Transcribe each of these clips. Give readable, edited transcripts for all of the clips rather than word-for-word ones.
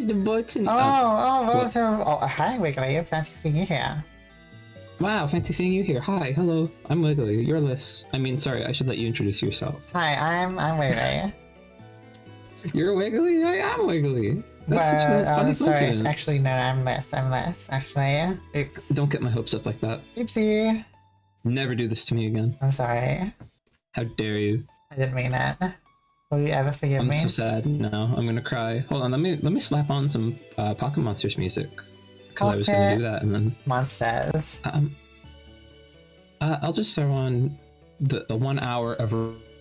the button. Welcome. Oh, hi, Wiggly. Fancy seeing you here. Wow, fancy seeing you here. Hi, hello. I'm Wiggly. You're Liz. I mean, sorry, I should let you introduce yourself. Hi, I'm Wiggly. You're Wiggly? I am Wiggly. That's such a funny sorry. coincidence. Actually, no, I'm Liz. Actually. Oops. Don't get my hopes up like that. Oopsie. Never do this to me again. I'm sorry. How dare you? I didn't mean it. Will you ever forgive me? I'm so sad. No, I'm gonna cry. Hold on, let me slap on some Pocket Monsters music. Because I was gonna do that and then... Monsters. I'll just throw on the 1 hour of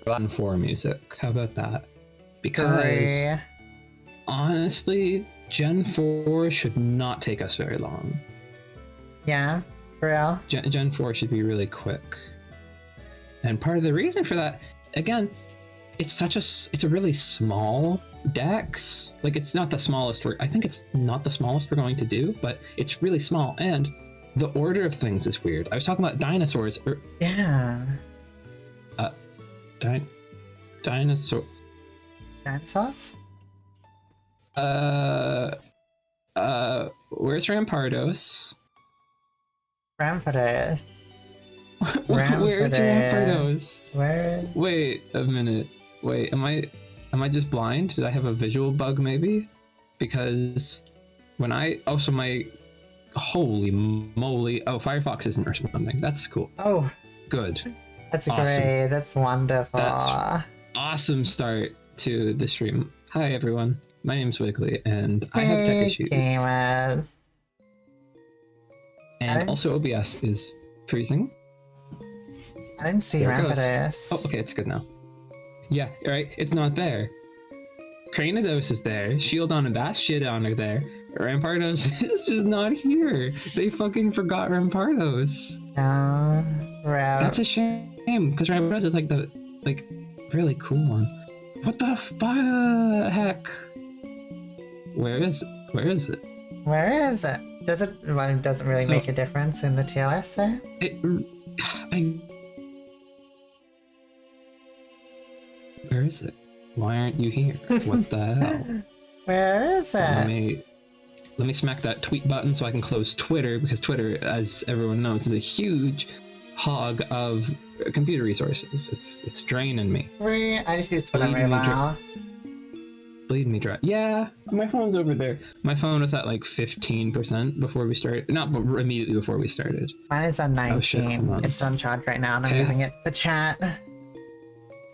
Run 4 music. How about that? Because... honestly, Gen 4 should not take us very long. Yeah, for real? Gen 4 should be really quick. And part of the reason for that, again, it's a really small dex. Like, it's not the smallest I think it's not the smallest we're going to do, but it's really small, and the order of things is weird. I was talking about dinosaurs. Yeah. Dinosaur. Dinosaurs? Where's Rampardos? Rampardos. Where's Rampardos? Where is... Wait a minute. Wait, am I just blind? Did I have a visual bug maybe? Because when holy moly. Oh, Firefox isn't responding. That's cool. Oh. Good. That's awesome. Great. That's wonderful. That's awesome start to the stream. Hi everyone. My name's Wiggly and I have tech issues. Gamers. And also OBS is freezing. I didn't see Rampardos. Oh, okay, it's good now. Yeah, right. It's not there. Cranidos is there. Shieldon and Bastion are there. Rampardos is just not here. They fucking forgot Rampardos. No, that's a shame because Rampardos is like the really cool one. What the heck? Where is it? Where is it? Doesn't really make a difference in the TLS, sir? Where is it? Why aren't you here? What the hell? Where is it? Let me smack that tweet button so I can close Twitter, because Twitter, as everyone knows, is a huge hog of computer resources. It's draining me. I just use Twitter right now. Bleed me dry. Yeah, my phone's over there. My phone was at like 15% before we started. Not immediately before we started. Mine is on 19. Oh, shit, it's on charge right now, and I'm using it for chat.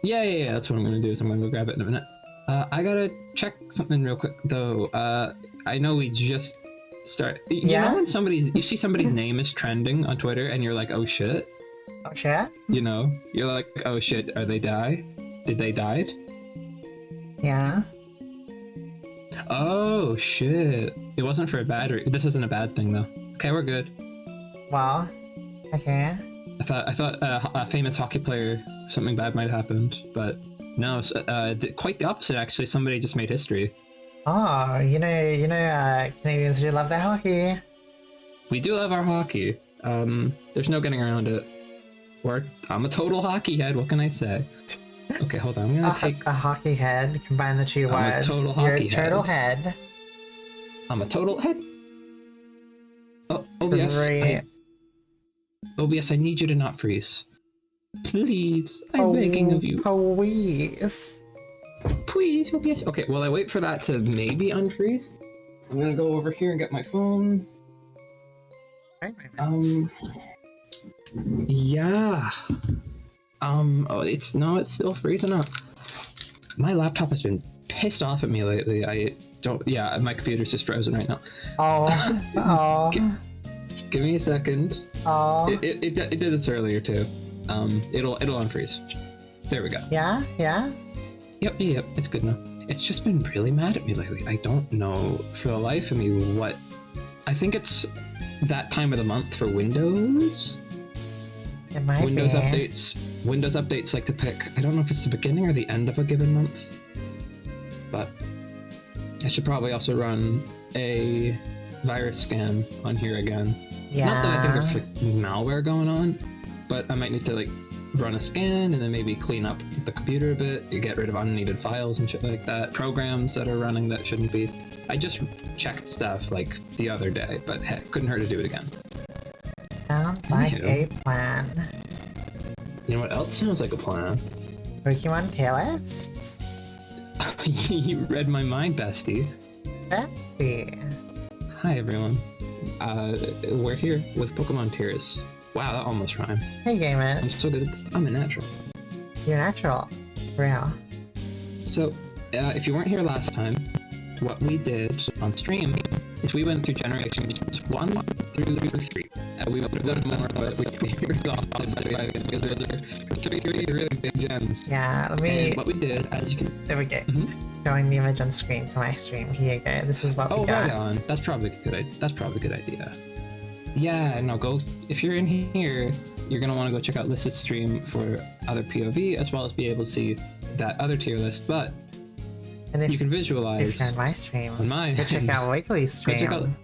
Yeah. That's what I'm gonna do. Is I'm gonna go grab it in a minute. I gotta check something real quick though. I know we just started. You know when you see somebody's name is trending on Twitter, and you're like, oh shit. Oh shit. You know, you're like, oh shit. Did they die? Yeah. Oh shit! It wasn't for a bad. This isn't a bad thing though. Okay, we're good. Well, okay. I thought a famous hockey player, something bad might have happened, but no. Quite the opposite actually. Somebody just made history. Oh, you know, Canadians do love their hockey. We do love our hockey. There's no getting around it. I'm a total hockey head. What can I say? Okay, hold on. I'm gonna take a hockey head. Combine the two words. You're a turtle head. I'm a total head. Oh, OBS. OBS, I need you to not freeze. Please, I'm begging of you. Please. Please, OBS. Okay, while I wait for that to maybe unfreeze, I'm gonna go over here and get my phone. Yeah. Oh, it's still freezing up. My laptop has been pissed off at me lately. My computer's just frozen right now. Oh. Give me a second. Oh. It did this earlier too. It'll unfreeze. There we go. Yeah? Yep, it's good now. It's just been really mad at me lately. I don't know for the life of me what. I think it's that time of the month for Windows. It might Windows be. Windows updates like to pick, I don't know if it's the beginning or the end of a given month, but I should probably also run a virus scan on here again. Yeah. Not that I think there's like malware going on, but I might need to like run a scan and then maybe clean up the computer a bit, get rid of unneeded files and shit like that, programs that are running that shouldn't be. I just checked stuff like the other day, but hey, couldn't hurt to do it again. Sounds like a plan. You know what else sounds like a plan? Pokemon tier lists? You read my mind, bestie. Happy. Hi everyone. We're here with Pokemon tiers. Wow, that almost rhymed. Hey gamers. I'm so good. I'm a natural. You're natural. Real. So, if you weren't here last time, what we did on stream is we went through generations 1 through 3. We would have done more, but we resolved because there are three really big gens. Yeah, let me... And what we did, as you can... There we go. Showing the image on screen for my stream. Here you go. This is what we got. Oh, right on. That's probably a good idea. That's probably a good idea. Yeah, no, go... If you're in here, you're going to want to go check out Lys's stream for other POV, as well as be able to see that other tier list, but and if, you can visualize... If you're on my stream, on mine, go check out Wiggly's stream.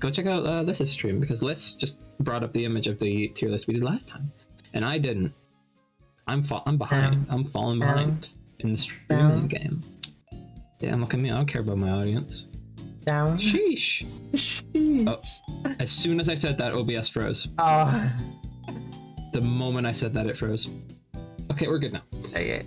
Go check out Lys's stream, because Lys just brought up the image of the tier list we did last time, and I didn't. I'm behind. I'm falling behind in the streaming game. Damn, look at me. I don't care about my audience. Down. Sheesh. Sheesh. Oh, as soon as I said that, OBS froze. Oh. The moment I said that, it froze. Okay, we're good now. Okay.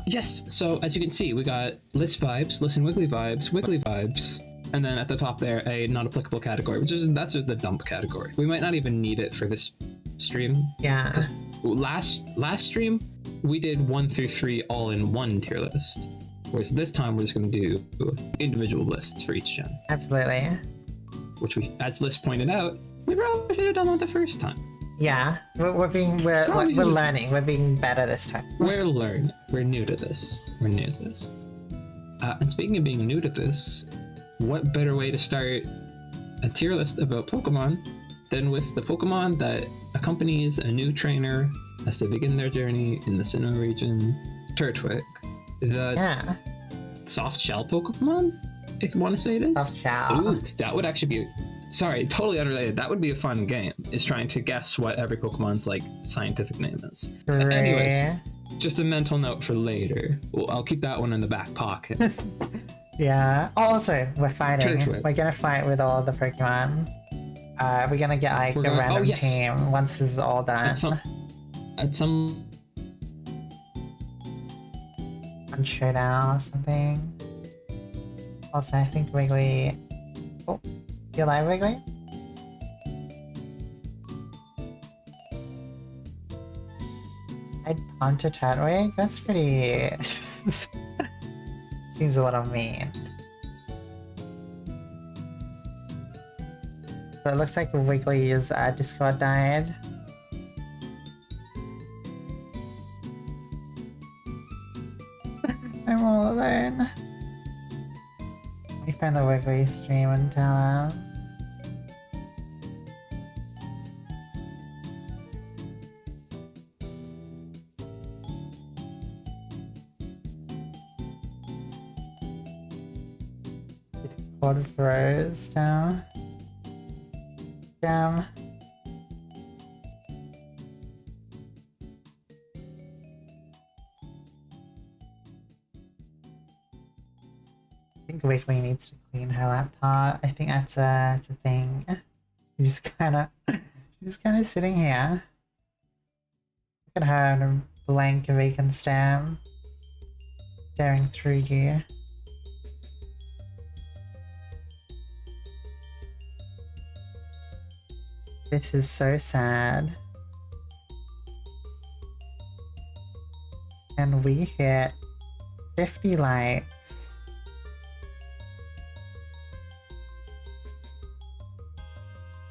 Yes, so as you can see, we got Lys vibes, Lys and Wiggly vibes, and then at the top there, a not applicable category, that's just the dump category. We might not even need it for this stream. Yeah. Last stream, we did 1 through 3 all in one tier list. Whereas this time, we're just going to do individual lists for each gen. Absolutely. Which we, as Lys pointed out, we probably should have done that the first time. Yeah, we're learning. We're being better this time. We're learning. We're new to this. And speaking of being new to this, what better way to start a tier list about Pokemon than with the Pokemon that accompanies a new trainer as they begin their journey in the Sinnoh region, Turtwig. The soft shell Pokemon, if you want to say it is. Soft shell. Ooh, that would actually be... Sorry, totally unrelated. That would be a fun game, is trying to guess what every Pokemon's, like, scientific name is. Anyways, just a mental note for later. Well, I'll keep that one in the back pocket. Yeah. Oh, also, we're fighting. Turtwig. We're gonna fight with all the Pokemon. We're gonna get, like, a random team once this is all done. At some... On Showdown or something. Also, I think Wiggly... Oh. You alive, Wiggly? I'd punt a Turtwig? That's pretty... Seems a little mean. So it looks like Wiggly's Discord died. I'm all alone. Let me find the Wiggly stream and tell him. What throws down? Damn. I think Wiggly needs to clean her laptop. I think that's a thing. She's kind of sitting here. Look at her in a blank vacant stare, staring through you. This is so sad. And we hit 50 likes.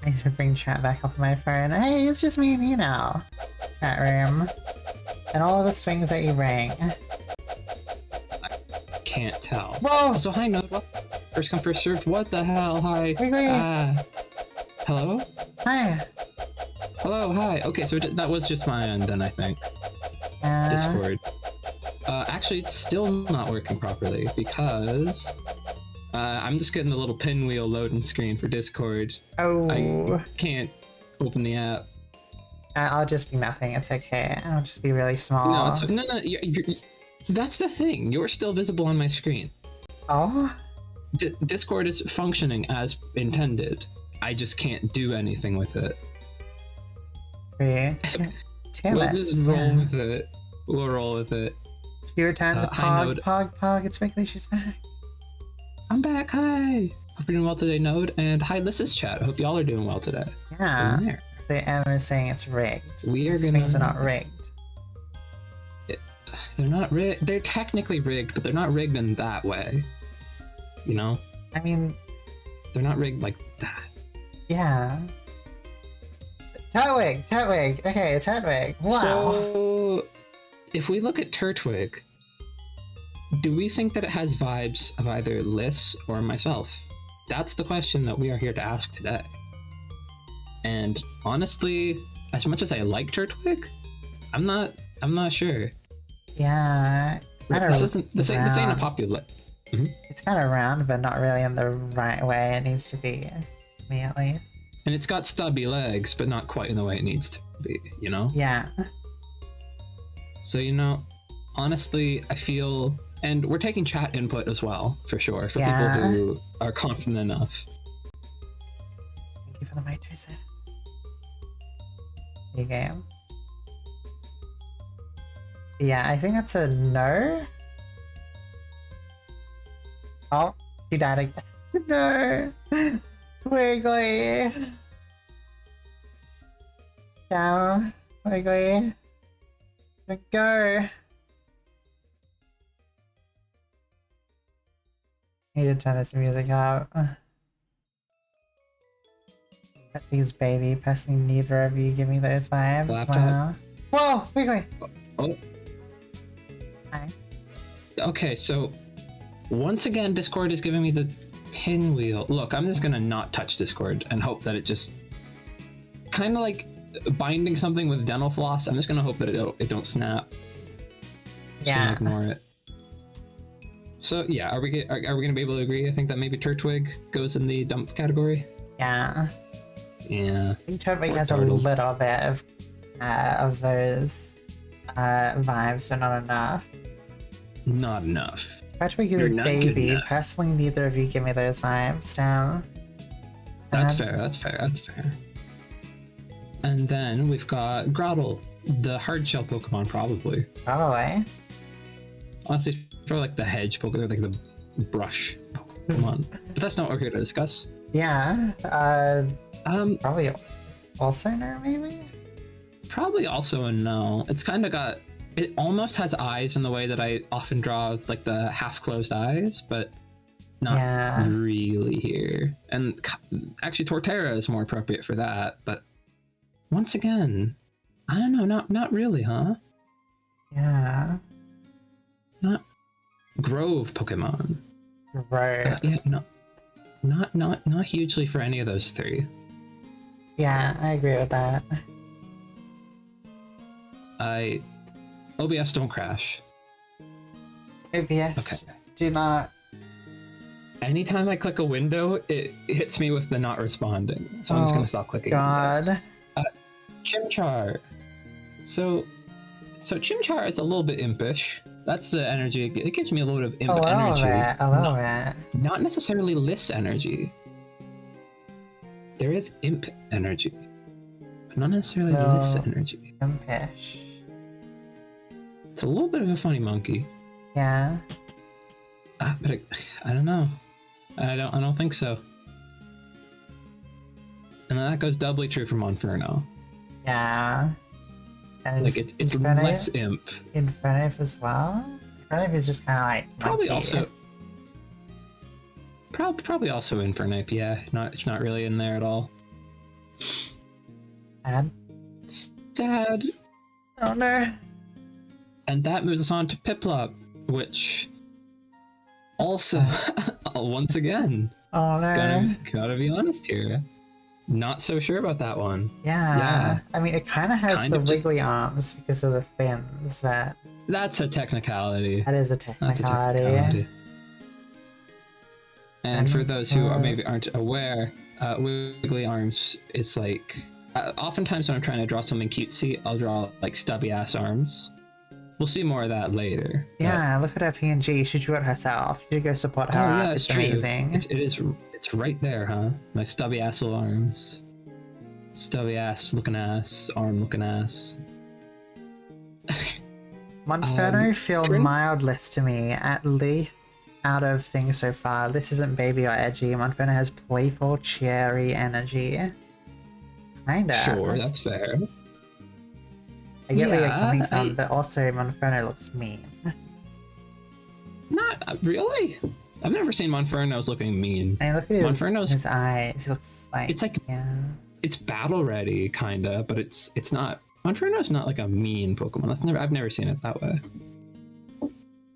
I need to bring chat back up on my phone. Hey, it's just me and you now. Chat room. And all the swings that you bring. I can't tell. Whoa! So hi, Nova. First come, first served. What the hell? Hi. Wiggly! Hello? Hi! Hello, hi. Okay, so that was just my end then, I think. Discord. Actually, it's still not working properly because I'm just getting the little pinwheel loading screen for Discord. Oh. I can't open the app. I'll just be nothing. It's okay. I'll just be really small. No, that's the thing. You're still visible on my screen. Oh? Discord is functioning as intended. I just can't do anything with it. We'll just roll with it. We'll roll with it. Few returns of Pog. It's Wiggly, she's back. I'm back, hi! Hope you're doing well today, Node. And hi, this is chat. I hope y'all are doing well today. Yeah. The Emma is saying it's rigged. These things are not rigged. They're not rigged. They're technically rigged, but they're not rigged in that way. You know? I mean... They're not rigged like that. Yeah. Turtwig! Okay, Turtwig. Wow. So, if we look at Turtwig, do we think that it has vibes of either Liss or myself? That's the question that we are here to ask today. And honestly, as much as I like Turtwig, I'm not sure. Yeah. This ain't a popular. Mm-hmm. It's kind of round, but not really in the right way it needs to be. Me at least. And it's got stubby legs, but not quite in the way it needs to be, you know? Yeah. So, you know, honestly, I feel... And we're taking chat input as well, for sure, for people who are confident enough. Thank you for the mic, Tyson. New game. Yeah, I think that's a no. Oh, he died again. No! Wiggly! Down, Wiggly. Go! I need to turn this music up. Please, baby. Personally, neither of you give me those vibes. Laptop. Wow. Whoa! Wiggly! Oh. Hi. Okay, so once again, Discord is giving me the pinwheel. Look, I'm just gonna not touch Discord and hope that it just kind of like binding something with dental floss. I'm just gonna hope that it don't snap. Yeah. Ignore it. So yeah, are we gonna be able to agree? I think that maybe Turtwig goes in the dump category. Yeah. Yeah. I think Turtwig has a little bit of those vibes, but not enough. Not enough. Turtwig is baby. Personally, neither of you give me those vibes. Now. That's fair. That's fair. And then we've got Groudle, the hard shell Pokemon, probably. Probably. Honestly, probably like the hedge Pokemon, like the brush Pokemon. But that's not what we're here to discuss. Yeah. Probably also no, maybe? Probably also a no. It's kind of got... It almost has eyes in the way that I often draw, like the half-closed eyes, but not really here. And actually, Torterra is more appropriate for that, but once again, I don't know, not really, huh? Yeah. Not Grove Pokemon. Right. Yeah, no. Not hugely for any of those three. Yeah, I agree with that. OBS don't crash. OBS, do not. Anytime I click a window, it hits me with the not responding. So I'm just gonna stop clicking. God. Chimchar. So Chimchar is a little bit impish. That's the energy. It gives me a little bit of imp energy. A little bit. Not necessarily Liss energy. There is imp energy, but not necessarily Liss energy. Impish. It's a little bit of a funny monkey. Yeah. But I don't know. I don't think so. And that goes doubly true for Monferno. Yeah. And like it's less imp. Infernape as well. Infernape is just kind of like probably monkey. also. Probably also Infernape. Yeah, it's not really in there at all. Sad. Sad. Oh no. And that moves us on to Piplup, which also, once again, oh no, gotta be honest here, not so sure about that one. Yeah. I mean, it kind of has the wiggly arms because of the fins, but that's a technicality. That is a technicality. And for those who maybe aren't aware, wiggly arms is like, oftentimes when I'm trying to draw something cutesy, I'll draw like stubby ass arms. we'll see more of that later. Yeah, look at her PNG. She drew it herself. You should go support her. Oh yeah, it's true. amazing. It's right there, huh? My stubby ass little arms. Stubby ass looking ass, arm looking ass. Monferno feel mildless to me, at least out of things so far. This isn't baby or edgy. Monferno has playful, cheery energy. Kinda. Sure, that's fair. I get where you're coming from, but also Monferno looks mean. Not really. I've never seen Monferno's looking mean. I mean, look at his eyes. He looks like... It's like... Yeah. It's battle ready, kinda, but it's not... Monferno's not like a mean Pokemon. I've never seen it that way.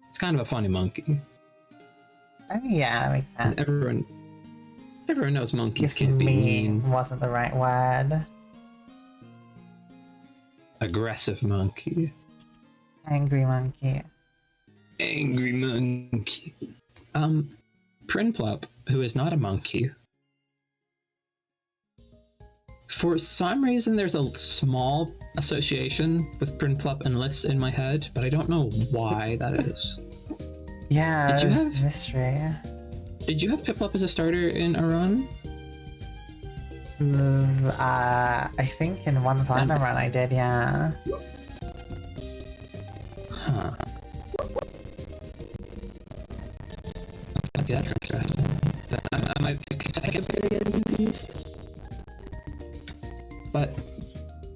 It's kind of a funny monkey. I mean, yeah, that makes sense. And everyone knows monkeys Just can't be mean. Wasn't the right word. Aggressive monkey. Angry monkey. Angry monkey. Piplup, who is not a monkey. For some reason, there's a small association with Piplup and Liss in my head, but I don't know why that is. Yeah, it's a mystery. Did you have Piplup as a starter in a run? I think in one platinum run I did, yeah. Huh. Okay, that's interesting. I might get confused. But,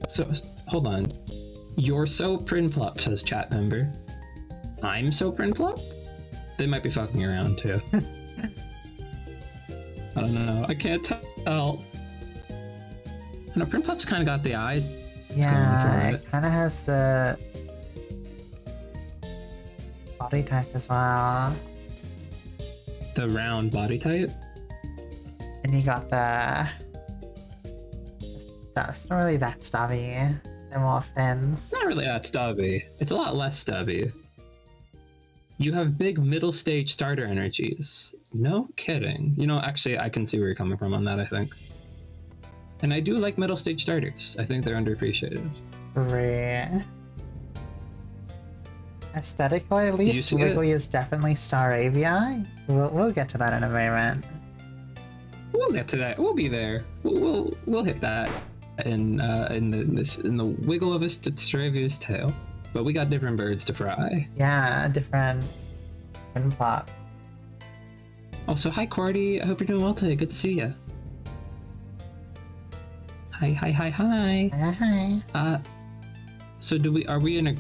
so, hold on. You're so Piplup, says chat member. I'm so Piplup? They might be fucking around too. I don't know. I can't tell. I know Piplup's kind of got the eyes. Yeah, it kind of has the body type as well. The round body type? And you got the... It's not really that stubby. They're more fins. It's not really that stubby. It's a lot less stubby. You have big middle stage starter energies. No kidding. You know, actually, I can see where you're coming from on that, I think. And I do like middle stage starters. I think they're underappreciated. Right. Aesthetically, at least, Wiggly is definitely Staravia. We'll get to that in a moment. We'll get to that. We'll be there. We'll hit that in the wiggle of a Staravia's tail. But we got different birds to fry. Yeah, different plot. Also, hi Cordy. I hope you're doing well today. Good to see you. Hi. Hi. So are we in a...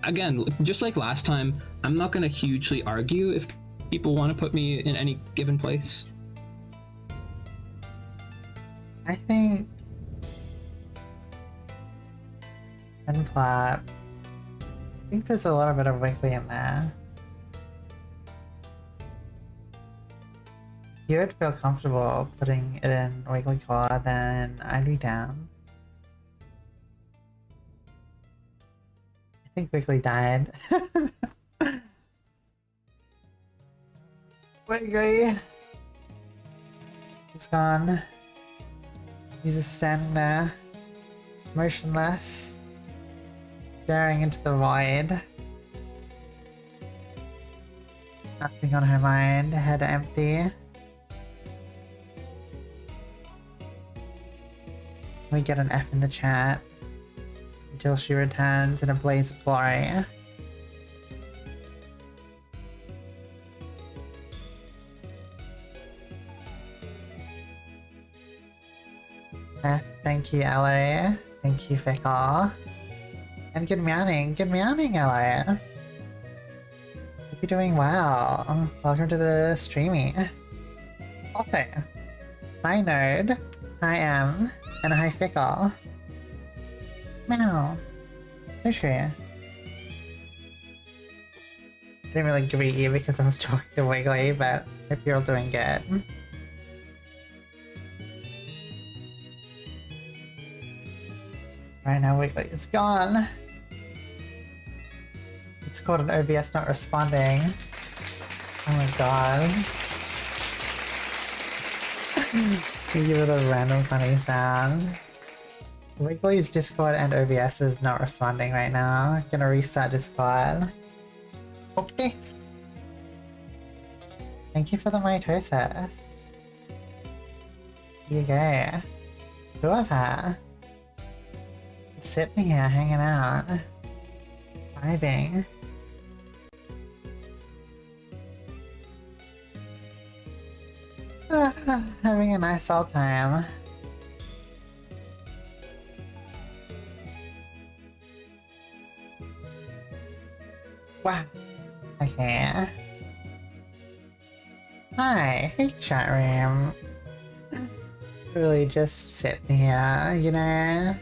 again, just like last time, I'm not going to hugely argue if people want to put me in any given place. I think... Plop. I think there's a little bit of Wiggly in there. If you would feel comfortable putting it in Wiggly Core, then I'd be down. I think Wiggly died. Wiggly! He's gone. He's just standing there, motionless, staring into the void. Nothing on her mind, head empty. We get an F in the chat until she returns in a blaze of glory. F, thank you, LA. Thank you, Fickle. And good morning, LA. Hope you're doing well. Welcome to the streaming. Also, hi Nerd, hi M, and hi Fickle. Meow. Fishy. Didn't really greet you because I was talking to Wiggly, but hope you're all doing good. Right now Wiggly is gone. It's called an OBS not responding. Oh my god. You give it a random funny sound. Wiggly's Discord and OBS is not responding right now. Gonna restart Discord. Okay. Thank you for the mitosis. Here you go. Whoever. Sitting here hanging out. Vibing. Having a nice old time. Wow. Okay. Hi. Hey, chat room. Really just sitting here, you know?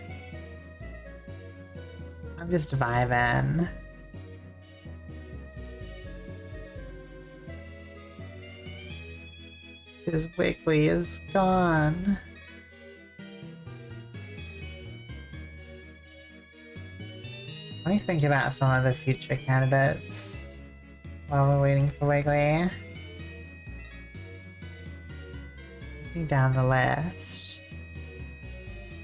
I'm just vibing. Because Wiggly is gone. Let me think about some of the future candidates while we're waiting for Wiggly. Looking down the list.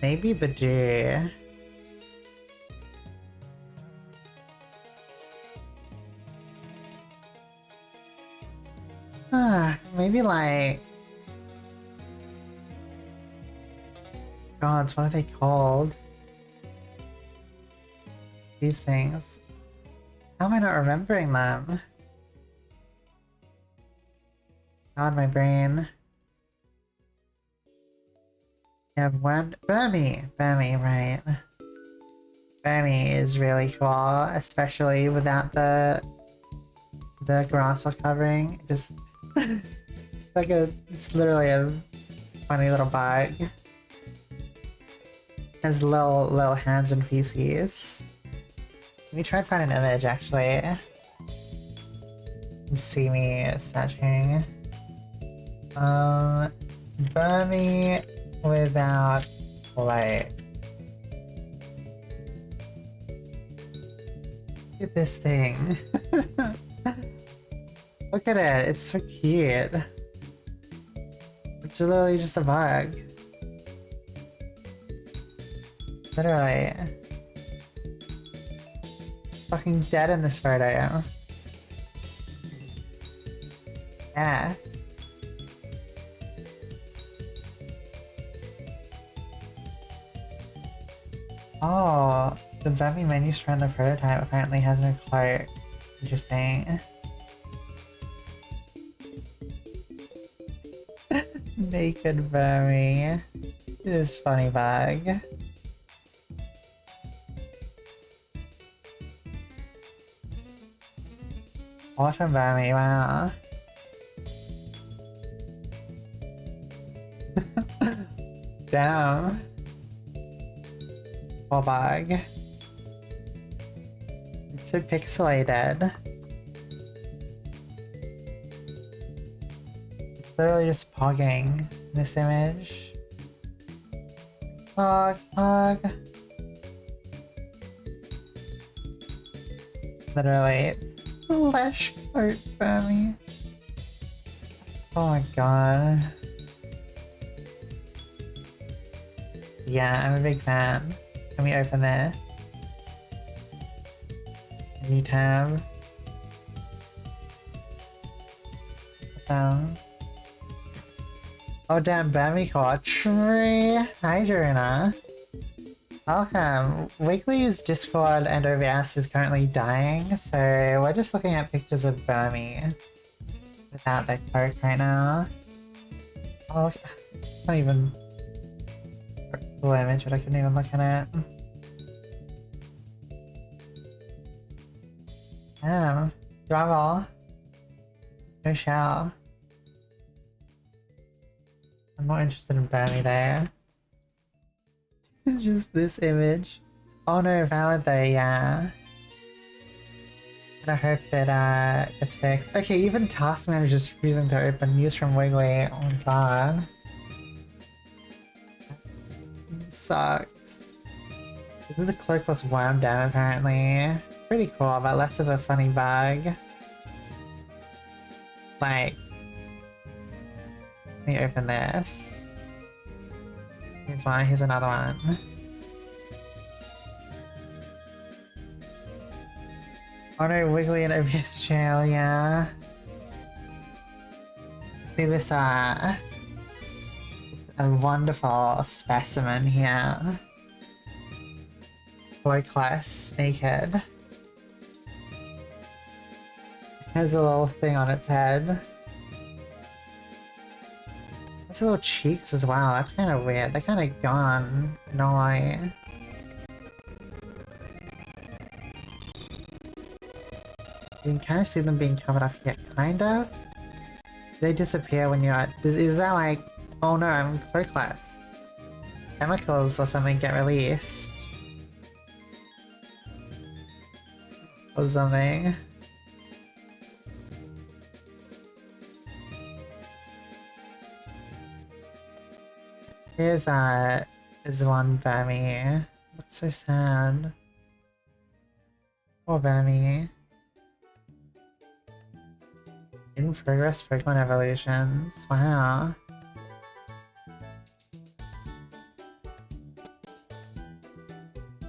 Maybe Badoo. Maybe like... Gods, what are they called? These things. How am I not remembering them? God, my brain. You have Burmy, right. Burmy is really cool, especially without the grass covering. Just it's literally a funny little bug. Has little hands and feces. Let me try and find an image actually. See me searching. Burmy without light. Look at this thing. Look at it, it's so cute. It's literally just a bug. Literally. Fucking dead in this photo. Yeah. Oh, the Burmy menu from the prototype apparently has no cloak. Interesting. Naked Burmy. This funny bug. Autumn Burmy, wow. Damn. Poor bug. It's so pixelated. It's literally just pogging in this image. Pog, pog. Literally. Flesh coat Burmy. Oh my god. Yeah, I'm a big fan. Can we open this? New tab. Oh damn, Burmy caught tree. Hi Jorina. Welcome. Wiggly's Discord and OBS is currently dying, so we're just looking at pictures of Burmy without their cloak right now. Oh, look, I can't even... Cool image, but I couldn't even look at it. Damn. Bravo. No shower. I'm more interested in Burmy there. Just this image. Oh no, valid though, yeah. And I hope that it's fixed. Okay, even Task Manager is refusing to open news from Wiggly. Oh my god. That sucks. This is the cloakless worm dam apparently. Pretty cool, but less of a funny bug. Like, let me open this. Here's one, here's another one. Oh no, Wiggly in obvious jail, yeah. See this, a wonderful specimen here. Low class, naked. Has a little thing on its head. It's little cheeks as well, that's kind of weird. They're kind of gone. No way. You can kind of see them being covered up here, kind of. They disappear when you're at... Is that like... Oh no, I'm cloakless. Chemicals or something get released. Or something. Here's one Bammy. Looks so sad. Poor Bammy. In progress Pokemon evolutions. Wow.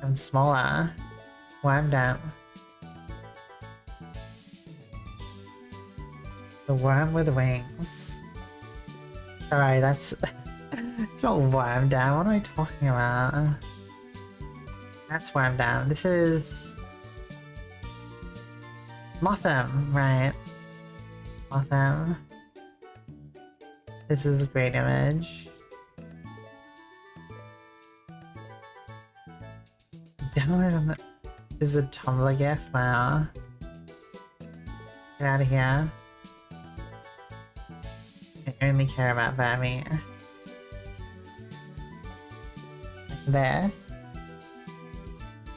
And smaller. Whamdam. The worm with wings. Sorry, that's... It's not Whamdam, what am I talking about? That's Whamdam. This is... Motham, right. Motham. This is a great image. Download on the... This is a Tumblr GIF, wow. Get out of here. I only care about Bammy. Like this.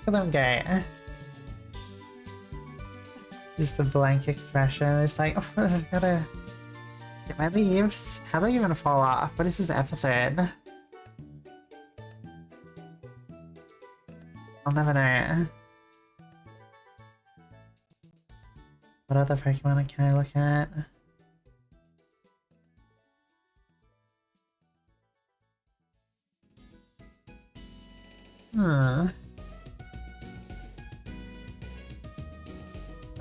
Look at them go. Just the blank expression. It's like, oh, I've gotta get my leaves. How do they even fall off? What is this episode? I'll never know. What other Pokemon can I look at? No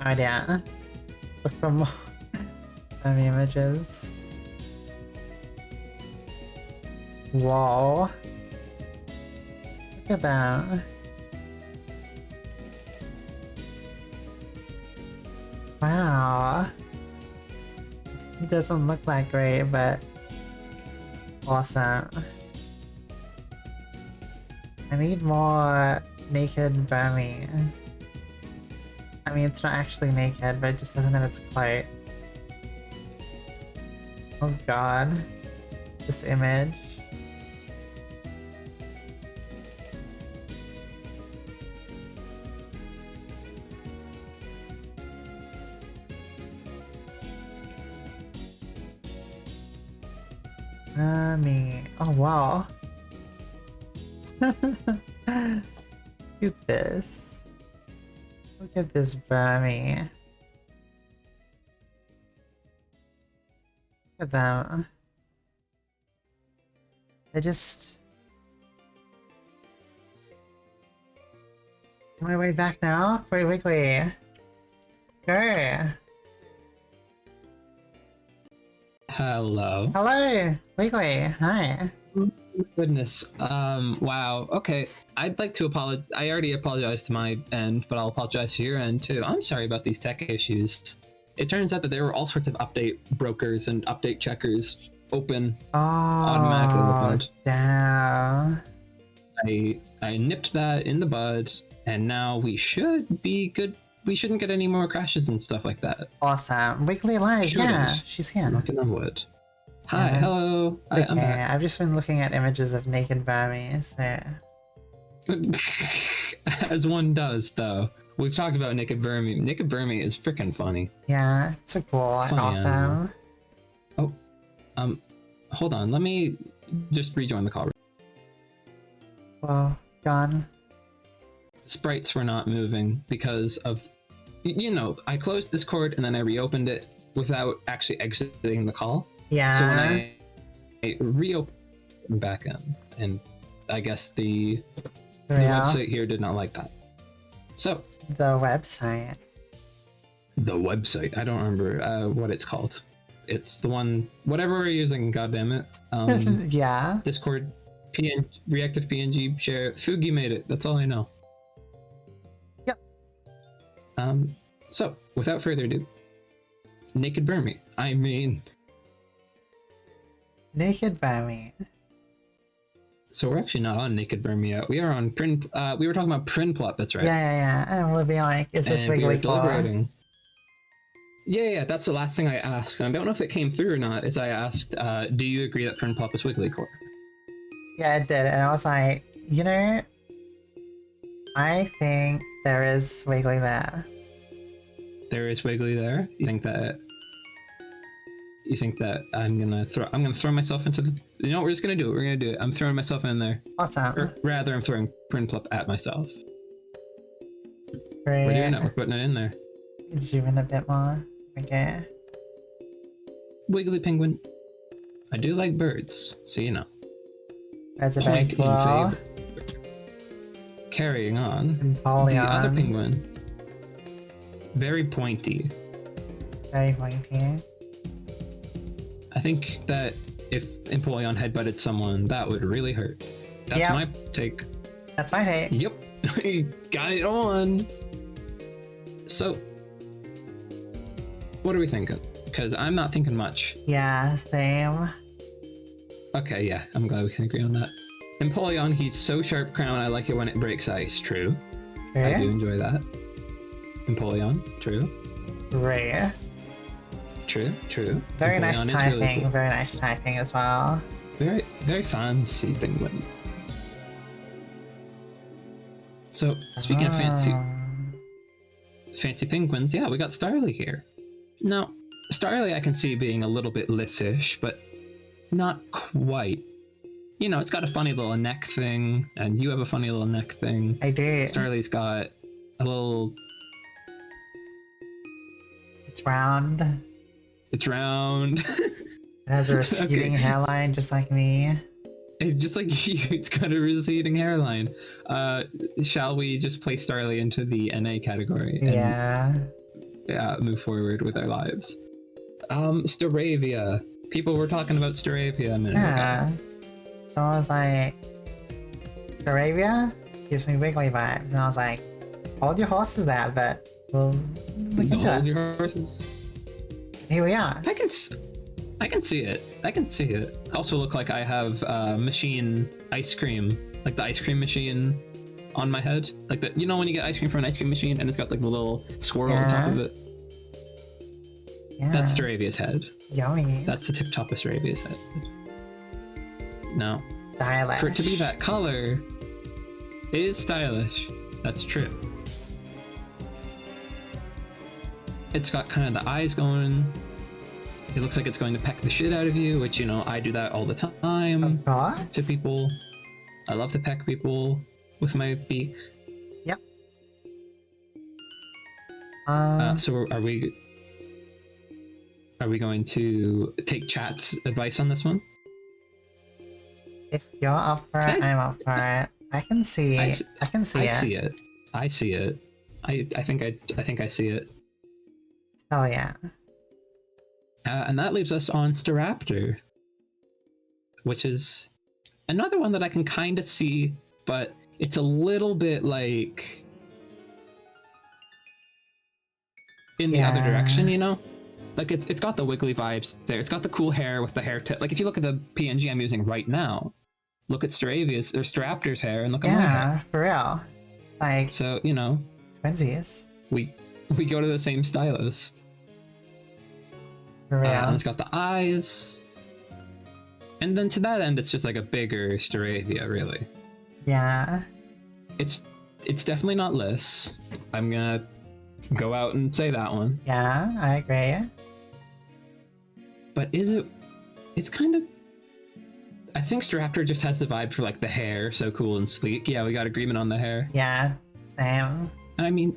idea. Look for more images. Whoa. Look at that. Wow. It doesn't look that great, but awesome. I need more naked Bammy. I mean, it's not actually naked, but it just doesn't have its cloak. Oh god. This image. Bammy. Oh wow. Look at this. Look at this Bammy. Look at them. They just... On my way back now? Wait, Wiggly. Go. Hello. Hello, Wiggly. Hi. Goodness. Wow. Okay. I'd like to apologize. I already apologized to my end, but I'll apologize to your end too. I'm sorry about these tech issues. It turns out that there were all sorts of update brokers and update checkers open automatically opened. Damn. I nipped that in the bud, and now we should be good. We shouldn't get any more crashes and stuff like that. Awesome. Wiggly alive. Yeah, she's here. Knocking on wood. Hi, hello. Okay, I'm back. I've just been looking at images of naked Bammy, so... As one does, though. We've talked about Naked Burmy. Naked Burmy is freaking funny. Yeah, it's so cool and awesome. Oh, hold on. Let me just rejoin the call. Well, gone. Sprites were not moving because of, you know, I closed Discord and then I reopened it without actually exiting the call. Yeah. So when I reopened back in, and I guess the website here did not like that. So the website. the website. I don't remember what it's called. It's the one, whatever we're using, goddammit. Yeah. Discord, reactive PNG, share. Fugi made it. That's all I know. Yep. So, without further ado, Naked Burmy. I mean... Naked Burmy. So we're actually not on Naked Burmy yet. We are on we were talking about Piplup, that's right. Yeah. And we'll be like, is this WigglyPon? Yeah, that's the last thing I asked. And I don't know if it came through or not, is I asked, do you agree that Piplup is WigglyCore? Yeah, it did. And I was like, you know, I think there is Wiggly there. There is Wiggly there? You think that I'm gonna throw myself into the... You know what, we're just gonna do it. We're gonna do it. I'm throwing myself in there. Awesome. Or rather, I'm throwing Piplup at myself. Great. We're doing it. We're putting it in there. Zoom in a bit more. Okay. Wiggly Penguin. I do like birds, so you know. That's a very Point cool. in favor. Carrying on. And The Polygon. other penguin. Very pointy. Very pointy. I think that if Empoleon headbutted someone, that would really hurt. That's Yep. my take. That's my take. Yep. Got it on. So, what are we thinking? Because I'm not thinking much. Yeah, same. Okay, yeah, I'm glad we can agree on that. Empoleon, he's so sharp crown, I like it when it breaks ice. True. I do enjoy that. Empoleon, true. Rare. True. Very Empoleon nice is typing. really cool. Very nice typing as well. Very, very fancy penguin. So, speaking of fancy penguins, yeah, we got Starly here. Now, Starly I can see being a little bit lissish, but not quite. You know, it's got a funny little neck thing, and you have a funny little neck thing. I do. Starly's got a little... It's round. It's round. It has a receding Okay. hairline just like me. Just like you, it's got a receding hairline. Shall we just place Starly into the NA category and move forward with our lives? Staravia. People were talking about Staravia a minute Yeah. ago. So I was like, Staravia gives me Wiggly vibes. And I was like, hold your horses there, but we'll look into Hold it. your horses. Here we are. I can see it. I can see it. Also look like I have machine ice cream, like the ice cream machine on my head. Like that, you know when you get ice cream from an ice cream machine and it's got like the little swirl on top of it? Yeah. That's Staravia's head. Yummy. That's the tip top of Staravia's head. Now, Stylish. for it to be that color, it is stylish. That's true. It's got kind of the eyes going. It looks like it's going to peck the shit out of you, which, you know, I do that all the time Of course. to people. I love to peck people with my beak. Yep. So are we going to take chat's advice on this one? If you're up for it, I'm up for it. I can see. I can see it. I see it. I think I see it. Hell yeah. And that leaves us on Staraptor, which is another one that I can kind of see, but it's a little bit like in the other direction, you know? Like it's got the wiggly vibes there. It's got the cool hair with the hair tip. Like if you look at the PNG I'm using right now, look at Staravia's or Staraptor's hair and look at my hair. For real. Like So, you know, twinsies. we go to the same stylist. For real. And it's got the eyes. And then to that end, it's just like a bigger Staravia, really. Yeah. It's definitely not Liss. I'm gonna go out and say that one. Yeah, I agree. But is it... It's kind of... I think Staraptor just has the vibe for like the hair, so cool and sleek. Yeah, we got agreement on the hair. Yeah, same. I mean,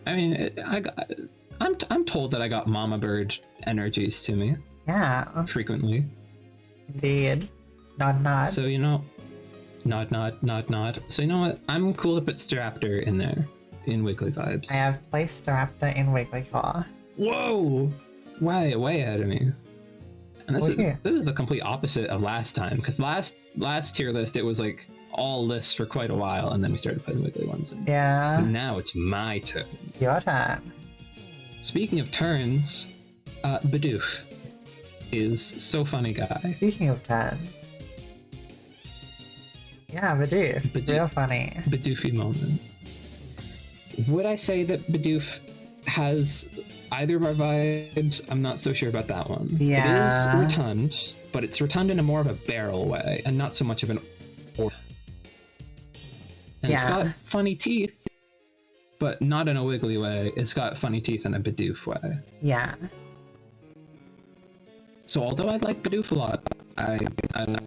I'm told that I got Mama Bird energies to me Yeah, frequently. indeed. Nod. So, you know, nod. So, you know what? I'm cool to put Staraptor in there. in Wiggly vibes. I have placed Staraptor in WigglyClaw. Whoa! Way ahead of me. And this Okay. is the complete opposite of last time, because last tier list it was like all lists for quite a while, and then we started playing the Wiggly ones. And Yeah. now it's my turn. Your turn. Speaking of turns, Bidoof is so funny guy. Speaking of turns. Yeah, Bidoof. Real funny. Bidoofy moment. Would I say that Bidoof has either of our vibes? I'm not so sure about that one. Yeah. It is rotund, but it's rotund in a more of a barrel way, and not so much of an or. And it's got funny teeth, but not in a wiggly way. It's got funny teeth in a Bidoof way. Yeah. So although I like Bidoof a lot, I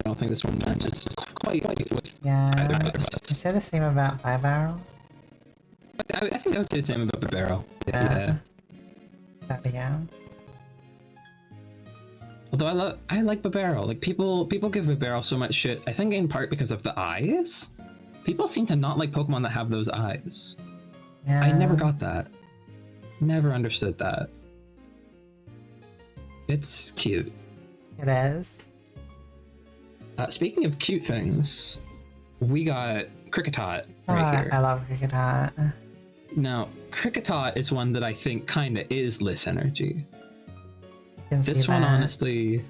don't think this one matches quite with either Yeah. of us. You say the same about Barrel? I think I would say the same about the barrel. Yeah. Yeah. Although I like Barrel. Like people give Barrel so much shit. I think in part because of the eyes. People seem to not like Pokemon that have those eyes. Yeah. I never got that. Never understood that. It's cute. It is. Speaking of cute things, we got Kricketot right here. I love Kricketot. Now, Kricketot is one that I think kind of is Liss energy. This one, honestly,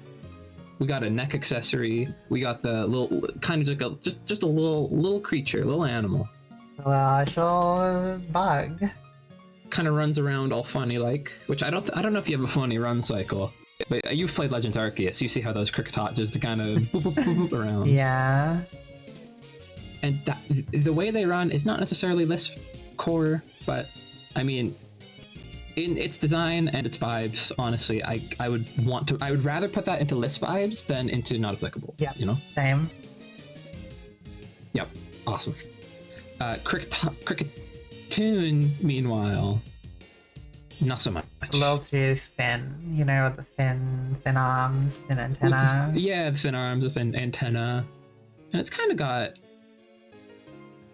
we got a neck accessory. We got the little, kind of like just a little creature, little animal. Little bug. Kind of runs around all funny like, which I don't know if you have a funny run cycle, but you've played Legends Arceus. You see how those Kricketot just kind of boop, boop, boop, boop around. Yeah. And the way they run is not necessarily Liss core, but I mean, in its design and its vibes, honestly, I would rather put that into Liss vibes than into not applicable. Yeah. You know? Same. Yep. Awesome. Cricketune, meanwhile, not so much. A little too thin, you know, with the thin arms, thin antenna. The thin arms, the thin antenna. And it's kind of got...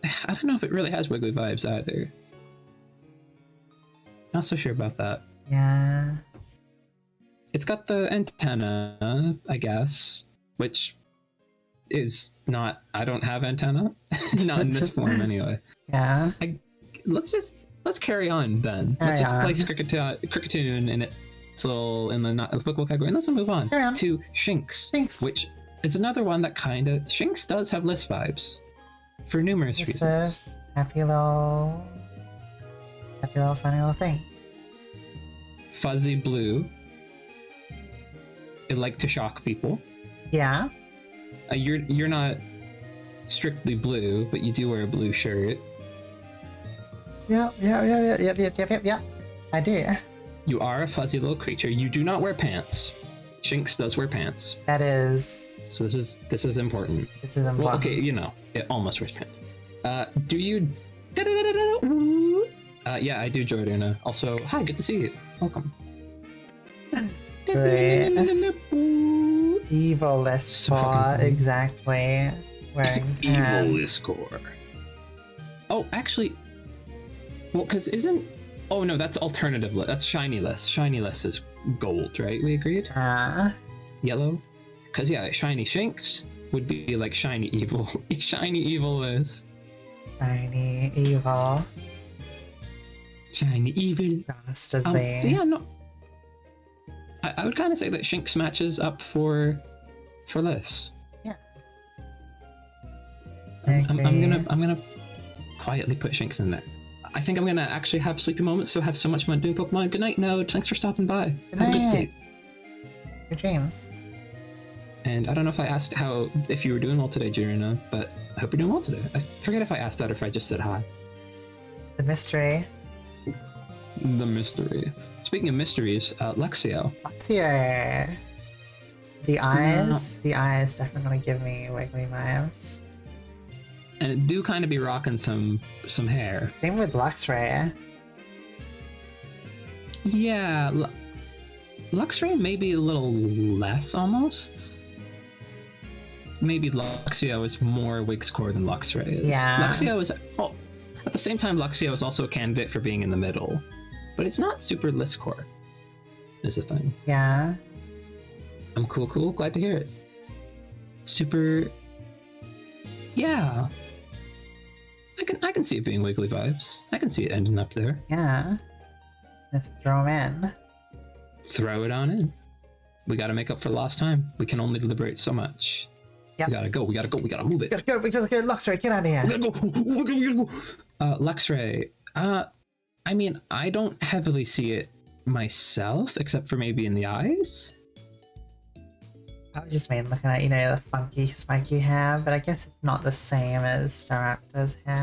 I don't know if it really has wiggly vibes either. Not so sure about that. Yeah. It's got the antenna, I guess, which is not... I don't have antenna. Not in this form, anyway. Yeah. Let's carry on, then. Let's just place Cricketune in its little... in the not applicable category, and let's move on to Shinx, which is another one that kind of... Shinx does have Liss vibes. For numerous reasons. Happy little funny little thing. Fuzzy blue. It like to shock people. Yeah. You're not strictly blue, but you do wear a blue shirt. Yeah. I do. You are a fuzzy little creature. You do not wear pants. Shinx does wear pants. That is. So this is important. This is important. Well, okay, you know, it almost wears pants. Do you? Yeah, I do, Jordana. Also, hi, good to see you. Welcome. Great. Evil Liss core, exactly. Wearing evil Liss core. Oh, actually, well, because isn't? Oh no, that's alternative Liss. That's shiny Liss. Shiny Liss is gold, right? We agreed. Yellow. Because yeah, shiny Shinx would be like shiny evil. Shiny evil Liss. Shiny evil. Shiny evil. Dastardly. Yeah, no. I would kind of say that Shinx matches up for Liss. Yeah. I'm gonna quietly put Shinx in there. I think I'm gonna actually have sleepy moments, so have so much fun doing Pokemon. Good night, Node. Thanks for stopping by. Good have night. a good sleep. Good dreams. And I don't know if I asked if you were doing well today, Jirina, but I hope you're doing well today. I forget if I asked that or if I just said hi. It's a mystery. The mystery. Speaking of mysteries, Luxio. Luxio. The eyes definitely give me wiggly vibes. And it do kind of be rocking some hair. Same with Luxray. Yeah, Luxray maybe a little less almost. Maybe Luxio is more Wig's core than Luxray is. Yeah. Luxio is... Oh, At the same time, Luxio is also a candidate for being in the middle. But it's not super list core, is the thing. Yeah. I'm cool. Glad to hear it. Super... Yeah. I can see it being Wiggly vibes. I can see it ending up there. Yeah. Just throw them in. Throw it on in. We gotta make up for lost time. We can only deliberate so much. Yep. We gotta move it. We gotta go, Luxray, get out of here. We gotta go. Luxray. I mean, I don't heavily see it myself, except for maybe in the eyes. I was just looking at, the funky, spiky hair, but I guess it's not the same as Staraptor's hair.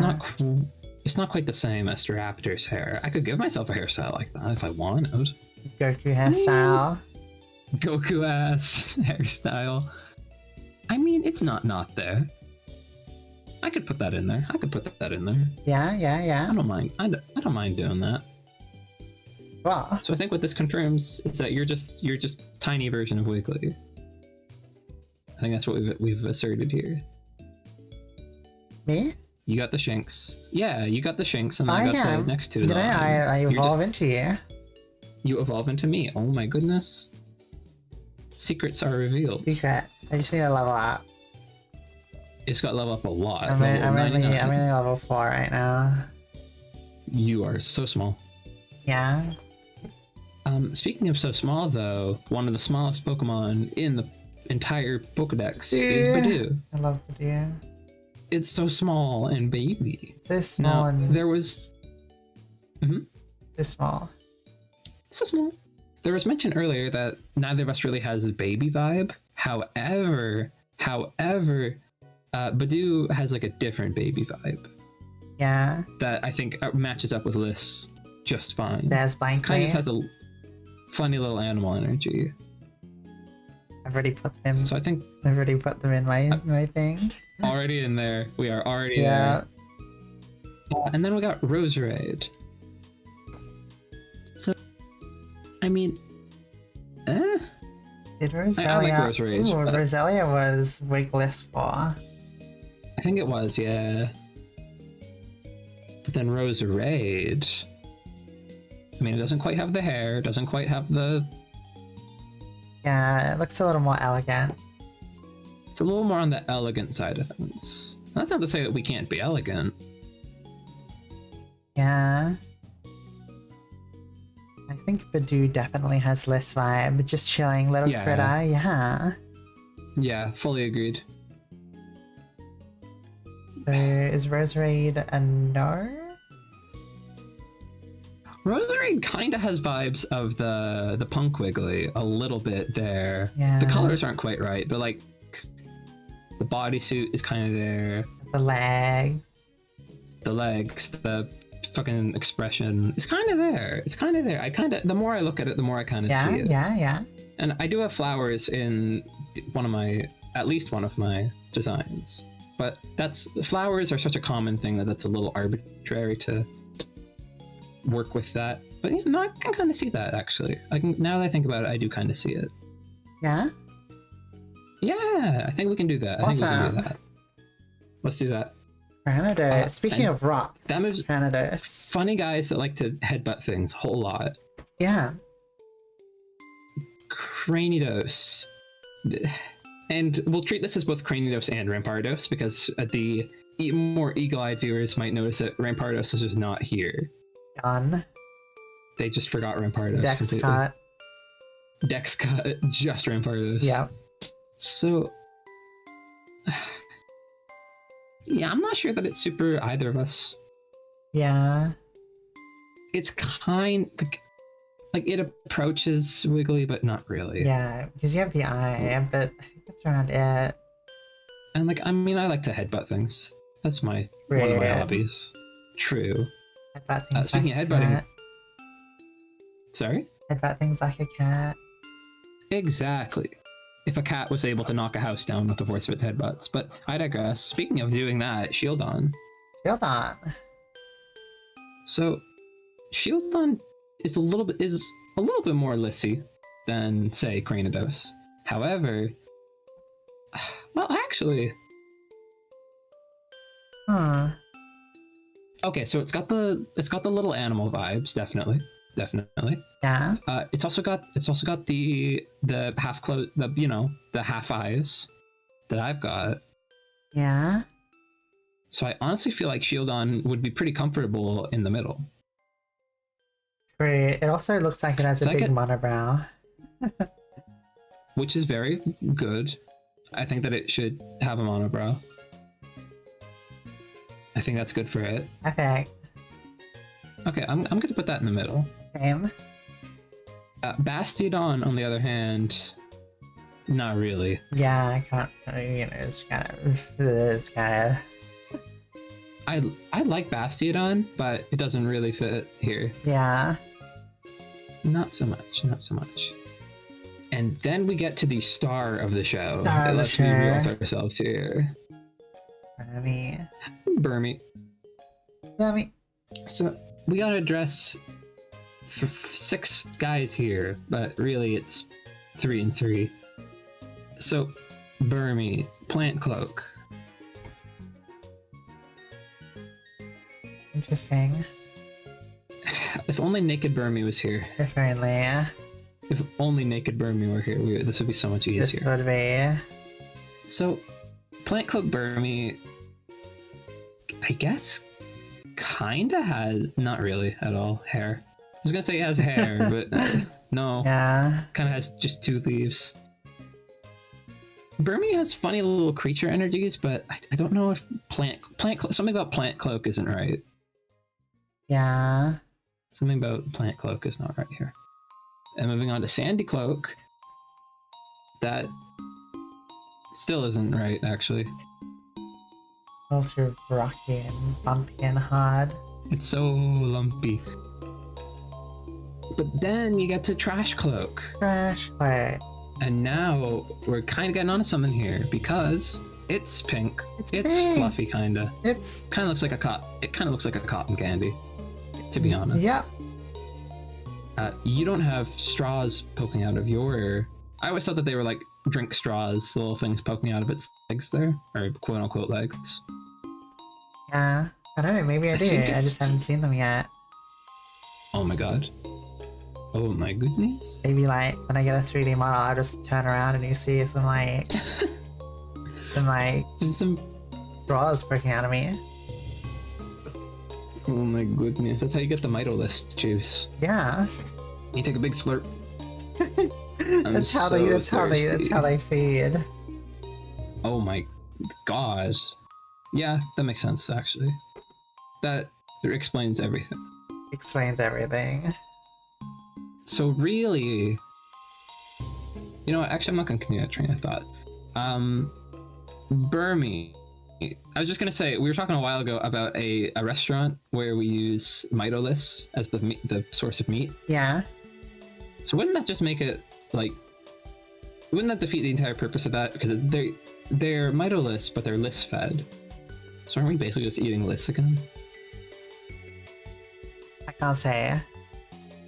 It's not quite the same as Staraptor's hair. I could give myself a hairstyle like that if I wanted. Goku hairstyle. Goku ass hairstyle. I mean, it's not there. I could put that in there. Yeah. I don't mind. I don't mind doing that. Well. So I think what this confirms is that you're just tiny version of Wiggly. I think that's what we've asserted here. Me? You got the Shinx. Yeah, you got the Shinx, and I got the next to it. I evolve into you. You evolve into me. Oh my goodness. Secrets are revealed. Secrets. I just need to level up. It's got level up a lot. I'm only level 4 right now. You are so small. Yeah. Speaking of so small, though, one of the smallest Pokemon in the entire Pokedex is Badoo. I love Badoo. It's so small and baby. So small and... There was... So small. So small. There was mention earlier that neither of us really has a baby vibe. However, Badoo has like a different baby vibe. Yeah. That I think matches up with Liss just fine. There's Blank. Kind of just has a funny little animal energy. I've already put them in. So I think I've already put them in my thing. Already in there. We are already there. And then we got Rosarite. So, I mean, Did Roselia? I like Rosarite. Ooh, Roselia was Wigless for. I think it was, yeah. But then Rosarite. I mean, it doesn't quite have the hair. Doesn't quite have the. Yeah, it looks a little more elegant. It's a little more on the elegant side of things. That's not to say that we can't be elegant. Yeah. I think Badoo definitely has less vibe. Just chilling little critter, yeah. Yeah, fully agreed. So is Roserade a no? Rosarite kind of has vibes of the Punk Wiggly a little bit there. Yeah. The colors aren't quite right, but like the bodysuit is kind of there. The leg. The legs, the fucking expression. It's kind of there. The more I look at it, the more I kind of see it. Yeah. And I do have flowers in at least one of my designs. But flowers are such a common thing that's a little arbitrary to work with that. But yeah, no, I can kind of see that actually. Now that I think about it, I do kind of see it. Yeah? Yeah, I think we can do that. Awesome. I think we can do that. Let's do that. Granados. Speaking of rocks, Granados. Funny guys that like to headbutt things a whole lot. Yeah. Cranidos. And we'll treat this as both Cranidos and Rampardos because the more eagle-eyed viewers might notice that Rampardos is just not here. Done. They just forgot Rampardos. Dex cut. Dex cut, just Rampardos. Yep. So... yeah, I'm not sure that it's super either of us. Yeah. It's kind like it approaches Wiggly, but not really. Yeah, because you have the eye, but I think that's around it. And like, I mean, I like to headbutt things. That's one of my hobbies. True. Headbutt things speaking like of headbutting. cat. Sorry? Headbutt things like a cat. Exactly. If a cat was able to knock a house down with the force of its headbutts. But I digress. Speaking of doing that, Shieldon. Shieldon. So, Shieldon is a little bit more lissy than, say, Cranidos. However, well, actually, Okay, so it's got the little animal vibes, definitely. Yeah. It's also got the half close, the half eyes that I've got. Yeah. So I honestly feel like Shieldon would be pretty comfortable in the middle. True. It also looks like it has So a big monobrow. Which is very good. I think that it should have a monobrow. I think that's good for it. Perfect. Okay, I'm gonna put that in the middle. Same. Bastion, on the other hand, not really. Yeah, I can't. It's kind of. I like Bastion, but it doesn't really fit here. Yeah. Not so much. And then we get to the star of the show. Let's be real with ourselves here. Burmy. So we gotta address 6 guys here, but really it's 3 and 3. So Burmy, Plant Cloak. Interesting. If only Naked Burmy was here. Differently. If only Naked Burmy were here, this would be so much easier. This would be. So, Plant Cloak Burmy, I guess, kinda has, not really at all, hair. I was gonna say it has hair, but no. Yeah. Kinda has just 2 leaves. Burmy has funny little creature energies, but I don't know if something about Plant Cloak isn't right. Yeah. Something about Plant Cloak is not right here. And moving on to Sandy Cloak, that still isn't right, actually. Ultra rocky and bumpy and hard. It's so lumpy. But then you get to Trash Cloak. Trash Cloak. And now we're kind of getting onto something here because it's pink. It's pink. Fluffy, kinda. It's kind of looks like a cotton candy, to be honest. Yep. You don't have straws poking out of your. I always thought that they were like drink straws, little things poking out of its legs there, or quote unquote legs. Yeah. I don't know. Maybe I do. I just haven't seen them yet. Oh my god. Oh my goodness. Maybe like when I get a 3D model, I'll just turn around and you see some like just some straws poking out of me. Oh my goodness. That's how you get the Mitolist juice. Yeah. You take a big slurp. That's how they feed. Oh my god. Yeah, that makes sense actually. That explains everything. Explains everything. So really, you know what? Actually, I'm not gonna continue that train of thought. Burmy. I was just gonna say, we were talking a while ago about a restaurant where we use Mitoliths as the source of meat. Yeah. So wouldn't that just make it like? Wouldn't that defeat the entire purpose of that? Because they're Mitoliths, but they're list fed. So aren't we basically just eating lists again? I can't say.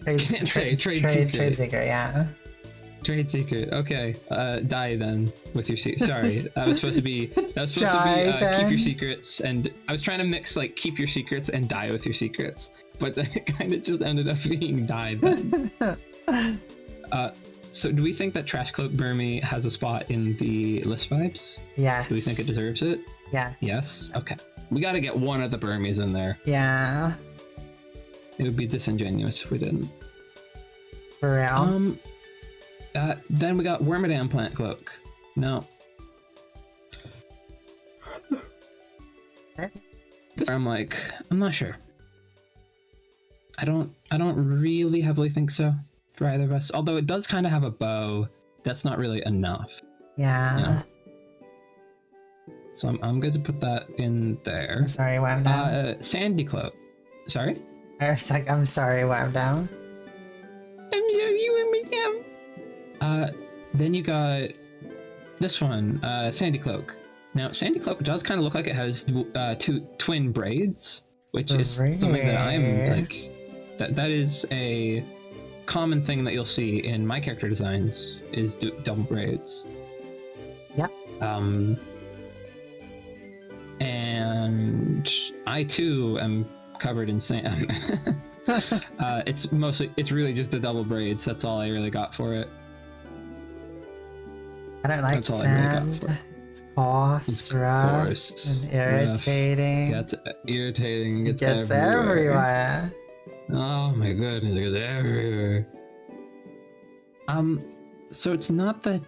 Can't say. Trade secret. Trade secret. Yeah. Trade secret. Okay. Die then with your secret. Sorry, that was supposed to be keep your secrets, and I was trying to mix like keep your secrets and die with your secrets, but then it kind of just ended up being die then. So do we think that Trash Cloak Burmy has a spot in the list vibes? Yes. Do we think it deserves it? Yes. Yes. Okay. We got to get one of the Burmies in there. Yeah. It would be disingenuous if we didn't. For real. Then we got Wormadam Plant Cloak. No. I'm like, I'm not sure. I don't really heavily think so for either of us. Although it does kind of have a bow. That's not really enough. Yeah. You know? So I'm going to put that in there. I'm sorry, Wormadam. Sandy Cloak. Sorry? I was like, I'm sorry, Wormadam. I'm sorry, Wormadam. Then you got this one, Sandy Cloak. Now, Sandy Cloak does kind of look like it has 2 twin braids, which is something that I'm like, that is a common thing that you'll see in my character designs is double braids. Yep. And I too am covered in sand. It's really just the double braids. That's all I really got for it. I don't like sand. It's coarse, rough, and irritating. Rough. Gets irritating. It gets everywhere. Oh my goodness, it gets everywhere. So it's not the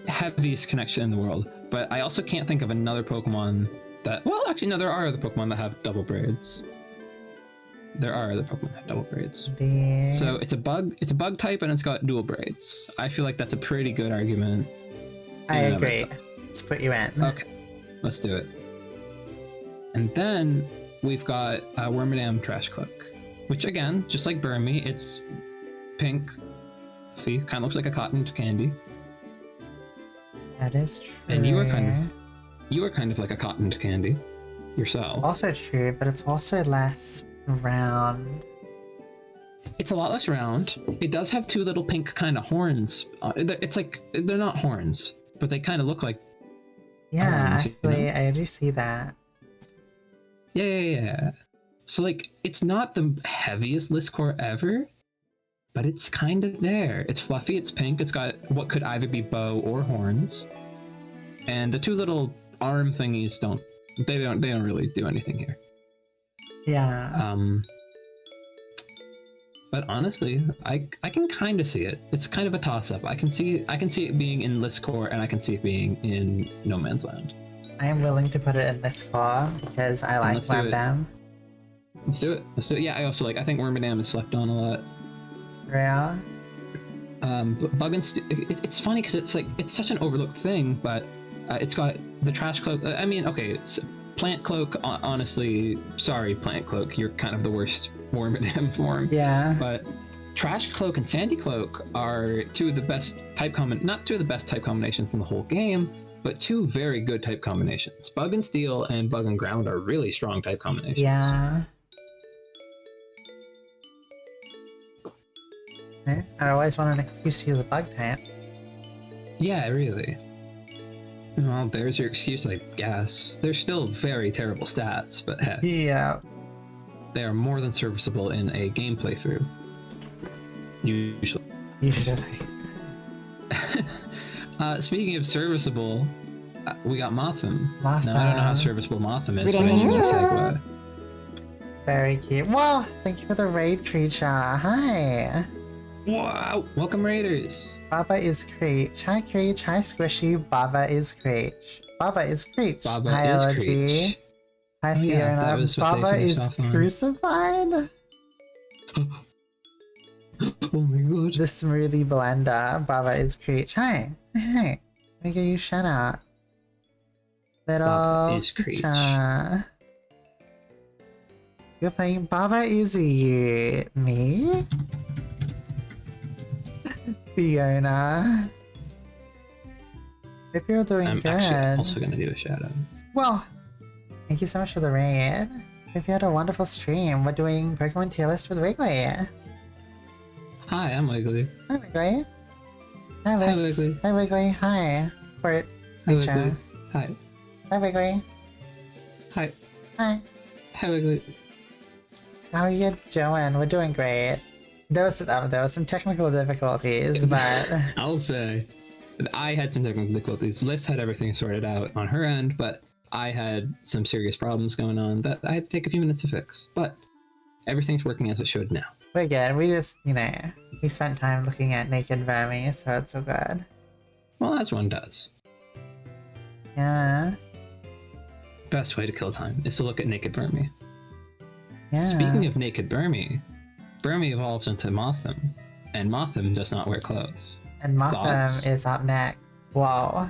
heaviest connection in the world, but I also can't think of another Pokemon that... Well, actually, no, there are other Pokemon that have double braids. There are other Pokemon that have double braids. So it's a bug type and it's got dual braids. I feel like that's a pretty good argument. I agree. Let's put you in. Okay, let's do it. And then we've got Wormadam Trash Cloak, which again, just like Burmy, it's pink, kind of looks like a cotton candy. That is true. And you are kind of like a cotton candy yourself. Also true, but it's also less round. It's a lot less round. It does have two little pink kind of horns. It's like, they're not horns, but they kind of look like yeah, horns, actually, you know? I do see that. Yeah. So like, it's not the heaviest Listcore ever, but it's kind of there. It's fluffy, it's pink, it's got what could either be bow or horns. And the two little arm thingies don't really do anything here. Yeah. But honestly, I can kind of see it. It's kind of a toss-up. I can see it being in Listcore, and I can see it being in No Man's Land. I am willing to put it in Listcore because I like Wormadam. Let's do it. Yeah, I think Wormadam is slept on a lot. Yeah. It's funny because it's such an overlooked thing, but it's got the Trash Cloak. I mean, okay, Plant Cloak. Honestly, sorry, Plant Cloak, you're kind of the worst Wormadam form. Yeah. But Trash Cloak and Sandy Cloak are two of the best not two of the best type combinations in the whole game, but two very good type combinations. Bug and Steel and Bug and Ground are really strong type combinations. Yeah. I always want an excuse to use a bug type. Yeah, really. Well, there's your excuse, I guess. They're still very terrible stats, but heck. Yeah. They are more than serviceable in a game playthrough. Usually. Speaking of serviceable, we got Mothim. Now, I don't know how serviceable Mothim is, but I need a segue. Very cute. Well, thank you for the raid, creature. Hi. Wow! Welcome, Raiders! Baba is Creech. Hi, Creech. Hi, Squishy. Baba is Creech. Baba is Creech. Baba Hi, is LG. Creech. Hi, Fiona. Yeah, Baba is crucified. Oh my god. The smoothie blender. Baba is Creech. Hi. Hey. Let me give you a shout out. Little Baba is Creech. You're playing Baba is you. Me? Fiona. If you're doing good. I'm also gonna do a shout out. Well, thank you so much for the raid. If you had a wonderful stream, we're doing Pokemon tier list with Wiggly. Hi, I'm Wiggly. Hi, Wiggly. Hi, Liz. Wiggly. Hi, Wiggly. Hi, Bert. Hi, Wiggly. Hi. Hi, Wiggly. Hi. Hi. Hi, Wiggly. How are you doing? We're doing great. There was some technical difficulties, but I'll say I had some technical difficulties. Liz had everything sorted out on her end, but I had some serious problems going on that I had to take a few minutes to fix. But everything's working as it should now. we're good. We just, we spent time looking at naked vermi, so it's all good. Well, as one does. Yeah. Best way to kill time is to look at naked Burmy. Yeah. Speaking of naked Burmy, Burmy evolves into Mothim, and Mothim does not wear clothes. And Thoughts? Mothim is up next. Whoa.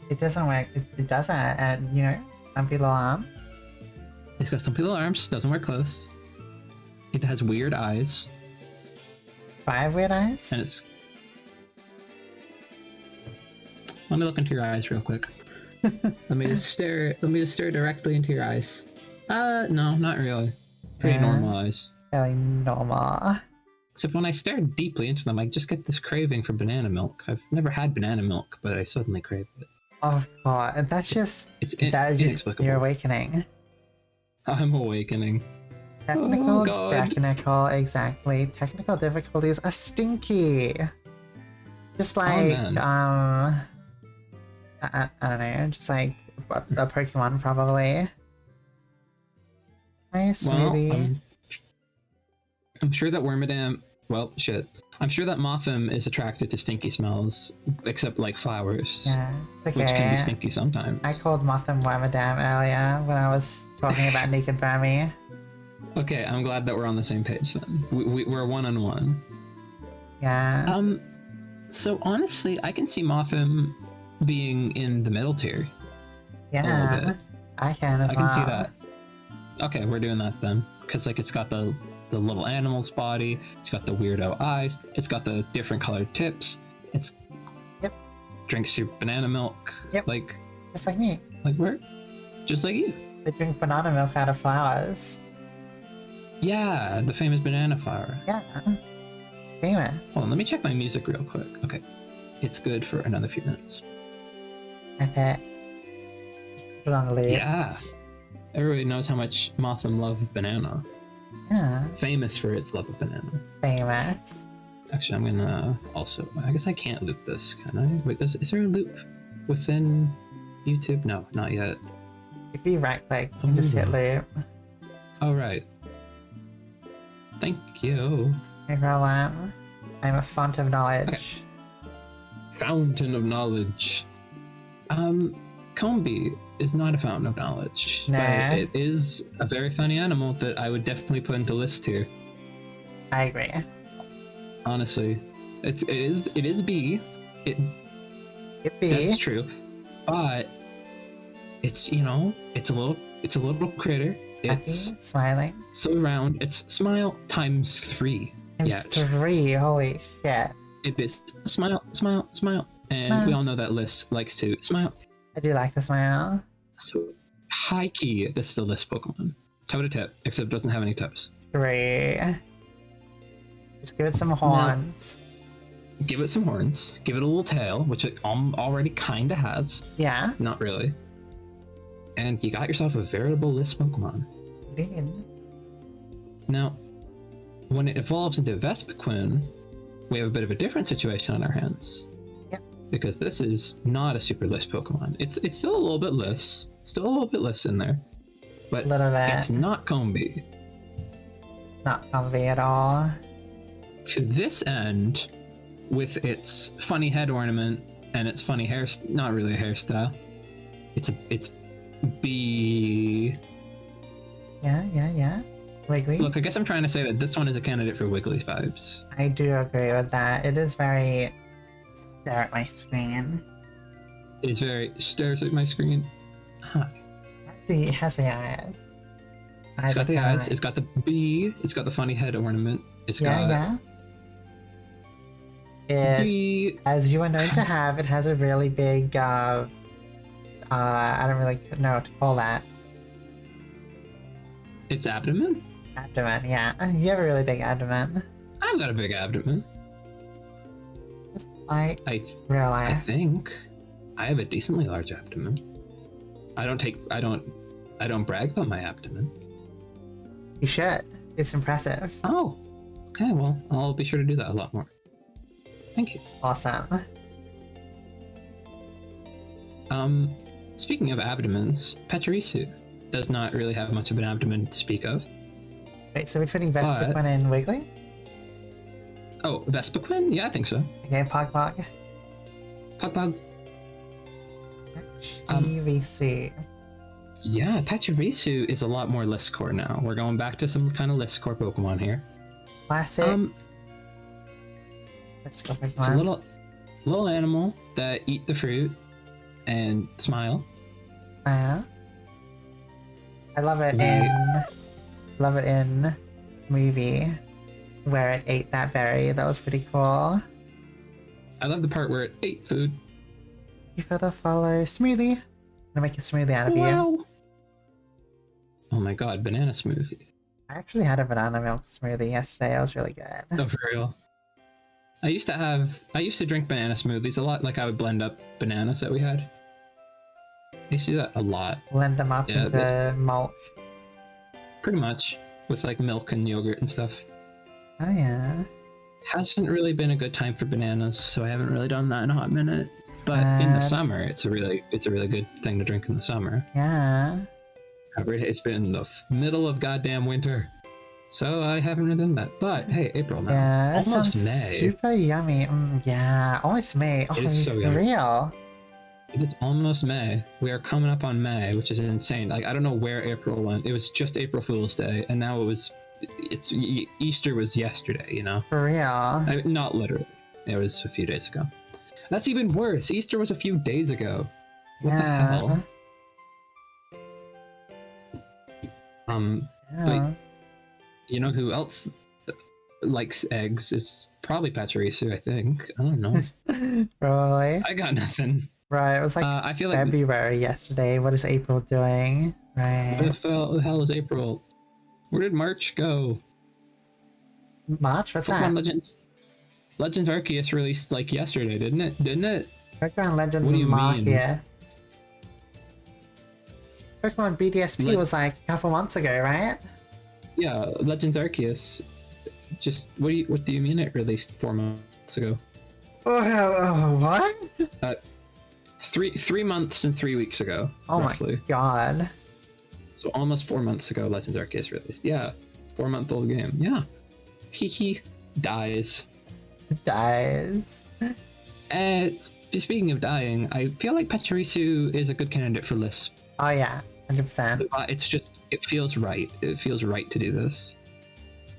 It doesn't wear, it doesn't, and some little arms. It's got some little arms, doesn't wear clothes. It has weird eyes. 5 weird eyes? And it's... Let me look into your eyes real quick. Let me just stare directly into your eyes. No, not really. Pretty normal eyes. Fairly normal. Except when I stare deeply into them, I just get this craving for banana milk. I've never had banana milk, but I suddenly crave it. Oh god, that's just... It's that inexplicable. You're awakening. I'm awakening. Technical, God. technical, exactly. Technical difficulties are stinky. Just like, man. I don't know, just like a Pokemon probably. Hi, Smoothie. Well, I'm sure that Wormadam, well, shit. I'm sure that Mothim is attracted to stinky smells, except like flowers. Yeah, it's okay. Which can be stinky sometimes. I called Mothim Wormadam earlier when I was talking about Naked Burmy. Okay, I'm glad that we're on the same page then. We're one-on-one. Yeah. So honestly, I can see Mothim being in the middle tier. Yeah, I can as well. I can see that. Okay, we're doing that then. Because like it's got the little animal's body, it's got the weirdo eyes, it's got the different colored tips, it's drinks your banana milk. Yep. Like just like me. Like where? Just like you. They drink banana milk out of flowers. Yeah, the famous banana flower. Yeah. Famous. Hold on, let me check my music real quick. Okay. It's good for another few minutes. Epic. Put it on the lead. Yeah. Everybody knows how much Mothim loved banana. Yeah. Famous for its love of banana. Famous. Actually, I'm gonna also... I guess I can't loop this, can I? Wait, is there a loop within YouTube? No, not yet. If you right click, you can just hit loop. Oh, right. Thank you. No problem. I'm a font of knowledge. Okay. Fountain of knowledge. Combi is not a fountain of knowledge. Nah. But it is a very funny animal that I would definitely put into list tier. I agree. Honestly. It is B. It be. That's true. But it's, you know, it's a little critter. It's happy, smiling. So round. It's smile times 3. Times 3, holy shit. It is smile, smile, smile. And we all know that Liz likes to smile. I do like the smile. So, high key, this is the Liz Pokemon. Toe to tip, except it doesn't have any toes. 3. Just give it some horns. Now, give it some horns. Give it a little tail, which it already kind of has. Yeah. Not really. And you got yourself a veritable Liz Pokemon. Indeed. Now, when it evolves into Vespiquen, we have a bit of a different situation on our hands. Yep. Because this is not a super Liss Pokemon. It's still a little bit Liss. Still a little bit Liss in there. But it's not Combi. It's not Combi at all. To this end, with its funny head ornament and its funny hair, not really a hairstyle, it's B. Yeah. Wiggly. Look, I guess I'm trying to say that this one is a candidate for Wiggly vibes. I do agree with that. It is very stare at my screen. It is very stares at my screen. Huh. It has the eyes. It's got the eyes. It's got the B. It's got the funny head ornament. It's got. It, as you are known to have, it has a really big. I don't really know what to call that. Its abdomen? Abdomen, yeah. You have a really big abdomen. I've got a big abdomen. Just like real life. I think I have a decently large abdomen. I don't brag about my abdomen. You should. It's impressive. Oh. Okay, well, I'll be sure to do that a lot more. Thank you. Awesome. Speaking of abdomens, Pachirisu does not really have much of an abdomen to speak of. Wait, so we're putting Vespiquen in Wiggly? Oh, Vespiquen? Yeah, I think so. Okay, Pog. Pog. Pachirisu. Yeah, Pachirisu is a lot more Listcore now. We're going back to some kind of Listcore Pokemon here. Classic. Let's go Pokemon. It's a little animal that eat the fruit and smile. Smile. I love it in movie where it ate that berry. That was pretty cool. I love the part where it ate food. Thank you for the follow. Smoothie. I'm gonna make a smoothie out of you. Oh my god, banana smoothie. I actually had a banana milk smoothie yesterday. It was really good. Oh, for real. I used to drink banana smoothies a lot. Like I would blend up bananas that we had. I used to do that a lot. Blend them up into mulch. Pretty much. with like milk and yogurt and stuff. Oh yeah. Hasn't really been a good time for bananas, so I haven't really done that in a hot minute. But in the summer, it's a really good thing to drink in the summer. Yeah. However, it's been the middle of goddamn winter, so I haven't really done that. But hey, April now. Yeah, that Almost sounds May. super yummy. Yeah, almost May. Oh, It is so for yummy. real. It is almost May. We are coming up on May, which is insane. Like, I don't know where April went. It was just April Fool's Day, and now Easter was yesterday, you know? For real. Not literally. It was a few days ago. That's even worse. Easter was a few days ago. What the hell? Yeah. You know who else likes eggs? It's probably Pachirisu, I think. I don't know. Probably. I got nothing. Right, it was like I feel like February yesterday. What is April doing? Right. what the hell is April? Where did March go? March? What's Pokemon that? Legends Arceus released like yesterday, didn't it? Pokemon Legends What do you mean? Arceus. Pokemon BDSP was like a couple months ago, right? Yeah, Legends Arceus. Just what do you mean it released 4 months ago? Oh, what? 3 months and 3 weeks ago. Oh roughly. my god. So almost 4 months ago, Legends Arceus released. Yeah, 4-month-old game. Yeah. He dies. Dies. And speaking of dying, I feel like Pachirisu is a good candidate for Lisp. Oh yeah, 100%. It's just, it feels right. It feels right to do this.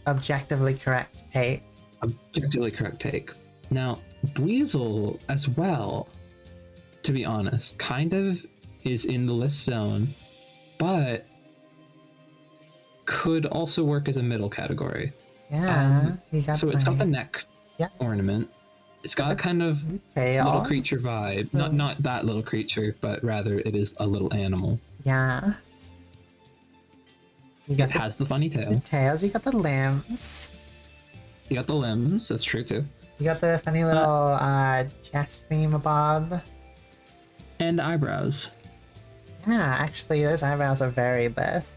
Objectively correct take. Objectively correct take. Now, Buizel as well, to be honest, kind of is in the list zone, but could also work as a middle category. Yeah. You got So it's got the neck ornament. It's got kind of chaos. little creature vibe. Not that little creature, but rather it is a little animal. Yeah. You got It has the funny tail. the tails, you got the limbs. You got the limbs, that's true too. You got the funny little chest themabob. And the eyebrows. Yeah, actually those eyebrows are very lit.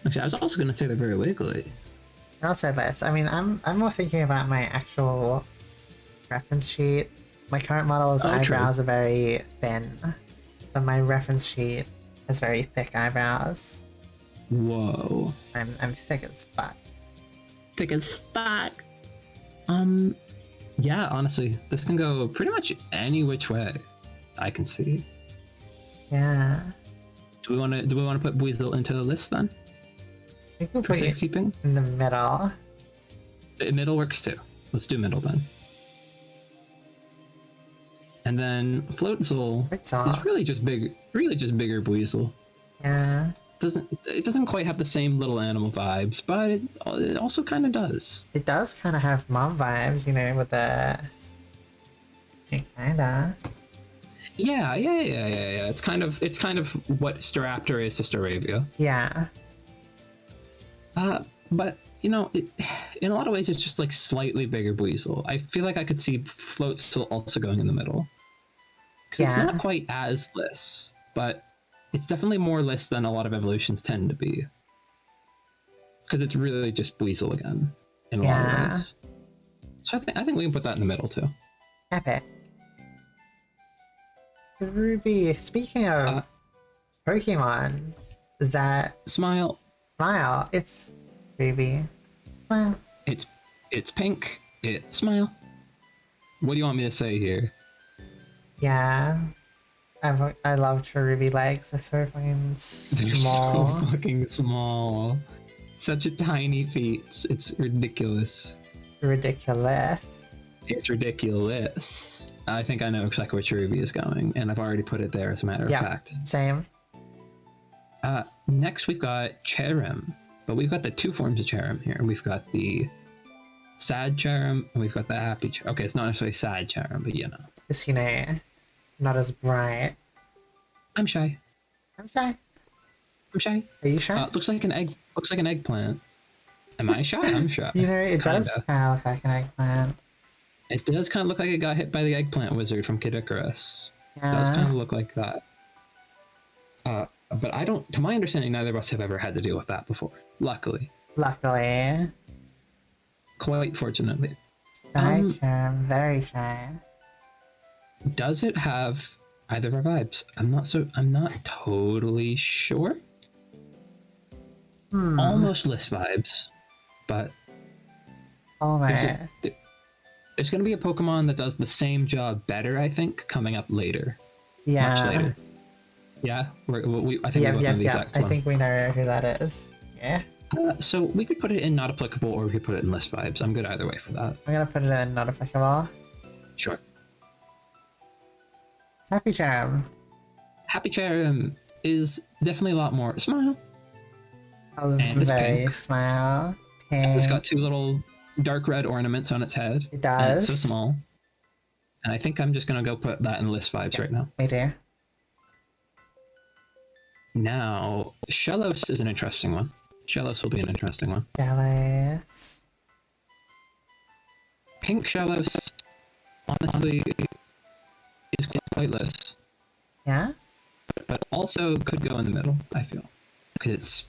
Actually, I was also going to say they're very wiggly. They're also lit. I mean, I'm more thinking about my actual reference sheet. My current model's eyebrows are very thin, but my reference sheet has very thick eyebrows. Whoa. I'm thick as fuck. Thick as fuck. Yeah, honestly, this can go pretty much any which way I can see. Yeah. Do we want to put Buizel into the list then? I think we'll For put it safekeeping? in the middle. Middle works too. Let's do middle then. And then Floatzel is really just bigger Buizel. Yeah. It doesn't quite have the same little animal vibes, but it also kind of does. It does kind of have mom vibes, you know, with the... Kinda. Yeah. It's kind of what Staraptor is to Staravia. Yeah. But you know, in a lot of ways, it's just like slightly bigger Buizel. I feel like I could see Floatzel also going in the middle, because it's not quite as list, but it's definitely more list than a lot of evolutions tend to be. Because it's really just Buizel again in a lot of ways. So I think we can put that in the middle too. Epic. Ruby, speaking of Pokemon that Smile, it's Ruby. Smile. It's pink. Smile. What do you want me to say here? Yeah. I love Cherubi legs. They're so fucking small. They're so fucking small. Such a tiny feet. It's ridiculous. Ridiculous. It's ridiculous. I think I know exactly where Cherubi is going, and I've already put it there as a matter of fact. Same. Next we've got Cherem, but we've got the two forms of Cherem here. We've got the sad Cherem, and we've got the happy Cherem. Okay, it's not necessarily sad Cherem, but you know. Just, you know, not as bright. I'm shy. I'm shy. I'm shy. Are you shy? Looks like an egg. Looks like an eggplant. Am I shy? I'm shy. You know, it does kind of look like an eggplant. It does kind of look like it got hit by the eggplant wizard from Kid Icarus. Yeah. It does kind of look like that. But I don't, to my understanding, neither of us have ever had to deal with that before. Luckily. Luckily. Quite fortunately. Very Cherem, very shy. Does it have either of our vibes? I'm not totally sure. Almost list vibes, but Almost. there's going to be a Pokemon that does the same job better, I think, coming up later. Yeah. Much later. Yeah? I think we both know the exact one. I think we know who that is. Yeah. So we could put it in not applicable, or we could put it in list vibes. I'm good either way for that. I'm gonna put it in not applicable. Sure. Happy Cherem. Happy Cherem is definitely a lot more smile. And it's very pink. smile. Pink. It's got 2 little dark red ornaments on its head. It does. And it's so small. And I think I'm just gonna go put that in list vibes right now. Me too. Now, Shellos is an interesting one. Shellos will be an interesting one. Jealous. Pink Shellos, honestly, is quite list, Yeah? but also could go in the middle, I feel. Because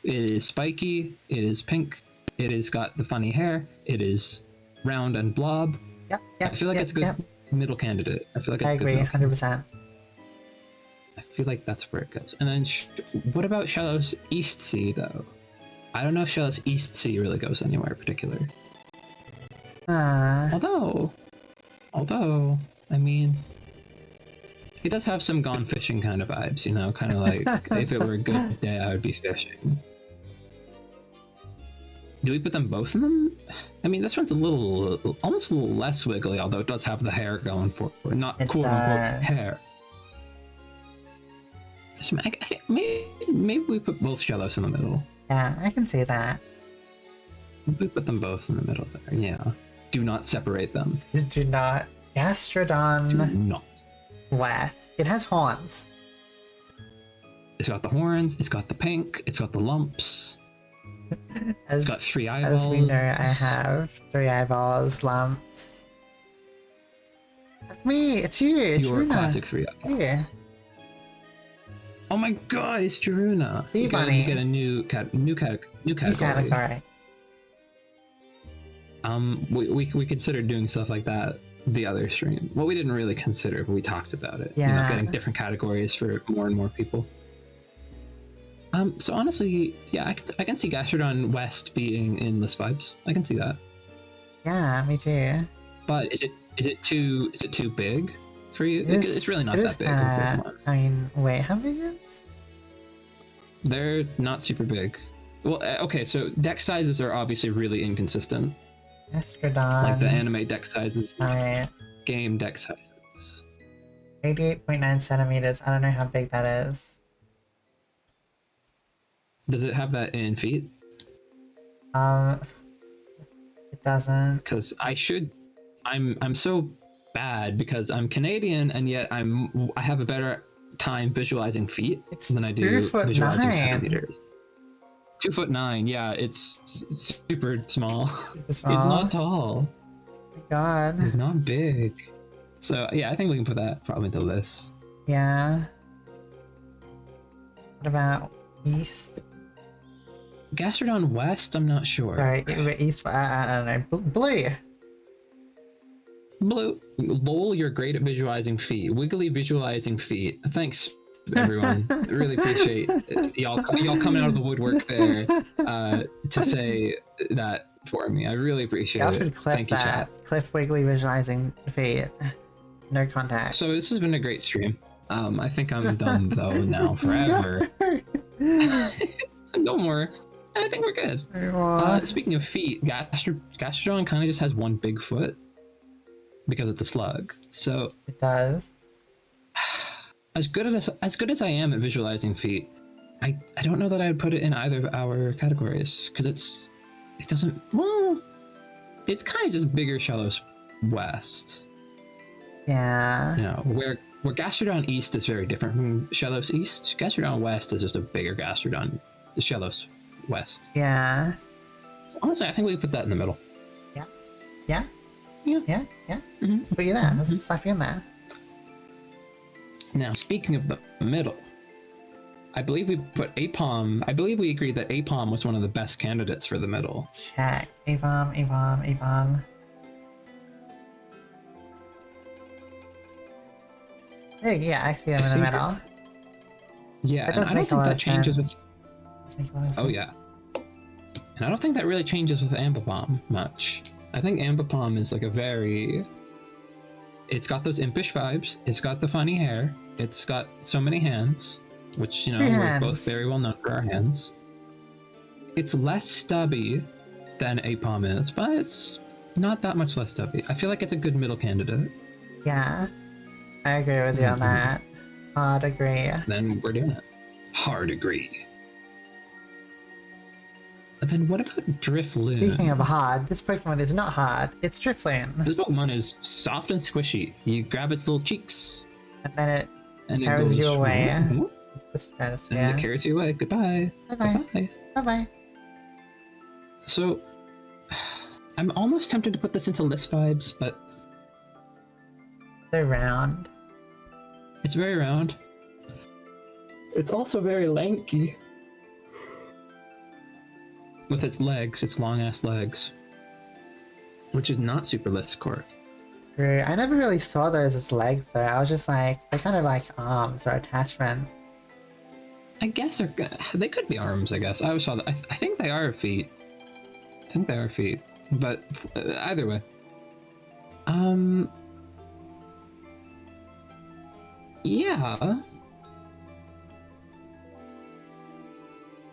it is spiky, it is pink, it has got the funny hair, it is round and blob. Yep. I feel like it's a good middle candidate. I feel like it's I a good agree, middle 100%. I feel like that's where it goes. And then, what about Shellos East Sea, though? I don't know if Shellos East Sea really goes anywhere particular. Although, I mean, it does have some gone fishing kind of vibes, you know, kind of like if it were a good day, I would be fishing. Do we put them both in them? I mean, this one's almost a little less wiggly, although it does have the hair going for it. Not quote unquote hair. So I think maybe we put both Shellos in the middle. Yeah, I can see that. We put them both in the middle there, yeah. Do not separate them. Do not. Gastrodon Do not. West. It has horns. It's got the horns, it's got the pink, it's got the lumps. It's got 3 eyeballs. As we know, I have 3 eyeballs, lumps. That's me! It's you! Your Truna. classic 3 eyeballs. Yeah. Oh my god, it's Jaruna! Sea bunny. You get a new category. We considered doing stuff like that the other stream. Well, we didn't really consider, but we talked about it. Yeah. You know, getting different categories for more and more people. So honestly, yeah, I can see Gastrodon West being in list vibes. I can see that. Yeah, me too. But is it too big for you? It's really not that big. I mean, wait, how big is? They're not super big. Well, okay, so deck sizes are obviously really inconsistent. Gastrodon. Like the anime deck sizes, Right. game deck sizes. 88.9 centimeters. I don't know how big that is. Does it have that in feet? It doesn't. Because I'm so bad because I'm Canadian and yet I have a better time visualizing feet than I do visualizing centimeters. 2'9", yeah, it's super small. It's not tall. Oh my god. It's not big. So yeah, I think we can put that probably into this. Yeah. What about East? Gastrodon West, I'm not sure. Sorry, East. I don't know. Blue. Blue. Lol, you're great at visualizing feet. Wiggly visualizing feet. Thanks, everyone. Really appreciate it. Y'all coming out of the woodwork there to say that for me. I really appreciate it. Should clip Thank you, that. chat. Clip Wiggly visualizing feet. No contact. So this has been a great stream. I think I'm done though now forever. No more. I think we're good. Speaking of feet, Gastrodon kind of just has one big foot because it's a slug. So it does. As good as I am at visualizing feet, I don't know that I would put it in either of our categories because it doesn't. Well, it's kind of just bigger Shellos West. Yeah. You know, where Gastrodon East is very different from Shellos East. Gastrodon West is just a bigger Gastrodon. Shellos West. Yeah. So honestly, I think we put that in the middle. Yeah. Yeah. Yeah. Mm-hmm. Let's put you there. Let's slap you in there. Now, speaking of the middle, I believe we put Apom. I believe we agreed that Apom was one of the best candidates for the middle. Check. Avom. There, yeah, I see them in the middle. Yeah, That and does I don't make a think lot that of changes sense. with. Oh yeah, and I don't think that really changes with Ambipom much. I think Ambipom is like a very. It's got those impish vibes. It's got the funny hair. It's got so many hands, which we're both very well known for our hands. It's less stubby than Apom is, but it's not that much less stubby. I feel like it's a good middle candidate. Yeah, I agree with you on that. Hard agree. Then we're doing it. Hard agree. And then what about Drifloon? Speaking of hard, this Pokemon is not hard. It's Drifloon. This Pokemon is soft and squishy. You grab its little cheeks. And then it And carries it goes, you away. "Whoop, whoop," The stratosphere. and it carries you away. Goodbye. Bye-bye. Bye. Bye-bye. So, I'm almost tempted to put this into list vibes, but So round. it's very round. It's also very lanky. With its legs, its long-ass legs. Which is not super list core. True. I never really saw those as legs though. I was just like, they're kind of like arms or attachment. I guess they could be arms, I guess. I always saw that. I think they are feet. I think they are feet. But either way. Yeah.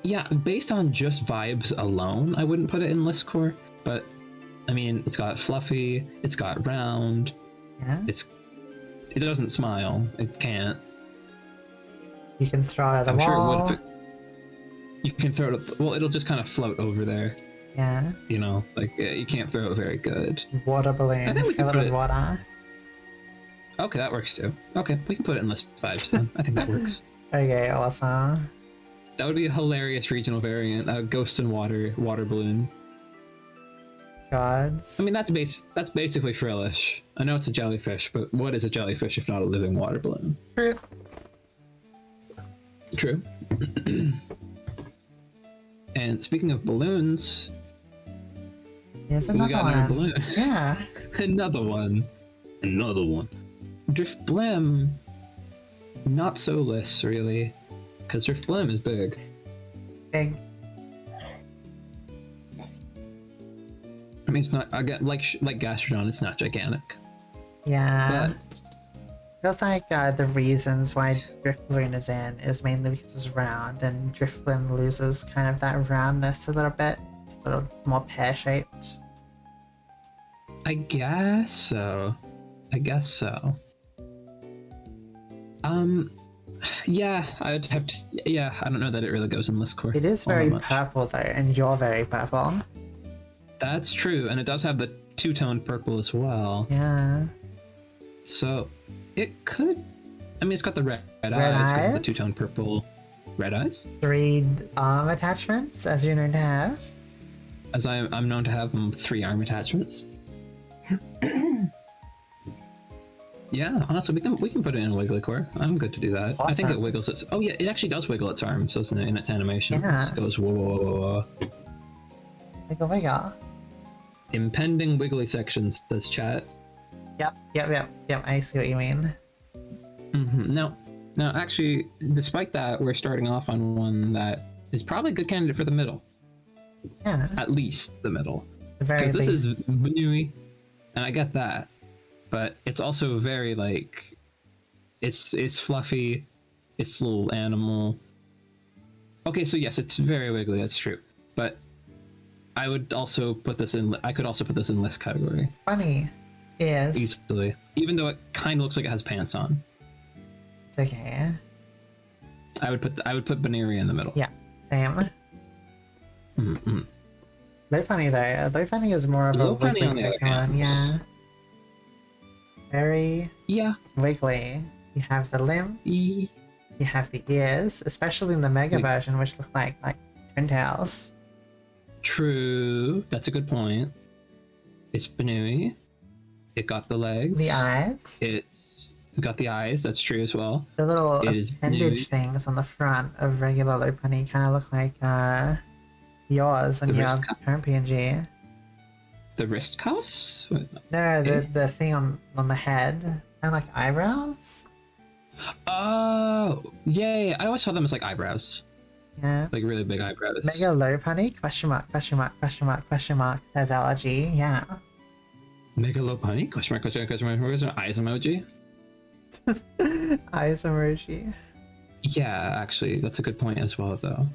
Yeah, based on just vibes alone, I wouldn't put it in list core, but I mean, it's got fluffy, it's got round, Yeah. it doesn't smile, it can't. You can throw it at a I'm sure it wall. would if you can throw it, well, it'll just kind of float over there, Yeah. like you can't throw it very good. Water I balloon. think we Fill can it put with it- water. Okay, that works too. Okay, we can put it in list vibes then. I think that works. Okay, awesome. That would be a hilarious regional variant, a ghost and water balloon. Gods. I mean, that's basically Frillish. I know it's a jellyfish, but what is a jellyfish if not a living water balloon? True. True. And speaking of balloons, Here's we another got another one. balloon. Yeah. Another one. Drifblim. Not so less, really, because Drifblim is big. Big. I mean, it's not like Gastrodon. It's not gigantic. Yeah. But Feels like the reasons why Drifloon is in is mainly because it's round, and Drifloon loses kind of that roundness a little bit. It's a little more pear-shaped. I guess so. Yeah, I'd have to. Yeah, I don't know that it really goes in list core. It is all that very much. purple though, and you're very purple. That's true, and it does have the two-tone purple as well. Yeah. So it could. I mean, it's got the red eyes, eyes? the two-tone purple, red eyes. 3 arm attachments, as you're known to have. As I'm known to have 3 arm attachments. Yeah, honestly, we can put it in a wiggly core. I'm good to do that. I think it Awesome. wiggles its. Oh yeah, it actually does wiggle its arms, doesn't it? In its animation, Yeah. it goes whoa, whoa, whoa, whoa. Wiggle, wiggle. Impending wiggly sections, says chat. Yep. I see what you mean. Now, actually, despite that, we're starting off on one that is probably a good candidate for the middle. Yeah. At least the middle. The very Because this least. is Banui, and I get that, but it's also very like, it's fluffy, it's a little animal. Okay, so yes, it's very wiggly. That's true, but I would also put this in. I could also put this in list category Funny is easily, even though it kind of looks like it has pants on. it's okay. I would put Baneri in the middle. Yeah, same. Mm-hmm. Lopunny though. Lopunny is more of a Lopunny wiggly on the other Pokemon, hand. yeah. Very Yeah. wiggly. You have the limb, you have the ears, especially in the Mega Like- version, which look like twin tails. True. That's a good point. It's Banui. It got the legs. The eyes. It's We got the eyes, that's true as well. The little It is appendage new. things on the front of regular Lopunny kind of look like yours and The your wrist cuff? current PNG. The wrist cuffs? What? No, Eh? the thing on the head, kind of like eyebrows. Oh, yeah, I always saw them as like eyebrows. Yeah. Like really big eyebrows. Mega Lopunny? Question mark, question mark, question mark, question mark. There's allergy, yeah. Megalopony? Question mark, question mark, question mark, question mark, eyes emoji? Eyes emoji. Yeah, actually, that's a good point as well, though.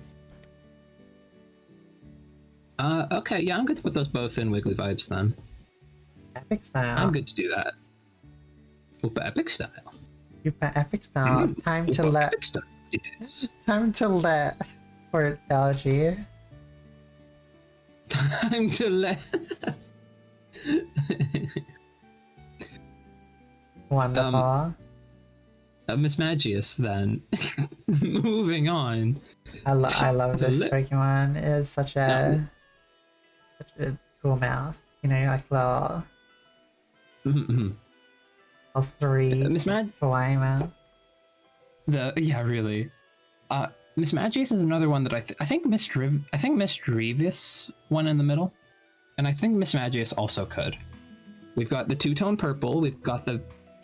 Okay, yeah, I'm good to put those both in Wiggly Vibes then. Epic style. I'm good to do that. Oopa Epic Style. Super epic style. Time to Oopa let. Epic Style. It is. Time to let. For allergy. Time to let. Wonderful. Miss Magius, then. Moving on. I love this Let- Pokemon. It is such a cool mouth. You know, like little Mhm. three Miss Mag. kawaii mouth. Yeah, really. Miss Magius is another one that I think Miss Revis won in the middle, and I think Miss Magius also could. We've got the two-tone purple. We've got the.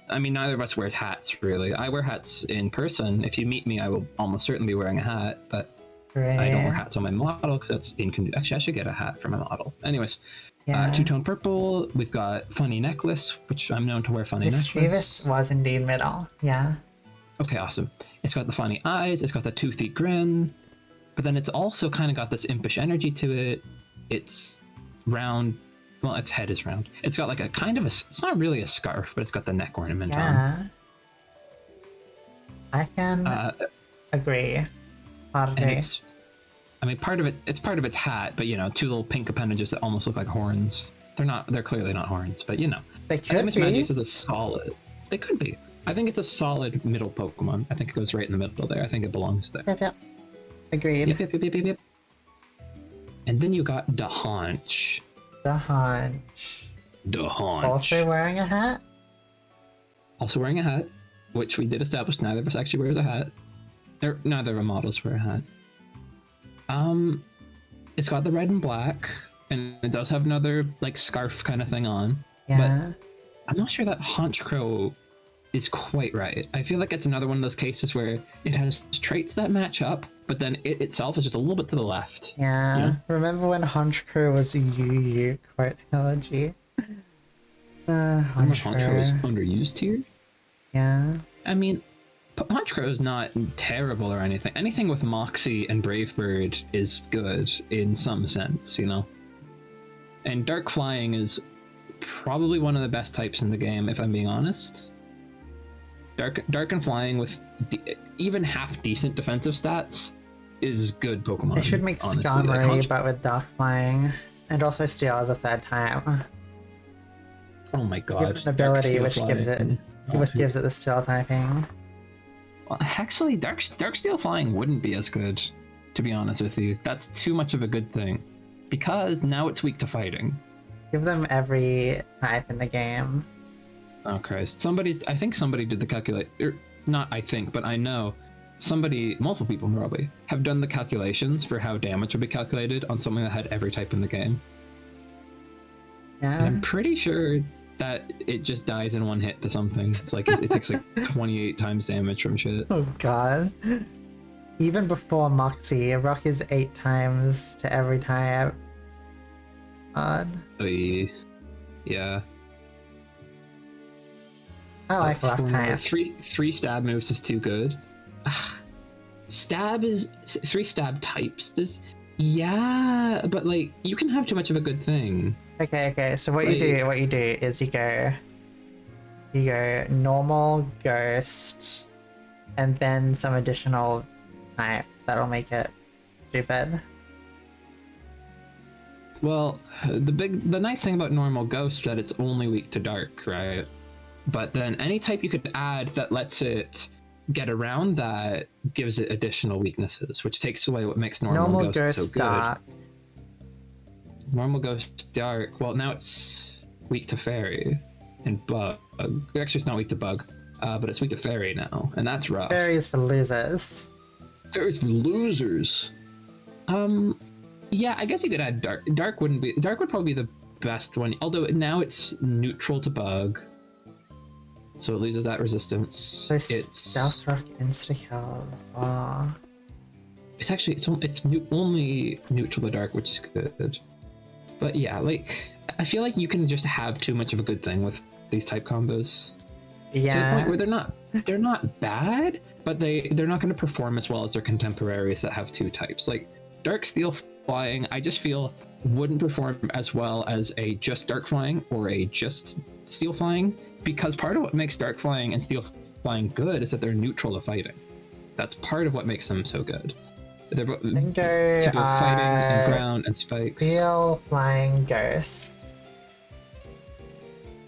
I mean, neither of us wears hats, really. I wear hats in person. If you meet me, I will almost certainly be wearing a hat, but I don't wear hats on my model because that's inconvenient. Actually, I should get a hat for my model. Anyways, Yeah. two-tone purple. We've got funny necklace, which I'm known to wear funny Miss necklace. Revis was indeed middle. Yeah. Okay, awesome. It's got the funny eyes, it's got the toothy grin, but then it's also kind of got this impish energy to it. It's round. Well, its head is round. It's got like a kind of a. It's not really a scarf, but it's got the neck ornament on. Yeah. I can agree. And Agree. it's. I mean, part of it. It's part of its hat, but you know, two little pink appendages that almost look like horns. They're not. They're clearly not horns, but you know. They I think could Miss be. Magius is a solid. They could be. I think it's a solid middle Pokemon. I think it goes right in the middle there. I think it belongs there. Yep, yep. Agreed. Yep. And then you got the haunch. The haunch. The haunch. Also wearing a hat? Also wearing a hat, which we did establish neither of us actually wears a hat. Neither of our models wear a hat. It's got the red and black, and it does have another like scarf kind of thing on. Yeah. I'm not sure that Haunch Crow is quite right. I feel like it's another one of those cases where it has traits that match up, but then it itself is just a little bit to the left. Yeah. Yeah. Remember when Honchkrow was a UU quote elegy? Haunch Crow is Honchkrow. underused here. Yeah. I mean, Haunch Crow is not terrible or anything. Anything with Moxie and Brave Bird is good in some sense, you know? And Dark Flying is probably one of the best types in the game, if I'm being honest. Dark and Flying with even half decent defensive stats is good Pokemon. They should make honestly. Skarmory, but with Dark Flying. And also Steel as a third time. Oh my Give god. it an ability Dark which Steel gives Flying. it the Steel typing. Well, actually, Dark Steel Flying wouldn't be as good, to be honest with you. That's too much of a good thing. Because now it's weak to fighting. Give them every type in the game. Oh Christ! I think somebody did the calculate. Not I think, but I know multiple people probably have done the calculations for how damage would be calculated on something that had every type in the game. And Yeah. I'm pretty sure that it just dies in one hit to something. It's like it takes like 28 times damage from shit. Oh god. Even before Moxie, Rock is 8 times to every type. God. Yeah. I like Rock type. Three stab moves is too good. Three stab types is yeah, but like you can have too much of a good thing. Okay, so what you do is you go normal, ghost, and then some additional type that'll make it stupid. Well, the nice thing about normal ghost is that it's only weak to dark, right? But then any type you could add that lets it get around that gives it additional weaknesses, which takes away what makes normal ghost so good. Dark. Normal ghost dark. Well, now it's weak to fairy and bug. Actually, it's not weak to bug. but it's weak to Fairy now, and that's rough. Fairy is for losers. Fairy's for losers. Yeah, I guess you could add Dark. Dark would probably be the best one, although now it's neutral to Bug, so it loses that resistance. So it's Stealth Rock insta-kills. Wow. It's actually only neutral to Dark, which is good. But yeah, like I feel like you can just have too much of a good thing with these type combos. Yeah. To the point where they're not bad, but they're not going to perform as well as their contemporaries that have two types. Like Dark Steel Flying, I just feel wouldn't perform as well as a just Dark Flying or a just Steel Flying, because part of what makes Dark Flying and Steel Flying good is that they're neutral to fighting. That's part of what makes them so good. They're both to go fighting and ground and spikes. Steel Flying Ghost.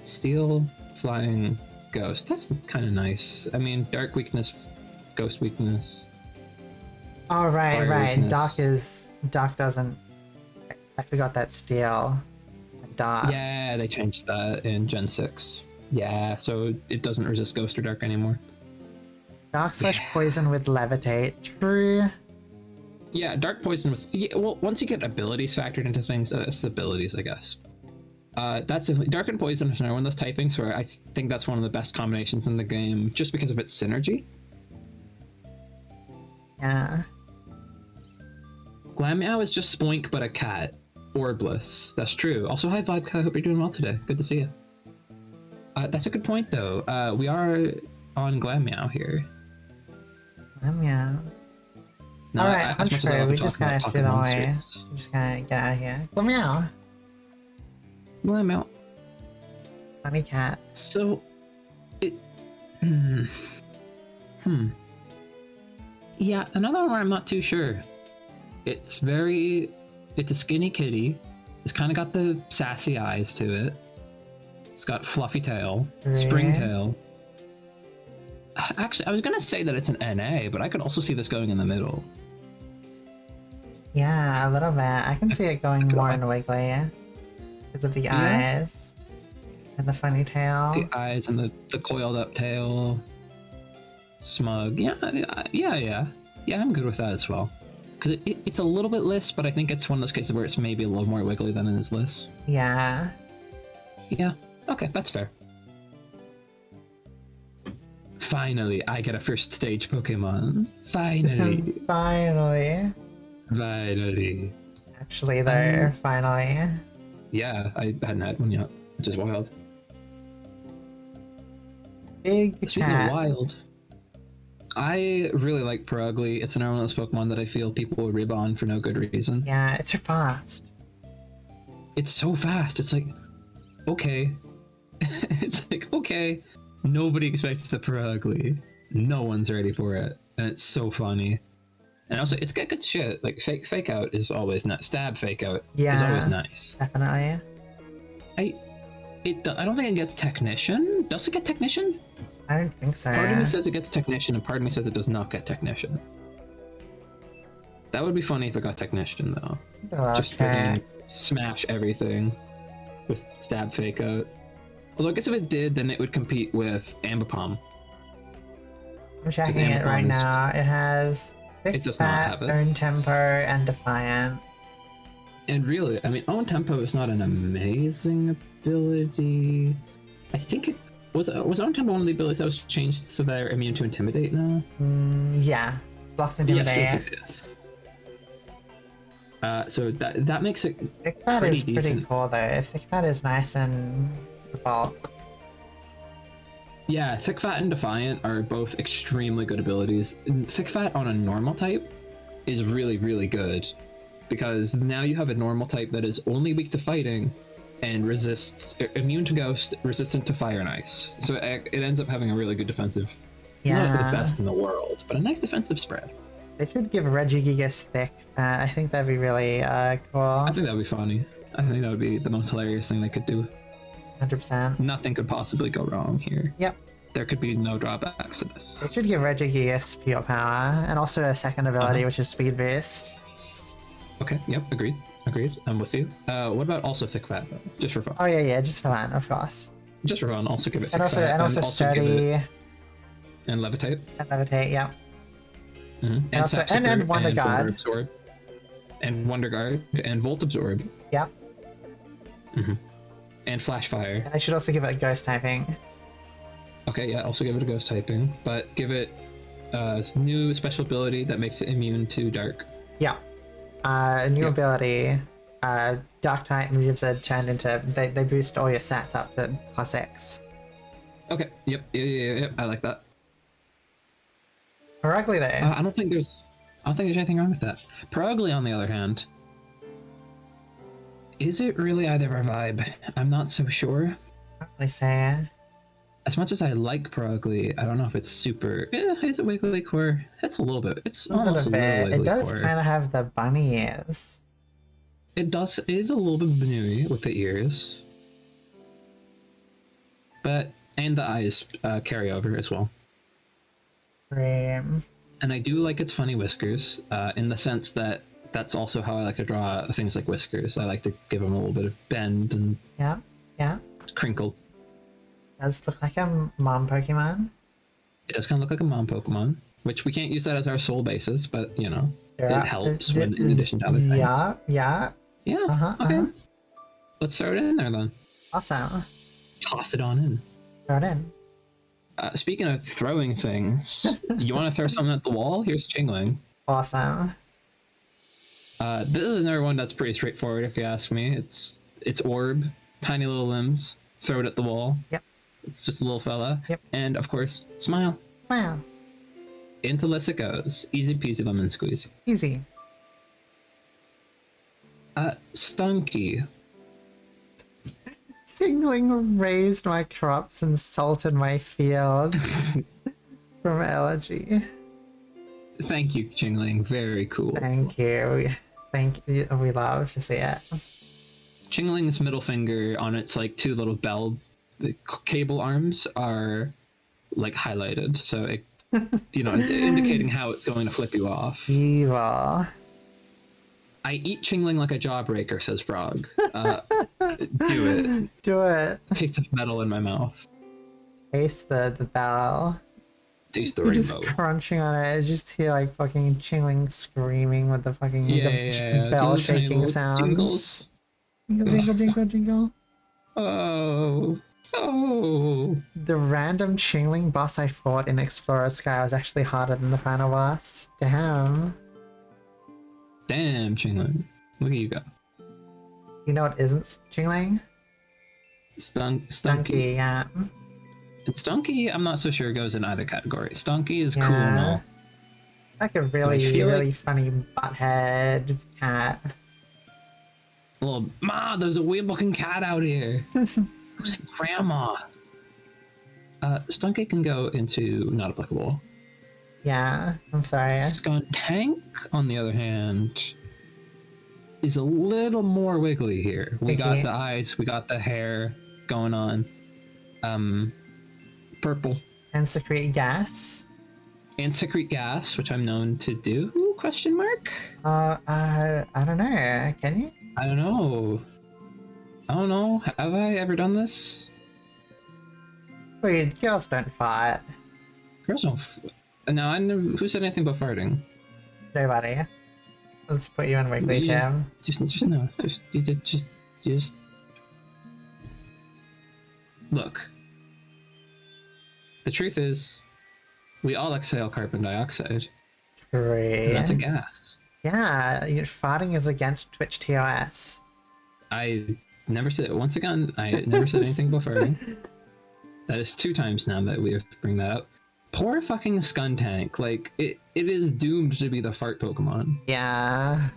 Steel Flying Ghost. That's kind of nice. I mean, Dark Weakness, Ghost Weakness. Oh, right. Weakness. Dark doesn't... I forgot that Steel and Dark. Yeah, they changed that in Gen 6. Yeah, so it doesn't resist Ghost or Dark anymore. Dark / Poison with Levitate. True. Yeah, Dark Poison with... Yeah, well, once you get abilities factored into things, it's abilities, I guess. That's definitely... Dark and Poison is another one of those typings where I think that's one of the best combinations in the game, just because of its synergy. Yeah. Glameow is just Spoink, but a cat. Orbless. That's true. Also, hi, Vodka. Hope you're doing well today. Good to see you. That's a good point, though. We are on Glameow here. Glameow. No, alright, I'm sure we just gotta throw them away. Monsters. We just gotta get out of here. Glameow. Glameow. Funny cat. So, it... Yeah, another one where I'm not too sure. It's a skinny kitty. It's kind of got the sassy eyes to it. It's got fluffy tail, spring tail. Actually, I was gonna say that it's an NA, but I could also see this going in the middle. Yeah, a little bit. I can see it going more in Wiggly because of the eyes and the funny tail. The eyes and the coiled up tail. Smug. Yeah, I'm good with that as well. Because it's a little bit less, but I think it's one of those cases where it's maybe a little more Wiggly than it is less. Yeah. Yeah, okay, that's fair. Finally, I get a first stage Pokemon. Finally. Finally. Actually, though, finally. Yeah, I hadn't had one yet, which is wild. Big Speaking cat. of wild, I really like Purugly. It's another one of those Pokemon that I feel people will rib on for no good reason. Yeah, it's so fast. It's so fast. It's like, okay. It's like, okay. Nobody expects the Purugly. No one's ready for it. And it's so funny. And also, it's got good shit. Like, fake out is always nice. Stab fake out is always nice. Definitely. I don't think it gets Technician. Does it get Technician? I don't think so. Part of me says it gets Technician, and part of me says it does not get Technician. That would be funny if it got Technician, though. Just freaking smash everything with Stab Fake Out. Although I guess if it did, then it would compete with Ambipom. I'm checking it right now. It has Thick Fat, Own Tempo, and Defiant. And really, I mean, Own Tempo is not an amazing ability. I think it was Own Tempo one of the abilities that was changed so they're immune to Intimidate now? Yeah. Blocks Intimidate. Yes. So that makes it Thick Fat is pretty cool though. Thick Fat is nice and bulk. Yeah, Thick Fat and Defiant are both extremely good abilities. And Thick Fat on a normal type is really, really good. Because now you have a normal type that is only weak to fighting and resists immune to Ghost, resistant to Fire and Ice. So it ends up having a really good defensive. Not the best in the world, but a nice defensive spread. They should give Regigigas Thick Fat. I think that'd be really cool. I think that would be funny. I think that would be the most hilarious thing they could do. 100%. Nothing could possibly go wrong here. Yep. There could be no drawbacks to this. They should give Regigigas Pure Power, and also a second ability, which is Speed Boost. Okay, yep, agreed. I'm with you. What about also Thick Fat, though? Just for fun. Oh yeah, just for fun, of course. Just for fun, also give it Thick Fat. And also Sturdy. and Levitate. And Levitate, yeah. Mm-hmm. And also, and Wonder Guard. Absorb. And Wonder Guard and Volt Absorb. Yeah. Mm-hmm. And Flash Fire. And I should also give it Ghost typing. Okay, yeah, also give it a Ghost typing, but give it a new special ability that makes it immune to Dark. Yeah. A new ability. Dark type moves are turned into, they boost all your stats up to +X. Okay, yep, I like that. Correctly though. I don't think there's anything wrong with that. Perugly, on the other hand, is it really either a vibe? I'm not so sure. They say. As much as I like Perugly, I don't know if it's super. Is it Wiggly Core? It's a little bit. It's almost a little Wiggly It does Core. kind of have the bunny ears. It does. It is a little bit Banooey with the ears, and the eyes carry over as well. Cream. And I do like its funny whiskers, in the sense that that's also how I like to draw things like whiskers. I like to give them a little bit of bend and yeah, crinkle. Does look like a mom Pokemon. It does kind of look like a mom Pokemon, which we can't use that as our sole basis, but you know, it helps when, in addition to other things. Yeah. Okay. Let's throw it in there then. Awesome. Toss it on in. Throw it in. Speaking of throwing things, you want to throw something at the wall? Here's Chingling. Awesome. This is another one that's pretty straightforward, if you ask me. It's orb, tiny little limbs, throw it at the wall. Yep. It's just a little fella. Yep. And of course, smile. Smile. Into this it goes. Easy peasy lemon squeeze. Easy. Stunky. Chingling raised my crops and salted my fields from allergy. Thank you, Chingling. Very cool. Thank you. Thank you. We love to see it. Chingling's middle finger on its like two little bell cable arms are like highlighted, so it, you know, it's indicating how it's going to flip you off. Evil. I eat Chingling like a jawbreaker, says Frog. Do it. Do it. Taste of metal in my mouth. Taste the bell. Taste the You're rainbow. just crunching on it. I just hear like fucking Chingling screaming with the fucking the bell Just tiny shaking little sounds. jingles. Jingle, jingle, jingle, jingle. Oh. The random Chingling boss I fought in Explorer Sky was actually harder than the final boss. Damn. Damn, Chingling. Look at you go. You know what isn't Chingling? Stunky. Yeah. And Stunky, I'm not so sure goes in either category. Stunky is cool and all. It's like a really like... funny butthead cat. Little, Ma, there's a weird looking cat out here. Who's like grandma? Stunky can go into not applicable. Yeah, I'm sorry. Skuntank, on the other hand, is a little more wiggly here. We got the eyes, we got the hair going on. Purple. And secrete gas. And secrete gas, which I'm known to do? Question mark? I don't know. Can you? I don't know. Have I ever done this? Wait, girls don't fart. Girls don't. No, I never. Who said anything about farting? Nobody. Let's put you in weekly, Tim. Just no. Just. Look. The truth is, we all exhale carbon dioxide. Great. And that's a gas. Yeah, farting is against Twitch TOS. I never said. Once again, I never said anything about farting. That is 2 times now that we have to bring that up. Poor fucking Skuntank. Like, it is doomed to be the fart Pokemon. Yeah.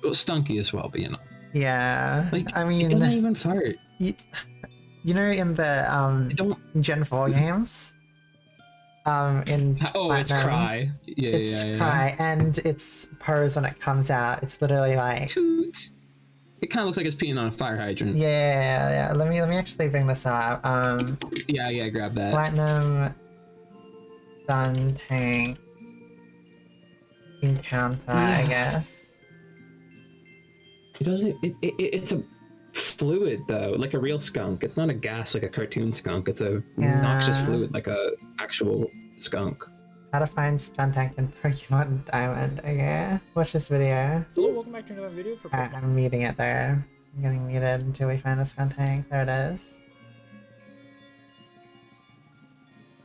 Well, Stunky as well, but you know. Yeah. Like, I mean, it doesn't even fart. You know, in the Gen 4 games, in Platinum, it's Cry. It's Cry, and it's pose when it comes out. It's literally like toot. It kind of looks like it's peeing on a fire hydrant. Yeah. Let me actually bring this up. Yeah, grab that. Platinum Skuntank encounter, I guess. It doesn't. It's a fluid though, like a real skunk. It's not a gas like a cartoon skunk. It's a noxious fluid like a actual skunk. How to find Stuntank in Pokemon Diamond. Okay, watch this video. Hello, welcome back to another video for Alright, I'm muting it there. I'm getting muted until we find the Stuntank. There it is.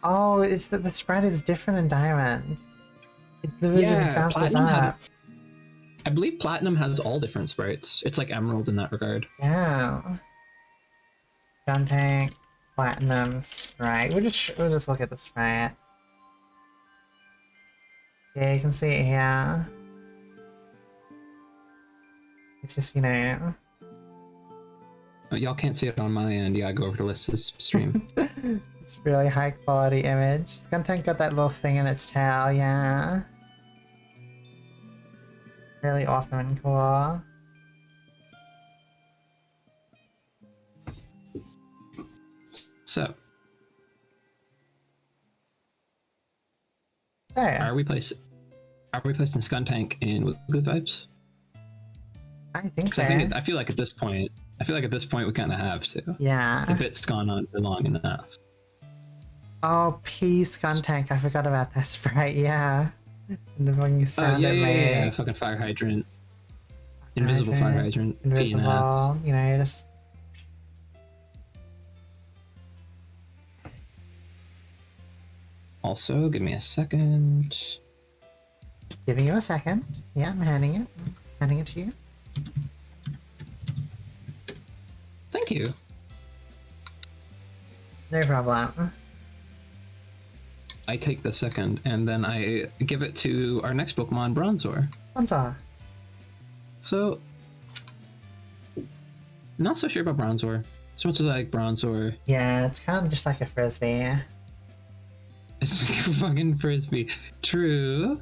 Oh, it's that the spread is different in Diamond. It literally just bounces up. I believe Platinum has all different sprites. It's like Emerald in that regard. Yeah. Stuntank, Platinum, Sprite. We'll just look at the Sprite. Yeah, you can see it here. It's just, you know... Oh, y'all can't see it on my end. Yeah, go over to Liz's stream. It's a really high quality image. Skuntank got that little thing in its tail, yeah. Really awesome and cool. So, There. are we placing Skuntank in Wiggly vibes? I think so. I feel like at this point we kind of have to. Yeah. The bit's gone on for long enough. Oh, P Skuntank. I forgot about that sprite. Yeah. And the fucking sound it made. Yeah. Fucking fire hydrant. Invisible fire hydrant. Invisible. You know, just. Also, give me a second. Giving you a second. Yeah, I'm handing it. Handing it to you. Thank you. No problem. I take the second, and then I give it to our next Pokemon, Bronzor. Bronzor. So, not so sure about Bronzor. As much as I like Bronzor, Yeah, it's kind of just like a frisbee. it's like a fucking frisbee. True.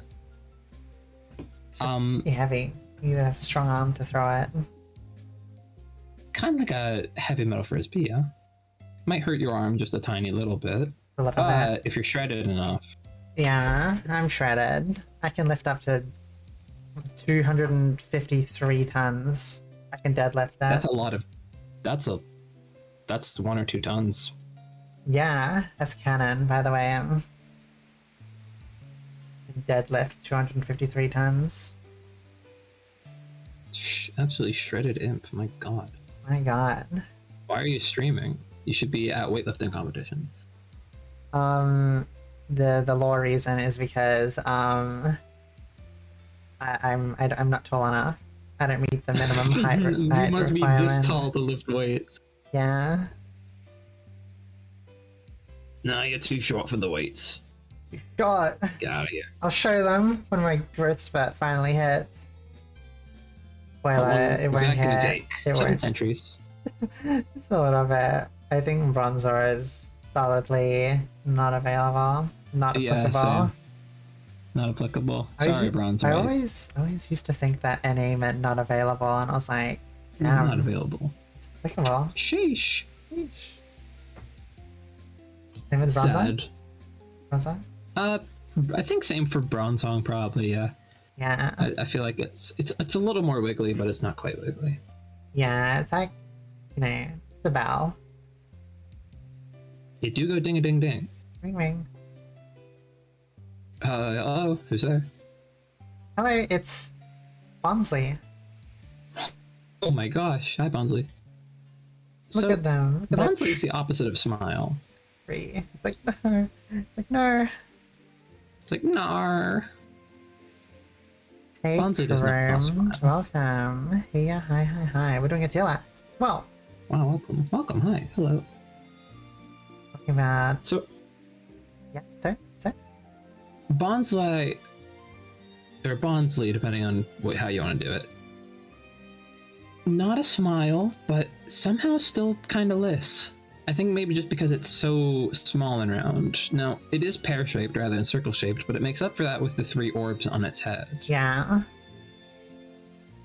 Be heavy. You need to have a strong arm to throw it. Kind of like a heavy metal frisbee, yeah. Might hurt your arm just a tiny little bit, A little bit. if you're shredded enough. Yeah, I'm shredded. I can lift up to 253 tons. I can deadlift that. That's a lot of. That's 1 or 2 tons. Yeah, that's canon, by the way. Deadlift 253 tons. Absolutely shredded imp. My god. My god. Why are you streaming? You should be at weightlifting competitions. The law reason is because I'm not tall enough. I don't meet the minimum height, You height must be requirement. this tall to lift weights. Yeah. Nah, you're too short for the weights. Shot. Get out of here. I'll show them when my growth spurt finally hits. Spoiler, it won't gonna hit. take? It 7 won't. centuries. It's a little bit. I think Bronzor is solidly not available. Not applicable. Same. Not applicable. Sorry, Bronzor. I always used to think that NA meant not available, and I was like, damn, Not available. it's applicable. Sheesh. Sheesh. Same with Bronzor? Sad. Bronzor? I think same for Bronzong probably, yeah. Yeah. I feel like it's a little more wiggly, but it's not quite wiggly. Yeah, it's like, you know, it's a bell. They do go ding a ding ding. Ring ring. Hello, who's there? Hello, it's Bonsley. Oh my gosh, hi Bonsley. Look at them. Look at Bonsley is the opposite of smile. that tree. It's like, no. It's like, no. It's like, nar. Hey, Bonsley doesn't have Cherem. a smile. Welcome. Hey, yeah, hi. We're doing a tail ass. Well, Wow, welcome, hi, hello. talking about... So, Yeah, so? Bonsley, or Bonsley, depending on how you want to do it. Not a smile, but somehow still kind of less. I think maybe just because it's so small and round. Now, it is pear-shaped rather than circle-shaped, but it makes up for that with the 3 orbs on its head. Yeah.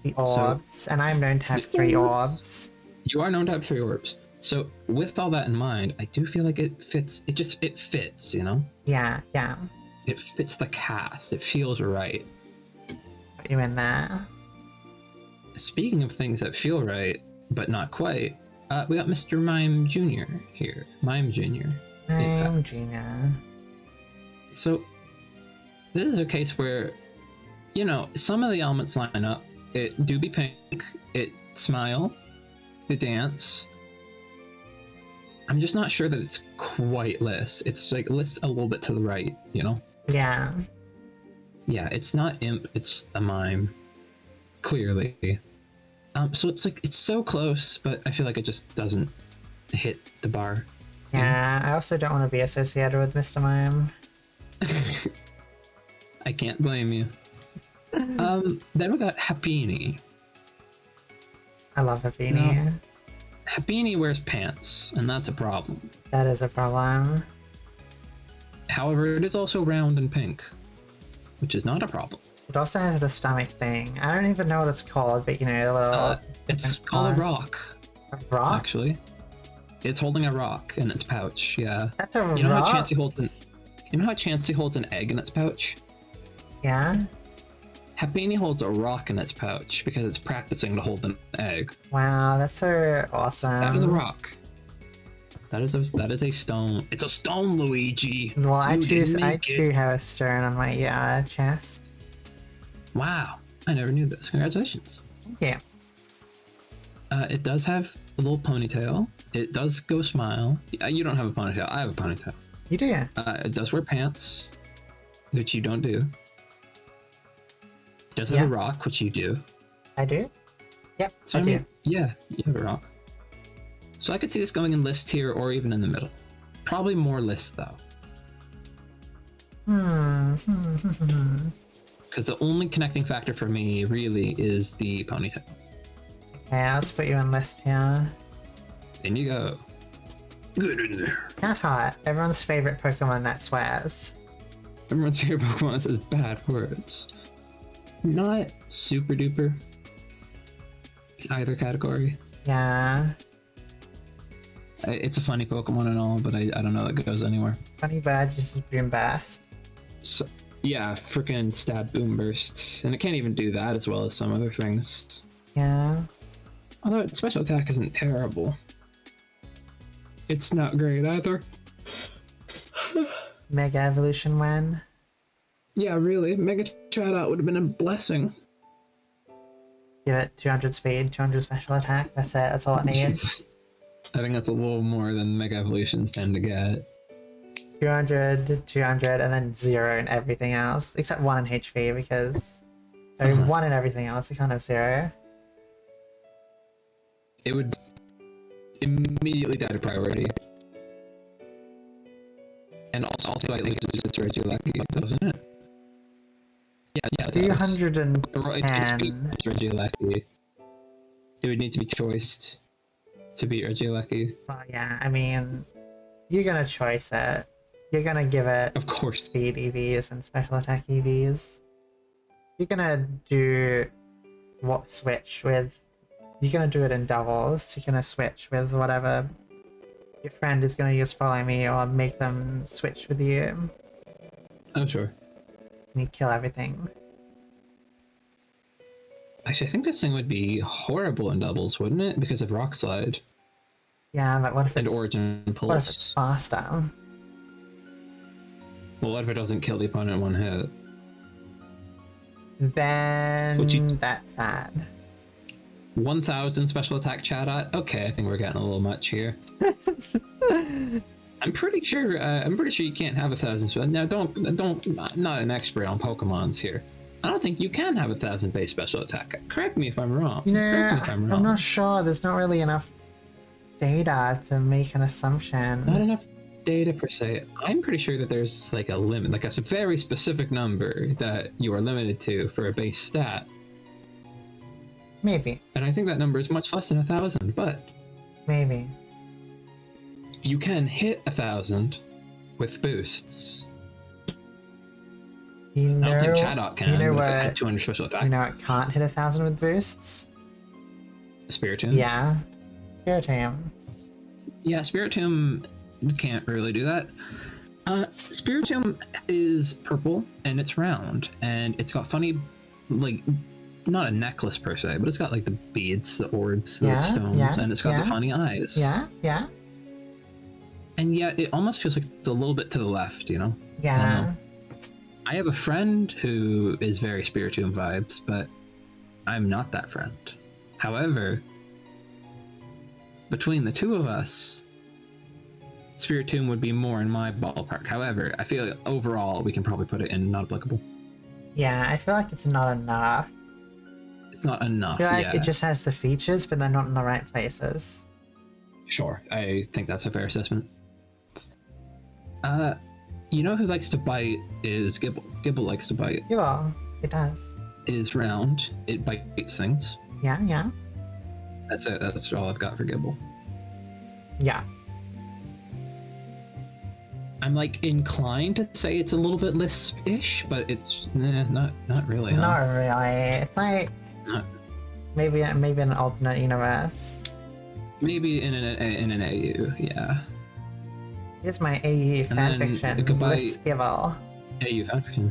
The orbs. And I'm known to have 3 orbs. You are known to have 3 orbs. So, with all that in mind, I do feel like it fits, it fits, you know? Yeah. It fits the cast. It feels right. Put you in there. Speaking of things that feel right, but not quite, we got Mr. Mime Junior here. Mime Junior. I'm Junior. So this is a case where, you know, some of the elements line up. It do be pink, it smile, it dance. I'm just not sure that it's quite Liss. It's like Liss a little bit to the right, you know? Yeah. Yeah, it's not Imp, it's a Mime. Clearly. So it's like, it's so close, but I feel like it just doesn't hit the bar. Yeah, I also don't want to be associated with Mr. Mime. I can't blame you. Then we got Hapini. I love Hapini. No. Hapini wears pants, and that's a problem. That is a problem. However, it is also round and pink, which is not a problem. It also has the stomach thing. I don't even know what it's called, but you know, the little... It's called a rock. A rock? Actually. It's holding a rock in its pouch, yeah. That's a rock? You know how Chansey holds an egg in its pouch? Yeah? Hapini holds a rock in its pouch because it's practicing to hold an egg. Wow, that's so awesome. That is a rock. That is a stone. It's a stone, Luigi. Well, I too have a stone on my chest. Wow, I never knew this. Congratulations. Yeah. It does have a little ponytail. It does go smile. You don't have a ponytail. I have a ponytail. You do? It does wear pants, which you don't do. It does have a rock, which you do. I do? Yep, So I do. mean, yeah, you have a rock. So I could see this going in list tier or even in the middle. Probably more list though. Because the only connecting factor for me really is the ponytail. Okay, let's put you in list here. In you go. Good in there. Cat Heart, everyone's favorite Pokemon that swears. Everyone's favorite Pokemon says bad words. Not super duper. Either category. Yeah. It's a funny Pokemon and all, but I don't know that it goes anywhere. Funny Bird uses Boom Burst. So, yeah, freaking stab boom burst. And it can't even do that as well as some other things. Yeah. Although its special attack isn't terrible. It's not great either. Mega Evolution when? Yeah, really. Mega Chatot would have been a blessing. Give it 200 speed, 200 special attack. That's it. That's all it needs. I think that's a little more than Mega Evolutions tend to get. 200, 200, and then 0 in everything else. Except 1 in HP because... So 1 in everything else. You can't have 0. It would immediately die to priority. And also slightly loses its Regieleki, doesn't it? Yeah, it does. 210. It's Regieleki. It would need to be choiced to beat Regieleki. Well, yeah, I mean, you're gonna choice it. You're gonna give it Of course. speed EVs and special attack EVs. You're gonna do what switch with. You're gonna do it in doubles. You're gonna switch with whatever your friend is gonna use Follow Me or make them switch with you. Oh, sure. And you kill everything. Actually, I think this thing would be horrible in doubles, wouldn't it? Because of Rock Slide. Yeah, but what if And it's Origin Pulse. what if it's faster? Well, what if it doesn't kill the opponent in one hit? Then that's sad. 1000 special attack Chatot? Okay, I think we're getting a little much here. I'm pretty sure you can't have 1000 special. Now, I'm not an expert on Pokemons here. I don't think you can have 1000 base special attack. Correct me if I'm wrong. You know, Correct me if I'm wrong. I'm not sure. There's not really enough data to make an assumption. Not enough data per se. I'm pretty sure that there's like a limit, like a very specific number that you are limited to for a base stat. Maybe. And I think that number is much less than 1000, but Maybe. you can hit 1000 with boosts. You know, I don't think Chatot can. You know but if it had what? 200 special attack. You know it can't hit 1000 with boosts? Spiritomb? Yeah. Spiritomb. Yeah, Spiritomb can't really do that. Spiritomb is purple and it's round and it's got funny, like, not a necklace per se, but it's got like the beads, the orbs, the stones, and it's got the funny eyes. Yeah, yeah. And yet it almost feels like it's a little bit to the left, you know? Yeah. I have a friend who is very Spiritomb vibes, but I'm not that friend. However, between the two of us, Spiritomb would be more in my ballpark. However, I feel like overall we can probably put it in not applicable. Yeah, I feel like it's not enough. It's not enough. I feel like yeah. it just has the features, but they're not in the right places. Sure, I think that's a fair assessment. You know who likes to bite is Gibble. Gibble likes to bite. Yeah, it does. It is round. It bites things. Yeah, yeah. That's it. That's all I've got for Gibble. Yeah. I'm like inclined to say it's a little bit lisp-ish, but it's not really. Not really. It's like maybe an alternate universe. Maybe in an AU, yeah. Here's my AU fanfiction. Lisp Gibble. AU fanfiction.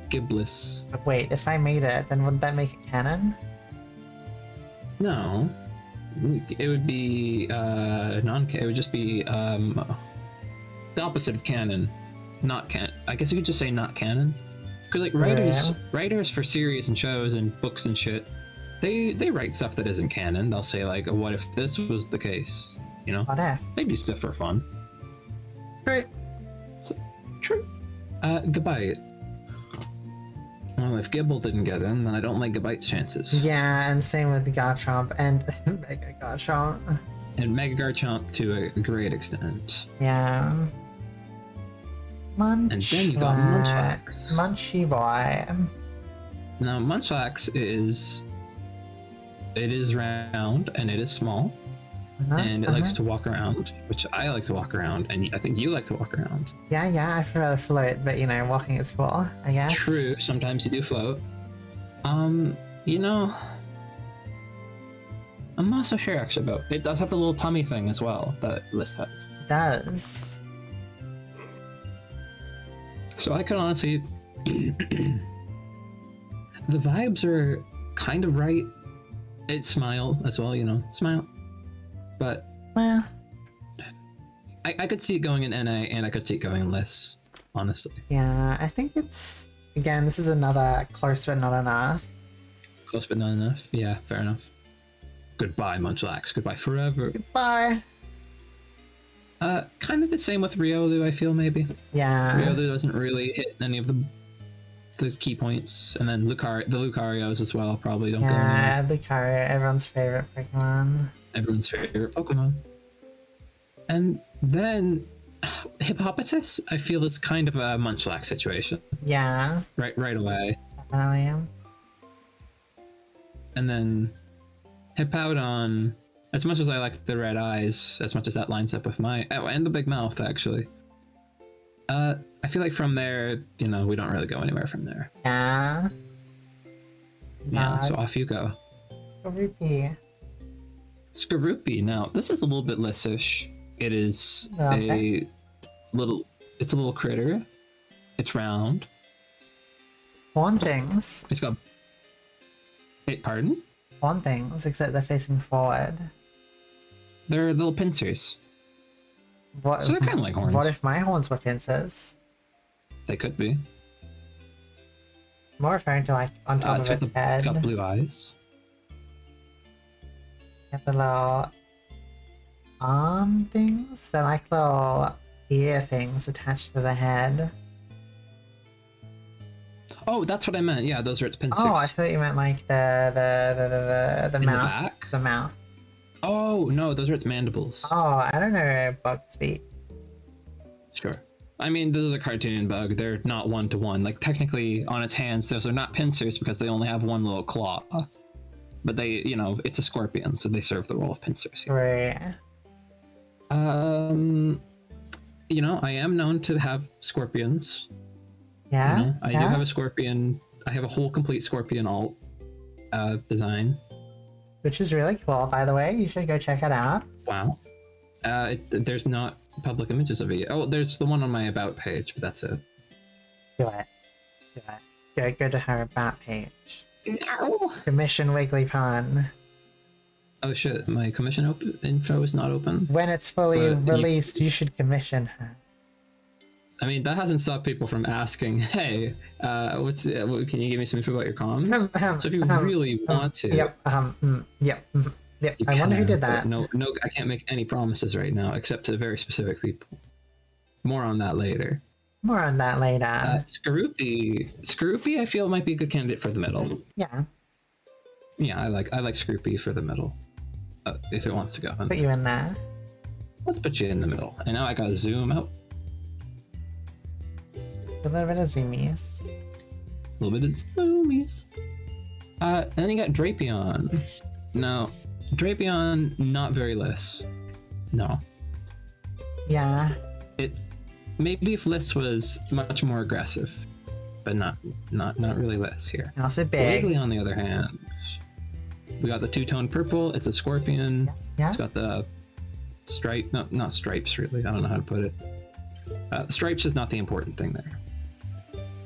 Gibless. But wait, if I made it, then wouldn't that make it canon? No, it would be non. It would just be the opposite of canon, not canon. I guess you could just say not canon, because like writers for series and shows and books and shit, they write stuff that isn't canon. They'll say like, what if this was the case? You know, What if? they do stuff for fun. True. So, true. Goodbye. Well, if Gibble didn't get in, then I don't like Gabite's chances. Yeah, and same with the Garchomp and Mega Garchomp. And Mega Garchomp to a great extent. Yeah. Munchlax. And then you got Munchlax. Munchy boy. Now, Munchlax is round and it is small, and it likes to walk around, which I like to walk around, and I think you like to walk around. Yeah, I prefer to float, but you know, walking is cool, I guess. True, sometimes you do float. You know, I'm not so sure actually about it. Does have the little tummy thing as well that List has. It does. So I could honestly, the vibes are kind of right. It's Smile as well, you know, Smile. But Well, I could see it going in NA, and I could see it going in List, honestly. yeah, I think it's, again, this is another close but not enough. Close but not enough. Yeah, fair enough. Goodbye, Munchlax. Goodbye forever. Goodbye. Kind of the same with Riolu, I feel, maybe. Yeah. Riolu doesn't really hit any of the key points, and then the Lucarios as well probably don't go Yeah, Lucario, everyone's favorite Pokemon. Everyone's favorite Pokemon. And then Hippopotas, I feel is kind of a Munchlax situation. Yeah, Right away. definitely. And then Hippowdon, as much as I like the red eyes, as much as that lines up with my and the big mouth actually. I feel like from there, you know, we don't really go anywhere from there. Yeah. Yeah, so off you go. Skorupi. Skorupi. Now, this is a little bit listish. It is Okay. it's a little critter. It's round. Horn things. It's got. Pardon? Horn things, except they're facing forward. They're little pincers. What? So they're kind of like horns. What if my horns were pincers? They could be. More referring to like on top of its head. It's got blue eyes. You have the little arm things. They're like little ear things attached to the head. Oh, that's what I meant. Yeah, those are its pincers. Oh, I thought you meant like the In mouth. the back? The mouth. Oh no, those are its mandibles. Oh, I don't know bug speak. Sure. I mean, this is a cartoon bug. They're not one-to-one. Like, technically, on its hands, those are not pincers because they only have one little claw. But they, you know, it's a scorpion, so they serve the role of pincers here. Right. You know, I am known to have scorpions. Yeah. You know, I do have a scorpion. I have a whole complete scorpion alt design. Which is really cool, by the way. You should go check it out. Wow. There's not public images of it yet. Oh, there's the one on my about page, but that's it. Do it. Do it. Go to her about page. No. Commission WigglyPon. Oh shit, my commission info is not open. When it's fully But released, you should commission her. I mean, that hasn't stopped people from asking, hey, can you give me some info about your comms? So if you really want to, yep. you I wonder who can, did but that. No, I can't make any promises right now, except to very specific people. More on that later. More on that later. Scroopy, I feel might be a good candidate for the middle. Yeah. Yeah, I like Scroopy for the middle. If it wants to go. Put you in there. Let's put you in the middle. And now I gotta zoom out. A little bit of zoomies. A little bit of zoomies. Then you got Drapion. Now, Drapion, not very less. No. Yeah. It's maybe if Liss was much more aggressive, but not really less here. And also big. Wiggly, on the other hand, we got the two-tone purple. It's a scorpion. Yeah. It's got the stripe. No, not stripes really. I don't know how to put it. The stripes is not the important thing there.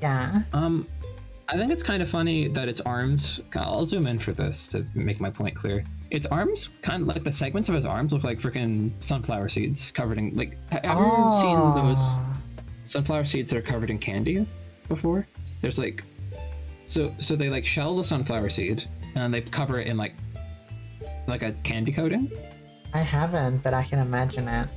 Yeah. I think it's kind of funny that its arms. I'll zoom in for this to make my point clear. Its arms, kind of like the segments of his arms, look like freaking sunflower seeds covered in like. Have you seen those sunflower seeds that are covered in candy before? There's like, so they like shell the sunflower seed and they cover it in like a candy coating. I haven't, but I can imagine it.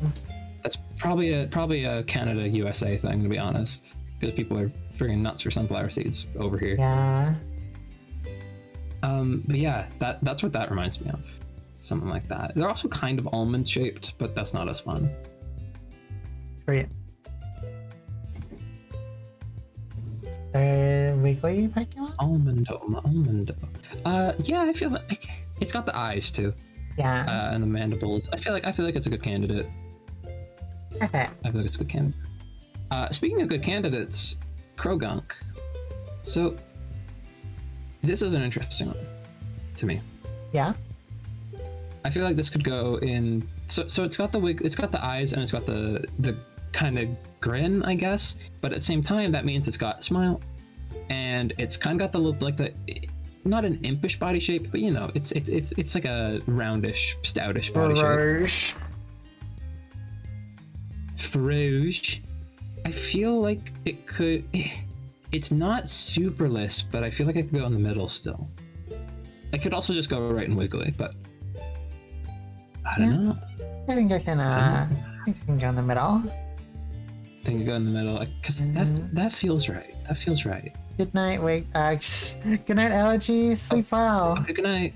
That's probably a Canada USA thing, to be honest, because people are freaking nuts for sunflower seeds over here. Yeah. But yeah, that's what that reminds me of. Something like that. They're also kind of almond shaped, but that's not as fun. Great. So Wiggly Pokemon? Almondo. Yeah, I feel like it's got the eyes too. Yeah. And the mandibles. I feel like it's a good candidate. Okay. I feel like it's a good candidate. Speaking of good candidates, Krogunk. So this is an interesting one to me. Yeah. I feel like this could go in. So it's got the eyes and it's got the kind of grin, I guess. But at the same time, that means it's got smile, and it's kind of got the look like the, not an impish body shape, but you know, it's like a roundish, stoutish body shape. Frouge. I feel like it could. It's not super Liss, but I feel like I could go in the middle still. I could also just go right and Wiggly, but I don't know. I think I can go in the middle. I think I go in the middle because that feels right. That feels right. Good night, good night, Allergy. Sleep well. Okay, good night.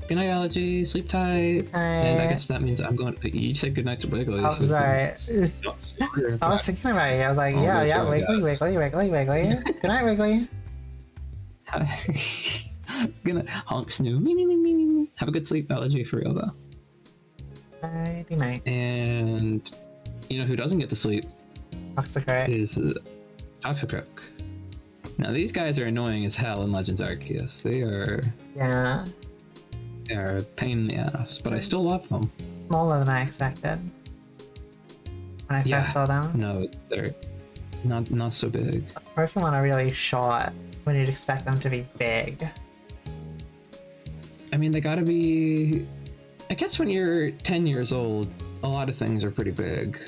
Good night, Allergy. Sleep tight. And I guess that means I'm going. You said good night to Wiggly. Oh, so sorry. I was thinking about it. I was like, yeah, Wiggly. Good night, Wiggly. Gonna honk snoo. Have a good sleep, Allergy, for real though. Nighty night. And you know who doesn't get to sleep? Toxicroak. Is Toxicroak. Now these guys are annoying as hell in Legends Arceus. They are a pain in the ass, but I still love them. Smaller than I expected when I first saw them. No, they're not so big. Pokemon are really short when you'd expect them to be big. I mean, they gotta be. I guess when you're 10 years old, a lot of things are pretty big.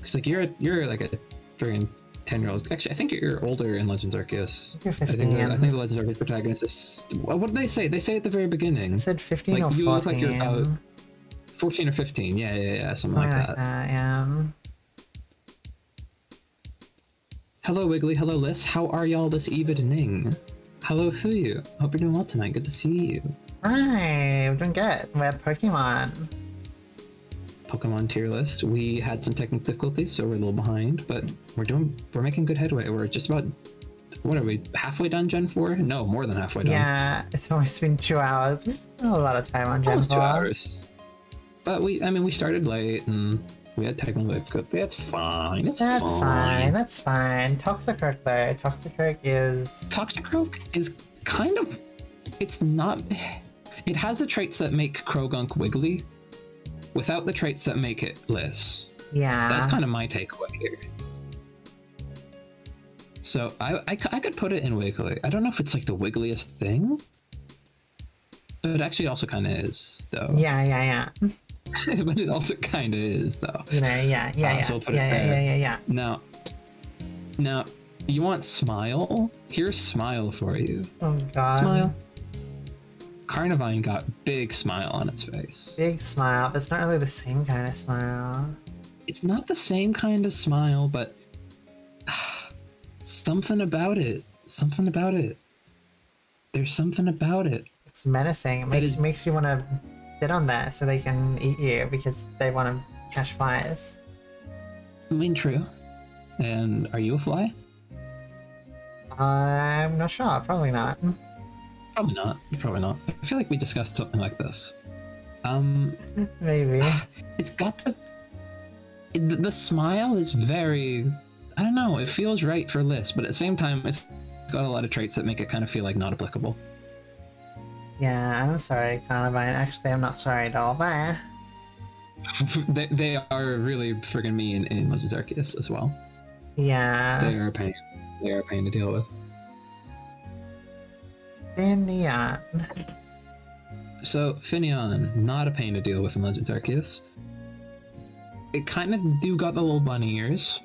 Cause like you're like a friggin' 10-year-old. Actually, I think you're older in Legends Arceus. You're 15. I think the Legends Arceus protagonist is. What did they say? They say at the very beginning. I said 15 like, or 14. You look like you're about 14 or 15. Yeah, something like that. Yeah. Hello, Wiggly. Hello, Liss. How are y'all this evening? Hello, Fuyu. Hope you're doing well tonight. Good to see you. Hi, I'm doing good. We're Pokemon tier list. We had some technical difficulties, so we're a little behind, but we're making good headway. We're just about, what are we, halfway done Gen 4? No, more than halfway done. Yeah, it's almost been 2 hours. We spent a lot of time on Gen 4. 2 hours. But we started late and we had technical difficulty. That's fine. That's fine. Toxicroak though. Toxicroak is kind of, it's not, it has the traits that make Krogunk Wiggly without the traits that make it Liss. Yeah. That's kind of my takeaway here. So I could put it in Wiggly. I don't know if it's like the wiggliest thing, but it actually also kind of is, though. Yeah. But it also kind of is, though. You know, yeah. So we'll put it there. Yeah. Now, you want Smile? Here's Smile for you. Oh god. Smile. Carnivine got big smile on its face. Big smile, but it's not really the same kind of smile. It's not the same kind of smile, but something about it. Something about it. There's something about it. It's menacing. It makes you want to sit on there so they can eat you because they want to catch flies. I mean, true. And are you a fly? I'm not sure. Probably not. Probably not. Probably not. I feel like we discussed something like this. Maybe. It's got the smile is very, I don't know, it feels right for List, but at the same time, it's got a lot of traits that make it kind of feel like not applicable. Yeah, I'm sorry, Carnivine. Actually, I'm not sorry at all. Bye. they are really friggin' mean in Legends Arceus as well. Yeah. They are a pain. They are a pain to deal with. Finneon. So, Finneon, not a pain to deal with in Legends Arceus. It kind of do got the little bunny ears.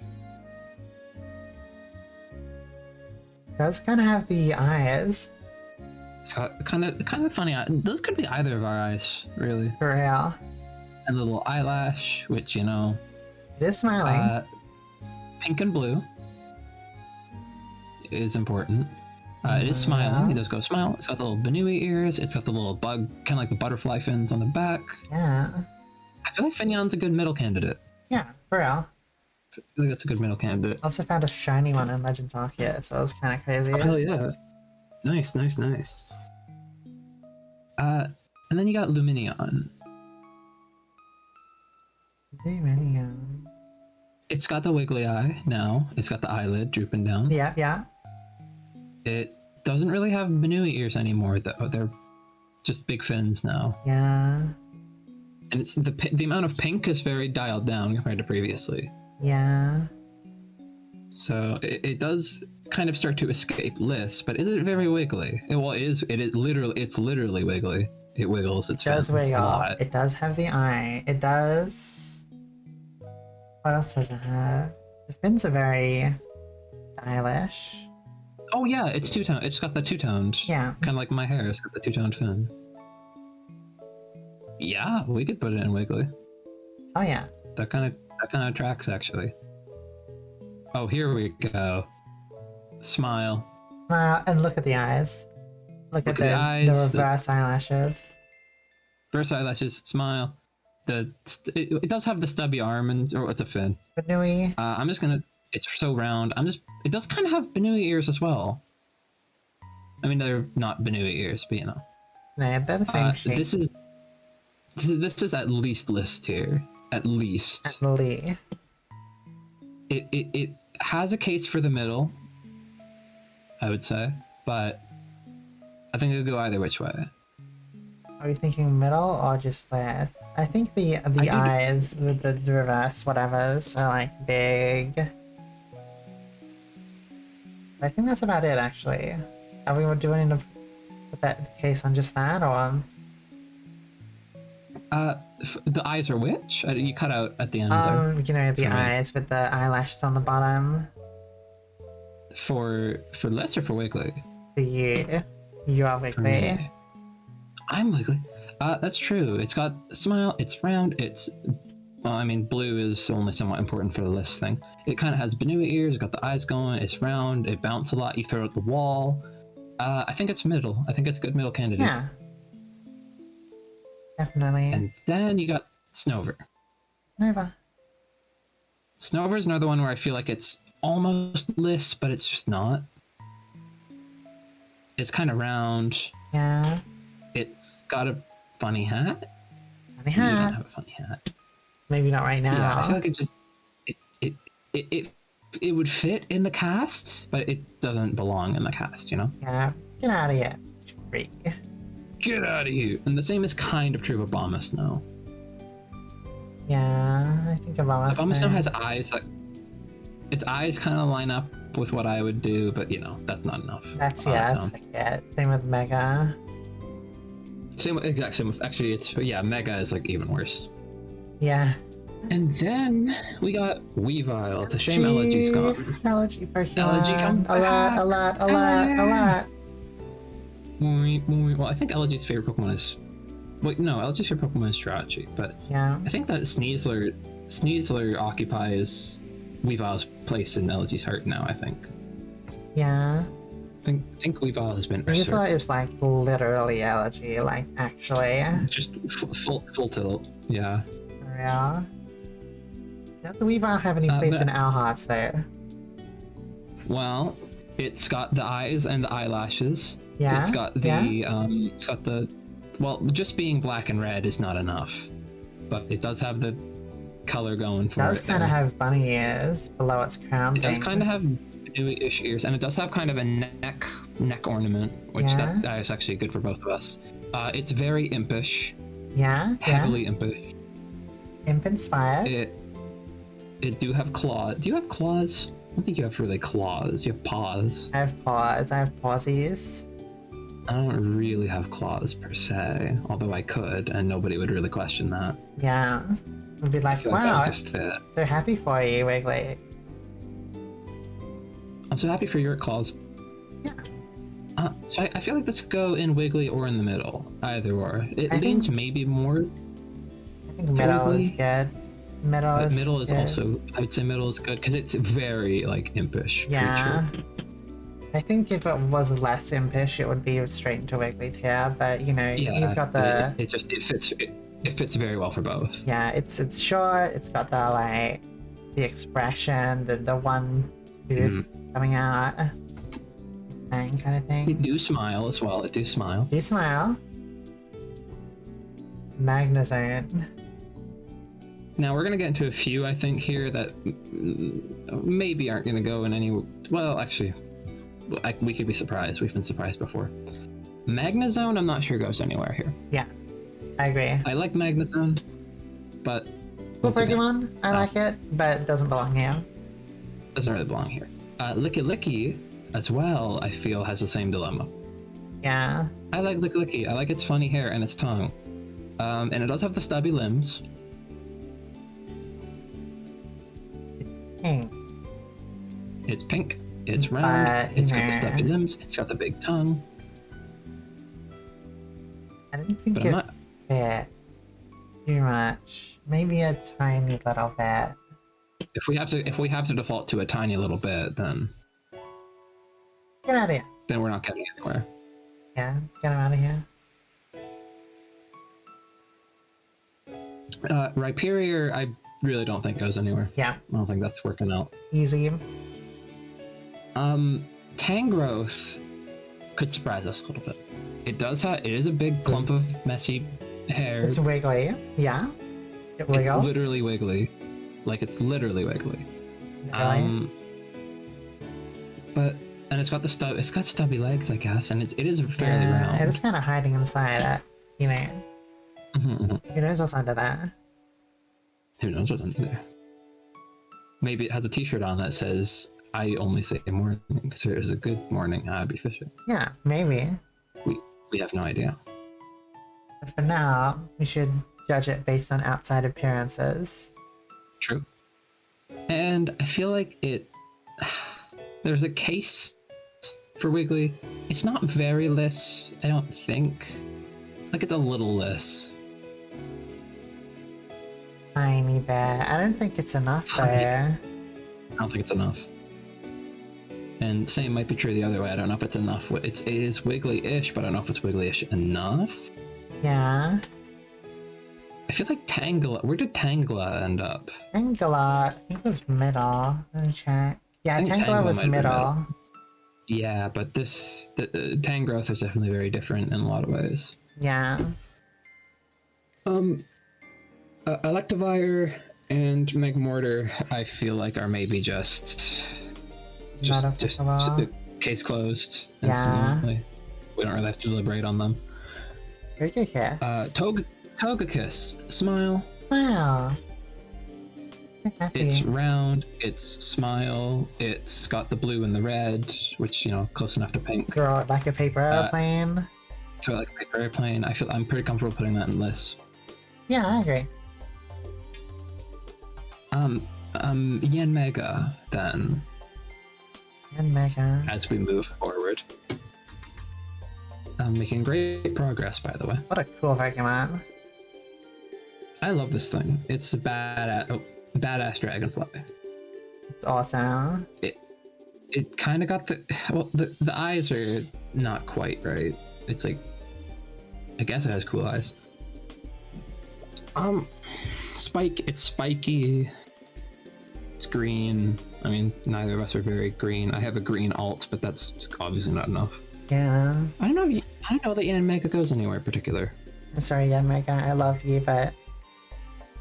Does kind of have the eyes. It's got kind of funny. Those could be either of our eyes, really. For real. And the little eyelash, which, you know... It is smiling. Pink and blue is important. It is smiling. It does go smile. It's got the little Banui ears. It's got the little bug, kind of like the butterfly fins on the back. Yeah. I feel like Finneon's a good middle candidate. Yeah, for real. I feel like that's a good middle candidate. Also found a shiny one in Legends Arceus, so it was kind of crazy. Oh, hell yeah. Nice. And then you got Lumineon. Lumineon. It's got the wiggly eye now. It's got the eyelid drooping down. Yeah. It doesn't really have Banui ears anymore, though. They're just big fins now. Yeah. And it's the amount of pink is very dialed down compared to previously. Yeah. So it does kind of start to escape List, but is it very wiggly? It's literally wiggly. It wiggles its fins. It does wiggle. A lot. It does have the eye. It does. What else does it have? The fins are very stylish. Oh yeah, it's two-toned. It's got the two-toned. Yeah. Kind of like my hair. It's got the two-toned fin. Yeah, we could put it in wiggly. Oh yeah. That kind of tracks actually. Oh, here we go. Smile. Smile and look at the eyes. Look at the eyes, the reverse eyelashes. Reverse eyelashes. Smile. It does have the stubby arm or it's a fin. Banui. I'm just gonna. It's so round. It does kind of have Banui ears as well. I mean, they're not Banui ears, but you know. No, they're the same shape. This is at least List here. At least. At least. It has a case for the middle, I would say, but I think it could go either which way. Are you thinking middle or just left? I think the eyes with the reverse whatevers are like big. I think that's about it actually. Are we doing to put the case on just that or? The eyes are which? You cut out at the end there. You know, the eyes with the eyelashes on the bottom. For List or for Wiggly? For you. You are Wiggly. I'm Wiggly. That's true. It's got a smile, it's round, well, I mean, blue is only somewhat important for the List thing. It kind of has Banui ears, it's got the eyes going, it's round, it bounces a lot, you throw it at the wall. I think it's middle. I think it's a good middle candidate. Yeah. Definitely. And then you got Snover. Snover. Snover's another one where I feel like it's almost List, but it's just not. It's kind of round. Yeah. It's got a funny hat. Funny hat. You don't have a funny hat. Maybe not right now. Yeah, I feel like it would fit in the cast, but it doesn't belong in the cast, you know? Yeah. Get out of here. Tree. Get out of here. And the same is kind of true of Abomasnow. Yeah, I think Abomasnow has eyes that its eyes kind of line up with what I would do, but you know, that's not enough. That's like it. Same with Mega. Same with Mega is like even worse. Yeah. And then we got Weavile. It's a shame Allergy's gone. Allergy Pokemon. Allergy, come a back. lot. Well, I think Allergy's favorite Pokemon is... Wait, no, Allergy's favorite Pokemon is Jirachi, but Yeah. I think that Sneasler occupies Weavile's place in Allergy's heart now, I think. Yeah. I think Weavile has been Sneasler is like literally Allergy, like actually. just full tilt. Yeah. For real. Does the Weavile have any place in our hearts though? Well, it's got the eyes and the eyelashes. Yeah. It's got the well, just being black and red is not enough. But it does have the color going for it. It does kind of have bunny ears below its crown. It does kind of have dewy-ish ears, and it does have kind of a neck ornament, which that is actually good for both of us. It's very impish. Yeah. Heavily impish. Imp inspired. It do have claws. Do you have claws? I don't think you have really claws. You have paws. I have paws. I have pawsies. I don't really have claws per se, although I could, and nobody would really question that. Yeah. Would be like, I feel like that wow, would just fit. so happy for you, Wiggly. I'm so happy for your claws. Yeah. So I feel like this could go in Wiggly or in the middle, either or. It leans maybe more. I think middle is good. Middle is good. Also, I'd say middle is good because it's very like impish. Yeah. Creature. I think if it was less impish, it would be straight into Wiggly tier. But you know, you've got the. It fits very well for both. Yeah, it's short. It's got the the expression, the one tooth coming out, thing kind of thing. It do smile as well. It do smile. You smile. Magnezone. Now we're gonna get into a few, I think, here that maybe aren't gonna go in any. Well, actually, we could be surprised. We've been surprised before. Magnezone, I'm not sure goes anywhere here. Yeah, I agree. I like Magnezone, but Cool Pokemon. I like it, but it doesn't belong here. Doesn't really belong here. Licky as well, I feel, has the same dilemma. Yeah. I like Licky. I like its funny hair and its tongue. And it does have the stubby limbs. It's pink. It's pink. It's round. It's got the stubby limbs. It's got the big tongue. I don't think it fits too much. Maybe a tiny little bit. If we have to default to a tiny little bit, then Get out of here. Then we're not getting anywhere. Yeah, get him out of here. Rhyperior, I really don't think goes anywhere. Yeah. I don't think that's working out. Easy. Tangrowth could surprise us a little bit. It is a big clump of messy hair. It's wiggly. Yeah. It wiggles. It's literally wiggly. Like, it's literally wiggly. Literally. And it's got stubby legs, I guess, and it is fairly round. It's kind of hiding inside it, Who knows what's under that? Who knows what's under there? Maybe it has a t-shirt on that says, "I only say morning, because if it was a good morning, I'd be fishing." Yeah, maybe. We have no idea. But for now, we should judge it based on outside appearances. True. And I feel like there's a case for Wiggly. It's not very less, I don't think. Like, it's a little less. Tiny bit. I don't think it's enough there. I don't think it's enough. And same might be true the other way. I don't know if it's enough. It is wiggly-ish, but I don't know if it's wiggly-ish enough. Yeah. I feel like Tangela. Where did Tangela end up? Tangela, I think it was middle. Let me check. Yeah, Tangela was middle. Yeah, but the Tangrowth is definitely very different in a lot of ways. Yeah. Electivire and Magmortar, I feel like are maybe just case closed. Yeah. We don't really have to deliberate on them. Very good kiss. Togekiss, smile. Smile. It's round, it's smile, it's got the blue and the red, which, close enough to pink. Throw it like a paper airplane. Throw it like a paper airplane. I'm pretty comfortable putting that in lists. Yeah, I agree. Yanmega then. Yanmega. As we move forward. Making great progress, by the way. What a cool Pokemon. I love this thing. It's a badass dragonfly. It's awesome. It kind of got the eyes are not quite right. It's like, I guess it has cool eyes. It's spiky. It's green. I mean, neither of us are very green. I have a green alt, but that's obviously not enough. Yeah. I don't know that Yanmega goes anywhere particular. I'm sorry, Yanmega. I love you, but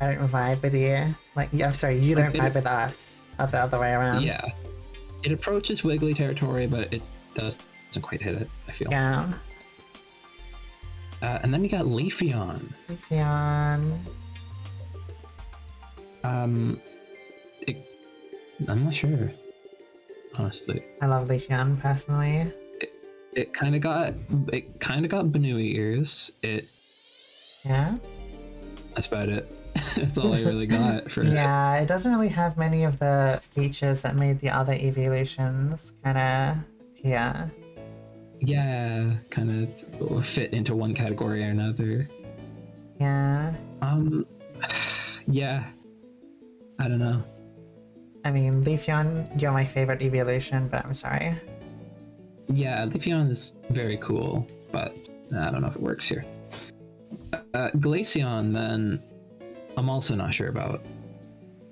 I don't vibe with you. Like, I'm sorry, you don't vibe with us. Not the other way around. Yeah. It approaches Wiggly territory, but it doesn't quite hit it, I feel. Yeah. And then you got Leafeon. Leafeon. I'm not sure, honestly. I love Leafeon personally. It kind of got Banui ears. Yeah. That's about it. That's all I really got for it. Yeah, it doesn't really have many of the features that made the other evolutions kind of appear. Yeah, kind of fit into one category or another. Yeah. Yeah. I don't know. I mean, Leafeon, you're my favorite evolution, but I'm sorry. Yeah, Leafeon is very cool, but I don't know if it works here. Glaceon, then, I'm also not sure about.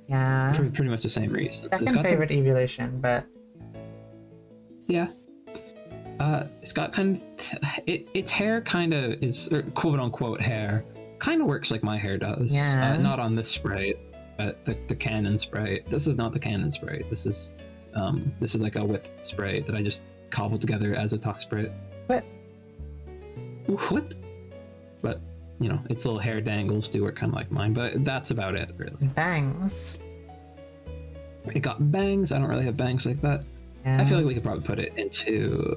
Yeah. For pretty much the same reasons. Second favorite evolution, but... Yeah. It's got kind of... its hair kind of is, or quote-unquote hair, kind of works like my hair does. Yeah. Not on this sprite, but the Canon sprite. This is not the Canon sprite. This is like a whip sprite that I just cobbled together as a talk sprite. Whip. Ooh, whip. But, you know, its little hair dangles do work kind of like mine, but that's about it, really. Bangs. It got bangs. I don't really have bangs like that. Yeah. I feel like we could probably put it into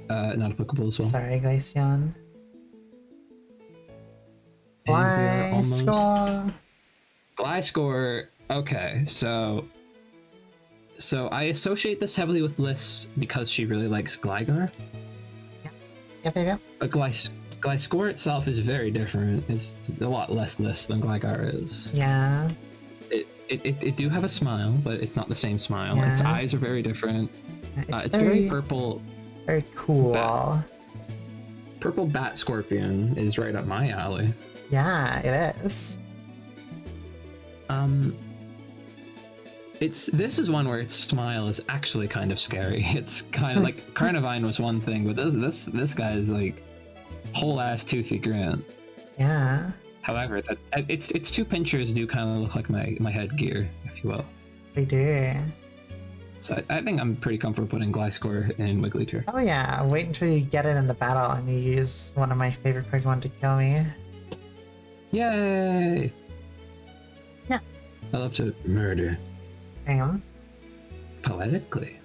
not applicable as well. Sorry, Glaceon. Gliscor. Gliscor. Okay, so I associate this heavily with Liz because she really likes Gligar. Yep. But Gliscor itself is very different. It's a lot less Liz than Gligar is. Yeah. It do have a smile, but it's not the same smile. Yeah. Its eyes are very different. It's very purple. Very cool. Purple Bat Scorpion is right up my alley. Yeah, it is. This is one where its smile is actually kind of scary. It's kind of like Carnivine was one thing, but this guy is like whole ass toothy grin. Yeah. However, its two pinchers do kind of look like my headgear, if you will. They do. So I think I'm pretty comfortable putting Gliscor in Wiggly tier. Oh yeah, wait until you get it in the battle and you use one of my favorite Pokemon to kill me. Yay! Yeah. I love to murder. Same. Poetically.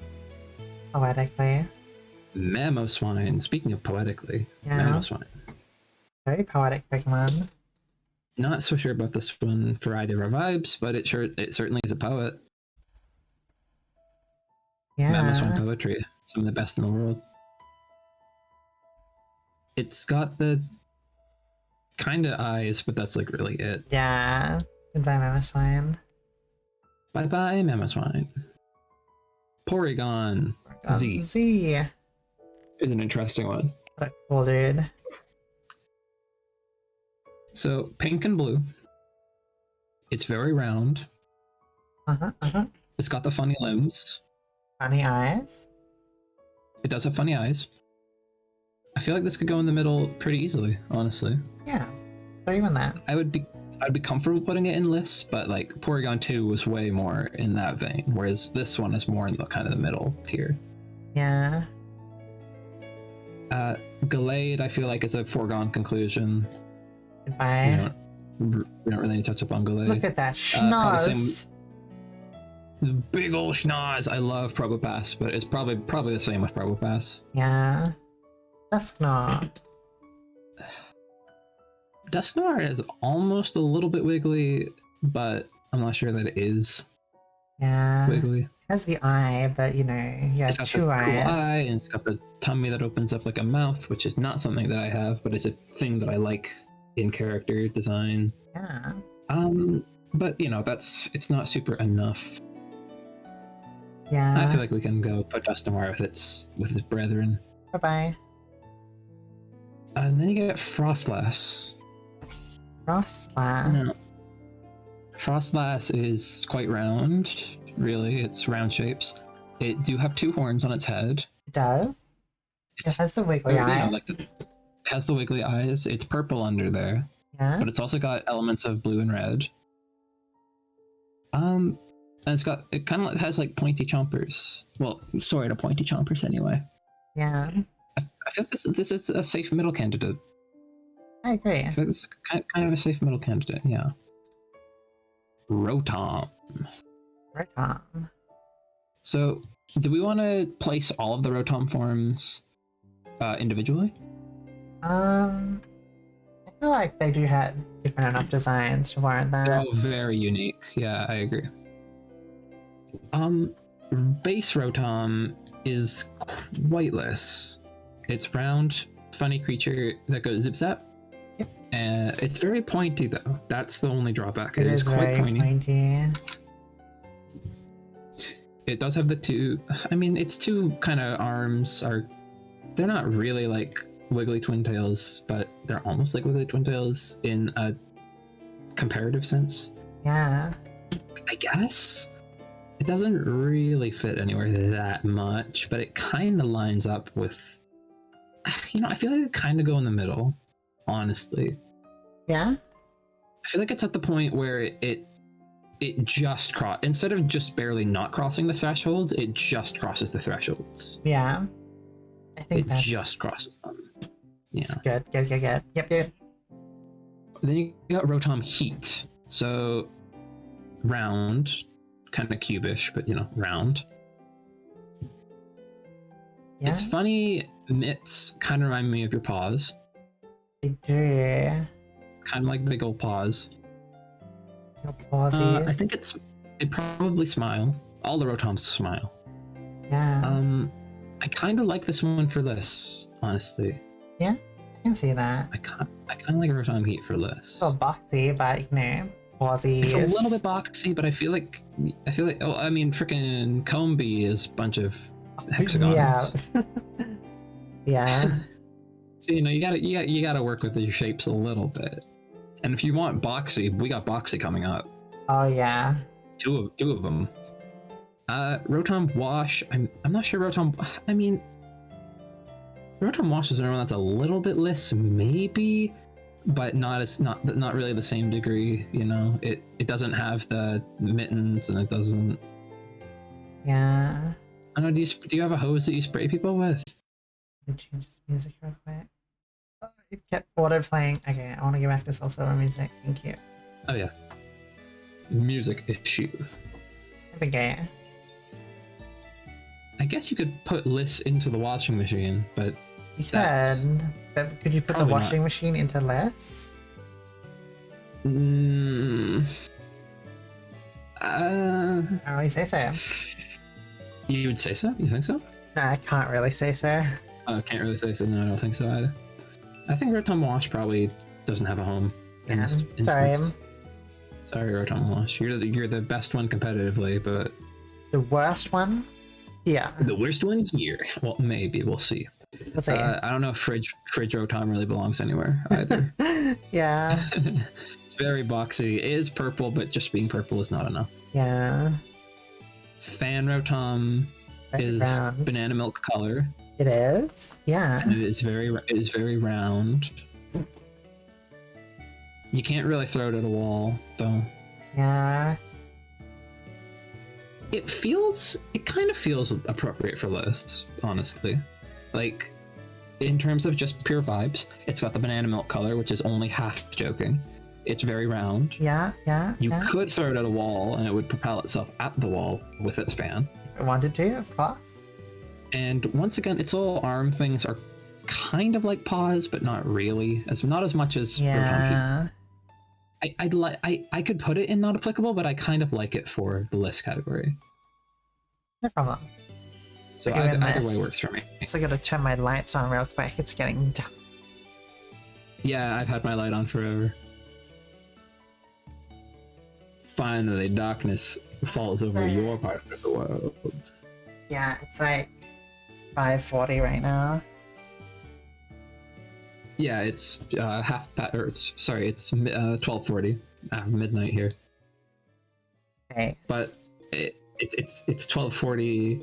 Poetically. Mamoswine. Speaking of poetically, Yeah. Mamoswine. Very poetic Pokemon. Not so sure about this one for either of our vibes, but it certainly is a poet. Yeah. Mamoswine poetry. Some of the best in the world. It's got the kind of eyes, but that's like really it. Yeah. Goodbye, Mamoswine. Bye-bye, Mamoswine. Porygon Zz Z. is an interesting one. What a cool dude. So, pink and blue. It's very round. It's got the funny limbs. Funny eyes. It does have funny eyes. I feel like this could go in the middle pretty easily, honestly. Yeah. So even that. I'd be comfortable putting it in lists, but like Porygon 2 was way more in that vein, whereas this one is more in the kind of the middle tier. Yeah. Gallade, I feel like, is a foregone conclusion. Goodbye. We don't really need to touch up on Gallade. Look at that schnoz. The big ol' schnoz. I love Probopass, but it's probably the same with Probopass. Yeah. Dusknoir. Dusknoir is almost a little bit wiggly, but I'm not sure that it is Yeah. wiggly. It has the eye, but you know, you have It's got two the cool eyes. eye, and it's got the tummy that opens up like a mouth, which is not something that I have, but it's a thing that I like in character design. Yeah. But you know, it's not super enough. Yeah. I feel like we can go put Dusknoir with his brethren. Bye-bye. And then you get Frostlass. Frostlass. No. Frostlass is quite round, really. It's round shapes. It do have two horns on its head. It does? It has the wiggly eyes. It has the wiggly eyes. It's purple under there. Yeah. But it's also got elements of blue and red. And it kind of has like pointy chompers. Well, sort of pointy chompers anyway. Yeah. I feel this is a safe middle candidate. I agree. I feel it's kind of a safe middle candidate, yeah. Rotom. Rotom. So, do we want to place all of the Rotom forms individually? I feel like they do have different enough designs to warrant that. They're all very unique. Yeah, I agree. Base Rotom is whiteless. It's round, funny creature that goes zip zap. Yep. And it's very pointy though. That's the only drawback. It is quite very pointy. It does have the two. I mean, its two kind of arms they're not really like Wiggly Twin Tails, but they're almost like Wiggly Twin Tails in a comparative sense. Yeah. I guess. It doesn't really fit anywhere that much, but it kind of lines up with, you know, I feel like it kind of go in the middle, honestly. Yeah? I feel like it's at the point where it just instead of just barely not crossing the thresholds, it just crosses the thresholds. Yeah. I think it just crosses them. Yeah. It's good. Yep. Then you got Rotom Heat. So round, kind of cubish, but you know, round. Yeah. Its funny mitts kind of remind me of your paws. They do. Kind of like big old paws. Your pawsies. I think it probably smile. All the Rotoms smile. Yeah. I kind of like this one for this, honestly. Yeah, I can see that. I kind of like Rotom Heat for this. A little boxy, but you know, pawsies. It's a little bit boxy, but I feel like oh, I mean, freaking Combee is a bunch of hexagons. Yeah. Yeah. So, you know, you gotta work with your shapes a little bit. And if you want boxy, we got boxy coming up. Oh yeah. Two of them. Rotom Wash. I'm not sure Rotom. I mean, Rotom Wash is another one that's a little bit less, maybe, but not really the same degree. You know, it doesn't have the mittens, and it doesn't. Yeah. I don't know. Do you have a hose that you spray people with? Let me change this music real quick. Oh, it kept auto playing. Okay, I want to go back to Soul Silver music. Thank you. Oh yeah. Music issue. There we go. I guess you could put Liss into the washing machine, but You could, but could you put the probably washing not. machine into less? I I don't really say so. You would say so? You think so? No, I can't really say so. Oh, can't really say so. No, I don't think so either. I think Rotom Wash probably doesn't have a home. In Yeah, this sorry. instance. Sorry, Rotom Wash. You're the best one competitively, but The worst one? Yeah. the worst one here. Well, maybe we'll see. We'll see. I don't know if Fridge Rotom really belongs anywhere either. Yeah. It's very boxy. It is purple, but just being purple is not enough. Yeah. Fan Rotom is Round. banana milk color. It is? Yeah. And it is very round. You can't really throw it at a wall, though. Yeah. It kind of feels appropriate for lists, honestly. Like, in terms of just pure vibes, it's got the banana milk color, which is only half joking. It's very round. Yeah. You could throw it at a wall, and it would propel itself at the wall with its fan. If I wanted to, of course. And once again, its little arm things are kind of like paws, but not really. Not as much as Rotom Heat. Yeah. I could put it in not applicable, but I kind of like it for the list category. No problem. So We're doing either way this. works for me. So I gotta turn my lights on real quick. It's getting dark. Yeah, I've had my light on forever. Finally, darkness falls over your part of the world. Yeah, it's like 5:40 right now. Yeah, it's it's 12:40, midnight here. Okay. But it's 12:40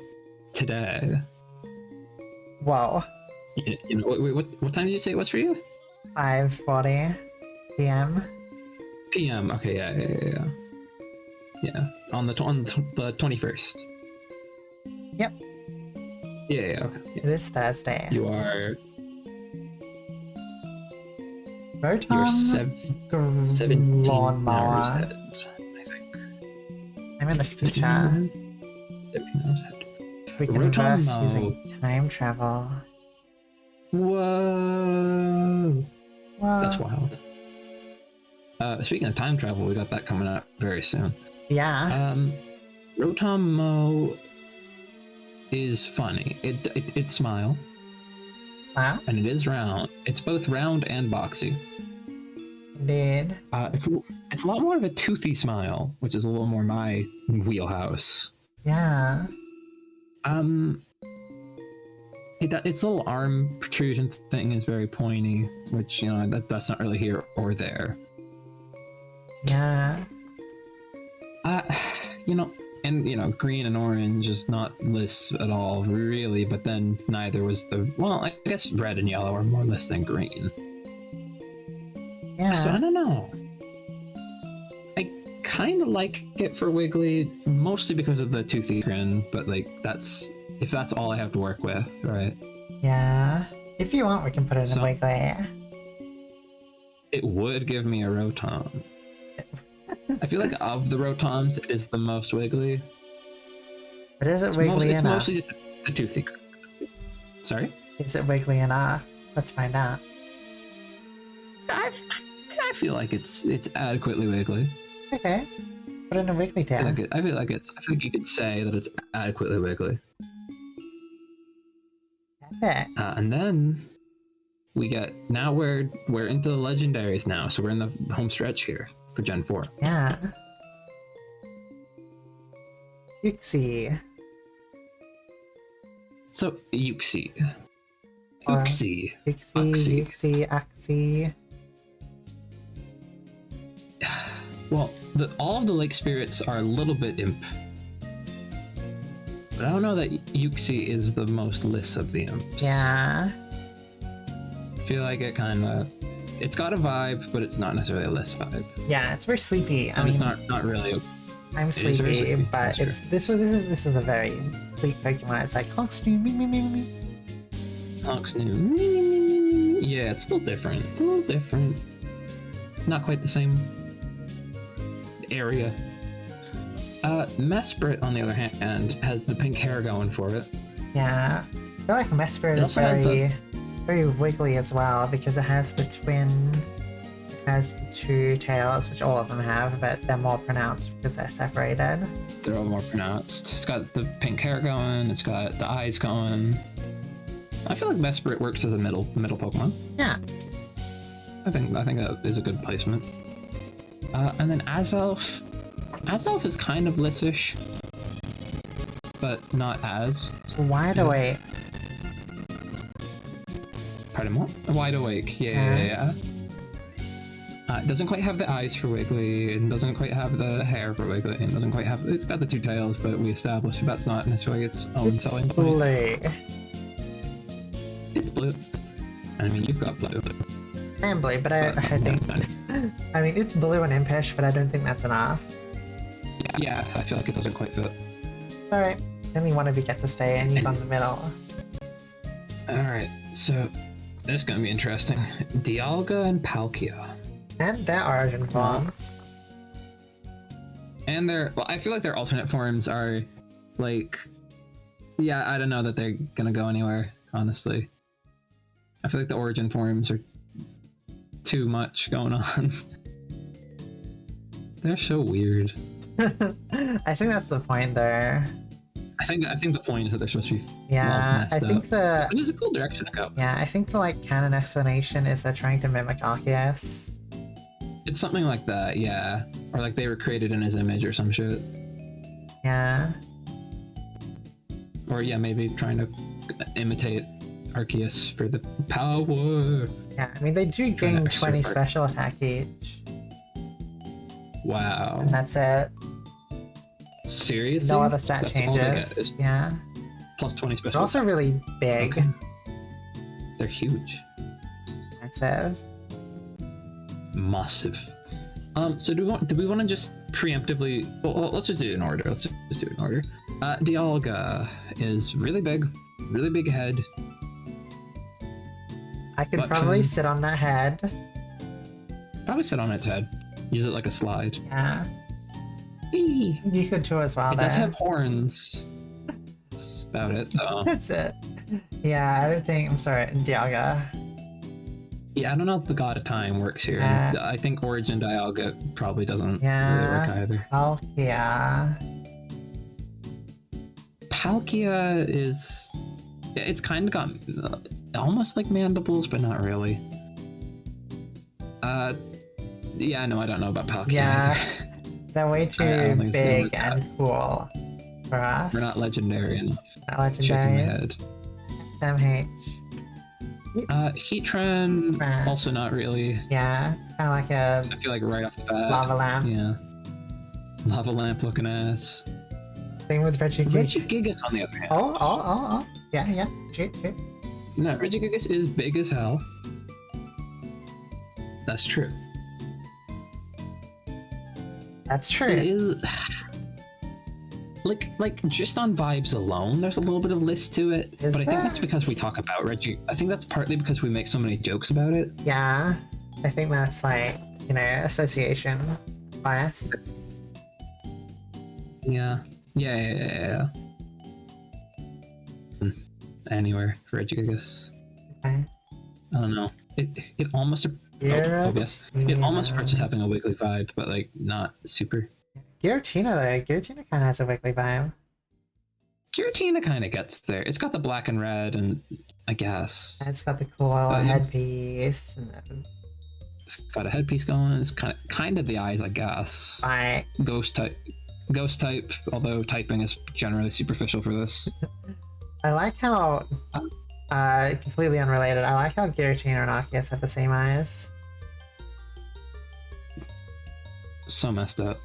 today. Whoa. You know, what time did you say it was for you? 5:40 p.m. PM. Okay, yeah. Yeah, on the 21st. Yep. Yeah, okay. Yeah. It is Thursday. You are. Rotom You're 17 lawnmower. hours ahead, I think. I'm in the 15 future. hours ahead? 17 hours ahead. We can reverse using time travel. Whoa! Well, That's wild. Speaking of time travel, we got that coming up very soon. yeah. Rotom is funny. It smile. Wow. And it is round. It's both round and boxy. Indeed. It's a lot more of a toothy smile, which is a little more my wheelhouse. Yeah. Its little arm protrusion thing is very pointy, which, you know, that's not really here or there. Yeah. You know, and, you know, green and orange is not lists at all, really, but then neither was well, I guess red and yellow are more lists than green. Yeah. So I don't know. I kind of like it for Wiggly, mostly because of the toothy grin, but, like, if that's all I have to work with, right? Yeah. If you want, we can put it in So- Wiggly. It would give me a Rotom. I feel like of the Rotoms, it is the most Wiggly. But is it It's Wiggly it's enough? mostly just a toothy. Sorry? Is it Wiggly enough? Let's find out. I feel like it's adequately Wiggly. Okay. Put it in a Wiggly I tail. feel like you could say that it's adequately Wiggly. Okay. And then now we're into the legendaries now, so we're in the home stretch here for Gen 4. Yeah. Uxie. So Uxie. Or- Uxie. Uxie, Axie. Well, all of the lake spirits are a little bit imp. But I don't know that Uxie is the most list of the imps. Yeah. I feel like it's got a vibe, but it's not necessarily a list vibe. Yeah, it's very sleepy. I And it's mean, not really. I'm is very sleepy, sleepy, but that's this is a very sleep Pokemon. It's like Honksnoo, me. Hoxnu. Yeah, it's a little different. Not quite the same area. Mesprit, on the other hand, has the pink hair going for it. Yeah. I feel like Mesprit It is also has very wiggly as well because it has the twin. It has the two tails, which all of them have, but they're more pronounced because they're separated. They're all more pronounced. It's got the pink hair going. It's got the eyes going. I feel like Mesprit works as a middle Pokemon. Yeah. I think that is a good placement. And then Azelf. Azelf is kind of lissish, but not as. Wide awake. Pardon what? Wide awake. Yeah. It doesn't quite have the eyes for Wiggly, and doesn't quite have the hair for Wiggly, and doesn't quite have. It's got the two tails, but we established that's not necessarily its own It's selling point. blue. It's blue. I mean, you've got blue. I am blue, but I think. I mean, it's blue and impish, but I don't think that's enough. Yeah, I feel like it doesn't quite fit. Alright, only one of you gets to stay, and you've gone in the middle. Alright, so this is gonna be interesting. Dialga and Palkia. And their origin forms. And I feel like their alternate forms are, like, yeah, I don't know that they're gonna go anywhere, honestly. I feel like the origin forms are too much going on. They're so weird. I think that's the point there. I think the point is that they're supposed to be Yeah, I think up. Which is a cool direction to go. Yeah, I think the like canon explanation is they're trying to mimic Arceus. It's something like that, yeah. Or like they were created in his image or some shit. Yeah. Or yeah, maybe trying to imitate Arceus for the power. Yeah, I mean they do gain 20 special attack each. Wow. And that's it. Seriously? No other stat That's changes. Yeah. Plus 20 special. They're also really big. Okay. They're huge. Massive. Massive. So do we want to just preemptively? Well, let's just do it in order. Let's just do it in order. Dialga is really big head. I could probably sit on that head. Probably sit on its head. Use it like a slide. Yeah. Whee! You could too as well. It does have horns. That's about it, though. That's it. Yeah, I don't think. I'm sorry, Dialga. Yeah, I don't know if the God of Time works here. I think Origin Dialga probably doesn't really work either. Palkia. Palkia is... It's kind of got almost like mandibles, but not really. Yeah, no, I don't know about Palkia. Yeah, they're way too big and cool for us. We're not legendary enough. Not legendary. MH. Heatran, also not really. Yeah, it's kind of like a... I feel like right off the bat. Lava lamp. Yeah. Lava lamp looking ass. Same with Regigigas. Regigigas on the other hand. Oh. Yeah. Shoot. No, Regigigas is big as hell. That's true. That's true. It is... Like just on vibes alone, there's a little bit of list to it. But I think that's because we talk about Reggie. I think that's partly because we make so many jokes about it. Yeah, I think that's like, association bias. Yeah. Anywhere for Regigigas. Okay. I don't know. It almost... yes. It almost approaches having a Wiggly vibe, but like not super. Giratina though, Giratina kind of has a Wiggly vibe. Giratina kind of gets there. It's got the black and red, and I guess And it's got the cool headpiece. And then... It's got a headpiece going. It's kind of the eyes, I guess. Right. Ghost type. Although typing is generally superficial for this. I like how, completely unrelated, I like how Giratina and Arceus have the same eyes. So messed up.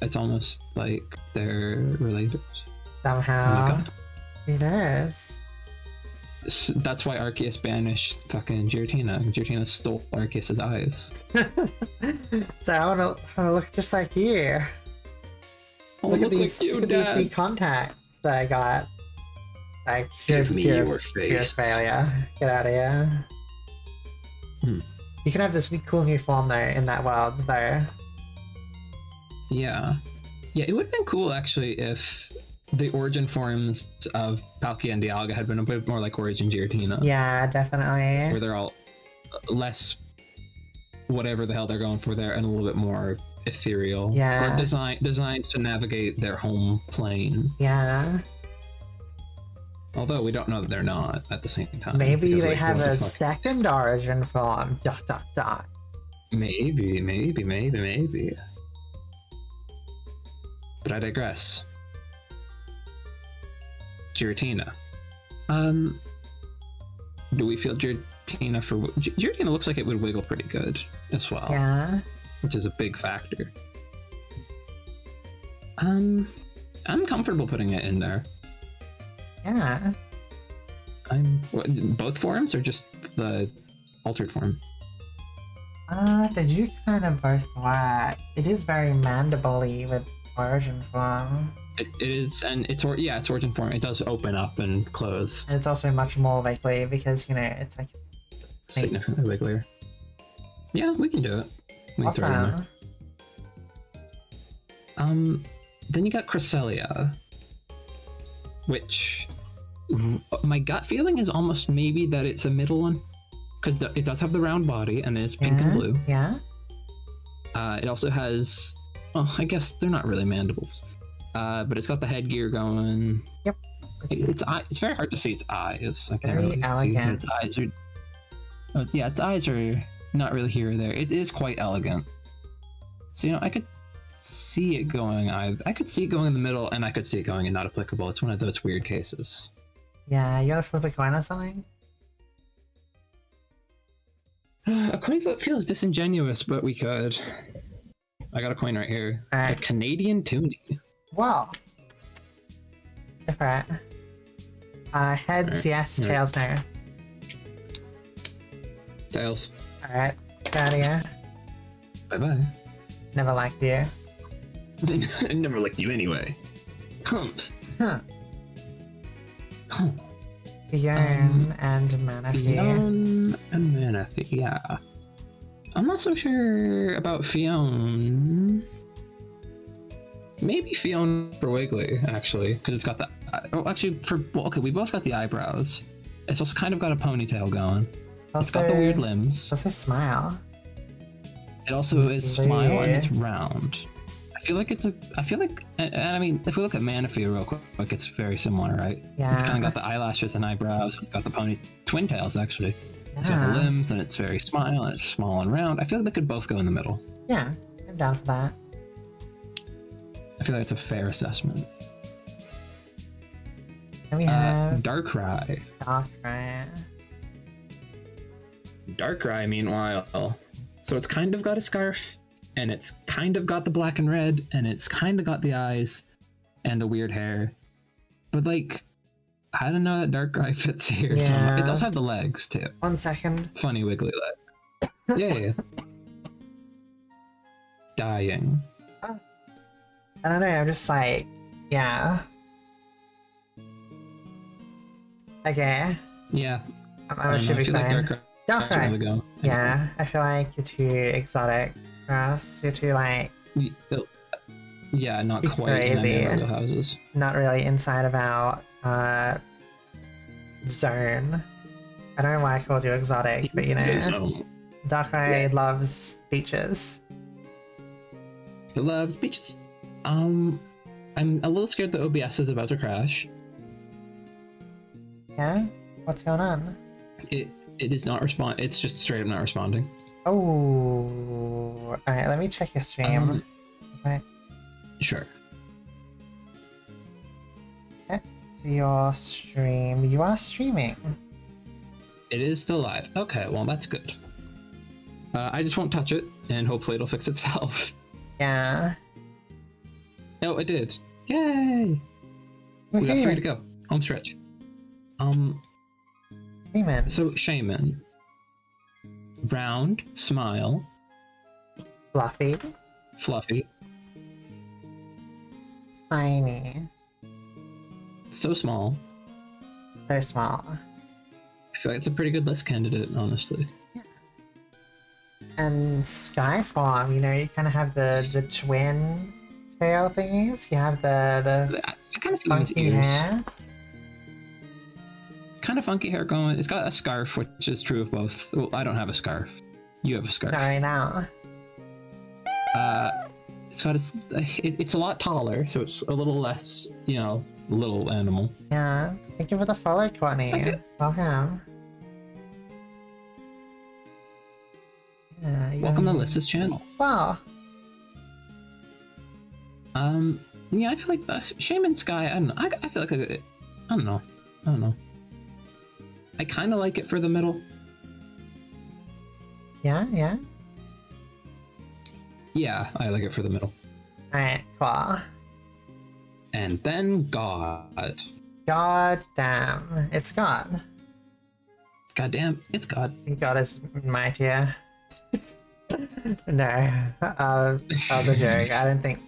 It's almost like they're related. Somehow. Oh my god. Who knows? That's why Arceus banished fucking Giratina. Giratina stole Arceus's eyes. So I wanna look just like you. Look at these new contacts that I got. Like, give me your face. Pure failure. Get out of here. You can have this cool new form though in that world though. Yeah, it would have been cool actually if the origin forms of Palkia and Dialga had been a bit more like Origin Giratina. Yeah, definitely. Where they're all less whatever the hell they're going for there and a little bit more ethereal. Yeah. Or designed to navigate their home plane. Yeah. Although we don't know that they're not at the same time. Maybe because, they like, have a second origin form. ... Maybe. But I digress. Giratina. Do we feel Giratina for... Giratina looks like it would wiggle pretty good as well. Yeah. Which is a big factor. I'm comfortable putting it in there. Yeah. Both forms or just the altered form? They do kind of both work. It is very mandible-y with origin form. It is, and it's origin form. It does open up and close. And it's also much more wiggly because, it's like... Significantly wigglier. Yeah, we can do it. We can throw it in there. Then you got Cresselia, which my gut feeling is almost maybe that it's a middle one, because it does have the round body and it's pink and blue. Yeah. It also has Well, I guess they're not really mandibles. But it's got the headgear going. Yep. It's very hard to see its eyes. I can't Very really elegant. see its eyes are. Oh, its eyes are not really here or there. It is quite elegant. So I could see it going. I could see it going in the middle, and I could see it going in not applicable. It's one of those weird cases. Yeah, you wanna flip a coin or something? A coin flip feels disingenuous, but we could. I got a coin right here. Alright. A Canadian Toonie. Wow. Go for it. Heads, yes. Alright. Tails, no. Tails. Alright. Get out of here. Bye bye. Never liked you. I never liked you anyway. Hump. Huh. Huh. Fion and Manaphy. Fion and Manaphy, yeah. I'm not so sure about Fion. Maybe Fion for Wiggly, actually, because it's got the. Oh, actually, okay, we both got the eyebrows. It's also kind of got a ponytail going. It's got the weird limbs. Also smile. It also is smile and it's Weird. round. I feel like and I mean, if we look at Manaphy real quick, it's very similar, right? Yeah. It's kind of got the eyelashes and eyebrows. It's got the twin tails, actually. It's got the Yeah. limbs, and it's very smile, and it's small and round. I feel like they could both go in the middle. Yeah, I'm down for that. I feel like it's a fair assessment. Then we have Darkrai. Darkrai. Darkrai, meanwhile, so it's kind of got a scarf, and it's kind of got the black and red, and it's kind of got the eyes and the weird hair. But like, I don't know that Darkrai fits here. So Yeah. it does have the legs too. 1 second. Funny wiggly leg. Yeah. Dying. I don't know, I'm just like, yeah. Okay, Yeah. I'm I should don't know, I be feel like fine. Darkrai Darkrai. should go. Yeah, I feel like you're too exotic for us. You're too, like, Yeah, not Be quite in crazy. any of the houses. not really inside of our zone. I don't know why I called you exotic, but Darkrai loves beaches. It loves beaches. I'm a little scared that OBS is about to crash. Yeah? What's going on? It is not respond. It's just straight up not responding. Oh, alright, let me check your stream. Okay, Sure. see your stream. You are streaming. It is still live. Okay, well that's good. I just won't touch it, and hopefully it'll fix itself. Yeah. Oh, it did. Yay! We got 3 to go. Home stretch. Streaming. So Shaman. Round, smile, Fluffy. fluffy, Tiny. so small. So small. I feel like it's a pretty good list candidate, honestly. And Skyform, you kind of have the twin tail thingies. You have the I kind of see those funky ears. hair. Kind of funky hair going. It's got a scarf, which is true of both. Well, I don't have a scarf. You have a scarf. Not right now. It's got it's a lot taller, so it's a little less, little animal. Yeah. Thank you for the follow, Courtney. Okay. Welcome. Yeah, Welcome to Lissa's channel. Wow. Yeah, I feel like Shaman Sky. I don't know. I feel like I don't know. I kind of like it for the middle. Yeah, yeah. Yeah, I like it for the middle. Alright, cool. And then God. God damn. It's God. God damn, it's God. God is mightier. No. That was a joke. I don't think.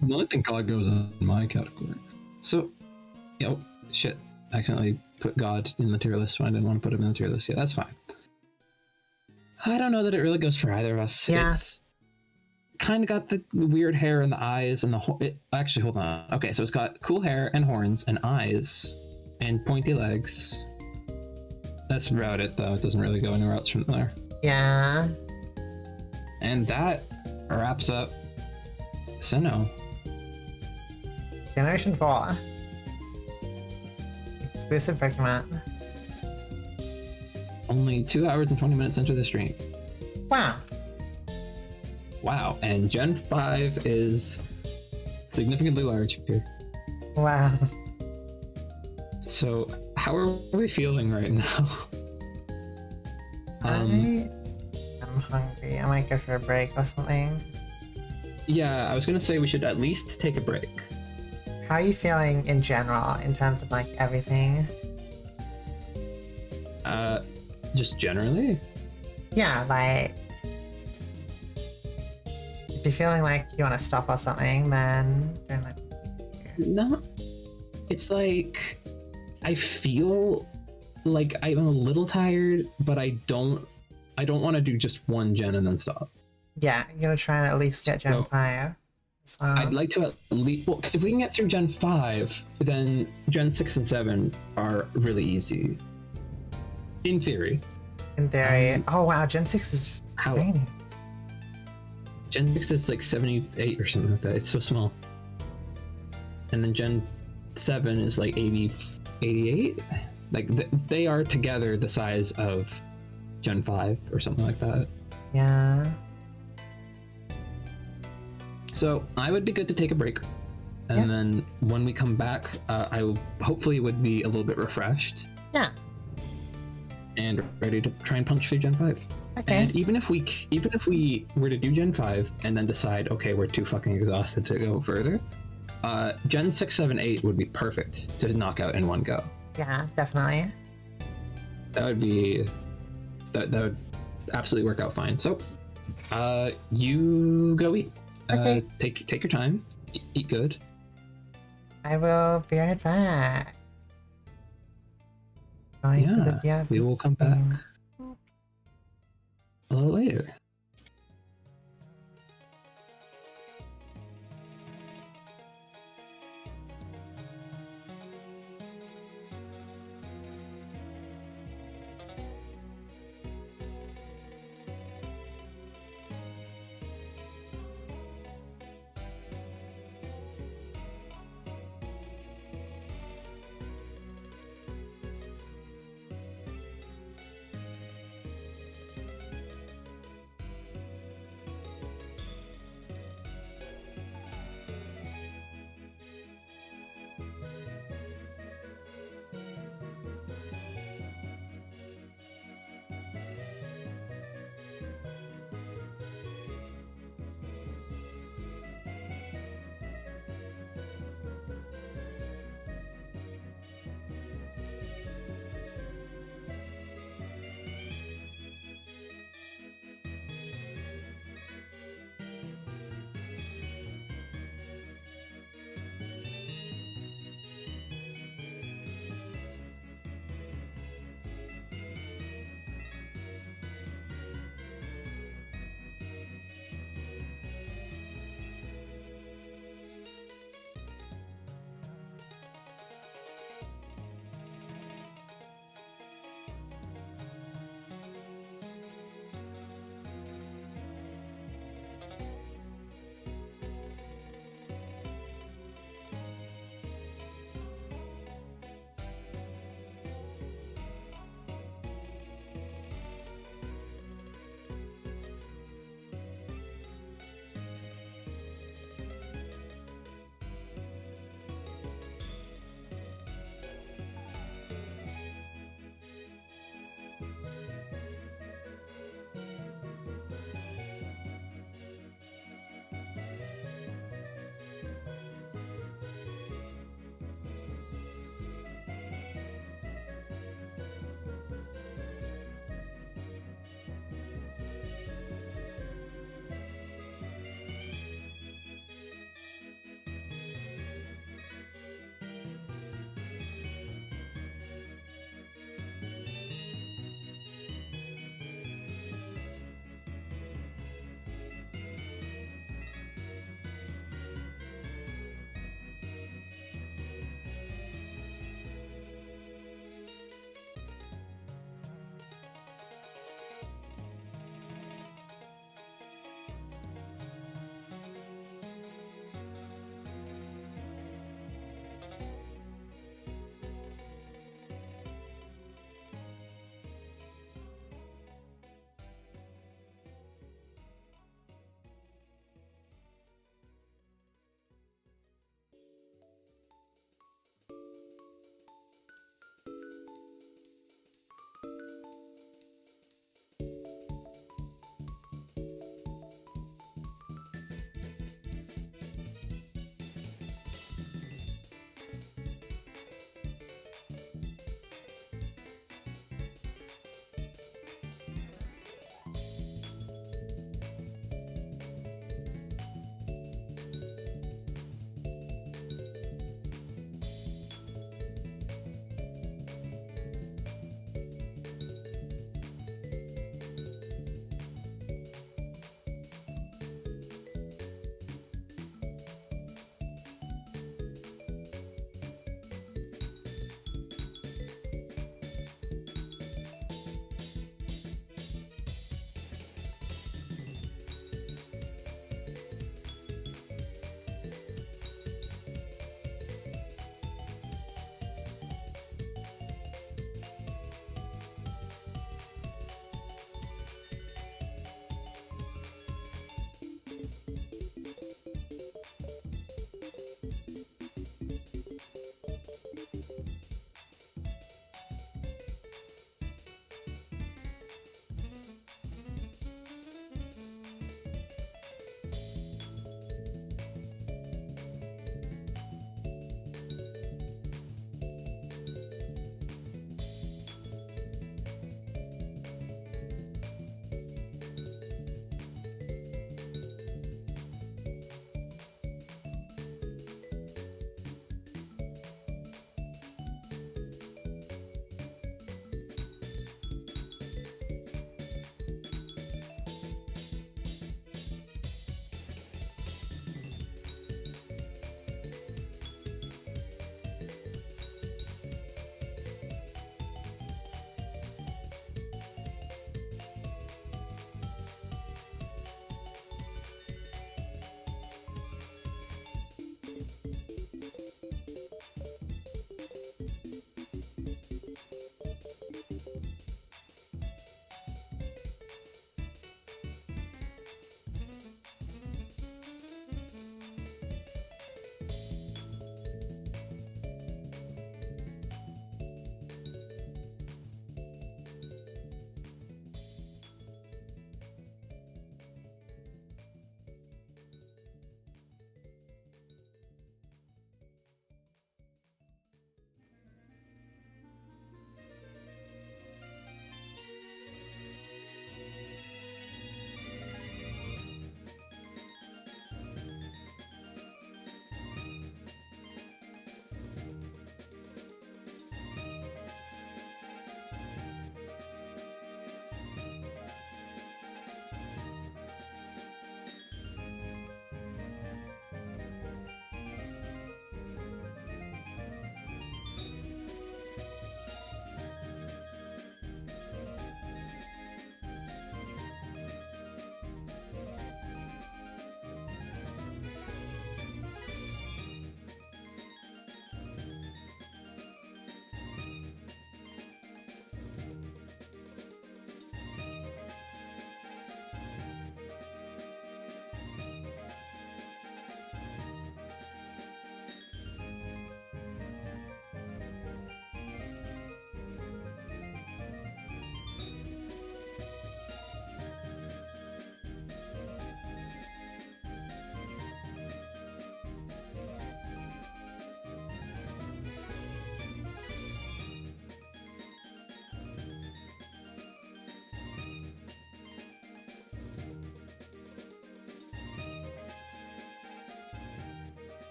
No, I think God goes in my category. So, shit. I accidentally put God in the tier list when I didn't want to put him in the tier list. Yeah, that's fine. I don't know that it really goes for either of us. Yeah. It's kind of got the weird hair and the eyes and actually, hold on. Okay, so it's got cool hair and horns and eyes and pointy legs. That's about it, though. It doesn't really go anywhere else from there. Yeah. And that wraps up Sinnoh. Generation 4. Exclusive Pokemon. Only 2 hours and 20 minutes into the stream. Wow. Wow, and Gen 5 is significantly larger. Wow. So, how are we feeling right now? I'm hungry. I might go for a break or something. Yeah, I was gonna say we should at least take a break. How are you feeling in general, in terms of like everything? Just generally? Yeah, like if you're feeling like you want to stop or something, then don't like. No. It's like I feel like I'm a little tired, but I don't want to do just one gen and then stop. Yeah, you're gonna try and at least get Gen 5. I'd like to at least, well, because if we can get through Gen 5, then Gen 6 and 7 are really easy. In theory. In theory. Oh wow, Gen 6 is tiny. Gen 6 is like 78 or something like that. It's so small. And then Gen 7 is like 80, 88? Like, they are together the size of Gen 5 or something like that. Yeah. So I would be good to take a break, and then when we come back, hopefully would be a little bit refreshed. Yeah. And ready to try and punch through Gen 5. Okay. And even if we were to do Gen 5 and then decide, okay, we're too fucking exhausted to go further, Gen 6, 7, 8 would be perfect to knock out in one go. Yeah, definitely. That would be that would absolutely work out fine. So, you go eat. Okay. Take your time. Eat good. I will be right back. Going to the BRB we will come back a little later.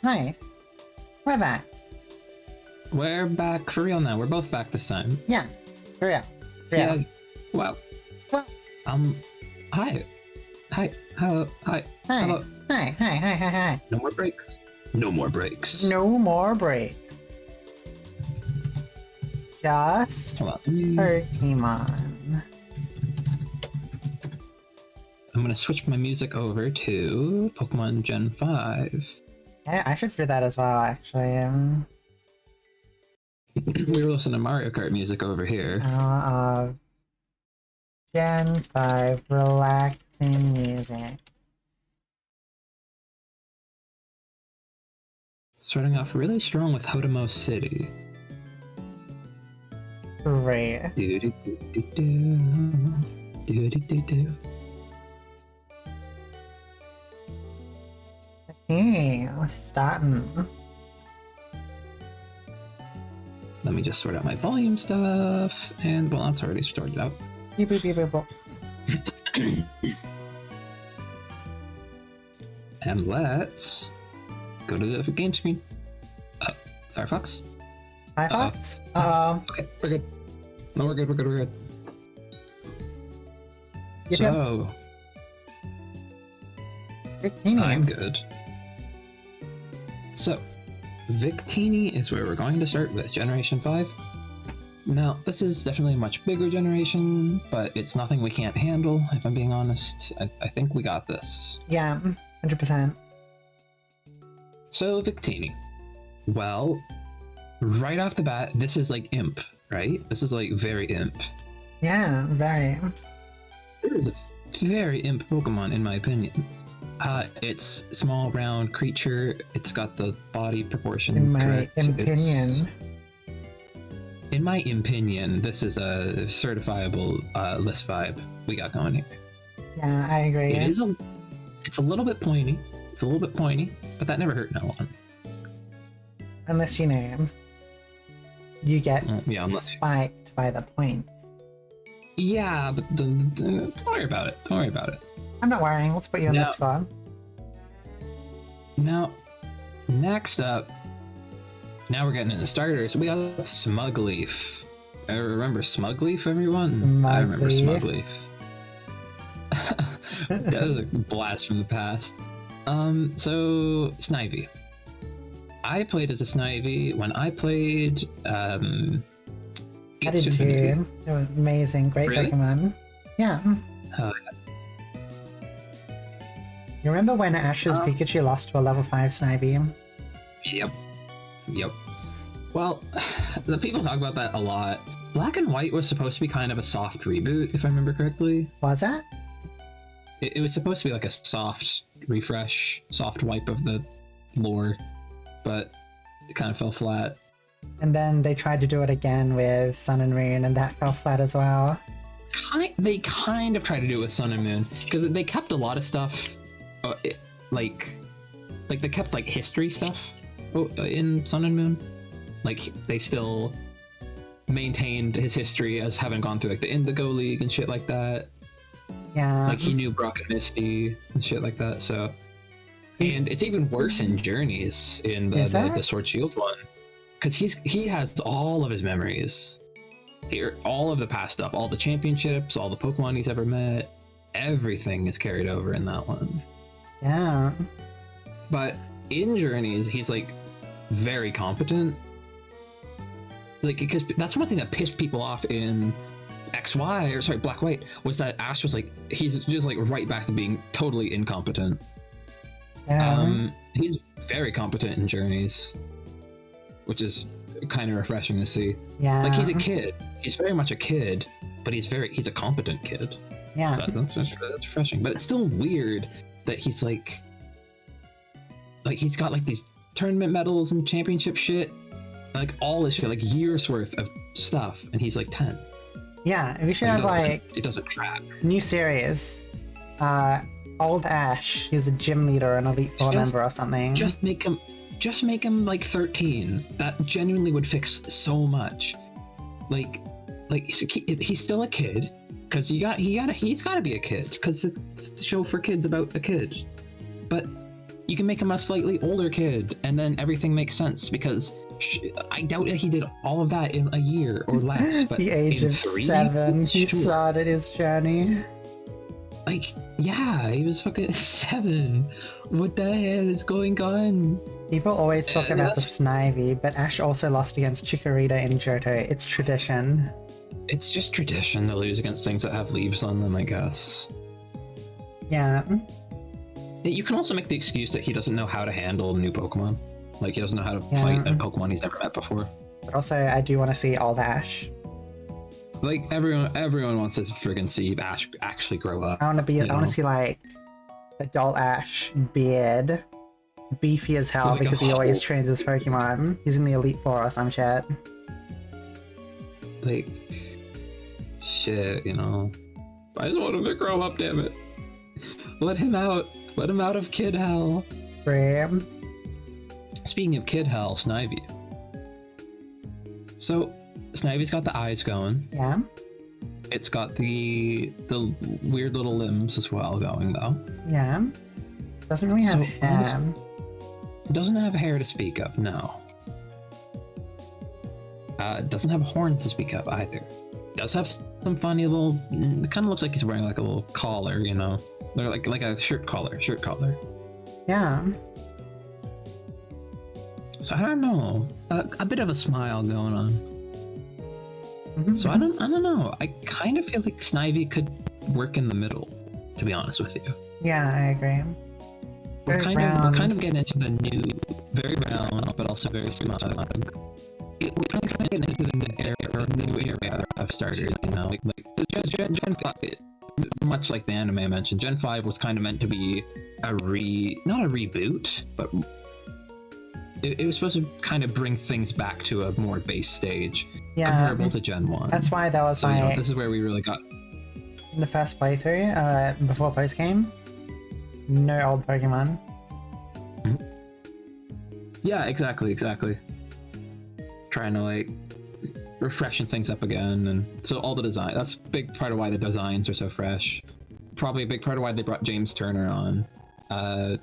Hi. We're back. We're back for real now. We're both back this time. Yeah. For real. For real. Yeah. Wow. Well. Hi. Hi. Hello. Hi. Hi. Hello. Hi. Hi. Hi. Hi. Hi. No more breaks. No more breaks. No more breaks. Just Hold on. Pokemon. I'm gonna switch my music over to Pokemon Gen 5. Yeah, I should do that as well, actually. We were listening to Mario Kart music over here. Gen 5 relaxing music. Starting off really strong with Hodemo City. Great. Do-do-do-do-do. Do-do-do-do. Hey, we're starting. Let me just sort out my volume stuff. And, well, that's already sorted out. Beep, beep, beep, beep, beep. And let's go to the game screen. Firefox? Firefox? Okay, we're good. No, we're good, we're good, we're good. Yep, So, I'm good. So, Victini is where we're going to start with Generation 5. Now, this is definitely a much bigger generation, but it's nothing we can't handle, if I'm being honest. I think we got this. Yeah, 100%. So, Victini. Well, right off the bat, this is like Imp, right? This is like very Imp. Yeah, very. It is a very Imp Pokemon, in my opinion. It's small, round creature. It's got the body proportion In my correct. opinion. In my opinion, this is a certifiable list vibe we got going here. Yeah, I agree. It's a little bit pointy. It's a little bit pointy, but that never hurt no one. Unless you know, you get unless spiked by the points. Yeah, but don't worry about it. Don't worry about it. I'm not worrying. Let's put you on the squad. Now, next up, now we're getting into starters. We got Smugleaf. Remember Smugleaf, everyone? I remember Smugleaf. That was a blast from the past. So Snivy. I played as a Snivy when I played. I did too. It was amazing. Great Really? Pokemon. Yeah. Oh, You remember when Ash's Pikachu lost to a level 5 Snivy? Yep. Well, the people talk about that a lot. Black and White was supposed to be kind of a soft reboot, if I remember correctly. Was that? It was supposed to be like a soft refresh, soft wipe of the lore, but it kind of fell flat. And then they tried to do it again with Sun and Moon, and that fell flat as well. They kind of tried to do it with Sun and Moon, because they kept a lot of stuff, like they kept like history stuff in Sun and Moon. Like they still maintained his history as having gone through like the Indigo League and shit like that. Yeah. Like he knew Brock and Misty and shit like that. So, and it's even worse in Journeys in the Sword Shield one, because he has all of his memories here, all of the past stuff, all the championships, all the Pokemon he's ever met, everything is carried over in that one. Yeah. But in Journeys, he's like very competent. Like, because that's one thing that pissed people off in Black White, was that Ash was like, he's just like right back to being totally incompetent. Yeah. He's very competent in Journeys, which is kind of refreshing to see. Yeah. Like he's a kid. He's very much a kid, but he's a competent kid. Yeah. So that's refreshing. But it's still weird that he's like he's got like these tournament medals and championship shit, like all this shit, like years worth of stuff, and he's like 10. Yeah, we should have like it doesn't track. New series. Old Ash, he's a gym leader, an Elite Four member or something. Just make him like 13. That genuinely would fix so much. Like he's still a kid, because he's got to be a kid, because it's a show for kids about a kid. But you can make him a slightly older kid, and then everything makes sense because I doubt that he did all of that in a year or less. But the age of 7, he started his journey. Like, yeah, he was fucking 7. What the hell is going on? People always talk about the Snivy, but Ash also lost against Chikorita in Johto. It's tradition. It's just tradition to lose against things that have leaves on them, I guess. Yeah. You can also make the excuse that he doesn't know how to handle new Pokemon. Like, he doesn't know how to fight a Pokemon he's never met before. But also, I do want to see old Ash. Like, everyone wants to friggin' see Ash actually grow up. I want to see, like, adult Ash, beard, beefy as hell, like, because he always trains his Pokemon. He's in the Elite Four or some shit. Like, shit, you know. I just want him to grow up, damn it. Let him out. Let him out of kid hell. Ram. Speaking of kid hell, Snivy. So, Snivy's got the eyes going. Yeah. It's got the weird little limbs as well going, though. Yeah. Doesn't really have hair. Doesn't have hair to speak of, no. Doesn't have horns to speak of either. Does have some funny little... It kind of looks like he's wearing like a little collar, you know? Like a shirt collar. Yeah. So I don't know. A bit of a smile going on. Mm-hmm. So I don't know. I kind of feel like Snivy could work in the middle, to be honest with you. Yeah, I agree. We're kind of getting into the new, very round, but also very smart. We're kind of getting into the new area of starters, you know? Like Gen 5, much like the anime I mentioned, Gen 5 was kind of meant to be not a reboot, but it was supposed to kind of bring things back to a more base stage, comparable to Gen 1. That's why that was so, you know, this is where we really got... In the first playthrough, before post-game, no old Pokemon. Mm-hmm. Yeah, exactly. Trying to, like, refreshing things up again, and so all the design, that's a big part of why the designs are so fresh. Probably a big part of why they brought James Turner on,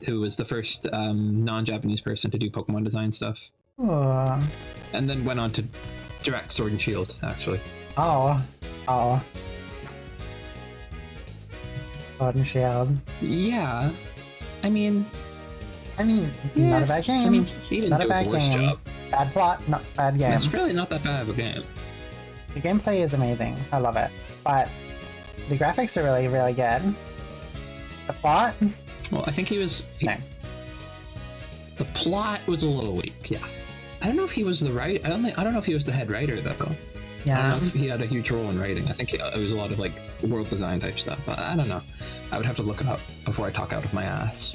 who was the first non-Japanese person to do Pokemon design stuff. Oh. And then went on to direct Sword and Shield, actually. Oh. Sword and Shield. Yeah. I mean, not a bad game. I mean, he didn't do a worse job. Bad plot, not bad game. It's really not that bad of a game. The gameplay is amazing. I love it. But the graphics are really, really good. The plot? Well, I think No. The plot was a little weak, yeah. I don't know if he was the writer. I don't know if he was the head writer, though. Yeah. I don't know if he had a huge role in writing. I think it was a lot of, like, world design type stuff. I don't know. I would have to look it up before I talk out of my ass.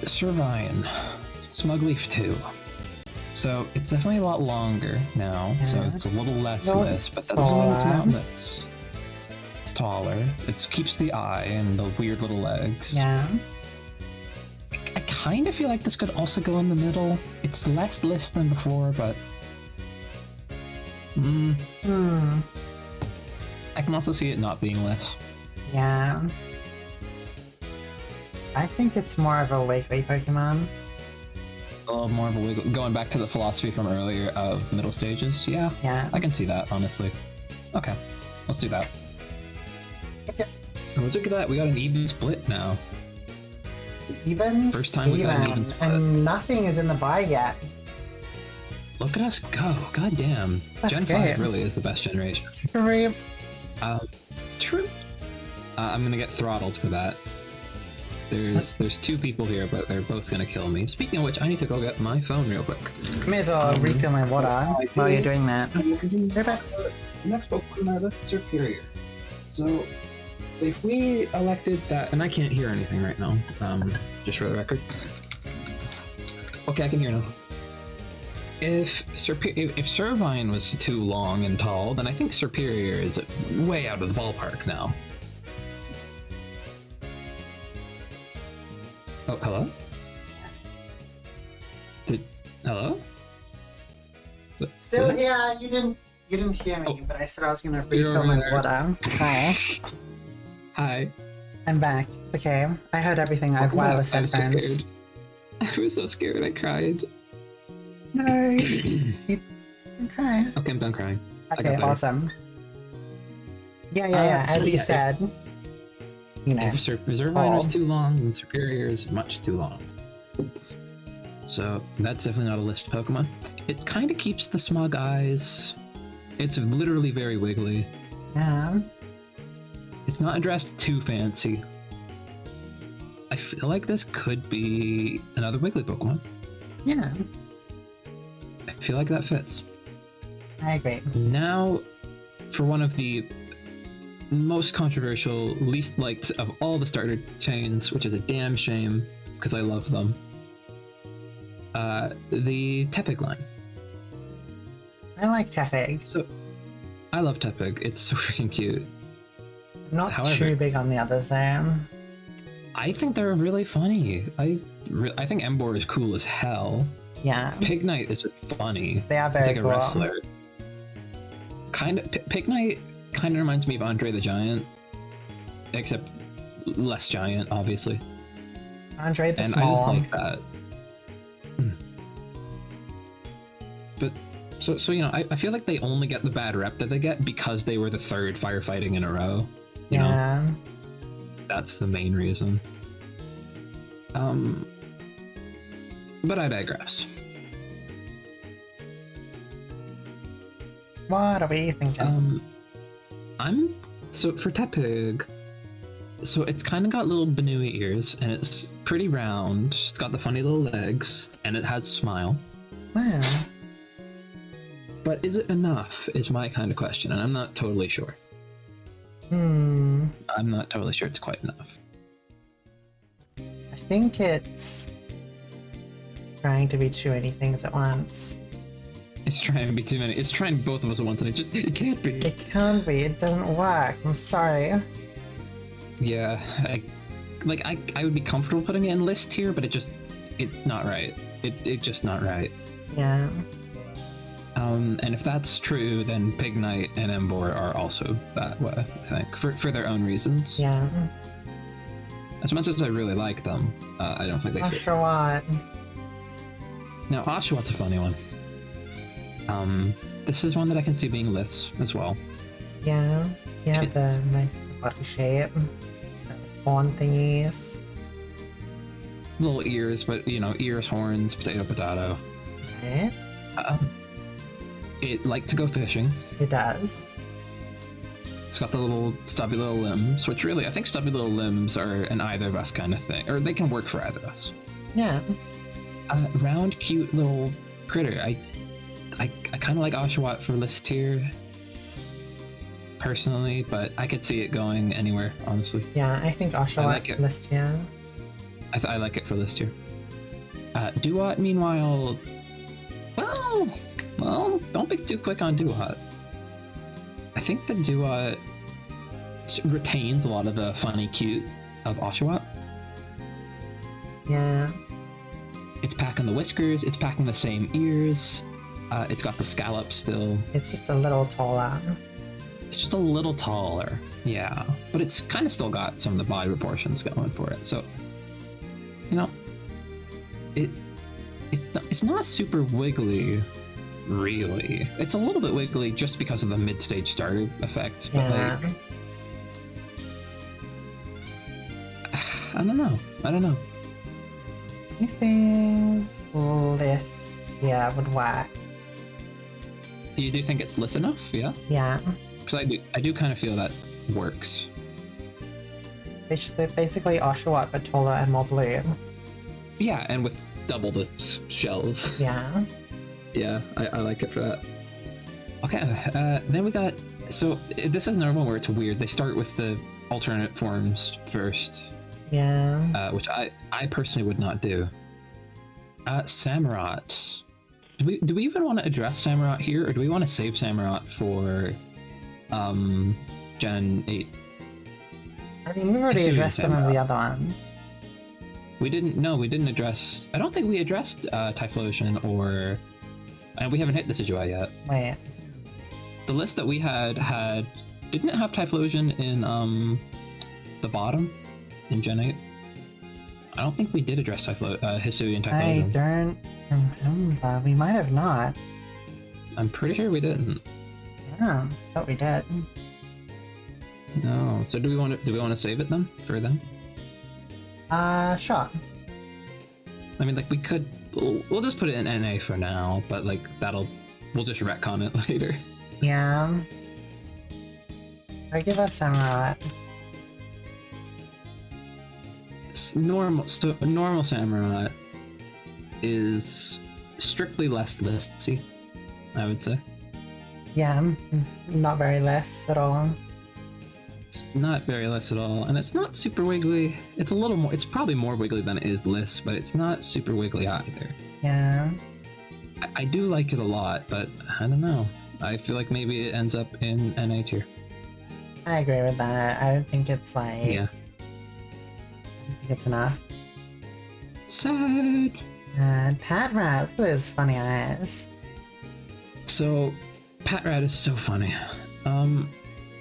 Servine. Smugleaf 2. So it's definitely a lot longer now, so it's a little less list, but that doesn't mean it's not list. It's taller. It keeps the eye and the weird little legs. Yeah. I kind of feel like this could also go in the middle. It's less list than before, but... I can also see it not being less. Yeah. I think it's more of a Wiggly Pokemon. More of a wiggle. Going back to the philosophy from earlier of middle stages, yeah. I can see that, honestly. Okay, let's do that. Okay. And look at that, we got an even split now. First time we got an even split. And nothing is in the buy yet. Look at us go, goddamn. Gen 5 really is the best generation. True. True. I'm gonna get throttled for that. There's two people here, but they're both gonna kill me. Speaking of which, I need to go get my phone real quick. May as well refill my water while you're doing that. Next Pokemon on our list, Serperior. So, if we elected that, and I can't hear anything right now, just for the record. Okay, I can hear now. If Servine was too long and tall, then I think Serperior is way out of the ballpark now. Oh, hello? Hello? Still, yeah, you didn't hear me, but I said I was gonna refill my water. Hi. Hi. I'm back. It's okay. I heard everything. I have Welcome back. wireless I was so headphones. scared. I was so scared. I cried. No, you can cry. Okay, I'm done crying. I Okay, got better. awesome. Yeah. So As you yeah, said, you know. If Reservoir is too long, and Superior is much too long. So that's definitely not a list Pokemon. It kind of keeps the smug eyes. It's literally very wiggly. Yeah. It's not addressed too fancy. I feel like this could be another Wiggly Pokemon. Yeah, I feel like that fits. I agree. Now, for one of the most controversial, least liked of all the starter chains, which is a damn shame because I love them. The Tepig line. I like Tefig. So, I love Tepig. It's so freaking cute. Not However, too big on the others though. I think they're really funny. I think Emboar is cool as hell. Yeah, Pignite is just funny. they are It's very like cool. a wrestler. Pignite kind of reminds me of Andre the Giant, except less giant, obviously. Andre the And Small. I just like that. But so you know, I feel like they only get the bad rep that they get because they were the third firefighting in a row. You know, Yeah. that's the main reason. But I digress. What are we thinking? So for Tepig, so it's kind of got little Banui ears, and it's pretty round. It's got the funny little legs, and it has Smile. Wow. But is it enough? Is my kind of question, and I'm not totally sure. Hmm. I'm not totally sure it's quite enough. I think it's trying to be too many things at once. It's trying to be too many. It's trying both of us at once, and it can't be. It can't be. It doesn't work. I'm sorry. Yeah, I would be comfortable putting it in list here, but it's not right. It just not right. Yeah. And if that's true, then Pignite and Emboar are also that way, I think, for their own reasons. Yeah. As much as I really like them, I don't think they Not fit. sure what. Now, Oshawott a funny one. This is one that I can see being lists as well. Yeah. You have It's- the body shape. Horn thingies. Little ears, but you know, ears, horns, potato. Right? It liked to go fishing. It does. It's got the little stubby little limbs, which really, I think stubby little limbs are an either of us kind of thing, or they can work for either of us. Yeah. Round, cute little critter. I kind of like Oshawott for list tier, personally, but I could see it going anywhere, honestly. Yeah, I think Oshawott like it. list, yeah. I like it for list tier. Duat, meanwhile, well, don't be too quick on Duat. I think the Duat retains a lot of the funny cute of Oshawott. Yeah. It's packing the whiskers, it's packing the same ears, it's got the scallop still. It's just a little taller. It's just a little taller, yeah. But it's kind of still got some of the body proportions going for it. So, you know, it's not super wiggly, really. It's a little bit wiggly just because of the mid-stage starter effect. But Yeah. like, I don't know. I think list, yeah, would work. You do think it's list enough? Yeah? Yeah. Because I do kind of feel that works. It's basically Oshawott, but taller and more blue. Yeah, and with double the shells. Yeah. Yeah, I like it for that. Okay, then we got... So, this is another one where it's weird. They start with the alternate forms first, Yeah. which I personally would not do. Samurott. Do we even want to address Samurott here, or do we want to save Samurott for Gen 8? I mean, we've already see what you're addressed some saying of the about. other ones. We didn't address... I don't think we addressed Typhlosion or... And we haven't hit the Decidueye yet. Wait. The list that we had didn't it have Typhlosion in the bottom? in Gen 8? I don't think we did address Hisuian I Typhlosion. don't remember. We might have not. I'm pretty sure we didn't. Yeah, thought we did. No. So do we want to save it then for them? Sure. I mean, like we could. We'll just put it in NA for now, but like we'll just retcon it later. Yeah. I give that Samurai. Normal Samurai is strictly less listy, I would say. Yeah, not very less at all. It's not very less at all, and it's not super wiggly. It's a little more. It's probably more wiggly than it is list, but it's not super wiggly either. Yeah. I do like it a lot, but I don't know. I feel like maybe it ends up in NA tier. I agree with that. I don't think it's like... Yeah. I don't think it's enough. Sad. And Patrat, look at those funny eyes. So, Patrat is so funny.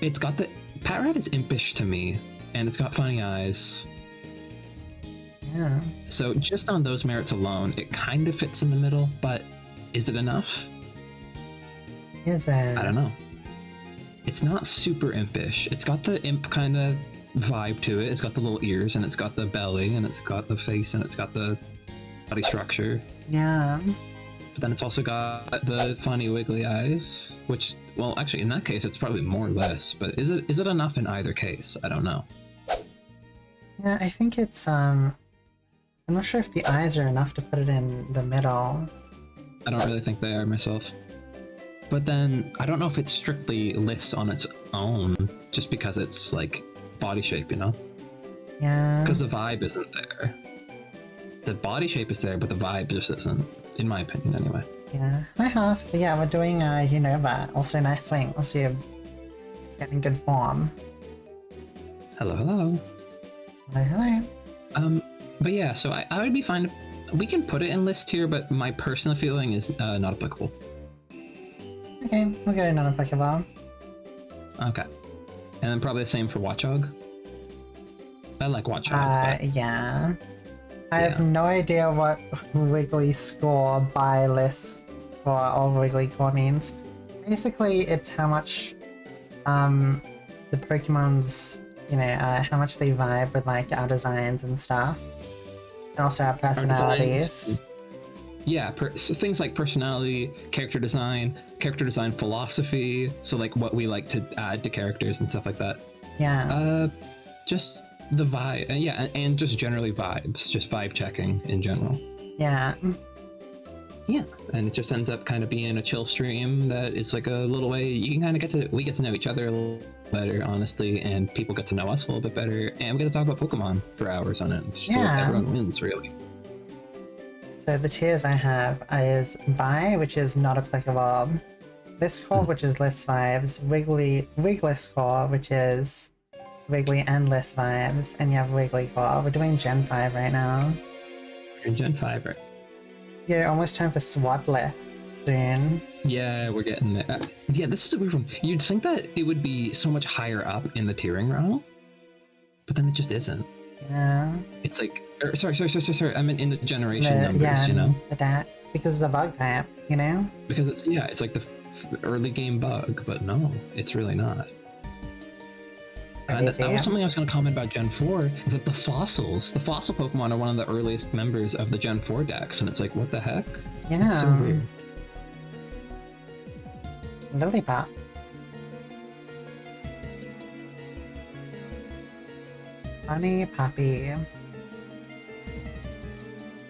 It's got the... Patrat is impish to me, and it's got funny eyes. Yeah. So just on those merits alone, it kind of fits in the middle, but is it enough? Is it? I don't know. It's not super impish. It's got the imp kind of vibe to it. It's got the little ears, and it's got the belly, and it's got the face, and it's got the body structure. Yeah. But then it's also got the funny wiggly eyes, which, well, actually in that case it's probably more or less, but is it enough in either case? I don't know. Yeah, I think it's, I'm not sure if the eyes are enough to put it in the middle. I don't really think they are myself. But then I don't know if it's strictly lists on its own, just because it's like body shape, you know? Yeah. Because the vibe isn't there. The body shape is there, but the vibe just isn't, in my opinion anyway. Yeah. Hi Hearth. Yeah, we're doing Unova. Also nice swing. Also you're getting good form. Hello, hello. Hello, hello. But yeah, so I would be fine. We can put it in list here, but my personal feeling is not applicable. Okay, we'll go non-applicable. Okay. And then probably the same for Watchog. I like Watchog. But... Yeah. I have no idea what Wiggly score by list or Wiggly core means. Basically, it's how much the Pokemon's, how much they vibe with like our designs and stuff. And also our personalities. Yeah, so things like personality, character design philosophy, so like what we like to add to characters and stuff like that. Yeah. Just the vibe, yeah, and just generally vibes, just vibe checking in general. Yeah. Yeah, and it just ends up kind of being a chill stream that is like a little way you can kind of we get to know each other a little better, honestly, and people get to know us a little bit better, and we get to talk about Pokemon for hours on it. So everyone wins, really. So the tiers I have is Bi, which is not applicable, List Core, which is list vibes, Wigless Core, which is Wiggly and list vibes, and you have Wiggly Core. We're doing Gen 5 right now. In Gen 5, right? Yeah, almost time for Swadlith soon. Yeah, we're getting there. Yeah, this is a weird one. You'd think that it would be so much higher up in the tiering realm, but then it just isn't. Yeah. It's like, sorry. I meant in the generation numbers, you know? That because it's a bug type, you know? Because it's like the early game bug, but no, it's really not. And that was something I was going to comment about Gen 4, is that the fossil Pokemon are one of the earliest members of the Gen 4 decks, and it's like, what the heck? Yeah. It's so weird. Lillipup. Honey Puppy.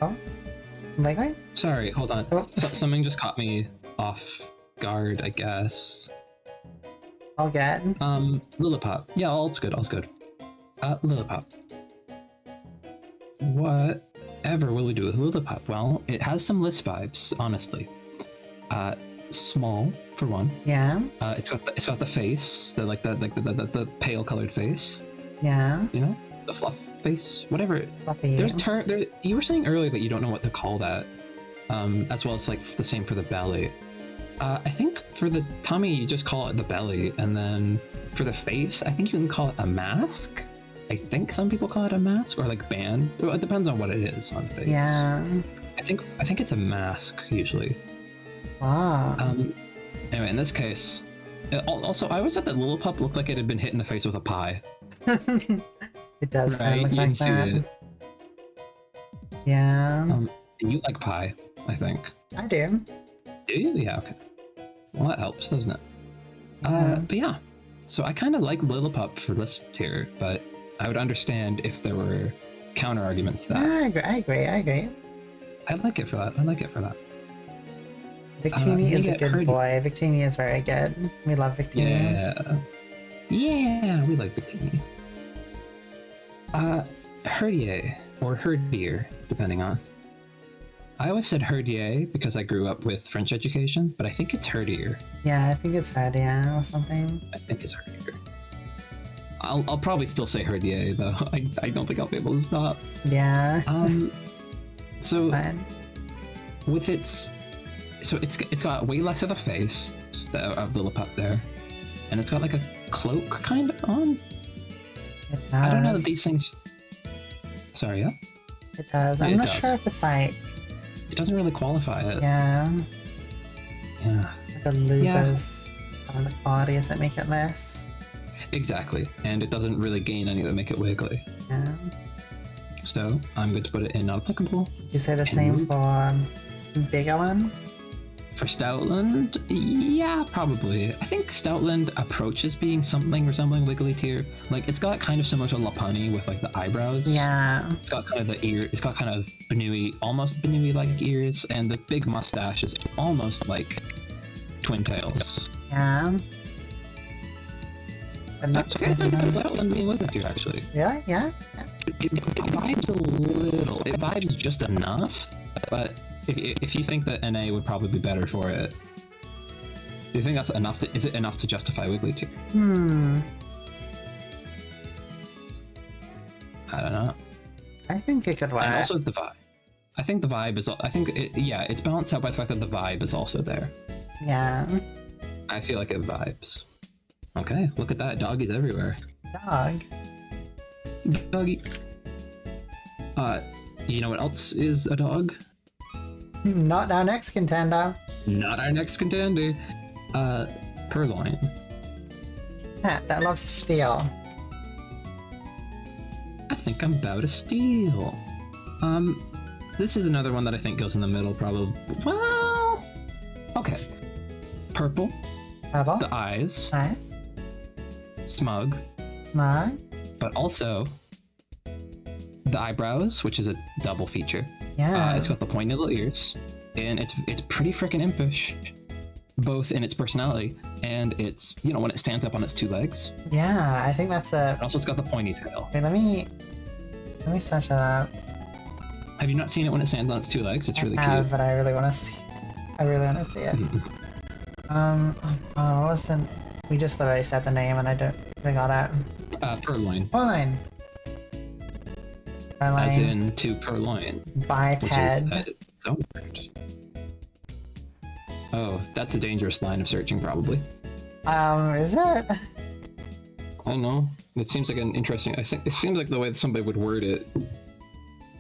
Oh? Wiggly? Sorry, hold on. Oh. Something just caught me off guard, I guess. All good. Lillipup. Yeah, all's good. Lillipup. Whatever will we do with Lillipup? Well, it has some list vibes, honestly. Small for one. Yeah. It's got the face, the pale colored face. Yeah. You know, the fluff face, whatever. Fluffy. You were saying earlier that you don't know what to call that. As well as like the same for the belly. I think for the tummy you just call it the belly, and then for the face I think you can call it a mask. I think some people call it a mask or like band. It depends on what it is on the face. Yeah. I think it's a mask usually. Wow. Anyway, in this case, also I always thought that Lillipup looked like it had been hit in the face with a pie. It does kind Right? of look You like can see that. it. Yeah. You like pie, I think. I do. Do you? Yeah, okay. Well, that helps, doesn't it? Yeah. But yeah. So I kind of like Lillipup for this tier, but I would understand if there were counter arguments to that. Yeah, I agree. I like it for that. Victini you is a get good Purdy. boy. Victini is very good. We love Victini. Yeah, we like Victini. Herdier, or Herdier, depending on. I always said Herdier because I grew up with French education, but I think it's Herdier. Yeah, I think it's Herdia or something. I think it's Herdier. I'll probably still say Herdier, though. I don't think I'll be able to stop. Yeah. So It's fine. with its got way less of the face of Lillipup there, and it's got like a cloak kind of on. It does. I don't know that these things. Sorry, yeah. It does. It I'm not does. sure if it's like, It doesn't really qualify it. yeah, Yeah. like it loses some of the qualities that make it less. Exactly, and it doesn't really gain any that make it wiggly. Yeah. So I'm going to put it in not applicable. You say the same move. for bigger one? For Stoutland, yeah, probably. I think Stoutland approaches being something resembling Wiggly tier. Like, it's got kind of similar to Lopunny with like the eyebrows. Yeah. It's got kind of the ear. It's got kind of Banui, almost Banui-like ears, and the big mustache is almost like Twin Tails. Yeah. But not That's okay. It's Stoutland being Wiggly tier, actually. Really? Yeah? It vibes a little. It vibes just enough, but if you think that NA would probably be better for it, do you think that's enough? Is it enough to justify Wiggly tier? I don't know. I think it could work. And also the vibe. I think the vibe is. I think it's balanced out by the fact that the vibe is also there. Yeah. I feel like it vibes. Okay, look at that. Doggies everywhere. Dog. Doggy. You know what else is a dog? Not our next contender. Not our next contender. Purloin. Cat that loves to steal. I think I'm about to steal. This is another one that I think goes in the middle, probably. Well, okay. Purple. Purple. The eyes. Nice. Smug. Smug. But also the eyebrows, which is a double feature. Yeah. It's got the pointy little ears, and it's pretty freaking impish, both in its personality and its, when it stands up on its two legs. Yeah, I think that's a... And also, it's got the pointy tail. Wait, let me search that up. Have you not seen it when it stands on its two legs? It's really I have, cute. but I really want to see. I really want to see it. What was the... We just literally said the name and I got it. Purloin. Purloin. As in to purloin. Which Biped. is its own word. Oh, that's a dangerous line of searching, probably. Is it? I don't know. It seems like an interesting... I think it seems like the way that somebody would word it.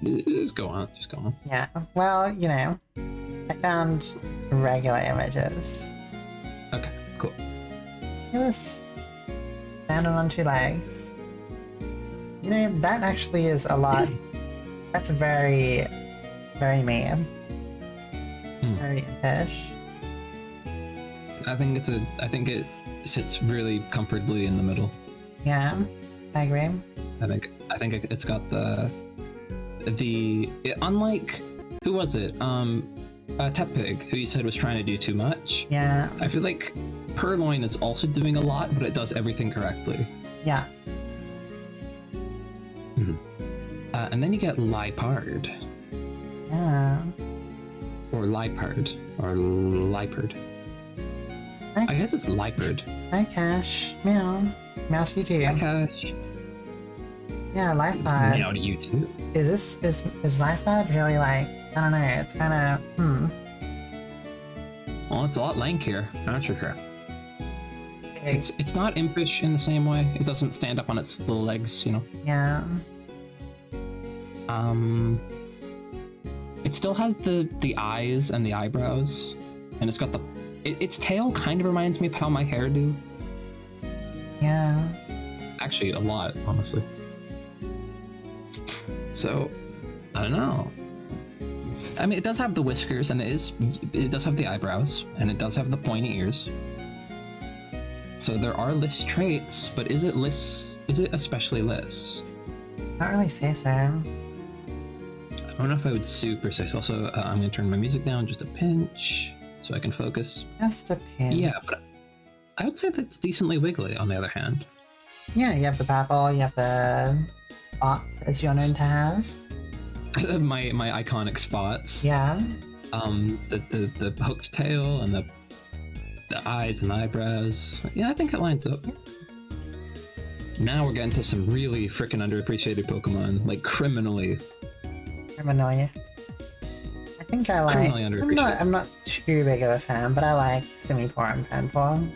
Just go on. Yeah. Well, I found regular images. Okay, cool. Look at this. Standing on two legs. That actually is a lot. That's very, very mean. Very impish. I think it sits really comfortably in the middle. Yeah, I agree. I think it's got unlike, who was it? Tepig, who you said was trying to do too much. Yeah. I feel like Purloin is also doing a lot, but it does everything correctly. Yeah. And then you get Lipard. Yeah. Or Lipard. Or Lipard. I guess it's Lipard. Hi, Cash. Meow. Meow to you too. Hi, Cash. Yeah, Lifepad. Meow to you too. Is Lifepad really like, I don't know, it's kind of, Well, it's a lot lankier. Not sure. It's not impish in the same way. It doesn't stand up on its little legs, you know. Yeah. It still has the eyes and the eyebrows, and it's got its tail kind of reminds me of how my hair do. Yeah. Actually, a lot, honestly. So, I don't know. I mean, it does have the whiskers, and it does have the eyebrows, and it does have the pointy ears. So there are list traits, but is it especially list? Not really say so. I don't know if I would super say so. Also, I'm going to turn my music down just a pinch so I can focus. Just a pinch. Yeah, but I would say that's decently wiggly, on the other hand. Yeah, you have the purple, you have the spots, as you're known to have. my iconic spots. Yeah. The hooked tail and the eyes and eyebrows. Yeah, I think it lines up. Now we're getting to some really freaking underappreciated Pokemon, like criminally. Criminally. I think I like. Criminally underappreciated. I'm not too big of a fan, but I like Simipour and Panpour.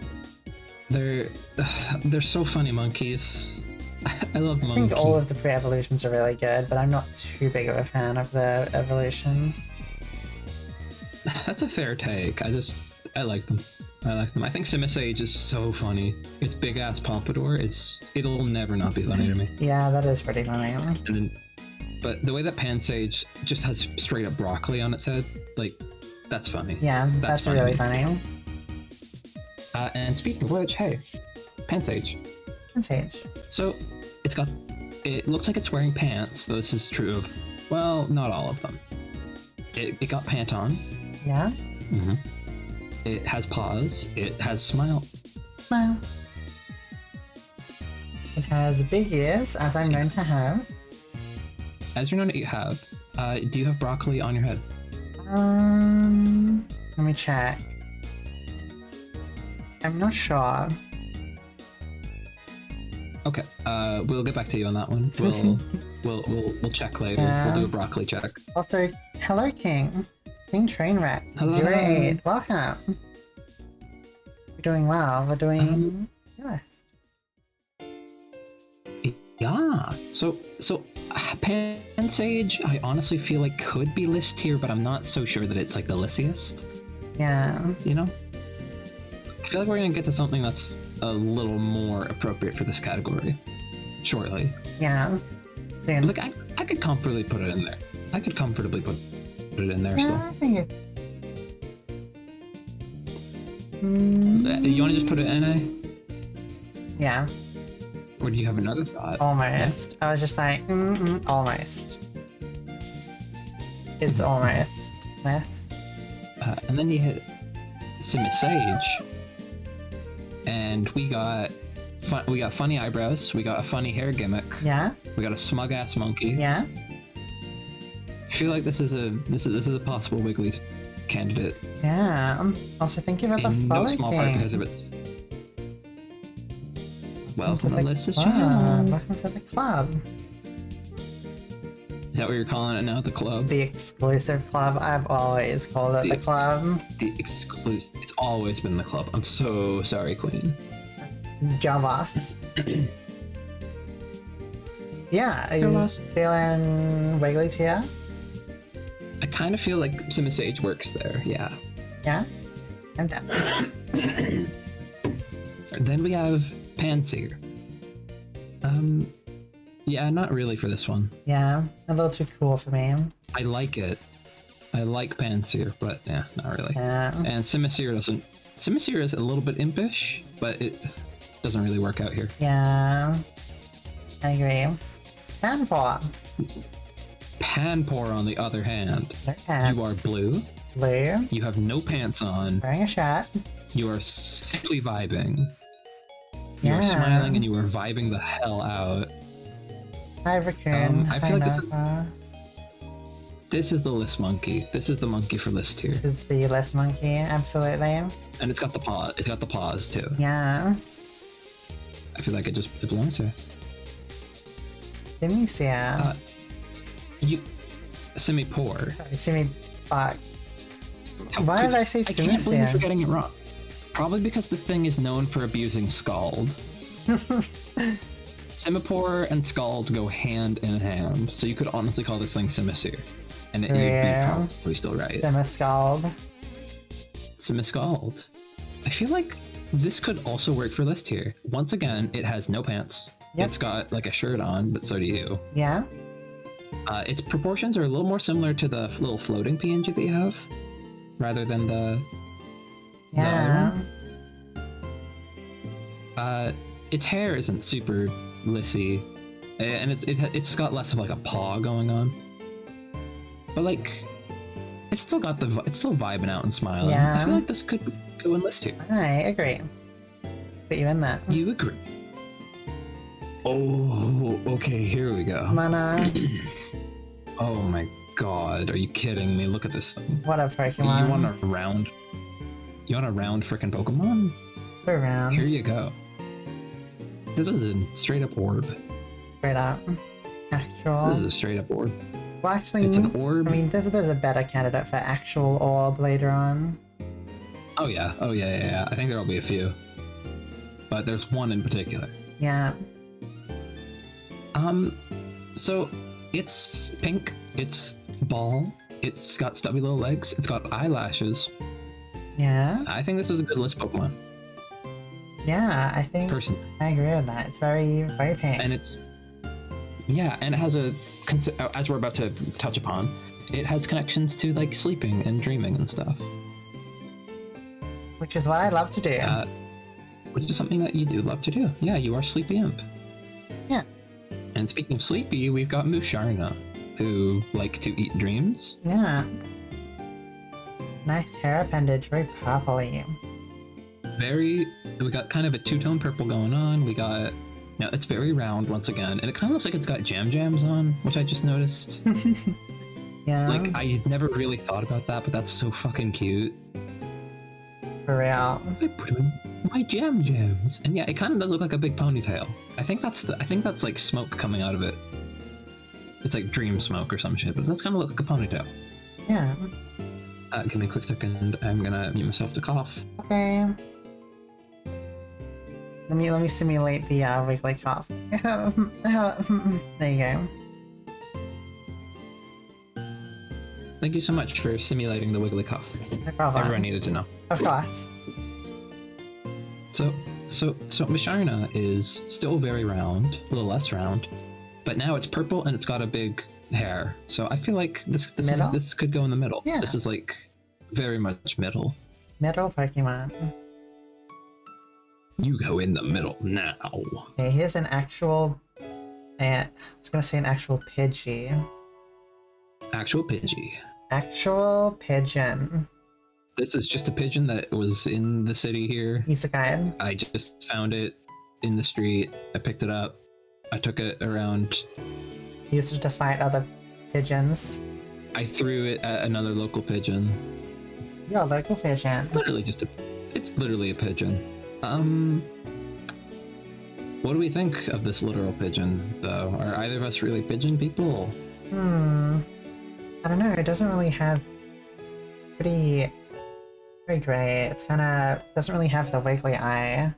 They're so funny monkeys. I love monkeys. I think all of the pre-evolutions are really good, but I'm not too big of a fan of the evolutions. That's a fair take. I like them. I think Simisage is so funny. Its big ass pompadour, it'll never not be funny to me. Yeah, that is pretty funny. But the way that Pansage just has straight up broccoli on its head, like, that's funny. Yeah, that's really funny. And speaking of which, hey, Pansage. Pansage. So, it looks like it's wearing pants, though this is true of, well, not all of them. It got pant on. Yeah? Mm-hmm. It has paws. It has smile. Smile. It has big ears, as I'm known to have. As you're known to have, do you have broccoli on your head? Let me check. I'm not sure. Okay, we'll get back to you on that one. We'll check later. Yeah. We'll do a broccoli check. Also, hello, King. King Trainwreck. Hello. 08. Welcome. We're doing well. We're doing yes. Yeah. So Pansage, I honestly feel like could be list tier, but I'm not so sure that it's like the listiest. Yeah. You know? I feel like we're gonna get to something that's a little more appropriate for this category shortly. Yeah. Soon. Like I could comfortably put it in there. I could comfortably put it in there Yeah, still. I think it's. You want to just put it in A? Yeah. Or do you have another thought? Almost. Yeah. I was just like, almost. It's almost. Yes. And then you hit Simisage, and we got funny eyebrows. We got a funny hair gimmick. Yeah. We got a smug ass monkey. Yeah. I feel like this is a possible Wiggly candidate. Yeah. Also, thank you for the follow, no small part King. because of its. Welcome to Lizz's club. channel. Welcome to the club. Is that what you're calling it now? The club? The exclusive club. I've always called it the club. The exclusive. It's always been the club. I'm so sorry, Queen. That's Javas. Yeah, are you Javas. feeling wiggly tier? I kind of feel like Simisage works there, yeah. Yeah? I'm down. Then we have Panseer. Yeah, not really for this one. Yeah, a little too cool for me. I like it. I like Panseer, but yeah, not really. Yeah. And Simisear doesn't. Simisear is a little bit impish, but it doesn't really work out here. Yeah. I agree. Panpour. Panpour, on the other hand, No pants. you are blue. Blue. You have no pants on. Wearing a shirt. You are simply vibing. You Yeah. are smiling and you are vibing the hell out. Hi, Raccoon. I feel like Nova. this is the list monkey. This is the monkey for list tier. This is the list monkey, absolutely. And it's got the paw. It's got the paws too. Yeah. I feel like it belongs here. Simisear. Simipour. Sorry, Simipour. How Why could- did I say I can't believe Simisear? you're getting it wrong. Probably because this thing is known for abusing Scald. Simipour and Scald go hand in hand, so you could honestly call this thing Simisear. And you'd be probably still right. Simiscald. Simiscald. I feel like this could also work for this tier. Once again, it has no pants. Yep. It's got like a shirt on, but so do you. Yeah. Its proportions are a little more similar to the little floating PNG that you have, rather than the... Yeah. Its hair isn't super lissy, and it's got less of like a paw going on. But like, it's still vibing out and smiling. Yeah. I feel like this could go in list here. I agree. Put you in that. You agree? Oh, okay. Here we go. Mana. Oh my god! Are you kidding me? Look at this thing. What a Pokemon. You want a round? You want a round frickin' Pokemon? It's a round. Here you go. This is a straight up orb. Straight up. Actual. This is a straight up orb. Well, actually, It's an orb. I mean, there's a better candidate for actual orb later on. Oh yeah. I think there'll be a few, but there's one in particular. Yeah. So it's pink. It's ball. It's got stubby little legs. It's got eyelashes. Yeah. I think this is a good list Pokemon. Yeah, I think Personally. I agree with that. It's very, very pink. And it has as we're about to touch upon, it has connections to like sleeping and dreaming and stuff. Which is what I love to do. Which is something that you do love to do. Yeah, you are Sleepy Imp. Yeah. And speaking of sleepy, we've got Musharna, who like to eat dreams. Yeah. Nice hair appendage, very purpley. We got kind of a two-tone purple going on. Now it's very round once again, and it kind of looks like it's got jams on, which I just noticed. Yeah. Like, I never really thought about that, but that's so fucking cute. For real. I put in my jams. And yeah, it kind of does look like a big ponytail. I think that's like smoke coming out of it. It's like dream smoke or some shit, but that's kind of look like a ponytail. Yeah. Give me a quick second. I'm gonna mute myself to cough. Okay. Let me simulate the Wiggly cough. There you go. Thank you so much for simulating the wiggly cough. No problem. Everyone needed to know. Of course. So Musharna is still very round, a little less round, but now it's purple and it's got a big hair. So I feel like this could go in the middle. Yeah. This is like very much middle. Middle Pokemon. You go in the middle now. Okay, here's an actual... I was gonna say an actual Pidgey. Actual Pidgey. Actual pigeon. This is just a pigeon that was in the city here. Isekai. I just found it in the street. I picked it up. I took it around. Used it to fight other pigeons. I threw it at another local pigeon. Yo, local pigeon. It's literally a pigeon. What do we think of this literal pigeon, though? Are either of us really pigeon people? I don't know, it doesn't really have... Pretty gray. It's kinda... doesn't really have the wiggly eye.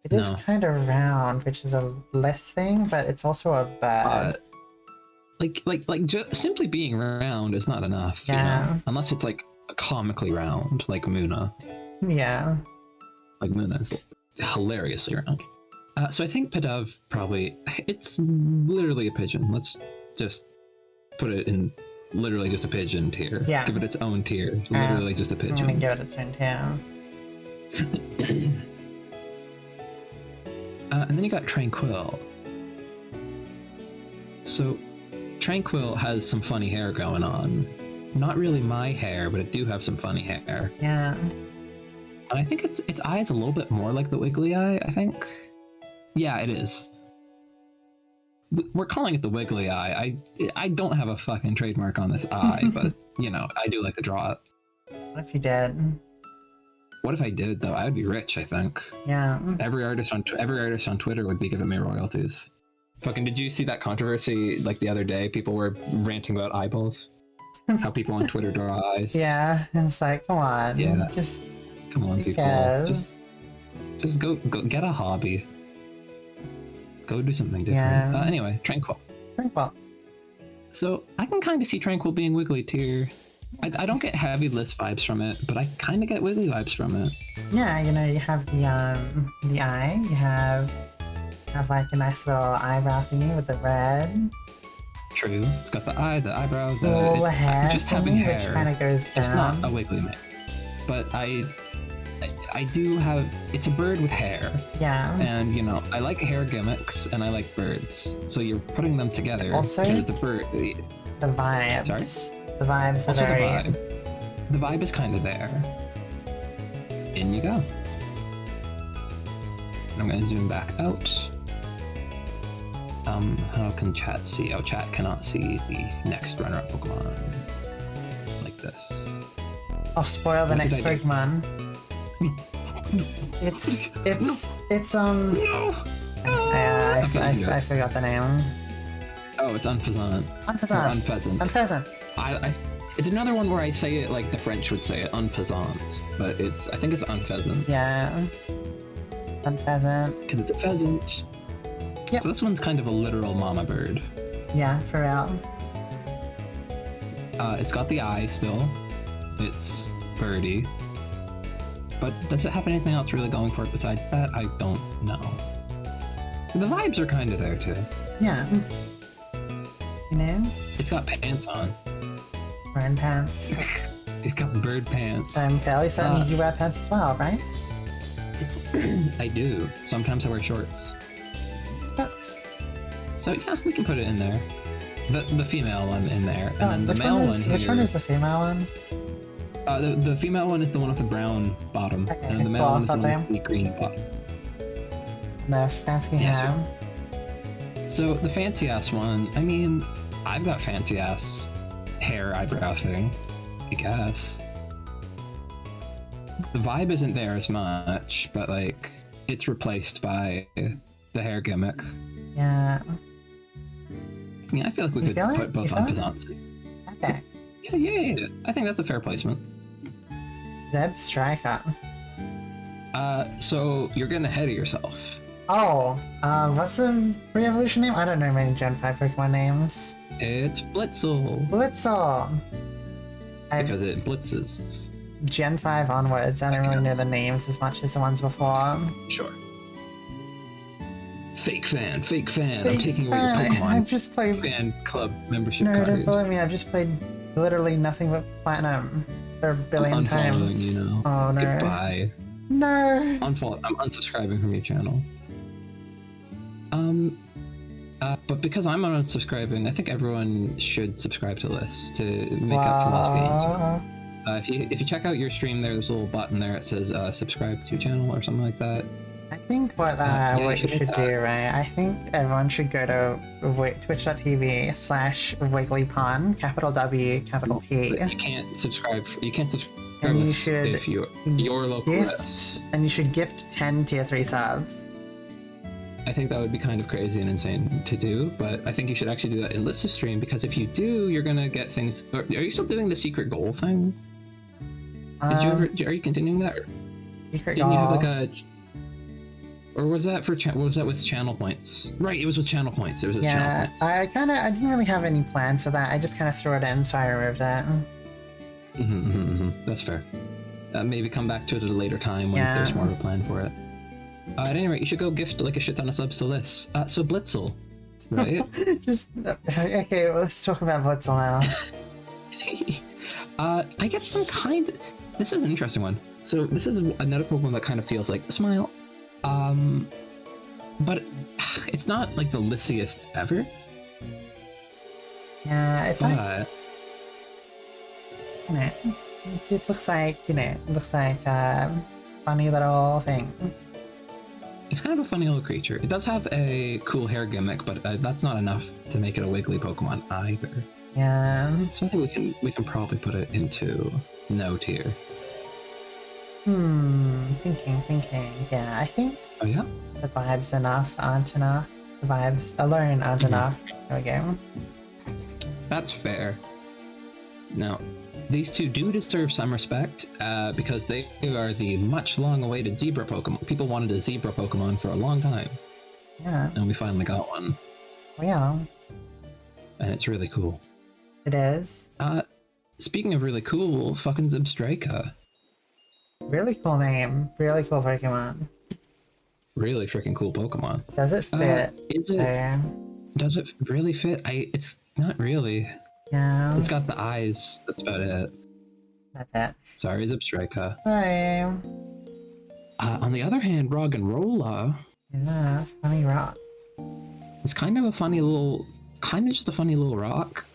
It is kind of round, which is a less thing, but it's also a bird. Simply being round is not enough. Yeah. You know? Unless it's like comically round, like Muna. Yeah. Like Muna is hilariously round. So I think Pidove probably... It's literally a pigeon. Let's just put it in literally just a pigeon tier. Yeah. Give it its own tier. Literally just a pigeon. I'm gonna give it its own tier. And then you got Tranquil. So Tranquil has some funny hair going on. Not really my hair, but it do have some funny hair. Yeah. And I think its eye is a little bit more like the wiggly eye, I think. Yeah, it is. We're calling it the wiggly eye. I don't have a fucking trademark on this eye, but, you know, I do like to draw it. What if you did? What if I did, though? I would be rich, I think. Yeah. Every artist on Twitter would be giving me royalties. Fucking, did you see that controversy, like, the other day? People were ranting about eyeballs. How people on Twitter draw eyes. Yeah, and it's like, come on. Yeah. Just Come on, people. Because... Just go get a hobby. Go do something different. Yeah. Anyway, Tranquil. Tranquil. So I can kind of see Tranquil being Wiggly tier. I don't get heavy list vibes from it, but I kind of get Wiggly vibes from it. Yeah, you know, you have the eye, you have like a nice little eyebrow thingy with the red. True. It's got the eye, the eyebrow, the hair just having thingy, hair. which kind of goes down. It's not a Wiggly mate. But I do have... It's a bird with hair. Yeah. And, you know, I like hair gimmicks and I like birds. So you're putting them together. Also, and it's a bird. The vibes. Sorry? The vibes are Also very... the vibe is kind of there. In you go. I'm going to zoom back out. How can chat see? Oh, chat cannot see the next runner-up Pokemon. Like this. I'll spoil the next Pokemon. It's No! I forgot the name. Oh, it's Unfezant. Unfezant. Unpheasant. It's another one where I say it like the French would say it, Unfezant, but I think it's Unpheasant. Yeah. Unpheasant. Because it's a pheasant. Yep. So this one's kind of a literal mama bird. Yeah, for real. It's got the eye still. It's birdie. But does it have anything else really going for it besides that? I don't know. The vibes are kind of there too. Yeah. You know? It's got pants on. Wearing pants. It's got bird pants. I'm fairly certain you wear pants as well, right? I do. Sometimes I wear shorts. That's... So yeah, we can put it in there. The female one in there, and then the male one here. Which one is the female one? The female one is the one with the brown bottom, Okay, and the male one is the one with the the green bottom. The fancy hair. So the fancy ass one, I mean, I've got fancy ass hair eyebrow thing, I guess. The vibe isn't there as much, but like it's replaced by the hair gimmick. Yeah. Yeah, I feel like we could put both on Pazance. Okay. Yeah. I think that's a fair placement. Zeb Striker. So you're getting ahead of yourself. Oh, what's the re-evolution name? I don't know many Gen 5 Pokemon names. It's Blitzel. Blitzel! Because it blitzes. Gen 5 onwards, I don't really know the names as much as the ones before. Sure. Fake fan. I'm taking away your Pokemon. I've just played... Fan club membership No, card. don't believe me, I've just played literally nothing but Platinum for a billion times. You know. Oh no. Goodbye. No! I'm unsubscribing from your channel. But because I'm unsubscribing, I think everyone should subscribe to this to make up for lost gains. If you check out your stream, there's a little button there. It says subscribe to channel or something like that. I think what you should do, right? I think everyone should go to twitch.tv/WigglyPon, capital W, capital P. But you can't subscribe. You can't subscribe and you should if your local list. And you should gift 10 tier 3 subs. I think that would be kind of crazy and insane to do, but I think you should actually do that in Lista's stream, because if you do, you're gonna get things. Are you still doing the secret goal thing? Are you continuing that? Secret Didn't goal. you have like a? Or was that for was that with channel points? Right, it was with channel points. It was with channel points. I didn't really have any plans for that. I just kind of threw it in, so I removed it. That's fair. Maybe come back to it at a later time when there's more of a plan for it. At any rate, you should go gift like a shit ton of subs to this. So Blitzel, right? Okay, well, let's talk about Blitzel now. I get some kind. This is an interesting one. So this is another Pokemon that kind of feels like Smile. But it's not like the lissiest ever. Yeah, it's like, you know, it just looks like, funny little thing. It's kind of a funny little creature. It does have a cool hair gimmick, but that's not enough to make it a Wiggly Pokemon either. Yeah. So I think we can probably put it into no tier. Thinking. Yeah, I think. Oh yeah. The vibes aren't enough. The vibes alone aren't enough. There we go. That's fair. Now, these two do deserve some respect because they are the much long-awaited zebra Pokemon. People wanted a zebra Pokemon for a long time. Yeah. And we finally got one. Yeah. And it's really cool. It is. Speaking of really cool, fucking Zebstrika. Really cool name. Really cool Pokemon. Really freaking cool Pokemon. Does it fit? Is it? Does it really fit? It's not really. Yeah. It's got the eyes. That's about it. That's it. Sorry, Zebstrika. Sorry. On the other hand, Roggenrola. Yeah, funny rock. It's kind of a funny little, just a funny little rock.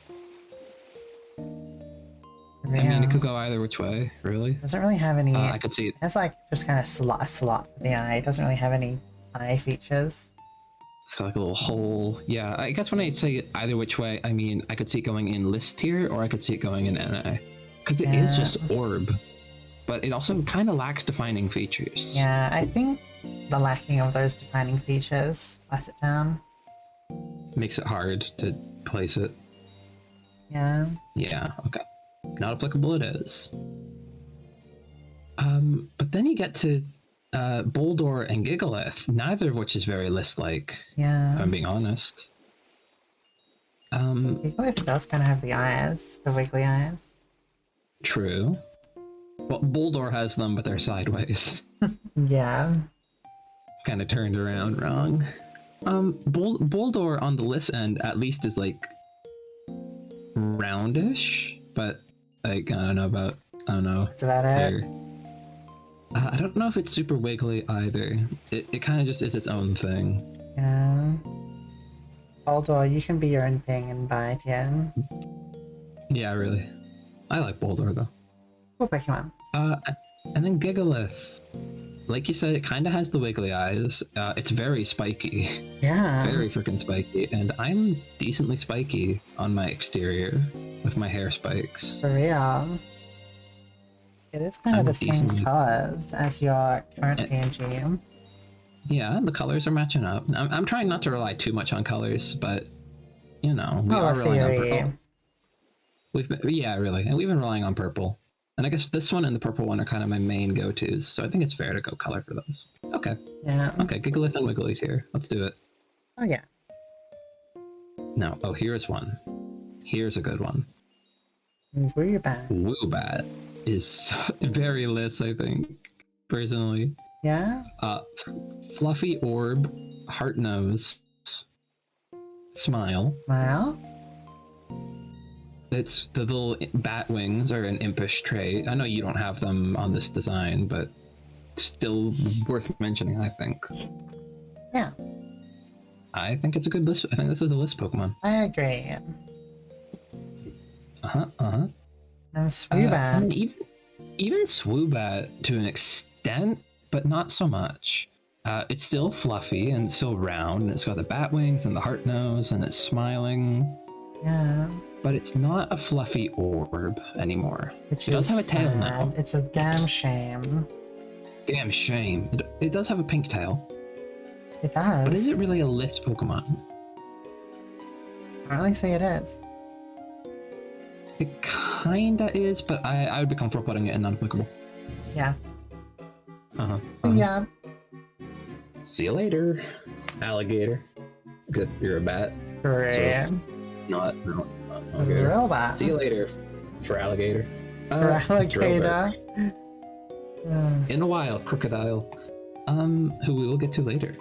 Yeah. I mean, it could go either which way, really. Doesn't really have any. I could see it. It's like just kind of a slot for the eye. It doesn't really have any eye features. It's got like a little hole. Yeah, I guess when I say either which way, I mean I could see it going in list tier or I could see it going in NA. Because it is just orb. But it also kind of lacks defining features. Yeah, I think the lacking of those defining features lets it down. Makes it hard to place it. Yeah. Yeah, okay. Not applicable it is. But then you get to Boldor and Gigalith, neither of which is very list-like, Yeah. if I'm being honest. Gigalith does kind of have the eyes, the wiggly eyes. True. Well, Boldor has them, but they're sideways. Yeah. Kind of turned around wrong. Boldor on the list end at least is like roundish, but like I don't know. That's about it. I don't know if it's super wiggly either. It kind of just is its own thing. Yeah. Baldor, you can be your own thing and bite, yeah. Yeah, really. I like Boldor though. Cool Pokemon. And then Gigalith. Like you said, it kind of has the wiggly eyes. It's very spiky. Yeah. Very freaking spiky. And I'm decently spiky on my exterior with my hair spikes. For real. It is kind of the same colors as your current PNG. Yeah, the colors are matching up. I'm trying not to rely too much on colors, but you know, we are relying on purple. Yeah, really. And we've been relying on purple. And I guess this one and the purple one are kind of my main go-tos, so I think it's fair to go color for those. Okay. Yeah. Okay, Gigalith and Wiggly's here. Let's do it. Oh, yeah. No. Oh, here's one. Here's a good one. Woobat. Woobat is very list, I think, personally. Yeah? Fluffy orb, heart nose, smile. Smile? It's the little bat wings are an impish trait. I know you don't have them on this design, but still worth mentioning, I think. Yeah. I think it's a good list. I think this is a list Pokemon. I agree. I'm Swoobat. Even Swoobat to an extent, but not so much. It's still fluffy and still round, and it's got the bat wings and the heart nose, and it's smiling. Yeah. But it's not a fluffy orb anymore. Which it does have a tail now. It's a damn shame. Damn shame. It does have a pink tail. It does. But is it really a list Pokemon? I don't really say it is. It kinda is, but I would be comfortable putting it in non-applicable. Yeah. Uh-huh. So yeah. See you later, alligator. Good, you're a bat. Great. So not alligator. Real bat. See you later, for alligator. For alligator. In a while, crocodile. Who we will get to later.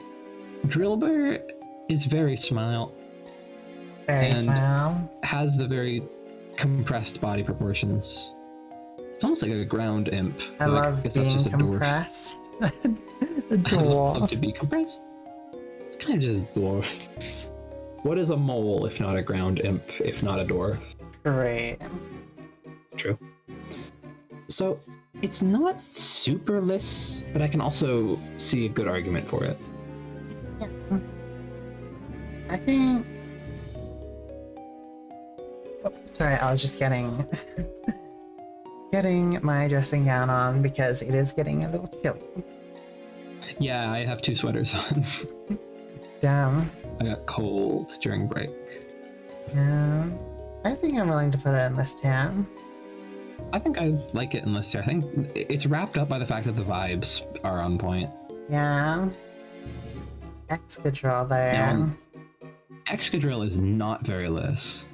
Drillbur is very smile. Very smile. Has the very compressed body proportions. It's almost like a ground imp. I love being compressed. A dwarf. I love to be compressed. It's kind of just a dwarf. What is a mole if not a ground imp, if not a dwarf? Great. True. So, it's not super list, but I can also see a good argument for it. Yeah. I think... Oh, sorry, I was just getting my dressing gown on because it is getting a little chilly. Yeah, I have 2 sweaters on. Damn. I got cold during break. Yeah. I think I'm willing to put it in this tab. I think I like it in this tier. I think it's wrapped up by the fact that the vibes are on point. Yeah. Excadrill there. Now, Excadrill is not very less.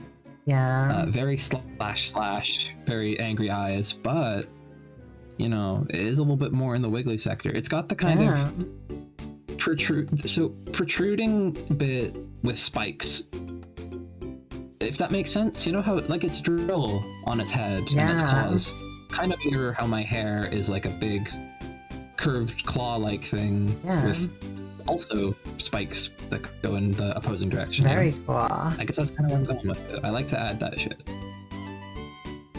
Yeah. Very slash, very angry eyes, but you know, it is a little bit more in the wiggly sector. It's got the kind of protruding bit with spikes. If that makes sense, you know how like it's drill on its head and its claws. Kind of mirror how my hair is like a big curved claw-like thing with also spikes that go in the opposing direction. Very cool. I guess that's kind of where I'm going with it. I like to add that shit.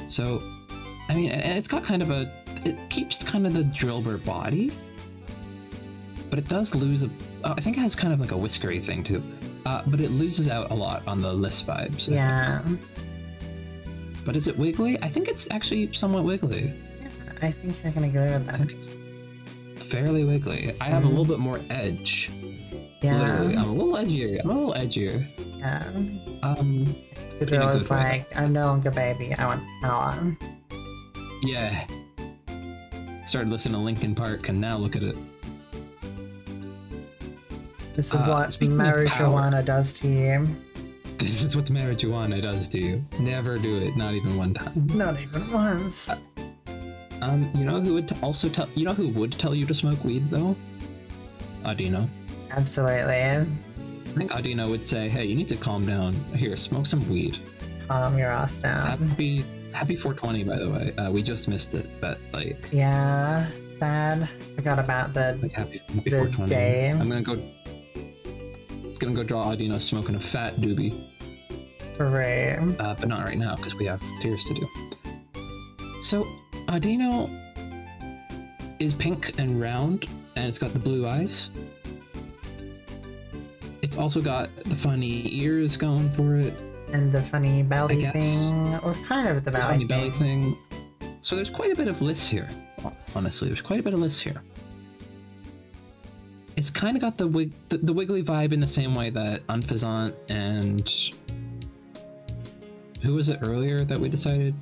So, I mean, and it's got kind of a, it keeps kind of the Drillbur body, but it does lose I think it has kind of like a whiskery thing too. But it loses out a lot on the list vibes. Yeah. But is it wiggly? I think it's actually somewhat wiggly. Yeah, I think I can agree with that. I think it's fairly wiggly. I have a little bit more edge. Yeah. Literally, I'm a little edgier. Yeah. In Excadrill a is good way. like, I'm no longer baby, I want power. Yeah. Started listening to Linkin Park and now look at it. This is what speaking of marijuana does to you. This is what the marijuana does to you. Never do it, not even one time. Not even once. You know who would also tell you know who would tell you to smoke weed though? Audino. Absolutely. I think Audino would say, hey, you need to calm down. Here, smoke some weed. Calm your ass down. Happy 420, by the way. We just missed it, but like Yeah, sad. Forgot about the like happy 420. day. I'm gonna go draw Audino smoking a fat doobie. Hooray. But not right now because we have tiers to do. So Audino is pink and round, and it's got the blue eyes. It's also got the funny ears going for it. And the funny belly I guess. thing, or kind of the belly Funny thing. belly thing. So there's quite a bit of lists here. Honestly, there's quite a bit of lists here. It's kind of got the wiggly vibe in the same way that Unfazant and who was it earlier that we decided?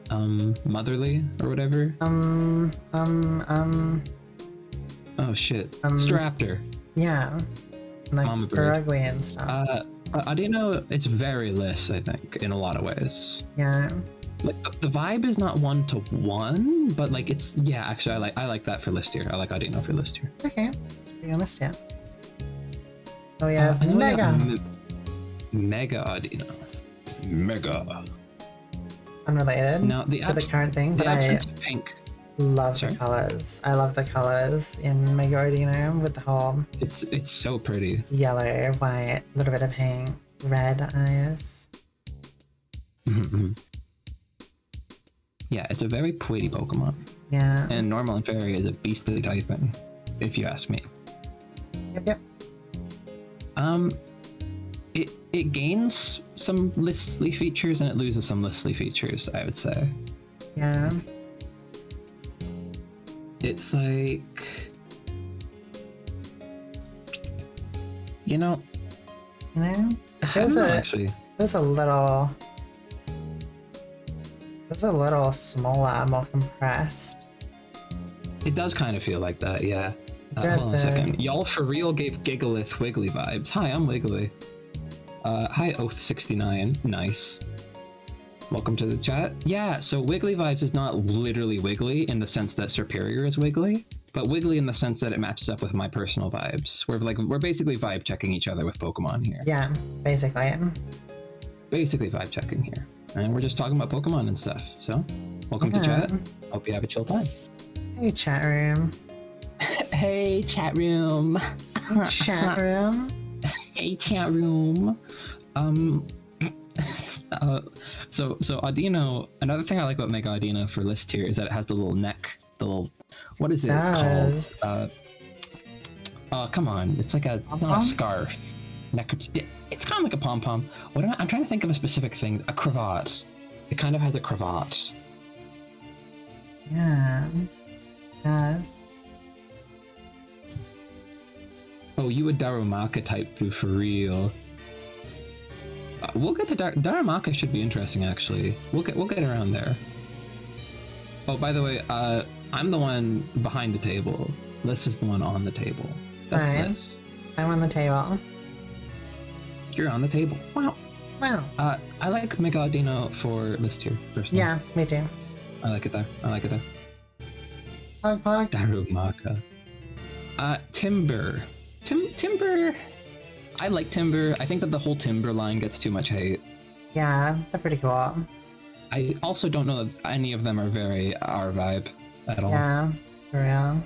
Motherly or whatever. Oh shit. Staraptor. Yeah. Like Mama bird. ugly and stuff. Audino is very less, I think, in a lot of ways. Yeah. Like the vibe is not 1-to-1, but like it's actually I like that for list here. I like Audino for list here. Okay. Let's be honest, yeah. Oh yeah, Mega. Mega Audino. Mega. Unrelated Now to the current thing, the but absence of pink. love Sorry? the colors. I love the colors in Mega Ordino with the whole It's so pretty. yellow, white, little bit of pink, red eyes. Mm-hmm. Yeah, it's a very pretty Pokemon. Yeah. And normal and fairy is a beastly typing, if you ask me. Yep. It gains some listly features and it loses some listly features, I would say. Yeah. It's like, you know, It I feels don't know, actually. It's a little smaller, more compressed. It does kind of feel like that, yeah. Grab Hold on a second. Y'all for real gave Gigalith Wiggly vibes. Hi, I'm Wiggly. Hi, Oath69. Nice. Welcome to the chat. Yeah, so Wiggly vibes is not literally Wiggly in the sense that Superior is Wiggly, but Wiggly in the sense that it matches up with my personal vibes. We're basically vibe checking each other with Pokemon here. Yeah, basically. Basically vibe checking here. And we're just talking about Pokemon and stuff. So, welcome to chat. Hope you have a chill time. Hey, chat room. Hey, chat room. Hey, chat room. Hey, chat room. So Audino, another thing I like about Mega Audino for list here is that it has the little neck, what is it called? Come on, it's like it's not a scarf. It's kind of like a pom-pom. I'm trying to think of a specific thing. A cravat. It kind of has a cravat. Yeah. Yes. Oh, you a Darumaka type dude for real. We'll get to Darumaka should be interesting actually. We'll get around there. Oh, by the way, I'm the one behind the table. This is the one on the table. That's Alright. this. I'm on the table. You're on the table. Wow. Wow. I like Megalodino for this tier, personally. Yeah, me too. I like it there. I like it there. Pog. Darumaka. Timber. Timber. I like Timber. I think that the whole Timber line gets too much hate. Yeah, they're pretty cool. I also don't know that any of them are very our vibe at all. Yeah, for real.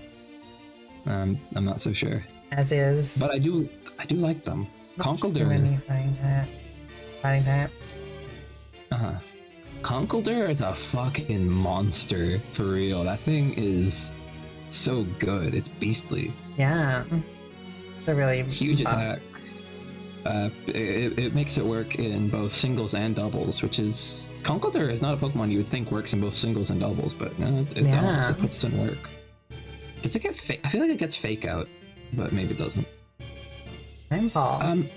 I'm not so sure. As is. But I do like them. Not too Conkeldurr. many fighting types. Uh-huh. Conkeldurr is a fucking monster, for real. That thing is so good. It's beastly. Yeah. So really Huge attack. It makes it work in both singles and doubles, which is... Conkeldurr is not a Pokemon you would think works in both singles and doubles, but no, it does. It puts it in work. Does it get fake? I feel like it gets fake out, but maybe it doesn't. Timpole.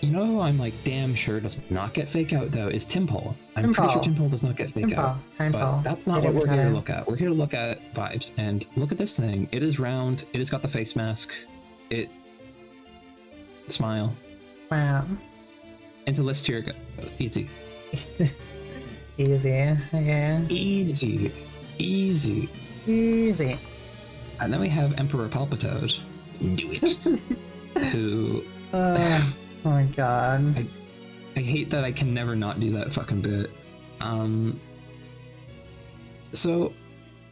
You know who I'm like damn sure does not get fake out though is Timpole. I'm pretty sure Timpole does not get fake out. But that's not what we're here to look at. We're here to look at vibes. And look at this thing. It is round. It has got the face mask. It smile. Wow. Into list tier. Easy. Easy. Okay. Easy. Easy. Easy. And then we have Emperor Palpitoad. Do it. Who? Oh my god. I hate that I can never not do that fucking bit. So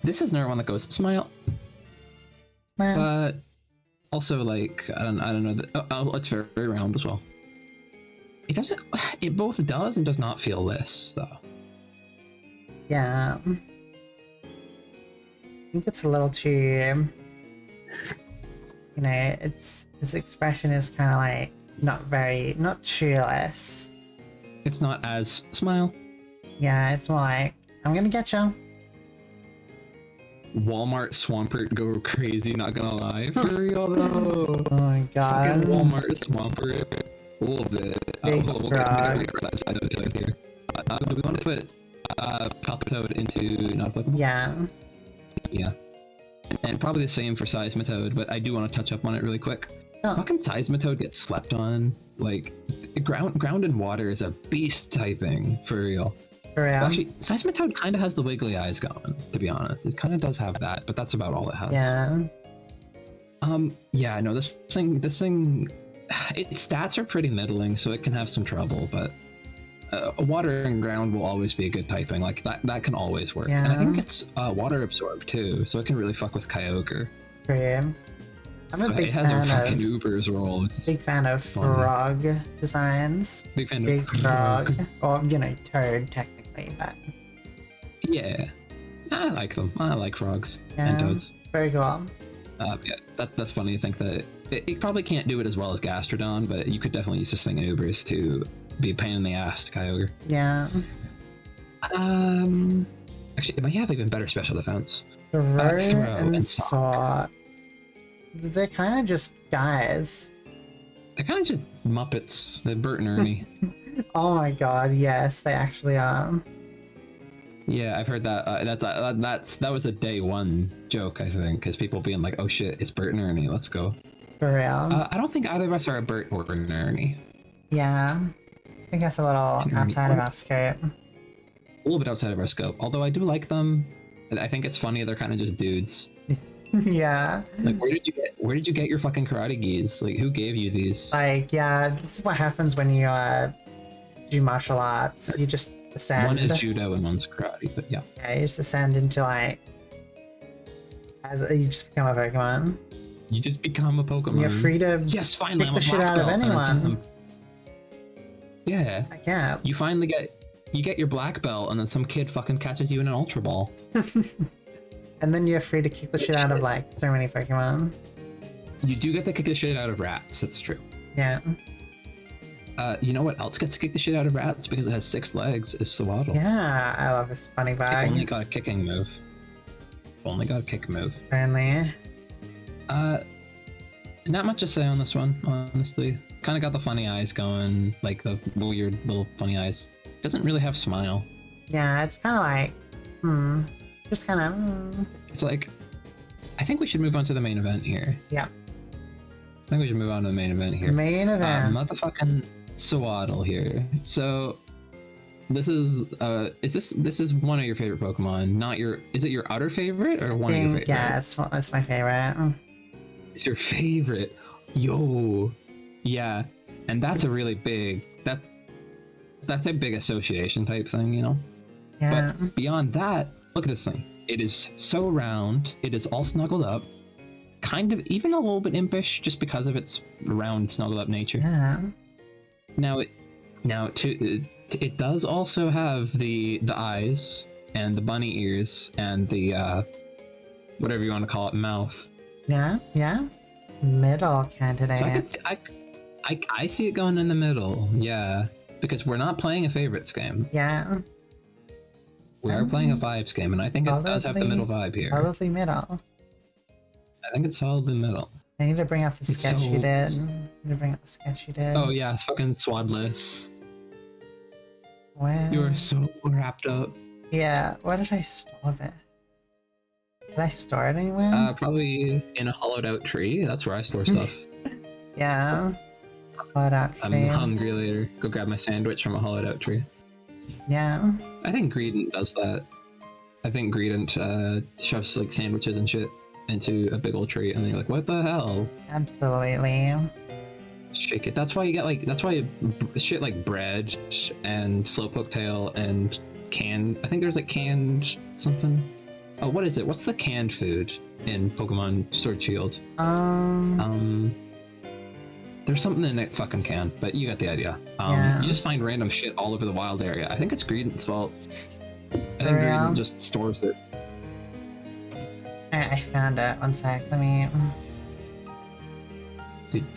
this is another one that goes smile. Smile. But also like I don't know that it's very round as well. It doesn't. It both does and does not feel this though. Yeah. I think it's a little too. You know, its expression is kind of like not cheerless. It's not as smile. Yeah, it's more like I'm gonna get you. Walmart Swampert go crazy. Not gonna lie, for real though. Oh my god. Fucking Walmart Swampert. A little bit. Big We'll frog. get to that side of it here. Do we want to put Palpitoad into not a Pokemon? Yeah. Yeah. And probably the same for Seismitoad, but I do want to touch up on it really quick. Oh. Fucking Seismitoad gets slept on. Like, ground and water is a beast typing, for real. For real. Actually, Seismitoad kind of has the wiggly eyes going, to be honest. It kind of does have that, but that's about all it has. Yeah. Yeah, no, this thing, its stats are pretty middling, so it can have some trouble, but water and ground will always be a good typing. Like, that can always work. Yeah. And I think it's water absorbed, too, so it can really fuck with Kyogre. For him. I'm a So big it has fan a fucking of Uber's role. It's big fan of fun. frog designs. Big fan Big of frog. Or you know, toad technically, but Yeah, I like them. I like frogs and Yeah. toads. very cool. Yeah, that's funny to think that it probably can't do it as well as Gastrodon, but you could definitely use this thing in Ubers to be a pain in the ass to Kyogre. Yeah. Actually, it might have even better special defense. Throw and and Saw. They're kind of just guys. They're kind of just Muppets. They're Bert and Ernie. Oh my god, yes, they actually are. Yeah, I've heard that. That was a day one joke, I think, because people being like, "Oh shit, it's Bert and Ernie. Let's go." For real. I don't think either of us are a Bert or an Ernie. Yeah. I think that's a little outside of our scope. A little bit outside of our scope. Although I do like them. I think it's funny they're kind of just dudes. Yeah. Like, where did you get your fucking karate gis? Like, who gave you these? Like, yeah, this is what happens when you do martial arts. You just ascend. One is judo and one's karate, but yeah. Yeah, you just ascend into like you just become a Pokemon. You just become a Pokemon. And you're free to Yes, finally, kick I'm the a shit black out of belt, and then anyone. some- Yeah, like, yeah. you finally get your black belt, and then some kid fucking catches you in an Ultra Ball. And then you're free to kick the shit out of like so many Pokemon. You do get to kick the shit out of rats. It's true. Yeah. You know what else gets to kick the shit out of rats because it has 6 legs? Is Swaddle. Yeah, I love this funny It only bag. got a kicking move. Only got a kick move. Apparently. Not much to say on this one, honestly. Kind of got the funny eyes going, like the weird little funny eyes. Doesn't really have smile. Yeah, it's kind of like, Just kind of. It's like, I think we should move on to the main event here. Yeah. I think we should move on to the main event here. Main event. Motherfucking Swaddle here. So, this is this is one of your favorite Pokemon, not your. Is it your utter favorite or one of your favorite? Yeah, it's my favorite. It's your favorite. Yo, yeah, and that's a really big that's a big association type thing, you know. Yeah. But beyond that, look at this thing. It is so round. It is all snuggled up, kind of even a little bit impish, just because of its round, snuggled up nature. Yeah. It does also have the eyes and the bunny ears and the whatever you want to call it, mouth. Yeah. Yeah. Middle candidate. So I see it going in the middle. Yeah, because we're not playing a favorites game. Yeah. We are playing a vibes game, and I think it does have the middle vibe here. Solidly middle. I think it's solidly middle. I need to bring up the sketch you did. I need to bring up the sketch you did. Oh yeah, fucking Swadless. Where? You are so wrapped up. Yeah, where did I store this? Did I store it anywhere? Probably in a hollowed out tree. That's where I store stuff. Yeah. Hollowed out tree. I'm hungry later. Go grab my sandwich from a hollowed out tree. Yeah. I think Greedent does that. I think Greedent shoves like sandwiches and shit into a big old tree, and then you're like, what the hell? Absolutely. Shake it. That's why you get like, that's why shit like bread and slowpoke tail and canned, I think there's like canned something. Oh, what is it? What's the canned food in Pokemon Sword Shield? There's something in it fucking can, but you got the idea. Yeah. You just find random shit all over the wild area. I think it's Greedent's fault. I think Greedent just stores it. I found it. One sec. Let me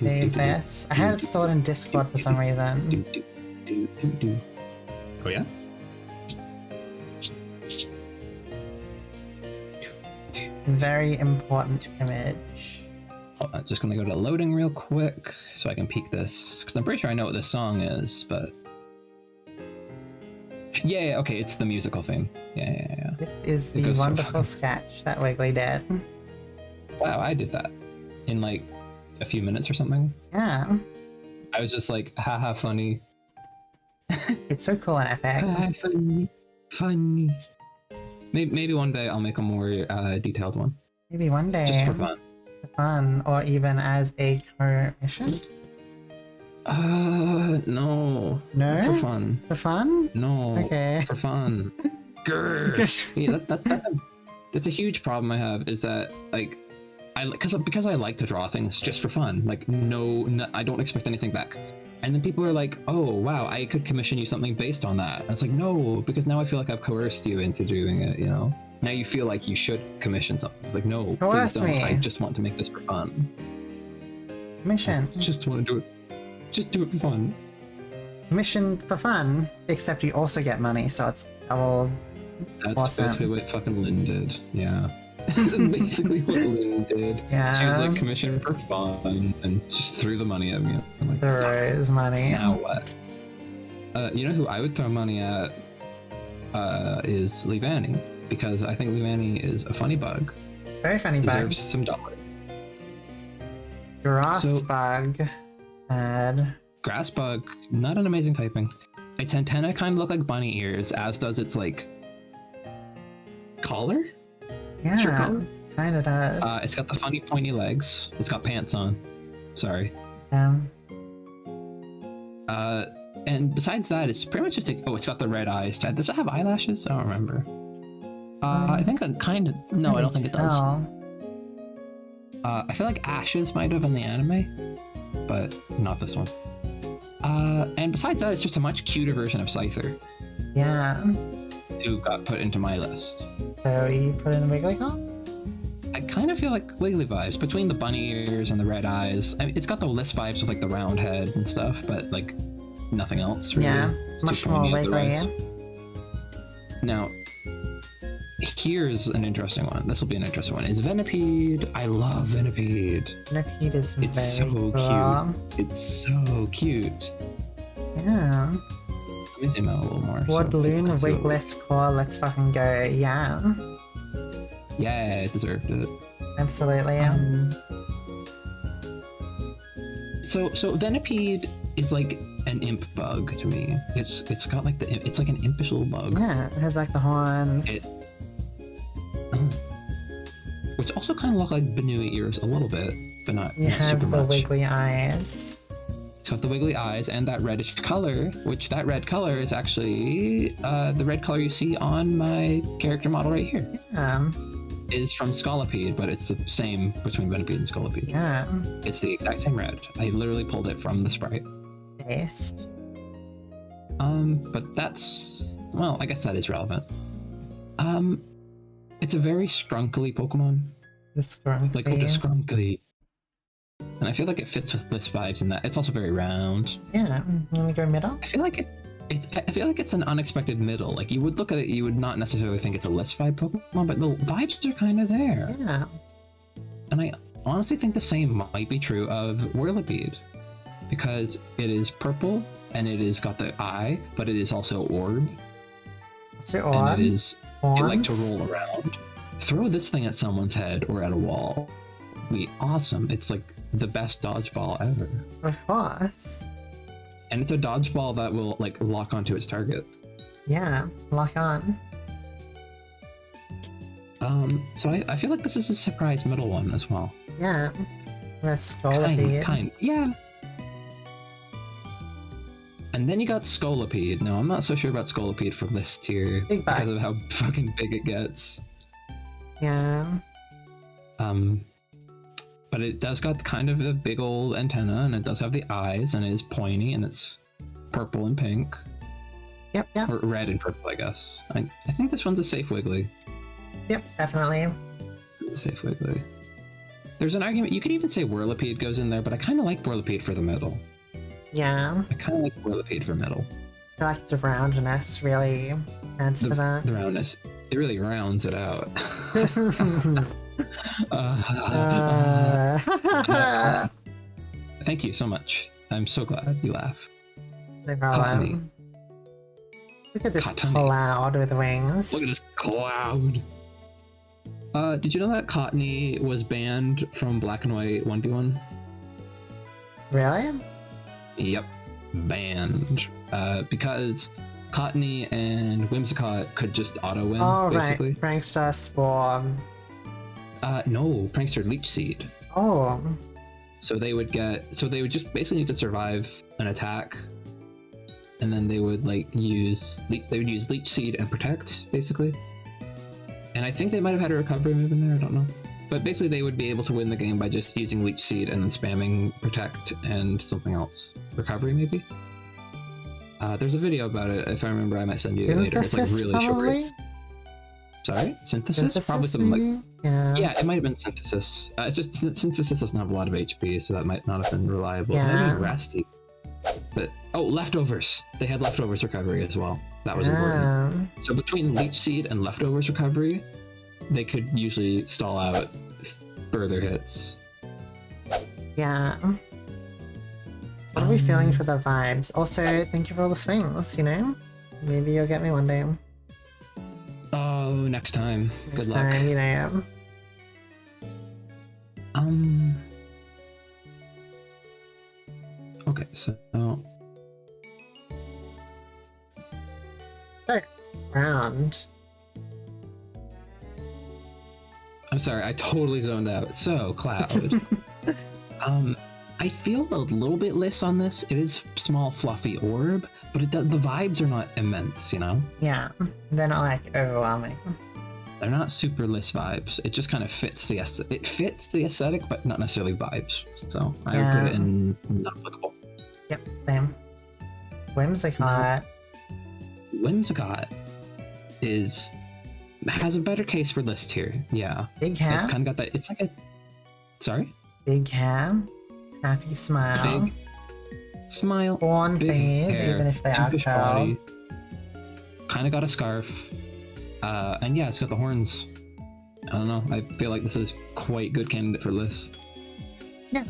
save this. I had it stored in Discord for some reason. Oh yeah? Very important image. I'm just gonna go to loading real quick so I can peek this, because I'm pretty sure I know what this song is, but... Yeah, okay, it's the musical theme. Yeah. It is the wonderful sketch that Wiggly did. Wow, I did that in like a few minutes or something. Yeah. I was just like, haha, funny. It's so cool and epic. Haha, funny. Maybe one day I'll make a more detailed one. Maybe one day. Just for fun. For fun, or even as a commission? No. No? For fun. For fun? No. Okay. For fun. Grr. Yeah, that's a huge problem I have, is that like because I like to draw things just for fun. Like no, I don't expect anything back. And then people are like, "Oh, wow, I could commission you something based on that." And it's like, "No, because now I feel like I've coerced you into doing it, you know? Now you feel like you should commission something." It's like, "No, Coerce please don't. me. I just want to make this for fun. Commission. I just want to do it. Just do it for fun." Commission for fun, except you also get money, so it's double. That's awesome. basically what fucking Lynn did. Yeah. That's basically what Lynn did. Yeah. She was like, commission for fun, and just threw the money at me. I'm like, There is money. now what? You know who I would throw money at is Leafeon, because I think Leafeon is a funny bug. Very funny bug. Deserves some dollar. Grass bug. Bad. Grass bug, not an amazing typing. Its antenna kind of look like bunny ears, as does its like collar. Yeah, Sure collar? kind of does. It's got the funny pointy legs. It's got pants on. Sorry. And besides that, it's pretty much just like, oh, it's got the red eyes. Does it have eyelashes? I don't remember. I think it kind of. No, I don't think it does. I feel like Ashes might have in the anime, but not this one. And besides that, it's just a much cuter version of Scyther. Yeah. Who got put into my list. So you put in WigglyPon? I kind of feel like Wiggly vibes between the bunny ears and the red eyes. I mean, it's got the list vibes with like the round head and stuff, but like nothing else really. Yeah, It's much too more pointy Wiggly. otherwise. Now, here's an interesting one. This will be an interesting one. Is Venipede. I love Venipede. Venipede is It's very so cool. cute. It's so cute. Yeah. Let me zoom out a little more. Woodloon, people can see what- Wigless Core, let's fucking go. Yeah. Yeah, it deserved it. Absolutely. So Venipede is like an imp bug to me. It's got like it's like an impish little bug. Yeah, it has like the horns. Which also kind of look like Banui ears a little bit, but not, You not have super the much. wiggly eyes. It's got the wiggly eyes and that reddish color, which that red color is actually the red color you see on my character model right here. Yeah. Is from Scolipede, but it's the same between Venipede and Scolipede. Yeah. It's the exact same red. I literally pulled it from the sprite. Taste. But that's, well, I guess that is relevant. It's a very scrunkly Pokemon. The scrunkly. Like, the scrunkly. And I feel like it fits with list vibes in that. It's also very round. Yeah. You want to go middle? I feel like I feel like it's an unexpected middle. Like, you would look at it, you would not necessarily think it's a list vibe Pokemon, but the vibes are kind of there. Yeah. And I honestly think the same might be true of Whirlipede, because it is purple and it has got the eye, but it is also orb. So odd. And it is it like to Horns. roll around. Throw this thing at someone's head or at a wall. It'd be awesome. It's like the best dodgeball ever. Of course. And it's a dodgeball that will like lock onto its target. Yeah. Lock on. So I feel like this is a surprise middle one as well. Yeah. That's Scolipede. Kind, yeah. And then you got Scolipede. Now, I'm not so sure about Scolipede for this tier Big bag. because of how fucking big it gets. Yeah. But it does got kind of a big old antenna, and it does have the eyes, and it is pointy, and it's purple and pink. Yep, yep. Or red and purple, I guess. I think this one's a safe Wiggly. Yep, definitely. Safe Wiggly. There's an argument, you could even say Whirlipede goes in there, but I kind of like Whirlipede for the middle. Yeah. I kind of like Whirlipede for middle. I feel like its roundness really adds to that. The roundness. It really rounds it out. Thank you so much. I'm so glad you laugh. No Cottony. problem. Look at this Cottony. cloud with wings. Look at this cloud. Did you know that Cottony was banned from Black and White 1v1? Really? Yep, banned. Because Cottony and Whimsicott could just auto-win, Oh, basically. right. Prankster Spore. No, Prankster Leech Seed. Oh. So they would just basically need to survive an attack, and then they would use Leech Seed and Protect, basically. And I think they might have had a recovery move in there, I don't know. But basically they would be able to win the game by just using Leech Seed and then spamming Protect and something else. Recovery, maybe? There's a video about it, if I remember I might send you later. It's like really probably? short. Sorry? Synthesis? Probably something maybe? like... Yeah. It might have been Synthesis. It's just Synthesis doesn't have a lot of HP, so that might not have been reliable. Yeah. Maybe Rasty. But, Leftovers! They had Leftovers recovery as well. That was important. So between Leech Seed and Leftovers recovery, they could usually stall out further hits. Yeah. What are we feeling for the vibes? Also, thank you for all the swings, you know? Maybe you'll get me one day. Oh, next time. Next Good luck. time, you know. Okay, so... So, round. I'm sorry, I totally zoned out. So, Cloud. I feel a little bit less on this. It is small, fluffy orb, but the vibes are not immense, you know? Yeah. They're not like overwhelming. They're not super list vibes. It just kind of fits the it fits the aesthetic, but not necessarily vibes. So I would put it in not applicable. Yep, same. Whimsicott. Whimsicott has a better case for list here. Yeah. Big hair. It's kind of got that. It's like a. Sorry. Big hair. Happy smile. Big smile. Born big thingies, hair, even if they are impish curled. body. Kind of got a scarf. And yeah, it's got the horns. I don't know. I feel like this is quite good candidate for list. Yeah.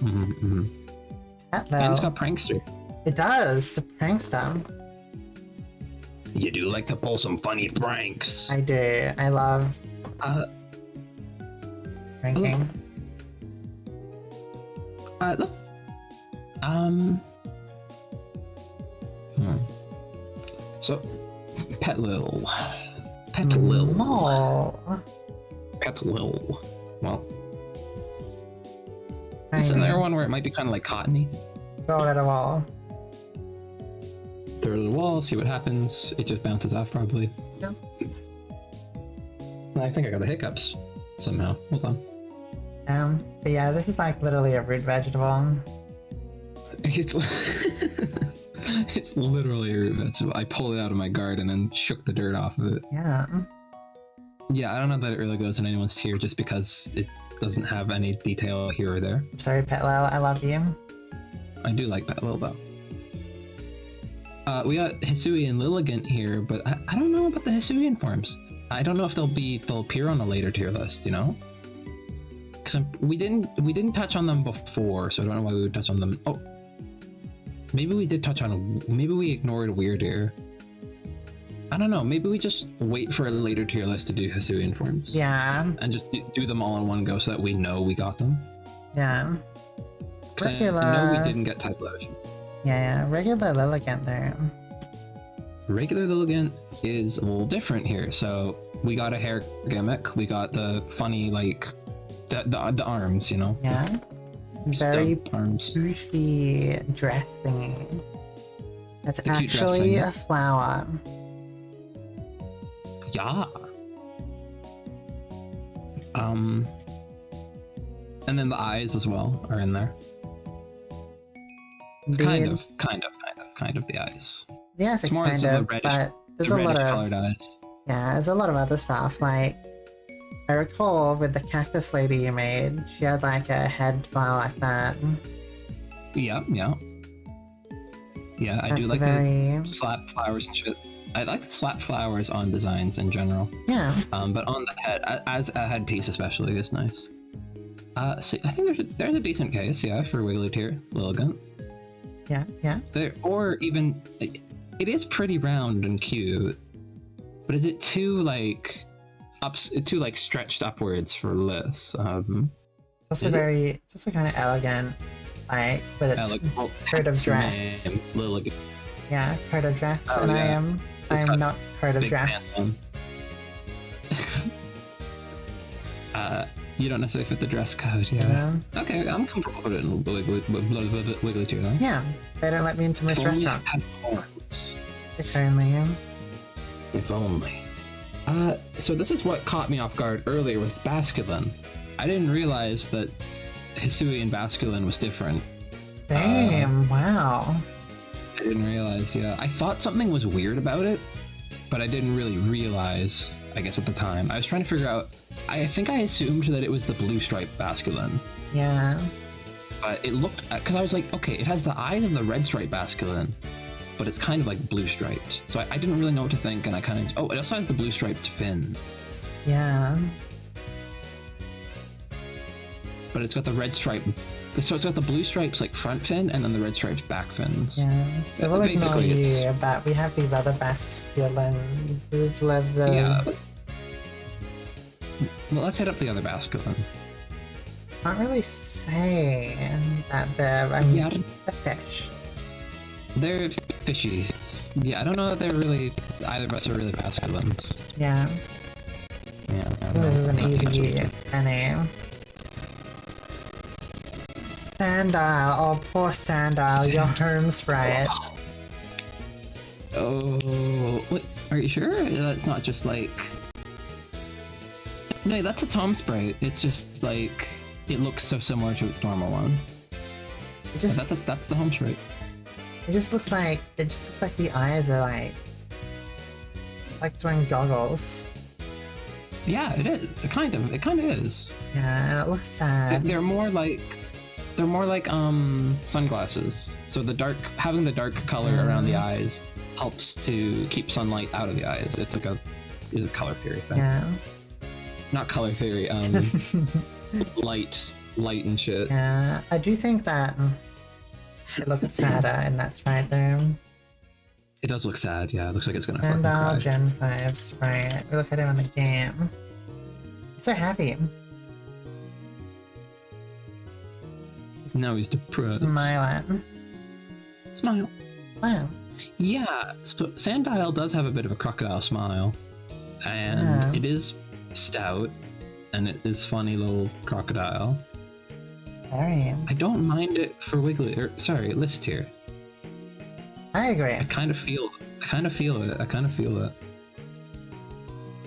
That though. And it's got Prankster. It does. It's a prankster. You do like to pull some funny pranks. I do. I love ranking. Look. So, Petlil. Well, it's another one where it might be kind of like cottony. Throw it at a wall. Throw it at a wall, see what happens. It just bounces off probably. Yeah. I think I got the hiccups somehow. Hold on. But yeah, this is like literally a root vegetable. It's it's literally a root vegetable. I pulled it out of my garden and shook the dirt off of it. Yeah. Yeah, I don't know that it really goes in anyone's tier just because it doesn't have any detail here or there. I'm sorry, Petlil, I love you. I do like Petlil though. We got Hisui and Lilligant here, but I don't know about the Hisuian forms. I don't know if they'll appear on a later tier list, you know? Because we didn't touch on them before, so I don't know why we would touch on them. Oh, maybe we did touch on. Maybe we ignored Weirdeer. I don't know. Maybe we just wait for a later tier list to do Hisuian forms. Yeah. And just do them all in one go so that we know we got them. Yeah. Because I know we didn't get type lotion. Yeah, regular Lilligant there. Regular Lilligant is a little different here. So we got a hair gimmick. We got the funny like the arms, you know. Yeah. Very arms. poofy dress thingy. That's The cute dress actually thing. a flower. Yeah. And then the eyes as well are in there. Kind of the eyes. Yes, It's more kind sort of, of reddish, but there's the a lot reddish of colored eyes. yeah, there's a lot of other stuff. Like I recall with the cactus lady you made, she had like a head flower like that. Yeah. Yeah, I do like the slap flowers and shit. I like the slap flowers on designs in general. Yeah. But on the head, as a headpiece especially, is nice. So I think there's a decent case, yeah, for Wiggly tier, Lilligant. Yeah. There, or even, it is pretty round and cute, but is it too like stretched upwards for Liz? It's also kind of elegant, like with its coat of dress. Lilligant. Yeah, coat of dress, Oh, and yeah. I am not coat of Big dress. pants on. You don't necessarily fit the dress code, yeah. Okay, I'm comfortable with it in Wiggly tier though. Yeah, they don't let me into most If only I restaurants. had horns. I currently am. If only. So this is what caught me off guard earlier with Basculin. I didn't realize that Hisui and Basculin was different. Damn! Wow. I didn't realize, yeah. I thought something was weird about it, but I didn't really realize, I guess at the time. I was trying to figure out, I think I assumed that it was the blue stripe Basculin. Yeah. But it looked, because I was like, okay, it has the eyes of the red stripe Basculin, but it's kind of like blue striped. So I didn't really know what to think, and I kind of, it also has the blue striped fin. Yeah. But it's got the red stripe, so it's got the blue stripes like front fin, and then the red striped back fins. Yeah. So we'll ignore Basically, you, but we have these other Basculins. Yeah. Well, let's hit up the other Basculin. Can't really say that they're a fish. They're fishy. Yeah, I don't know that they're really, either of us are really Basculins. Yeah. Yeah. This is an easy name. Sandile, oh poor Sandile, your home's right. Oh, wait, are you sure? That's not just like... No, that's a Tom Sprite. It's just like, it looks so similar to its normal one. It just, that's the home Sprite. it just looks like the eyes are like it's wearing goggles. Yeah, it is. It kind of is. Yeah, and it looks sad. They're more like sunglasses. So having the dark color around the eyes helps to keep sunlight out of the eyes. It's like a color theory thing. Yeah. Not color theory, light and shit. Yeah, I do think that it looks sadder, and that's right there. It does look sad, yeah. It looks like it's gonna And fucking cry. Gen 5 Sprite. We look at him in the game. He's so happy. Now he's depressed. Smiling. Smile. Wow. Yeah, Sandile does have a bit of a crocodile smile. And Yeah. it is stout. And it is funny little crocodile. Very. I don't mind it for List here. I agree. I kind of feel it.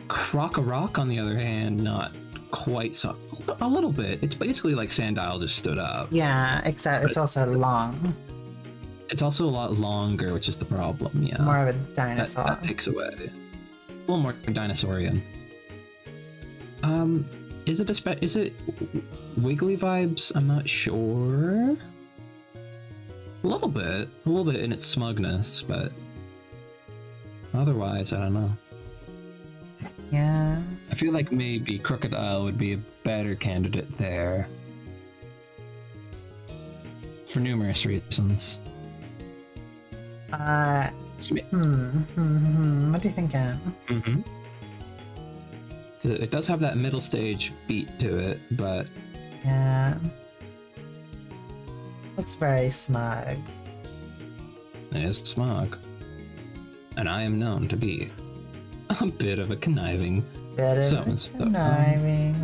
Crocorock, on the other hand, not quite so. A little bit. It's basically like Sandile just stood up. Yeah, except it's also long. It's also a lot longer, which is the problem, yeah. More of a that, dinosaur. that takes away. A little more dinosaurian. Is it Wiggly vibes? I'm not sure. A little bit in its smugness, but otherwise, I don't know. Yeah. I feel like maybe Crocodile would be a better candidate there. For numerous reasons. What do you think? Mm-hmm. It does have that middle stage beat to it, but Yeah. Looks very smug. it is smug. And I am known to be a bit of a conniving so-and-so. Conniving,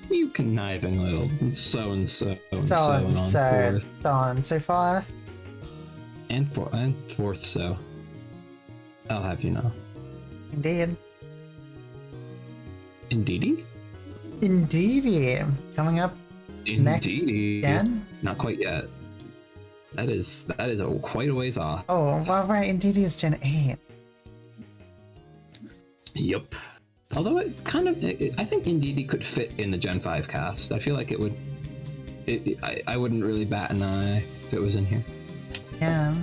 You conniving little so-and-so. so and so on and so forth. And fourth, so I'll have you know. Indeed. Indeedy? Indeedy. Coming up next Indeedy. again? Not quite yet. That is quite a ways off. Oh, well, right. Indeedy is Gen 8. Yep. Although it kind of, I think Indeedy could fit in the Gen 5 cast. I feel like it would. I wouldn't really bat an eye if it was in here. Yeah.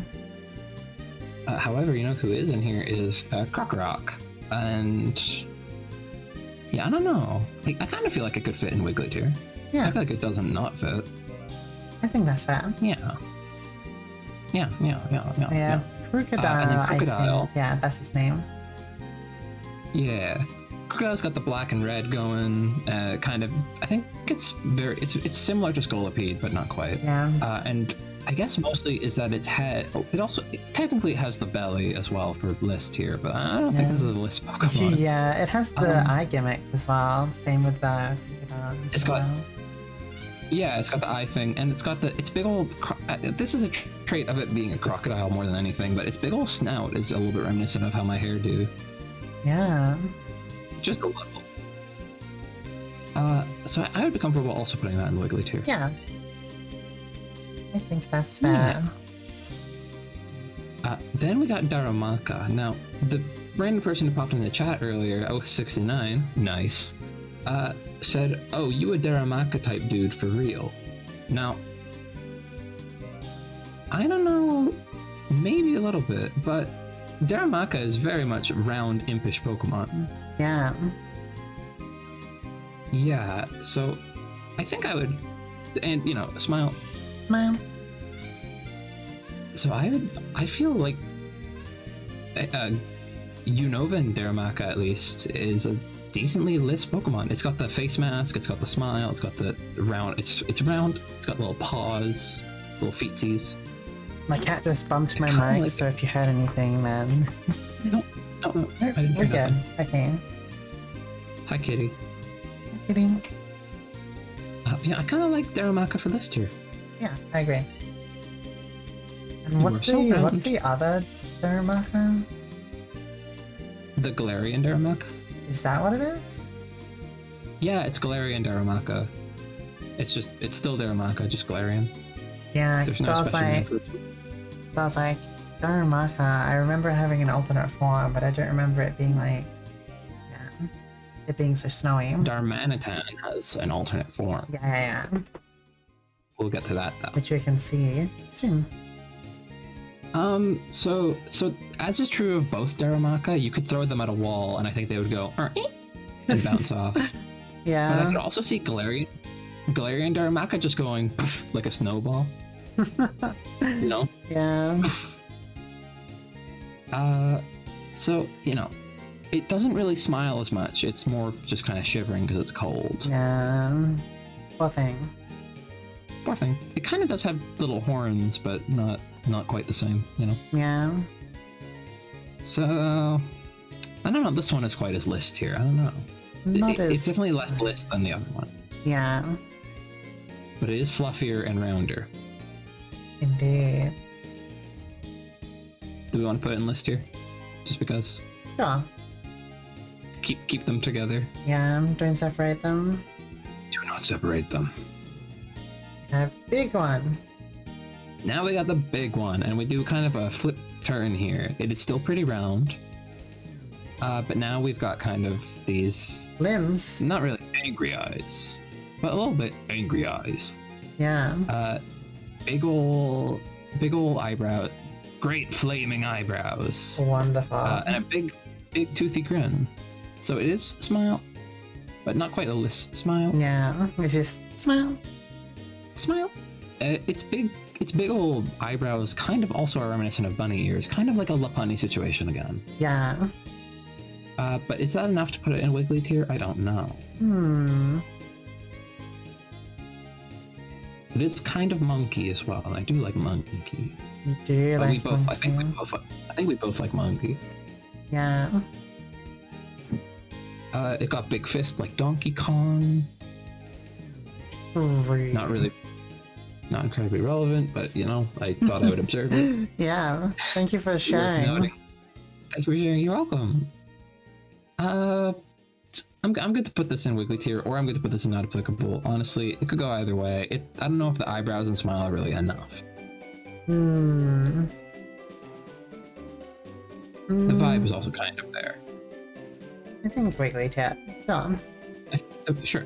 However, you know who is in here is Crocorock, and yeah, I don't know. I kind of feel like it could fit in Wiggly tier. Yeah. I feel like it doesn't not fit. I think that's fair. Yeah. Yeah. Yeah. Crocodile. And then Crocodile. I think. Yeah, that's his name. Yeah. Crocodile's got the black and red going. Kind of. I think it's similar to Scolipede, but not quite. Yeah. And I guess mostly is that its head. Oh, it technically has the belly as well for List here, but I don't think this is a List Pokemon. Yeah, it has the eye gimmick as well. Same with the Crocodile. It's got. Yeah, it's got the eye thing, and it's got its big old. This is a trait of it being a crocodile more than anything, but its big old snout is a little bit reminiscent of how my hair do. Yeah. Just a little. So I would be comfortable also putting that in Wiggly too. Yeah. I think that's fair. Yeah. Then we got Darumaka. Now, the random person who popped in the chat earlier, Oath69, nice, said, "Oh, you a Darumaka type dude for real?" Now, I don't know, maybe a little bit, but Darumaka is very much round, impish Pokemon. Yeah. Yeah, so I think I would, and you know, smile. Mom. So I feel like Unova Darumaka at least is a decently List Pokemon. It's got the face mask, it's got the smile, it's got the round, it's round, it's got little paws, little feetsies. My cat just bumped my Kinda mic, like- so if you heard anything, then No, I didn't we're hear good. that. Okay. Hi, kitty. Kidding. Yeah, I kind of like Darumaka for List here. Yeah, I agree. And You what's are so the other Darumaka? The Galarian Darumaka? Is that what it is? Yeah, it's Galarian Darumaka. It's still Darumaka, just Galarian. Yeah, There's so no I was special name like, for it. Darumaka, I remember having an alternate form, but I don't remember it being like, yeah, it being so snowy. Darmanitan has an alternate form. Yeah. We'll get to that though. Which we can see soon. So as is true of both Darumaka, you could throw them at a wall and I think they would go and bounce off. But I Yeah. could also see Galarian Darumaka just going poof, like a snowball. You know? Yeah. So, you know, it doesn't really smile as much. It's more just kind of shivering because it's cold. Yeah. Poor thing. Poor thing. It kind of does have little horns, but not quite the same, you know? Yeah. So, I don't know if this one is quite as list here. I don't know. It's definitely less list than the other one. Yeah. But it is fluffier and rounder. Indeed. Do we want to put it in list here? Just because? Sure. Keep them together. Yeah, don't separate them. Do not separate them. I have big one. Now we got the big one, and we do kind of a flip turn here. It is still pretty round. But now we've got kind of these... Limbs. Not really angry eyes, but a little bit angry eyes. Yeah. Big ol' eyebrow. Great flaming eyebrows. Wonderful. And a big toothy grin. So it is smile, but not quite a list smile. Yeah, it's just smile. Smile. It's big old eyebrows, kind of also are reminiscent of bunny ears, kind of like a Lapani situation again. Yeah. But is that enough to put it in Wiggly tier? I don't know. It is kind of monkey as well, and I do like monkey. You do But like monkey. I think we both like monkey. Yeah. It got big fist like Donkey Kong. Not really, not incredibly relevant, but you know, I thought I would observe it. Yeah. Thank you for sharing. Thank you for sharing. You're welcome. I'm good to put this in Wiggly tier, or I'm good to put this in not applicable. Honestly, it could go either way. I don't know if the eyebrows and smile are really enough. The vibe is also kind of there. I think Wiggly tier. Sure. Sure.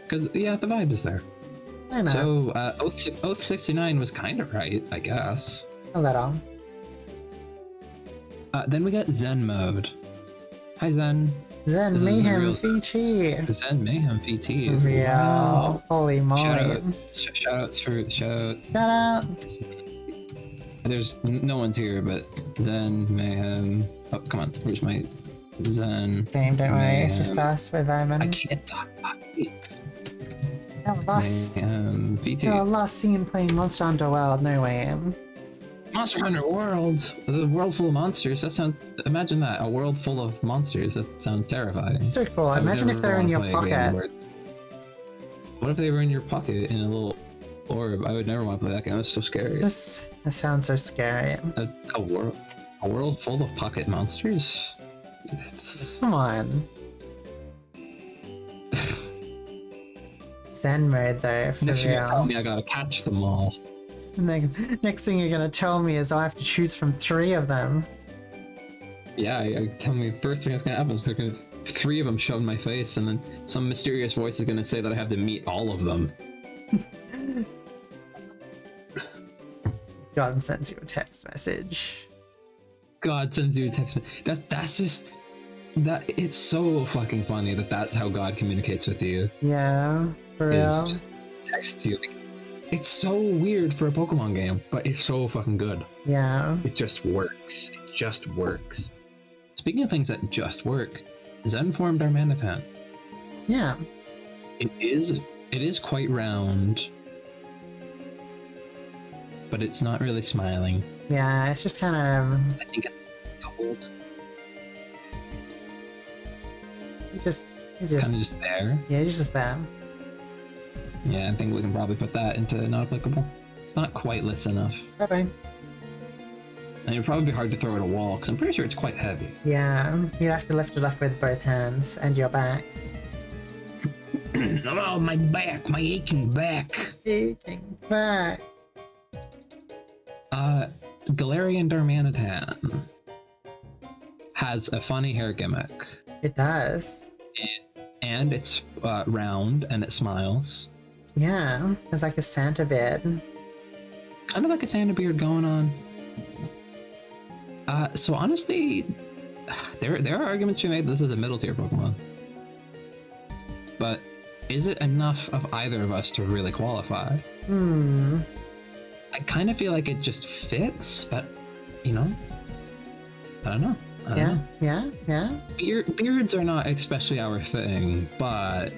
Because, yeah, the vibe is there. I know. So, Oath 69 was kind of right, I guess. A little. Then we got Zen mode. Hi, Zen. Zen Mayhem VT. Zen Mayhem VT. Real. Wow. Holy moly. Shoutouts for the shout. Shout out. There's no one's here, but Zen Mayhem. Oh, come on. Where's my Zen? Game, don't worry. It's just us with I Vermin. can't talk. VT. VT. You're last seen playing Monster Hunter World. No way. Monster Hunter World. The world full of monsters. That sounds. Imagine that. A world full of monsters. That sounds terrifying. So cool. Imagine if they're in your pocket. What if they were in your pocket in a little orb? I would never want to play that game. That's so scary. That sounds so scary. A world full of pocket monsters? Come on. Zen mode though, for Next you're gonna tell real. me I gotta catch them all. And then, next thing you're gonna tell me is I have to choose from 3 of them. Yeah, tell me first thing that's gonna happen is they're gonna 3 of them shove in my face, and then some mysterious voice is gonna say that I have to meet all of them. God sends you a text message. God sends you a text. That's just that. It's so fucking funny that that's how God communicates with you. Yeah, for real. Just texts you. It's so weird for a Pokemon game, but it's so fucking good. Yeah. It just works. It just works. Speaking of things that just work, Zen formed Darmanitan. Yeah. It is quite round, but it's not really smiling. Yeah, it's just kind of. I think it's cold. He just. Kind of just there. Yeah, he's just there. Yeah, I think we can probably put that into not applicable. It's not quite list enough. Bye bye. And it'd probably be hard to throw at a wall, because I'm pretty sure it's quite heavy. Yeah, you'd have to lift it up with both hands and your back. Oh, my back, my aching back. Aching back. Galarian Darmanitan has a funny hair gimmick. It does. And it's round, and it smiles. Yeah, it's like a Santa beard. Kind of like a Santa beard going on. So honestly, there are arguments to be made that this is a middle tier Pokemon. But is it enough of either of us to really qualify? I I kind of feel like it just fits, but you know, I don't know. Yeah. Beards are not especially our thing, but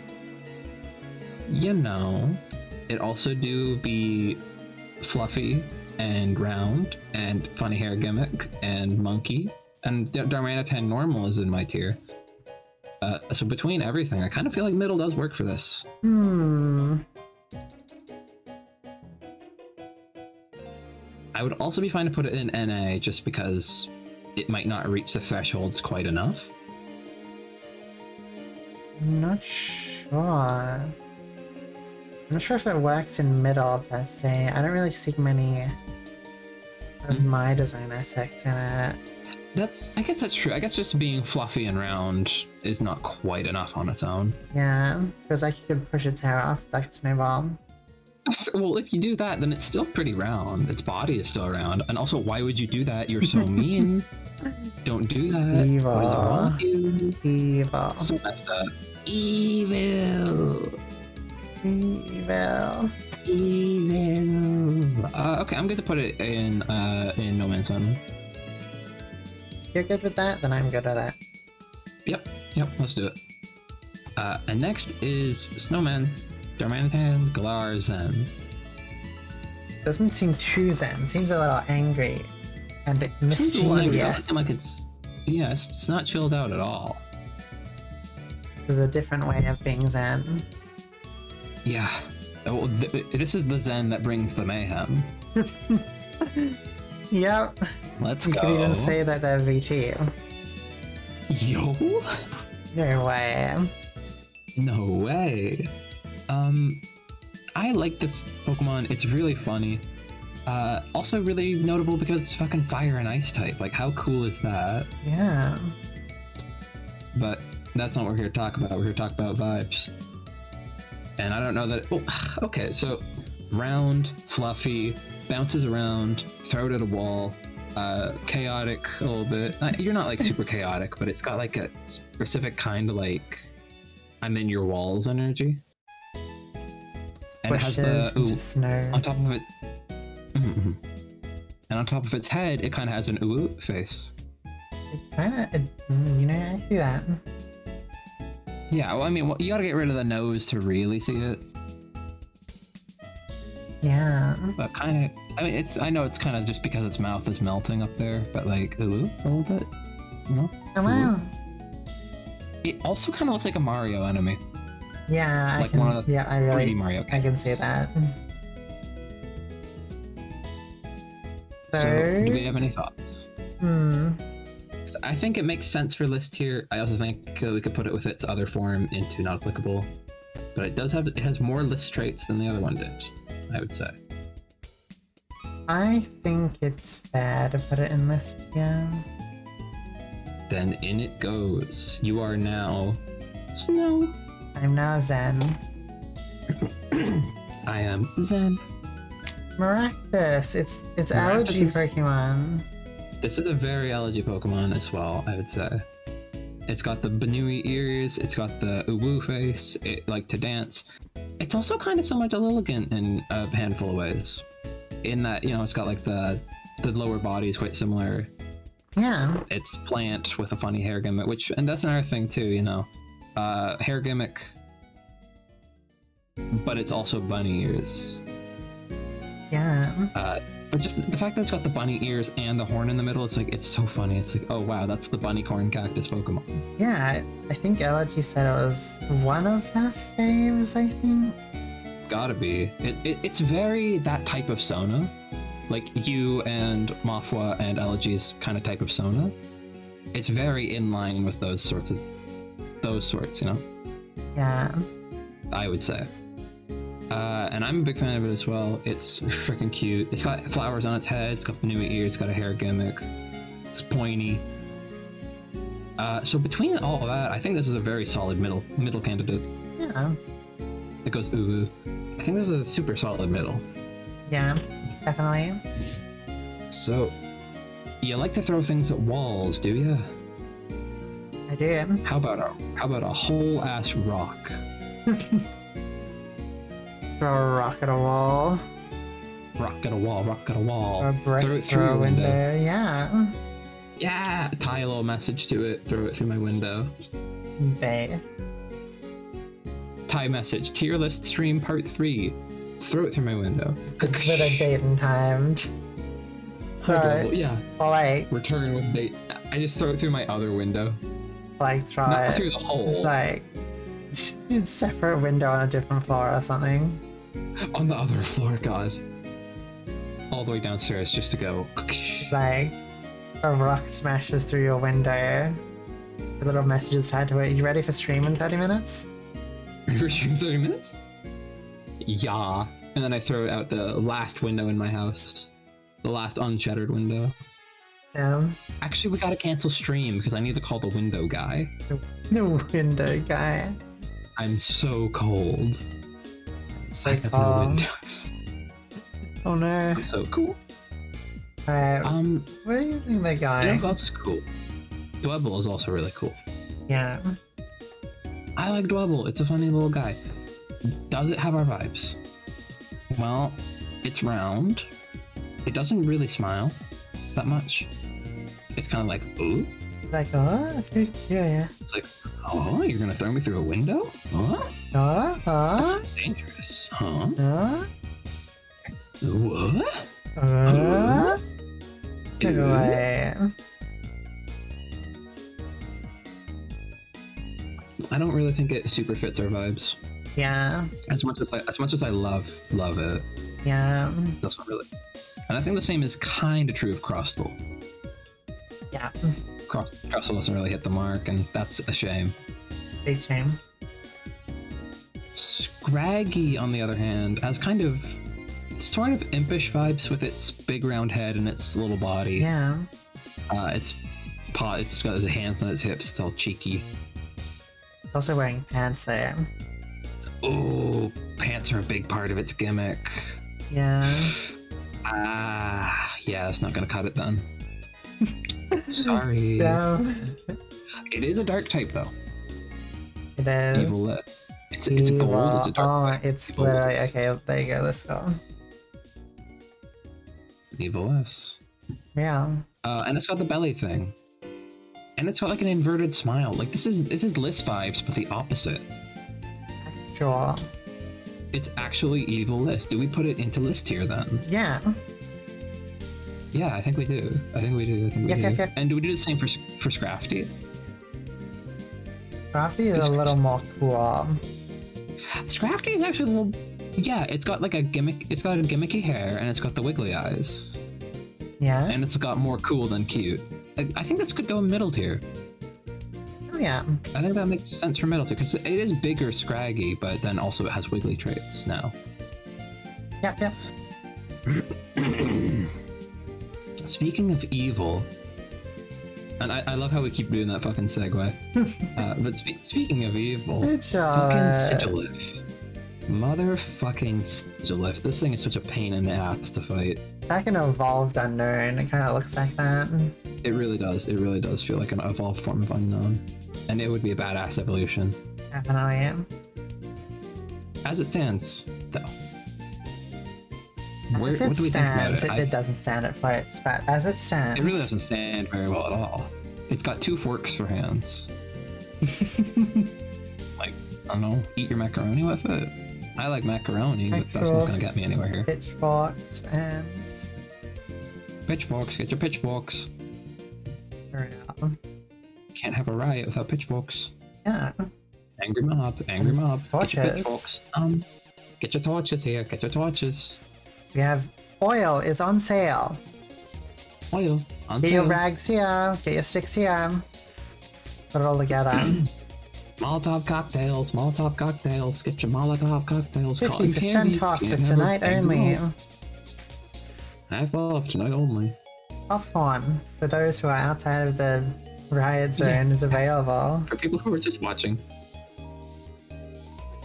you know, it also do be fluffy and round and funny hair gimmick and monkey, and Darmanitan normal is in my tier. So between everything, I kind of feel like middle does work for this. I would also be fine to put it in NA just because it might not reach the thresholds quite enough. I'm not sure. I'm not sure if it works in middle per se. I don't really see many of my design aspects in it. I guess that's true. I guess just being fluffy and round is not quite enough on its own. Yeah, feels like you could push its hair off. It's like a snowball. Well, if you do that, then it's still pretty round. Its body is still round. And also, why would you do that? You're so mean. Don't do that. Evil. What is wrong with you? Evil. So messed up. Evil. Okay, I'm going to put it in No Man's Sun. You're good with that? Then I'm good with that. Yep, let's do it. And next is Snowman, Darmanitan, Galar, Zen. Doesn't seem too zen. Seems a little angry and Mischievous. mischievous. Like it's not chilled out at all. This is a different way of being zen. Yeah. Well, this is the Zen that brings the mayhem. Yep. Let's you go. You could even say that they're VT. Yo? No way. No way. I like this Pokemon. It's really funny. Also really notable because it's fucking fire and ice type. Like, how cool is that? Yeah. But that's not what we're here to talk about. We're here to talk about vibes. And I don't know that... Oh, okay, so round, fluffy, bounces around, throw it at a wall, chaotic a little bit. You're not like super chaotic, but it's got like a specific kind of like I'm in your walls energy. And it has the snow on top of it. Mm-hmm. And on top of its head, it kind of has an ooh face. It kind of, I see that. Yeah, well, I mean, you gotta get rid of the nose to really see it. Yeah. But kind of, I mean, I know it's kind of just because its mouth is melting up there, but like, ooh, a little bit, you know? Oh, wow. It also kind of looks like a Mario enemy. Yeah, like one of the I really, Mario I can see that. So, do we have any thoughts? I think it makes sense for list here. I also think we could put it with its other form into not applicable, but it has more list traits than the other one did, I would say. I think it's fair to put it in list, yeah. Then in it goes. You are now Snow. I'm now Zen. I am Zen. Maractus. It's allergy Pokemon. This is a very allergy Pokemon as well, I would say. It's got the Banui ears, it's got the Uwu face, it like to dance. It's also kind of similar to Lilligant in a handful of ways. In that, it's got like the lower body is quite similar. Yeah. It's plant with a funny hair gimmick, and that's another thing too, hair gimmick, but it's also bunny ears. Yeah. But just the fact that it's got the bunny ears and the horn in the middle, it's so funny. It's like, oh wow, that's the bunny corn cactus Pokemon. Yeah, I think Allergy said it was one of her faves, I think. Gotta be. It's very that type of Sona. Like you and Mafwa and Elegy's kind of type of Sona. It's very in line with those sorts, Yeah. I would say. And I'm a big fan of it as well. It's freaking cute. It's got flowers on its head. It's got new ears. It's got a hair gimmick. It's pointy. So between all of that, I think this is a very solid middle candidate. Yeah. It goes ooh. I think this is a super solid middle. Yeah, definitely. So, you like to throw things at walls, do you? I do. How about a whole ass rock? Throw a rock at a wall. rock at a wall, rock at a wall. Or break throw it through a window. Yeah. Yeah, tie a little message to it, throw it through my window. Base. Tie message, tier list stream part 3. Throw it through my window. With a date and time. Right. Yeah. Or like, return with date. I just throw it through my other window. like throw Not it. through the hole. It's like just a separate window on a different floor or something. On the other floor, God. All the way downstairs just to go. It's like a rock smashes through your window. A little messages tied to it. You ready for stream in 30 minutes? For stream 30 minutes? Yeah. And then I throw it out the last window in my house. The last unshuttered window. Yeah. Actually, we gotta cancel stream because I need to call the window guy. The window guy. I'm so cold. So I have no cold. windows. Oh no. I'm so cool. Alright. Where do you think they're You know going? who else is cool? Dwebble is also really cool. Yeah. I like Dwebble. It's a funny little guy. Does it have our vibes? Well, it's round. It doesn't really smile that much. It's kind of like, ooh. Like, oh, I feel curious. It's like, oh, you're gonna throw me through a window? Huh? Oh, That oh, sounds dangerous. Huh? oh, What? oh. Get Ew. away. I don't really think it super fits our vibes. Yeah, As much as I love it, yeah, that's not really. And I think the same is kind of true of Crustle. yeah. Crustle doesn't really hit the mark, and that's a shame. Big shame. Scraggy, on the other hand, has kind of sort of impish vibes with its big round head and its little body. Yeah. It's got its hands on its hips. It's all cheeky. It's also wearing pants there. Oh, pants are a big part of its gimmick. Yeah. Yeah, that's not gonna cut it then. Sorry. No. It is a dark type though. It is. Evil. It's gold. It's a dark. Oh, type. it's Gold. literally okay. There you go. Let's go. Evil S. Yeah. And it's got the belly thing. And it's got like an inverted smile. Like this is list vibes, but the opposite. Sure. It's actually evil list. Do we put it into list here then? Yeah. Yeah, I think we do. Yep. And do we do the same for Scrafty? Crafty is a little more cool. Scrafty is actually a little. Yeah, it's got like a gimmick. It's got a gimmicky hair, and it's got the wiggly eyes, Yeah. and it's got more cool than cute. I think this could go middle tier. Oh, yeah. I think that makes sense for middle tier because it is bigger, scraggy, but then also it has wiggly traits now. Yep. Speaking of evil, and I love how we keep doing that fucking segue. But speaking of evil, Good fucking job. Sigilif. Motherfucking Sigilif. This thing is such a pain in the ass to fight. It's like an evolved unknown. It kind of looks like that. It really does. It really does feel like an evolved form of unknown. And it would be a badass evolution. Definitely. As it stands, though. As What it do we think about stands, it? it doesn't stand, it floats, but as it stands. It really doesn't stand very well at all. It's got 2 forks for hands. Like, I don't know, eat your macaroni with it. I like macaroni, but that's not gonna get me anywhere here. Pitchforks, fans. Pitchforks, get your pitchforks. Can't have a riot without pitchforks. Yeah. Angry mob. Get your Torches. pitchforks. Get your torches here. Get your torches. We have oil is on sale. Oil on Get your sale. rags here. Get your sticks here. Put it all together. Molotov cocktails. Get your Molotov cocktails. Cotton 50% candy. off for Can't have tonight a- only. Half off tonight only. Popcorn for those who are outside of the riot zone is available. For people who are just watching.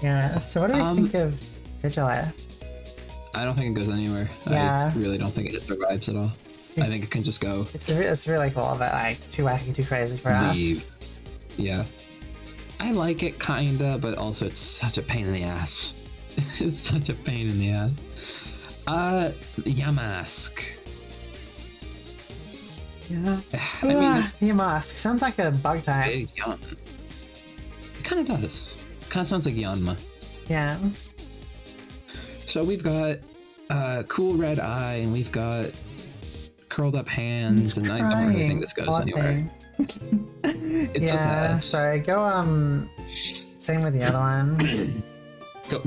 Yeah. So what do we think of Vigilith? I don't think it goes anywhere. Yeah. I really don't think it survives at all. I think it can just go. It's really cool, but like too wacky, too crazy for us. Yeah. I like it kinda, but also it's such a pain in the ass. It's such a pain in the ass. Yamask. Yeah. I mean, it's Yamask. Sounds like a bug type. big Yan. It kind of does. Kind of sounds like Yanma. Yeah. So we've got cool red eye, and we've got curled up hands, and I don't really think this goes anywhere. It's so sad. Sorry. Go same with the other one.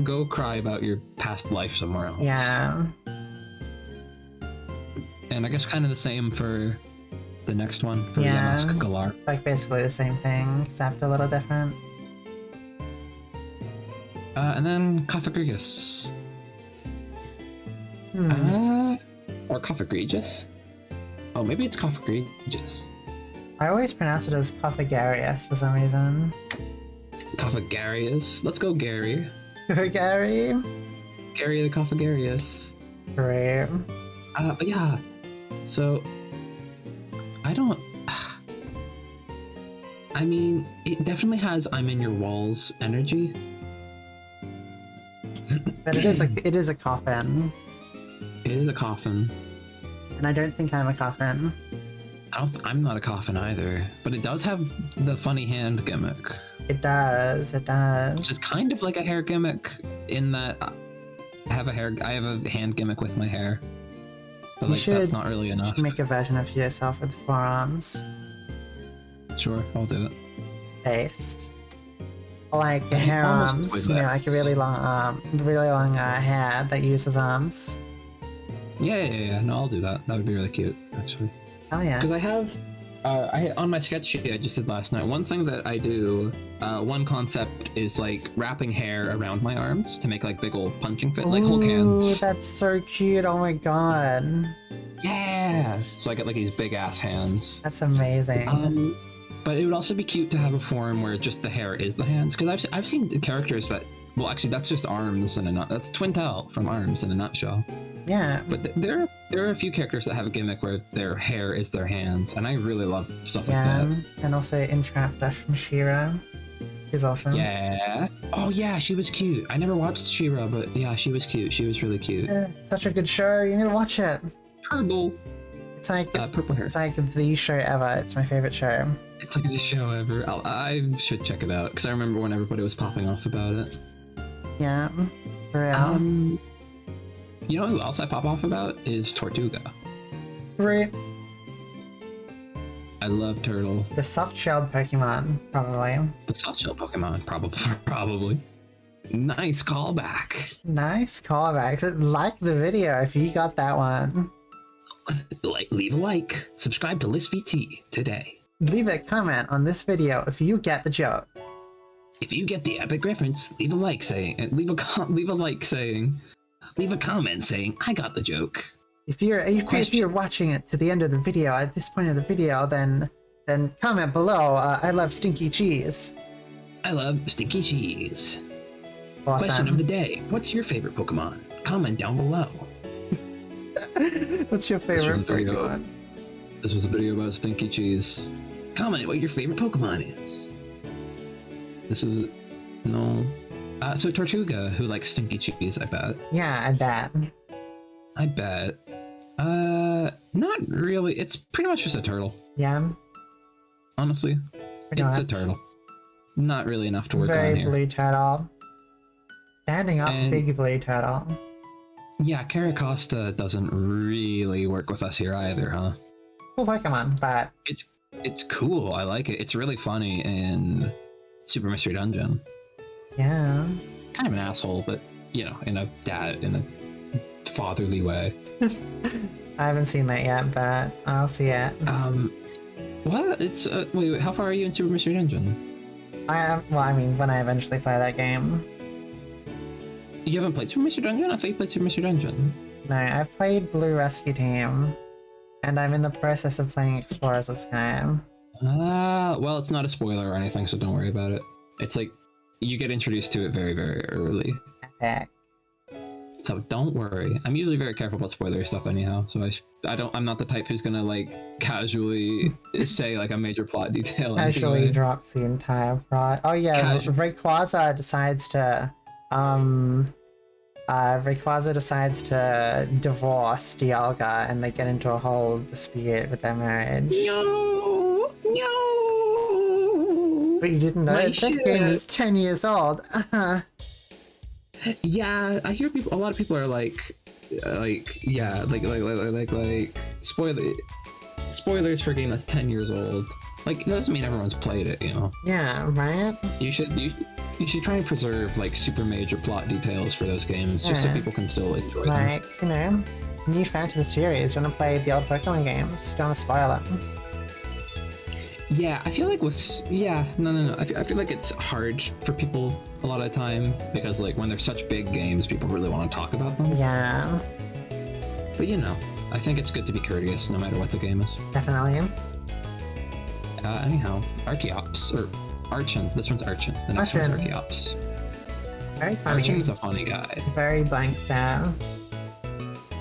Go cry about your past life somewhere else. Yeah. And I guess kind of the same for the next one, for Yeah. Yamask Galar. It's like basically the same thing, except a little different. And then Cophagrigus. Or Cophagrigus? Oh, maybe it's Cophagrigus. I always pronounce it as Cophagarius for some reason. Cophagarius. Let's go Gary. Gary? Gary the Cophagarius. Great. But yeah, so I don't. I mean, it definitely has "I'm in your walls" energy. But it is a coffin. It is a coffin. And I don't think I'm a coffin. I'm not a coffin either, but it does have the funny hand gimmick. It does. Which is kind of like a hair gimmick in that I have a hand gimmick with my hair. But like, that's not really enough. You should make a version of yourself with forearms. Sure, I'll do it. Based. Like hair arms, you know, like a really long hair that uses arms. Yeah. No, I'll do that. That would be really cute, actually. Oh yeah. Because I have, on my sketch sheet I just did last night, one thing that I do, one concept is like wrapping hair around my arms to make like big old punching fit, like Hulk hands. Ooh, that's so cute. Oh my god. Yeah. So I get like these big ass hands. That's amazing. But it would also be cute to have a form where just the hair is the hands, because I've seen characters that, well, actually that's just arms in a nut. That's Twintel from Arms in a nutshell. Yeah. But there are a few characters that have a gimmick where their hair is their hands, and I really love stuff like that. And also Entraptor from She-Ra. She's awesome. Yeah. Oh yeah, she was cute. I never watched She-Ra, but yeah, she was cute. She was really cute. Yeah, such a good show. You need to watch it. Purple. It's like purple hair. It's like the show ever. It's my favorite show. It's like the show ever. I should check it out because I remember when everybody was popping off about it. Yeah. For real. You know who else I pop off about is Tortuga. Great. I love Turtle. The soft-shelled Pokemon, probably. The soft-shell Pokemon, probably. Nice callback. Nice callback. Like the video if you got that one. Leave a like. Subscribe to List VT today. Leave a comment on this video if you get the joke. If you get the epic reference, leave a like saying, and leave a comment saying, I got the joke. If you're watching it to the end of the video, at this point of the video, then comment below, I love stinky cheese. I love stinky cheese. Awesome. Question of the day. What's your favorite Pokemon? Comment down below. What's your favorite Pokemon? This was a video about stinky cheese. Comment what your favorite Pokemon is. This is... No... so Tortuga, who likes stinky cheese, I bet. Yeah, I bet. Not really. It's pretty much just a turtle. Yeah. Honestly. It's a turtle. Not really enough to work on here. Very blue turtle. Standing up, big blue turtle. Yeah, Caracosta doesn't really work with us here either, huh? Cool Pokemon, but... It's cool, I like it. It's really funny in Super Mystery Dungeon. Yeah. Kind of an asshole, but, you know, in a fatherly way. I haven't seen that yet, but I'll see it. What? It's, wait, how far are you in Super Mystery Dungeon? When I eventually play that game. You haven't played Super Mystery Dungeon? I thought you played Super Mystery Dungeon. No, I've played Blue Rescue Team, and I'm in the process of playing Explorers of Sky. Well, it's not a spoiler or anything, so don't worry about it. It's like, you get introduced to it very, very early. Epic. So don't worry. I'm usually very careful about spoiler stuff anyhow, so I'm not the type who's gonna like casually say like a major plot detail. Casually anyway. Drops the entire plot. Oh yeah, Rayquaza decides to Rayquaza decides to divorce Dialga and they get into a whole dispute with their marriage. No, no. But you didn't know that game is 10 years old. Yeah, I hear people. A lot of people are like spoilers for a game that's 10 years old. Like, it doesn't mean everyone's played it, you know. Yeah, right. You should try and preserve like super major plot details for those games, just so people can still enjoy them. Like, you know, new fan to the series. You want to play the old Pokemon games? You don't want to spoil them. Yeah, I feel like no. I feel like it's hard for people a lot of the time because like when they're such big games, people really want to talk about them. Yeah. But you know, I think it's good to be courteous no matter what the game is. Definitely. Anyhow, Archeops or Archon. This one's Archon. The next one's Archeops. Very funny. Archon's a funny guy. Very blank stare.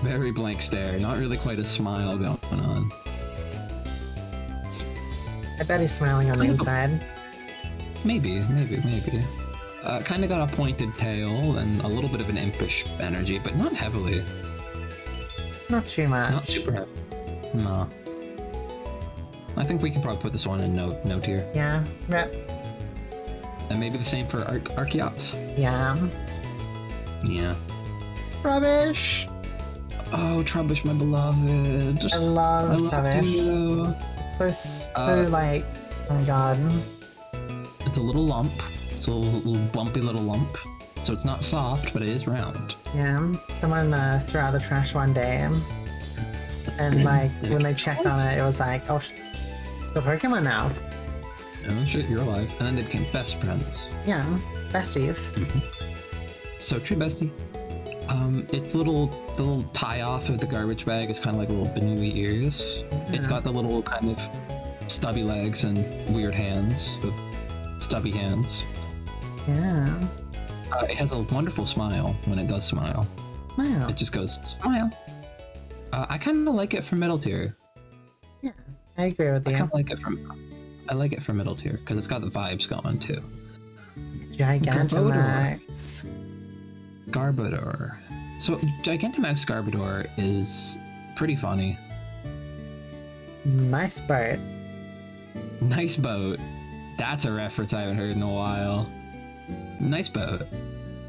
Very blank stare. Not really quite a smile going on. I bet he's smiling on the inside. Maybe. Kind of got a pointed tail and a little bit of an impish energy, but not heavily. Not too much. Not super heavy. No. I think we can probably put this one in no tier. Yeah. Yep. And maybe the same for Archeops. Yeah. Yeah. Rubbish! Oh, Trubbish, my beloved. I love Rubbish. You. It's so like, oh my god. It's a little lump. It's a little bumpy little lump. So it's not soft, but it is round. Yeah. Someone threw out the trash one day. And like, when they checked on it, it was like, oh, it's a Pokemon now. Oh shit, you're alive. And then they became best friends. Yeah. Besties. So true, bestie. Its the little tie off of the garbage bag is kind of like little Banui ears. Yeah. It's got the little kind of stubby legs and weird hands, the stubby hands. Yeah. It has a wonderful smile when it does smile. Smile. It just goes smile. I kind of like it for middle tier. Yeah, I agree with you. I like it for middle tier because it's got the vibes going too. Gigantamax. Garbodor. So Gigantamax Garbodor is pretty funny. Nice boat. Nice boat. That's a reference I haven't heard in a while. Nice boat.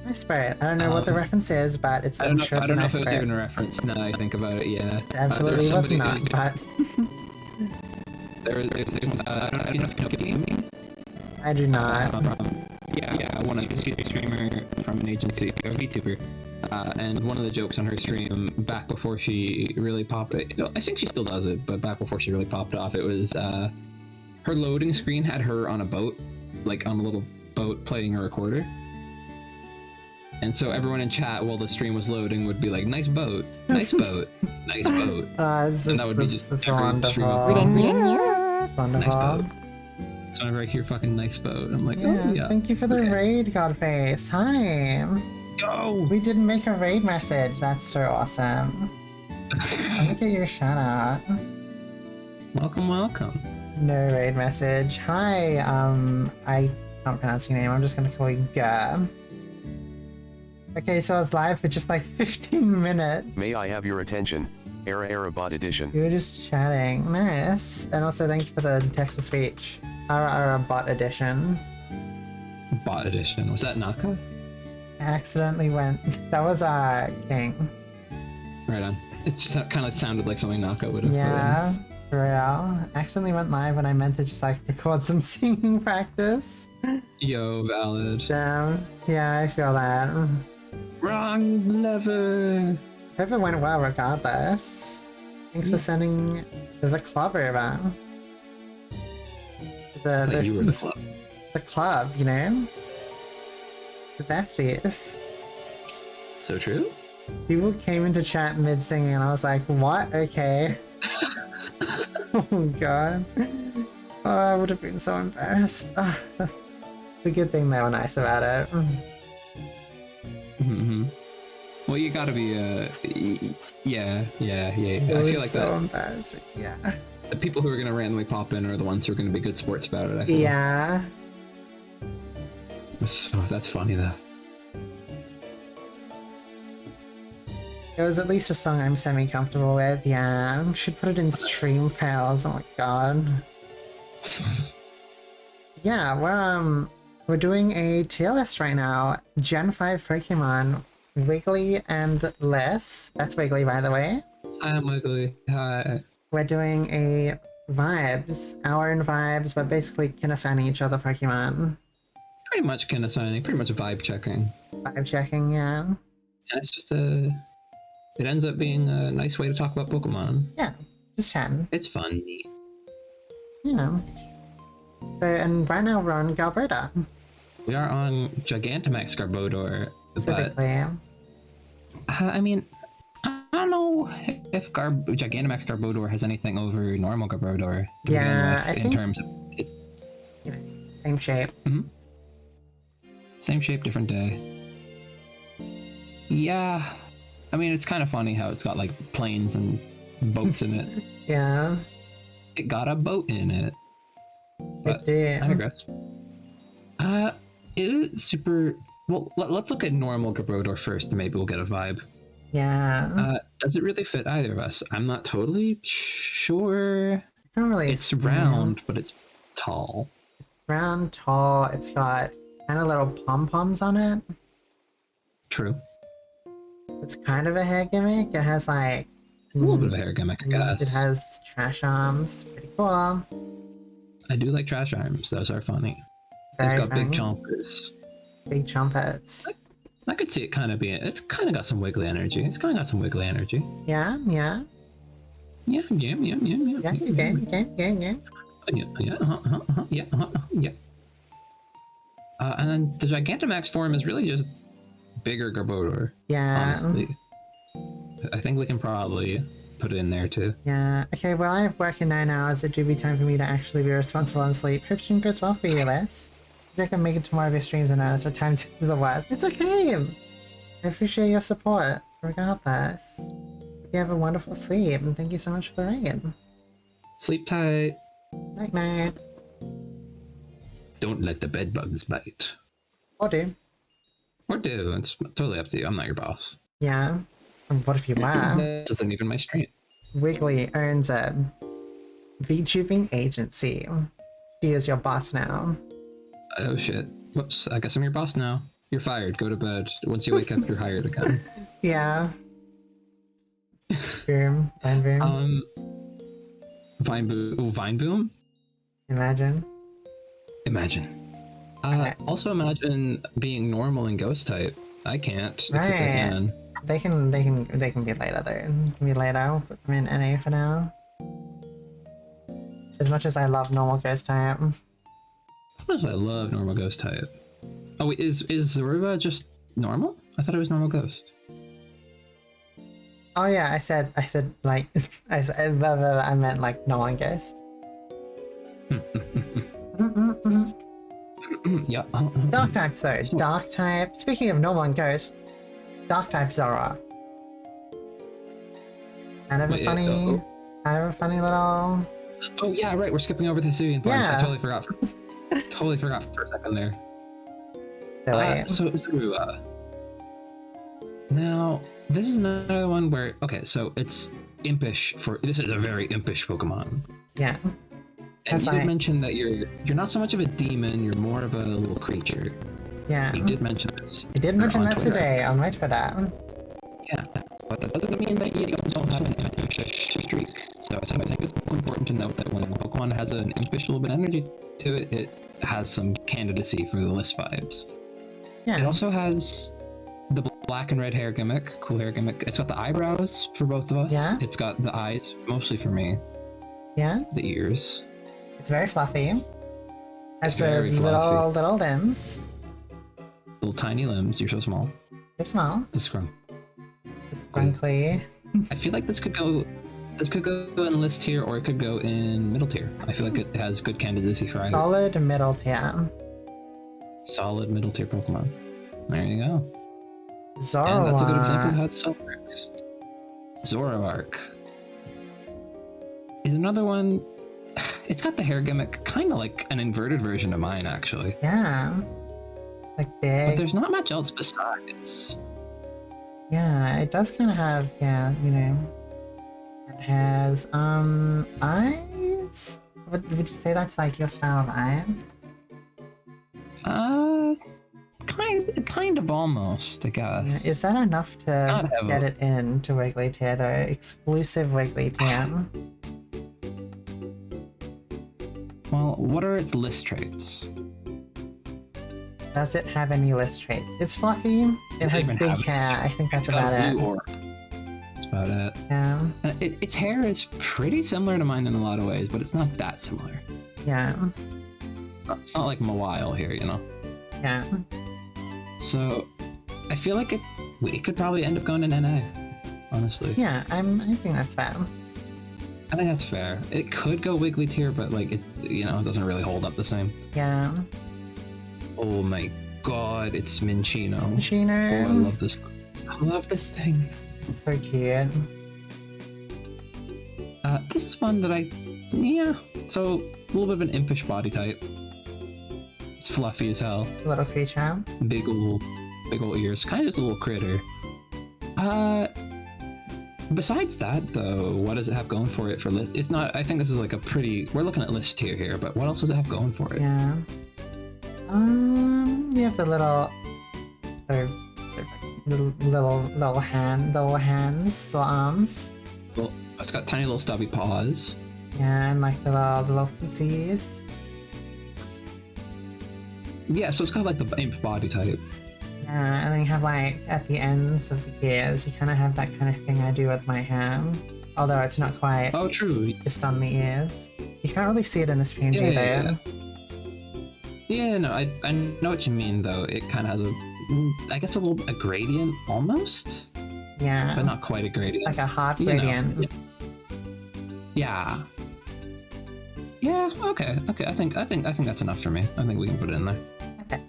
Nice boat. I don't know what the reference is, but it's. I don't know sure if it's it nice was boat. even a reference. Now I think about it, yeah. It absolutely was not, but. I don't know if you know Hapini. I do not. One of she's a streamer from an agency, a VTuber. And one of the jokes on her stream back before she really popped it, I think she still does it, but back before she really popped off, it was her loading screen had her on a boat, like on a little boat playing a recorder. And so everyone in chat while the stream was loading would be like, nice boat, nice boat, nice boat. And that would be just that's every wonderful. stream. It's wonderful. Nice boat. So whenever I hear fucking nice boat, I'm like, Yeah, oh yeah. thank you for the raid, Godface. Hi. Yo! We didn't make a raid message. That's so awesome. Let me get your shout out. Welcome. No raid message. Hi. I can't pronounce your name. I'm just gonna call you Gah. Okay, so I was live for just like 15 minutes. May I have your attention? Era bot edition. We were just chatting. Nice. And also thank you for the text-to-speech. Era bot edition. Bot edition. Was that Naka? I accidentally went. That was King. Right on. It just kind of sounded like something Naka would have. Yeah, for real. Accidentally went live when I meant to just like record some singing practice. Yo, valid. Damn. Yeah, I feel that. Wrong lever. Hope it went well regardless. Thanks for sending the club over. You were the club. The club, you know? The besties. So true? People came into chat mid-singing and I was like, what? Okay. Oh god. Oh, I would have been so embarrassed. Oh, it's a good thing they were nice about it. Mm-hmm. Well, you gotta be, yeah. It I was feel like so that. embarrassing, yeah. The people who are gonna randomly pop in are the ones who are gonna be good sports about it, I feel. Yeah. So, that's funny, though. It was at least a song I'm semi-comfortable with, yeah. Should put it in stream fails, oh my god. Yeah, we're doing a tier list right now. Gen 5 Pokemon, Wiggly and Less. That's Wiggly, by the way. I'm Wiggly. Hi. We're doing a vibes, our own vibes, but basically kin assigning each other Pokemon. Pretty much kind of signing, pretty much vibe checking. Vibe checking, yeah. And it's just it ends up being a nice way to talk about Pokemon. Yeah, just chatting. It's fun. Yeah. So, and right now we're on Galberta. We are on Gigantamax Garbodor. Specifically. But, I mean, I don't know if Gigantamax Garbodor has anything over normal Garbodor. To Yeah, begin with, I in think, terms of it's you know, same shape. Same shape, different day. Yeah, I mean, it's kind of funny how it's got like planes and boats in it. Yeah. It got a boat in it. It did. I digress. It is super. Well, let's look at normal Garbodor first, and maybe we'll get a vibe. Yeah. Does it really fit either of us? I'm not totally sure. I don't really It's see- round, but it's tall. Round, tall. It's got kind of little pom-poms on it. True. It's kind of a hair gimmick. It has like... It's a little bit of a hair gimmick, I guess. It has trash arms. Pretty cool. I do like trash arms. Those are funny. Very It's got big funny. chompers. Big chompers. I could see it kind of being. It's kind of got some wiggly energy. It's kind of got some wiggly energy. Yeah, yeah. Yeah. Yeah, Yeah. And then the Gigantamax form is really just bigger Garbodor. Yeah. Honestly, I think we can probably put it in there too. Yeah. Okay, well, I have work in 9 hours. It do be time for me to actually be responsible and sleep. Hope stream goes well for you, Les. If I can make it to more of your streams and hours, at times the worst. It's okay! I appreciate your support, regardless. Hope you have a wonderful sleep, and thank you so much for the raid. Sleep tight. Night night. Don't let the bed bugs bite. Or do. Or do. It's totally up to you. I'm not your boss. Yeah. And what if you were? This isn't even my stream. Wiggly earns a VTubing agency. She is your boss now. Oh shit. Whoops. I guess I'm your boss now. You're fired. Go to bed. Once you wake up, you're hired again. Yeah. Boom. Vine boom. Vine boom. Oh, Vine boom. Imagine. Imagine. Okay. Also imagine being normal and ghost type. I can't. Except I Right. can. They can be later though. Can be later. I'll put them in NA for now. As much as I love normal ghost type. Sometimes I love normal ghost type. Oh wait, is Zoruba just normal? I thought it was normal ghost. Oh yeah, I said like I meant like normal ghost. Yeah. Dark type though. Dark type. Speaking of normal and ghost, dark type Zora. Kind of a Wait, funny, kind of a funny little. Oh yeah, right. We're skipping over the Hisuian forms. Yeah. I totally forgot. Totally forgot for a second there. Silly. So Zorua. Now, this is another one where so it's impish this is a very impish Pokemon. Yeah. And That's you did like- mention that you're not so much of a demon, you're more of a little creature. Yeah. You did mention this. I did mention on that Twitter. today. I'll wait for that. Yeah, but that doesn't mean that you don't have an impish streak. So I think it's important to note that when a Pokemon has an impish little bit of energy to it, it has some candidacy for the list vibes. It Yeah. also has the black and red hair gimmick, cool hair gimmick. It's got the eyebrows for both of us. Yeah. It's got the eyes, mostly for me, Yeah. the ears. It's very fluffy. Has It's the very little fluffy. limbs. Little tiny limbs, you're so small. They're small. The scrum. It's grunkly. I feel like this could go in list tier, or it could go in middle tier. I feel like it has good candidacy for either. Solid middle tier. Solid middle tier Pokemon. There you go. Zoroark. And that's a good example of how the cell works. Zoroark is another one. It's got the hair gimmick, kind of like an inverted version of mine, actually. Yeah. Like But big. there's not much else besides. Yeah, it does kind of have, yeah, you know, it has, eyes? Would you say that's like your style of eye? Kind of almost, I guess. Is that enough to Not get heavily. it into Wiggly tier though? Exclusive Wiggly tier. Well, what are its list traits? Does it have any list traits? It's fluffy. It has even big have hair. I think that's It's got about a blue it. orb. That's about it. Yeah. Its hair is pretty similar to mine in a lot of ways, but it's not that similar. Yeah. It's not like Mawile here, you know? Yeah. So, I feel like it could probably end up going in NA, honestly. Yeah, I think that's fair. I think that's fair. It could go Wiggly tier, but like it, you know, it doesn't really hold up the same. Yeah. Oh my god, it's Minchino. Oh, I Machino. love this. I love this thing. So cute. This is one that yeah. So a little bit of an impish body type. It's fluffy as hell. Little creature. Big old ears. Kind of just a little critter. Besides that, though, what does it have going for it for list? It's not. I think this is like a pretty. We're looking at list tier here, but what else does it have going for it? Yeah. You have the little, little hands, little arms. Well, it's got tiny little stubby paws. Yeah, and like the little feetsies. Yeah, so it's got like the imp body type. Yeah, and then you have like at the ends of the ears, you kind of have that kind of thing I do with my hair. Although it's not quite Oh, true. just on the ears. You can't really see it in this PNG though. Yeah, no, I know what you mean though. It kind of has I guess a gradient almost, Yeah. but not quite a gradient. Like a heart You know, gradient. Yeah. Yeah. Okay. I think that's enough for me. I think we can put it in there. Okay.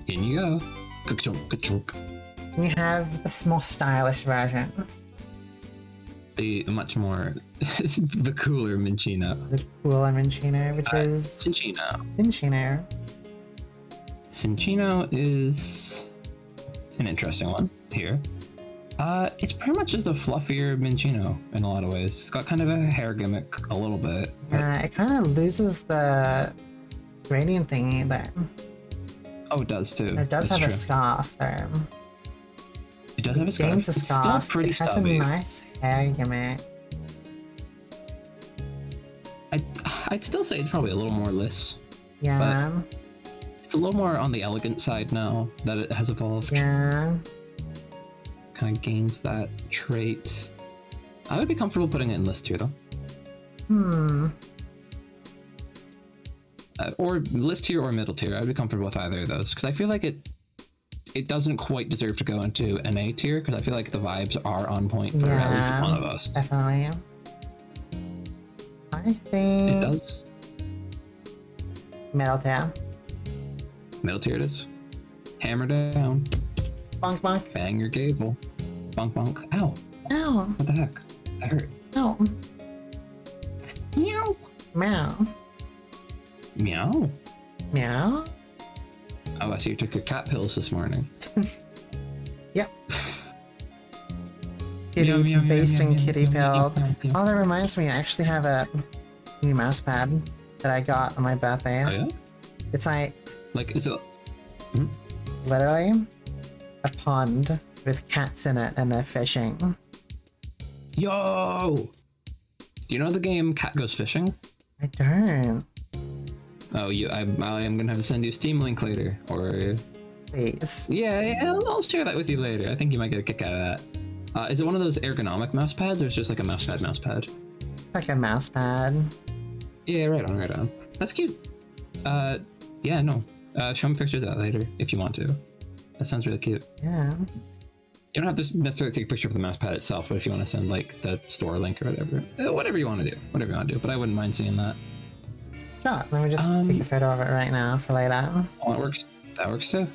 In you go. Ka-chunk. And you have the more stylish version. The much more, the cooler Minchino. The cooler Minchino, which is Cinchino. Cinchino. Cinchino is an interesting one here. It's pretty much just a fluffier Minchino in a lot of ways. It's got kind of a hair gimmick a little bit. But... It kind of loses the gradient thingy there. Oh, it does too. It does have a scarf there. It does have a scarf. Gains a It's scarf. still pretty it has stubby. a nice hair gimmick. I'd still say it's probably a little more lisse. Yeah. It's a little more on the elegant side now that it has evolved. Yeah. Kind of gains that trait. I would be comfortable putting it in list tier though. Or list tier or middle tier. I'd be comfortable with either of those because I feel like it doesn't quite deserve to go into an A tier because I feel like the vibes are on point for at least one of us. Definitely. I think It does. Metal tier. Middle tier it is. Hammer down. Bonk bonk. Bang your gavel. Bonk bonk. Ow. Ow. What the heck? That hurt. Ow. Meow. Meow. Meow. Meow. Oh, I see you took your cat pills this morning. Yep. Meow, meow, Kitty meow, Bastion meow, kitty meow, meow, pilled. meow, meow. Oh, that reminds me, I actually have a new mouse pad that I got on my birthday. Oh yeah? It's like Like, is it... literally a pond with cats in it and they're fishing. Yo! Do you know the game Cat Goes Fishing? I don't. Oh, I am gonna have to send you a Steam link later, or... Please. Yeah, I'll share that with you later. I think you might get a kick out of that. Is it one of those ergonomic mouse pads, or is it just like a mouse pad? Like a mouse pad. Yeah, right on. That's cute. Yeah, no. Show me pictures of that later, if you want to. That sounds really cute. Yeah. You don't have to necessarily take a picture of the mouse pad itself, but if you want to send, like, the store link or whatever. Whatever you want to do. But I wouldn't mind seeing that. Sure, let me just take a photo of it right now for later. Oh, that works. That works too.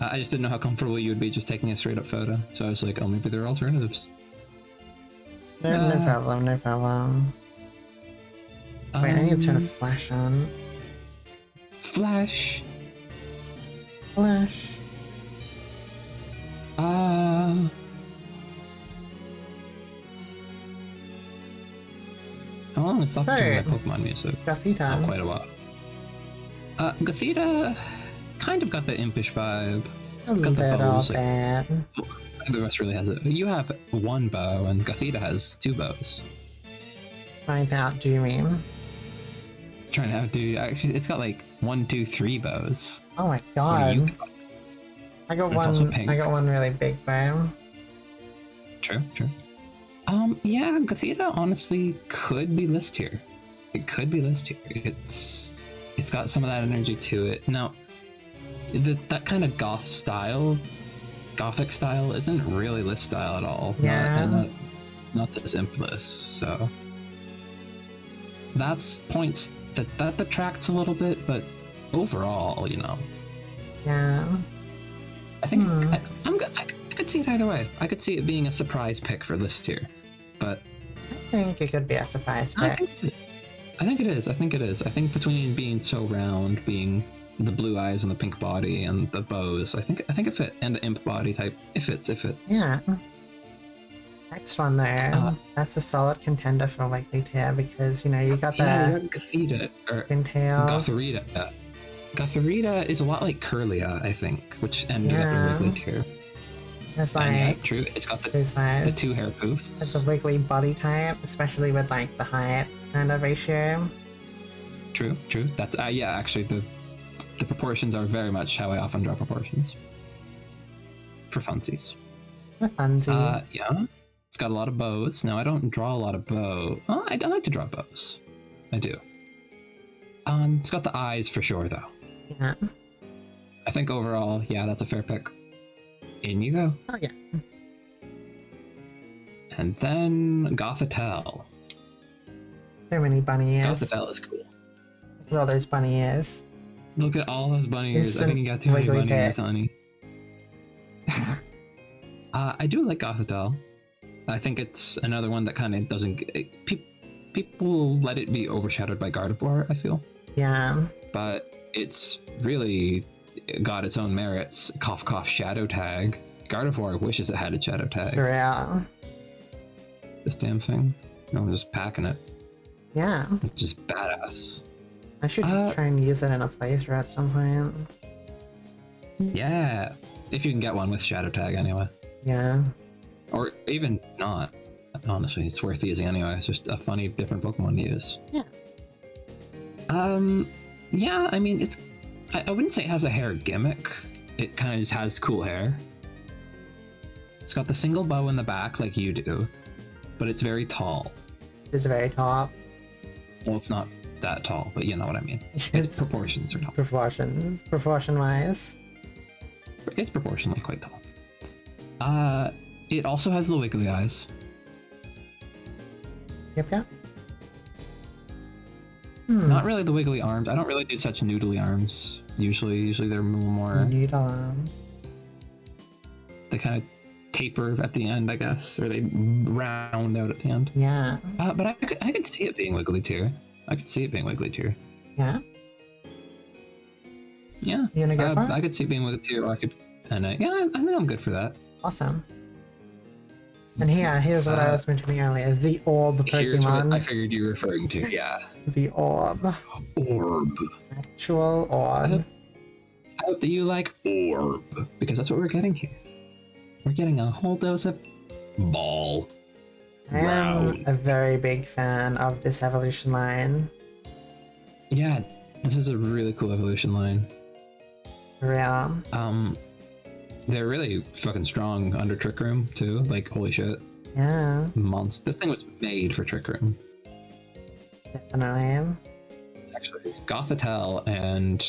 I just didn't know how comfortable you would be just taking a straight up photo. So I was like, oh, maybe there are alternatives. No problem. Wait, I need to turn a flash on. Flash. How long is left to Third. my Pokemon music? Gothita. Oh, quite a while. Gothita kind of got the impish vibe. A It's got the little bows. bit. The rest really has it. You have one bow, and Gothita has two bows. Trying to outdo me. Trying to outdo. Actually, it's got like 1, 2, 3 bows. Oh my What do god. you got? I got It's also one. pink. I got one really big bow. True. Yeah, Gothita honestly could be list here. It could be list here. It's got some of that energy to it. Now, that kind of gothic style isn't really list style at all. Yeah. Not this impless. So that's points that detracts a little bit, but overall, Yeah. I think I could see it either way. I could see it being a surprise pick for list tier, but I think it could be a surprise I pick. think it is. I think between being so round, being the blue eyes and the pink body and the bows, I think it fit, and the imp body type, it fits. Yeah. Next one there. That's a solid contender for Wiggly tier because you got the Gothita or pintails. Gothorita. Gothorita is a lot like Curlia, I think, which ended up in Wiggly tier. It's And like yeah, true. It's got the vibe. 2 hair poofs. It's a Wiggly body type, especially with like the height kind of ratio. True. That's yeah. Actually, the proportions are very much how I often draw proportions for funsies. The funsies. Yeah. It's got a lot of bows. Now I don't draw a lot of bow. Oh, I like to draw bows. I do. It's got the eyes for sure, though. Yeah. I think overall, yeah, that's a fair pick. In you go. Oh yeah. And then Gothitelle. So many bunny ears. Gothitelle is cool. Look at all those bunny ears. Look at all those bunny ears. I Instant think you got too many Wiggly bunny ears, pit. honey. I do like Gothitelle. I think it's another one that kind of doesn't. People let it be overshadowed by Gardevoir, I feel. Yeah. But it's really got its own merits. Cough, cough, shadow tag. Gardevoir wishes it had a shadow tag. Yeah. This damn thing. No, I'm just packing it. Yeah. It's just badass. I should try and use it in a playthrough at some point. Yeah. If you can get one with shadow tag, anyway. Yeah. Or even not. Honestly, it's worth using anyway. It's just a funny, different Pokemon to use. Yeah. Yeah, I mean, I wouldn't say it has a hair gimmick. It kind of just has cool hair. It's got the single bow in the back like you do, but it's very tall. It's very top. Well, it's not that tall, but you know what I mean. Its proportions are tall. Proportion-wise. It's proportionally quite tall. It also has the wiggly eyes. Yep. Not really the wiggly arms. I don't really do such noodly arms. Usually they're a little more. Noodle arm. They kind of taper at the end, I guess, or they round out at the end. Yeah. But I could see it being wiggly tier. Yeah. Yeah. You gonna go for it? I could see it being wiggly tier, or I think I'm good for that. Awesome. And here's what I was mentioning earlier: the orb Here's what Pokemon. I figured you were referring to. Yeah. The orb. Orb. Actual orb. I hope that you like orb, because that's what we're getting here. We're getting a whole dose of ball. I am Round. a very big fan of this evolution line. Yeah, this is a really cool evolution line. Real. They're really fucking strong under Trick Room too. Like, holy shit. Yeah, This thing was made for Trick Room. definitely. Actually, Gothitelle and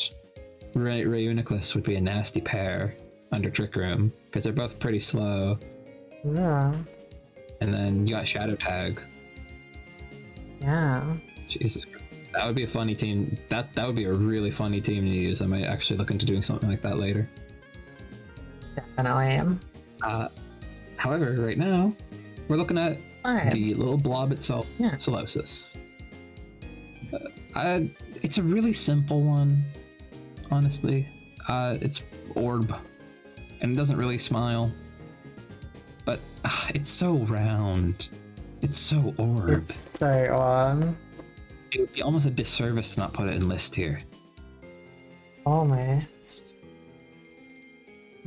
Reuniclus would be a nasty pair under Trick Room, because they're both pretty slow. Yeah. And then you got Shadow Tag. Yeah. Jesus Christ. That would be a funny team. That would be a really funny team to use. I might actually look into doing something like that later. Definitely. However, right now, we're looking at Alright. the little blob itself, Yeah. Solosis. It's a really simple one, honestly. It's orb, and it doesn't really smile, but it's so round. It's so orb. It's so It would be almost a disservice to not put it in list tier. almost.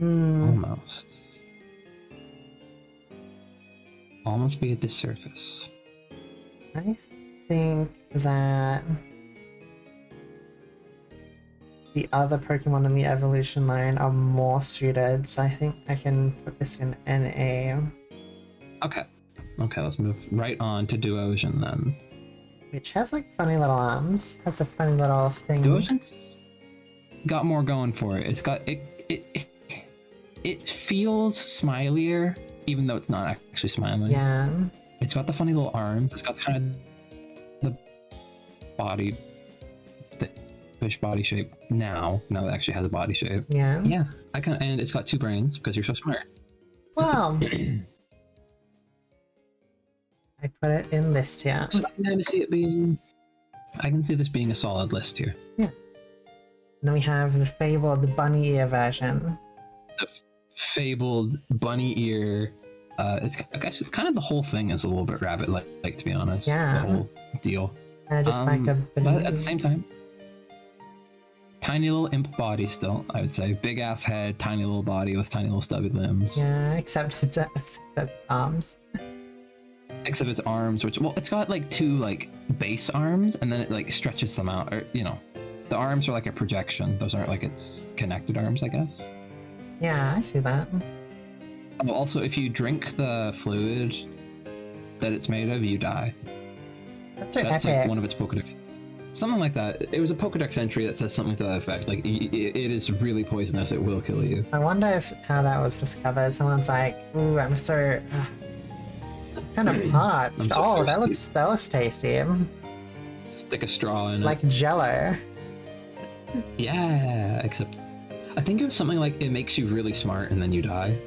Almost. Almost be a disservice. I think that the other Pokemon in the evolution line are more suited, so I think I can put this in NA. Okay. Okay, let's move right on to Duosion then. Which has like funny little arms. Has a funny little thing. Duosion's got more going for it. It's got it feels smilier, even though it's not actually smiling. Yeah. It's got the funny little arms. It's got kind of the body, the fish body shape now that it actually has a body shape. Yeah. Yeah, and it's got 2 brains because you're so smart. Wow. I put it in list here. So I can kind of see it being. I can see this being a solid list here. Yeah. And then we have the fabled bunny ear version. The fabled bunny ear. It's actually kind of the whole thing is a little bit rabbit-like, to be honest. Yeah. The whole deal. Just like a But at the same time, tiny little imp body still, I would say. Big ass head, tiny little body with tiny little stubby limbs. Yeah, except arms. Except its arms, which, well, it's got like 2 like base arms, and then it like stretches them out, or the arms are like a projection. Those aren't like its connected arms, I guess. Yeah, I see that. Oh, also, if you drink the fluid that it's made of, you die. That's so That's epic. like one of its Pokedex. Something like that. It was a Pokedex entry that says something to that effect. Like, it is really poisonous. It will kill you. I wonder how that was discovered. Someone's like, "Ooh, I'm so kind of parched." I'm so Oh, thirsty. that looks tasty. Stick a straw in it. Like Jello. Yeah, except I think it was something like it makes you really smart and then you die.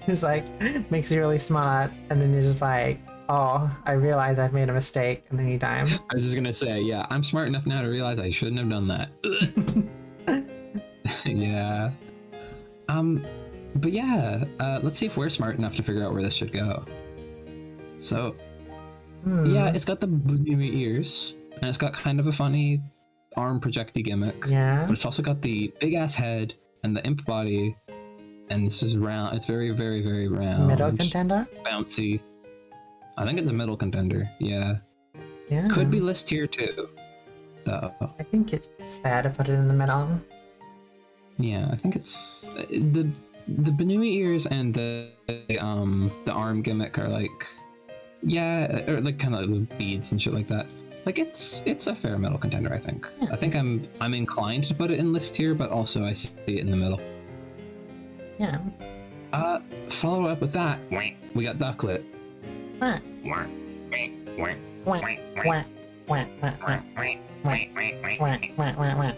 It's like makes you really smart, and then you're just like, "Oh, I realize I've made a mistake," and then you die. I was just gonna say, yeah, I'm smart enough now to realize I shouldn't have done that. Yeah. But yeah, let's see if we're smart enough to figure out where this should go. So, yeah, it's got the boomy ears, and it's got kind of a funny arm projecty gimmick. Yeah. But it's also got the big ass head and the imp body, and this is round. It's very, very, very round. Middle contender. Bouncy. I think it's a middle contender. Yeah. Yeah. Could be list tier too, though. I think it's fair to put it in the middle. Yeah, I think it's the Banui ears and the arm gimmick are like, yeah, or like kind of like the beads and shit like that. Like it's a fair middle contender, I think. Yeah. I think I'm inclined to put it in list tier, but also I see it in the middle. Yeah. Follow up with that, we got Ducklet. Quack. Quack. Quack. Quack. Quack. Quack. Quack.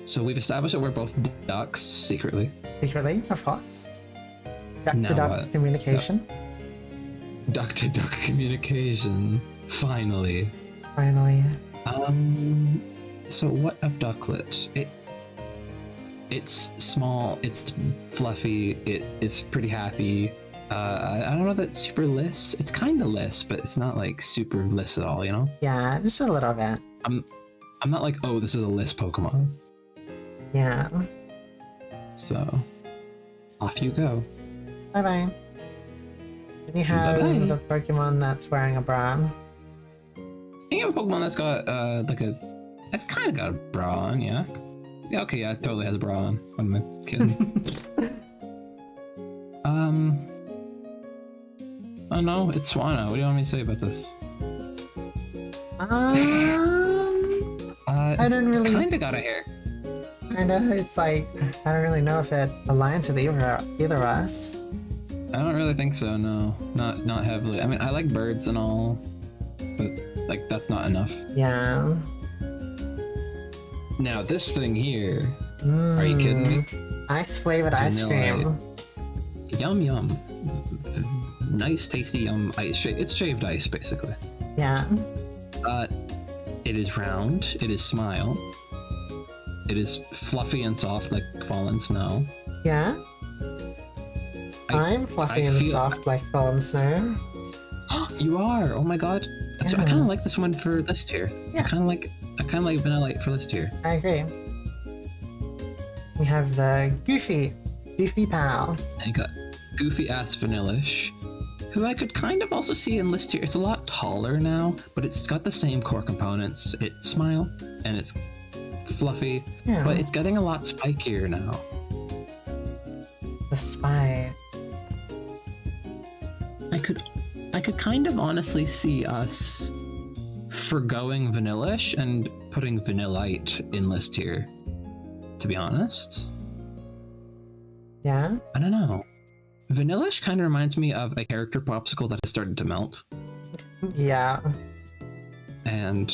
So we've established that we're both ducks secretly. Secretly, of course. Duck Now to duck what? communication. Duck to duck communication. Finally. Finally. So what of Ducklet? It's small, it's fluffy, it is pretty happy. I don't know that it's super list. It's kind of list, but it's not like super list at all, you know? Yeah, just a little bit. I'm not like, oh, this is a list Pokemon. Yeah. So, off you go. Bye bye. Then you have Bye-bye. the Pokemon that's wearing a bra. You have a Pokemon that's got it's kind of got a bra on, yeah. Yeah, okay, yeah, it totally has a bra on. What am I kidding? Oh no, it's Swanna. What do you want me to say about this? I don't really. Kind of got a hair. Kinda. It's like I don't really know if it aligns with either of us. I don't really think so. No, not heavily. I mean, I like birds and all, but like that's not enough. Yeah. Now this thing here. Are you kidding me? Ice flavored ice Vanilla cream. Yum yum. Nice, tasty yum ice. It's shaved ice, basically. Yeah. It is round. It is smile. It is fluffy and soft like fallen snow. Yeah. I'm fluffy and soft like fallen snow. You are. Oh my god. I kind of like this one for this tier. Yeah. I kind of like Vanillite for this tier. I agree. We have the Goofy pal. And you got goofy ass Vanillish, who I could kind of also see in list tier. It's a lot taller now, but it's got the same core components. It's smile and it's fluffy, but it's getting a lot spikier now. The spike. I could kind of honestly see us forgoing Vanillish and putting Vanillite in list tier, to be honest. Yeah? I don't know. Vanillish kind of reminds me of a character popsicle that has started to melt. Yeah. And,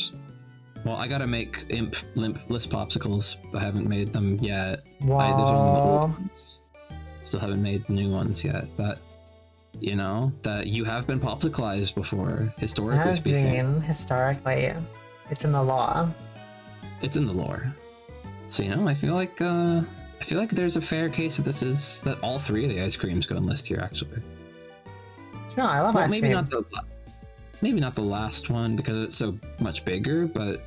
well, I gotta make limp list popsicles. I haven't made them yet. There's only the old ones. Still haven't made new ones yet, but you know that you have been popsicleized before, historically speaking. Historically, it's in the law. It's in the lore. So you know, I feel like there's a fair case that all three of the ice creams go in list here actually. Sure, I love ice cream. Maybe not the last one because it's so much bigger, but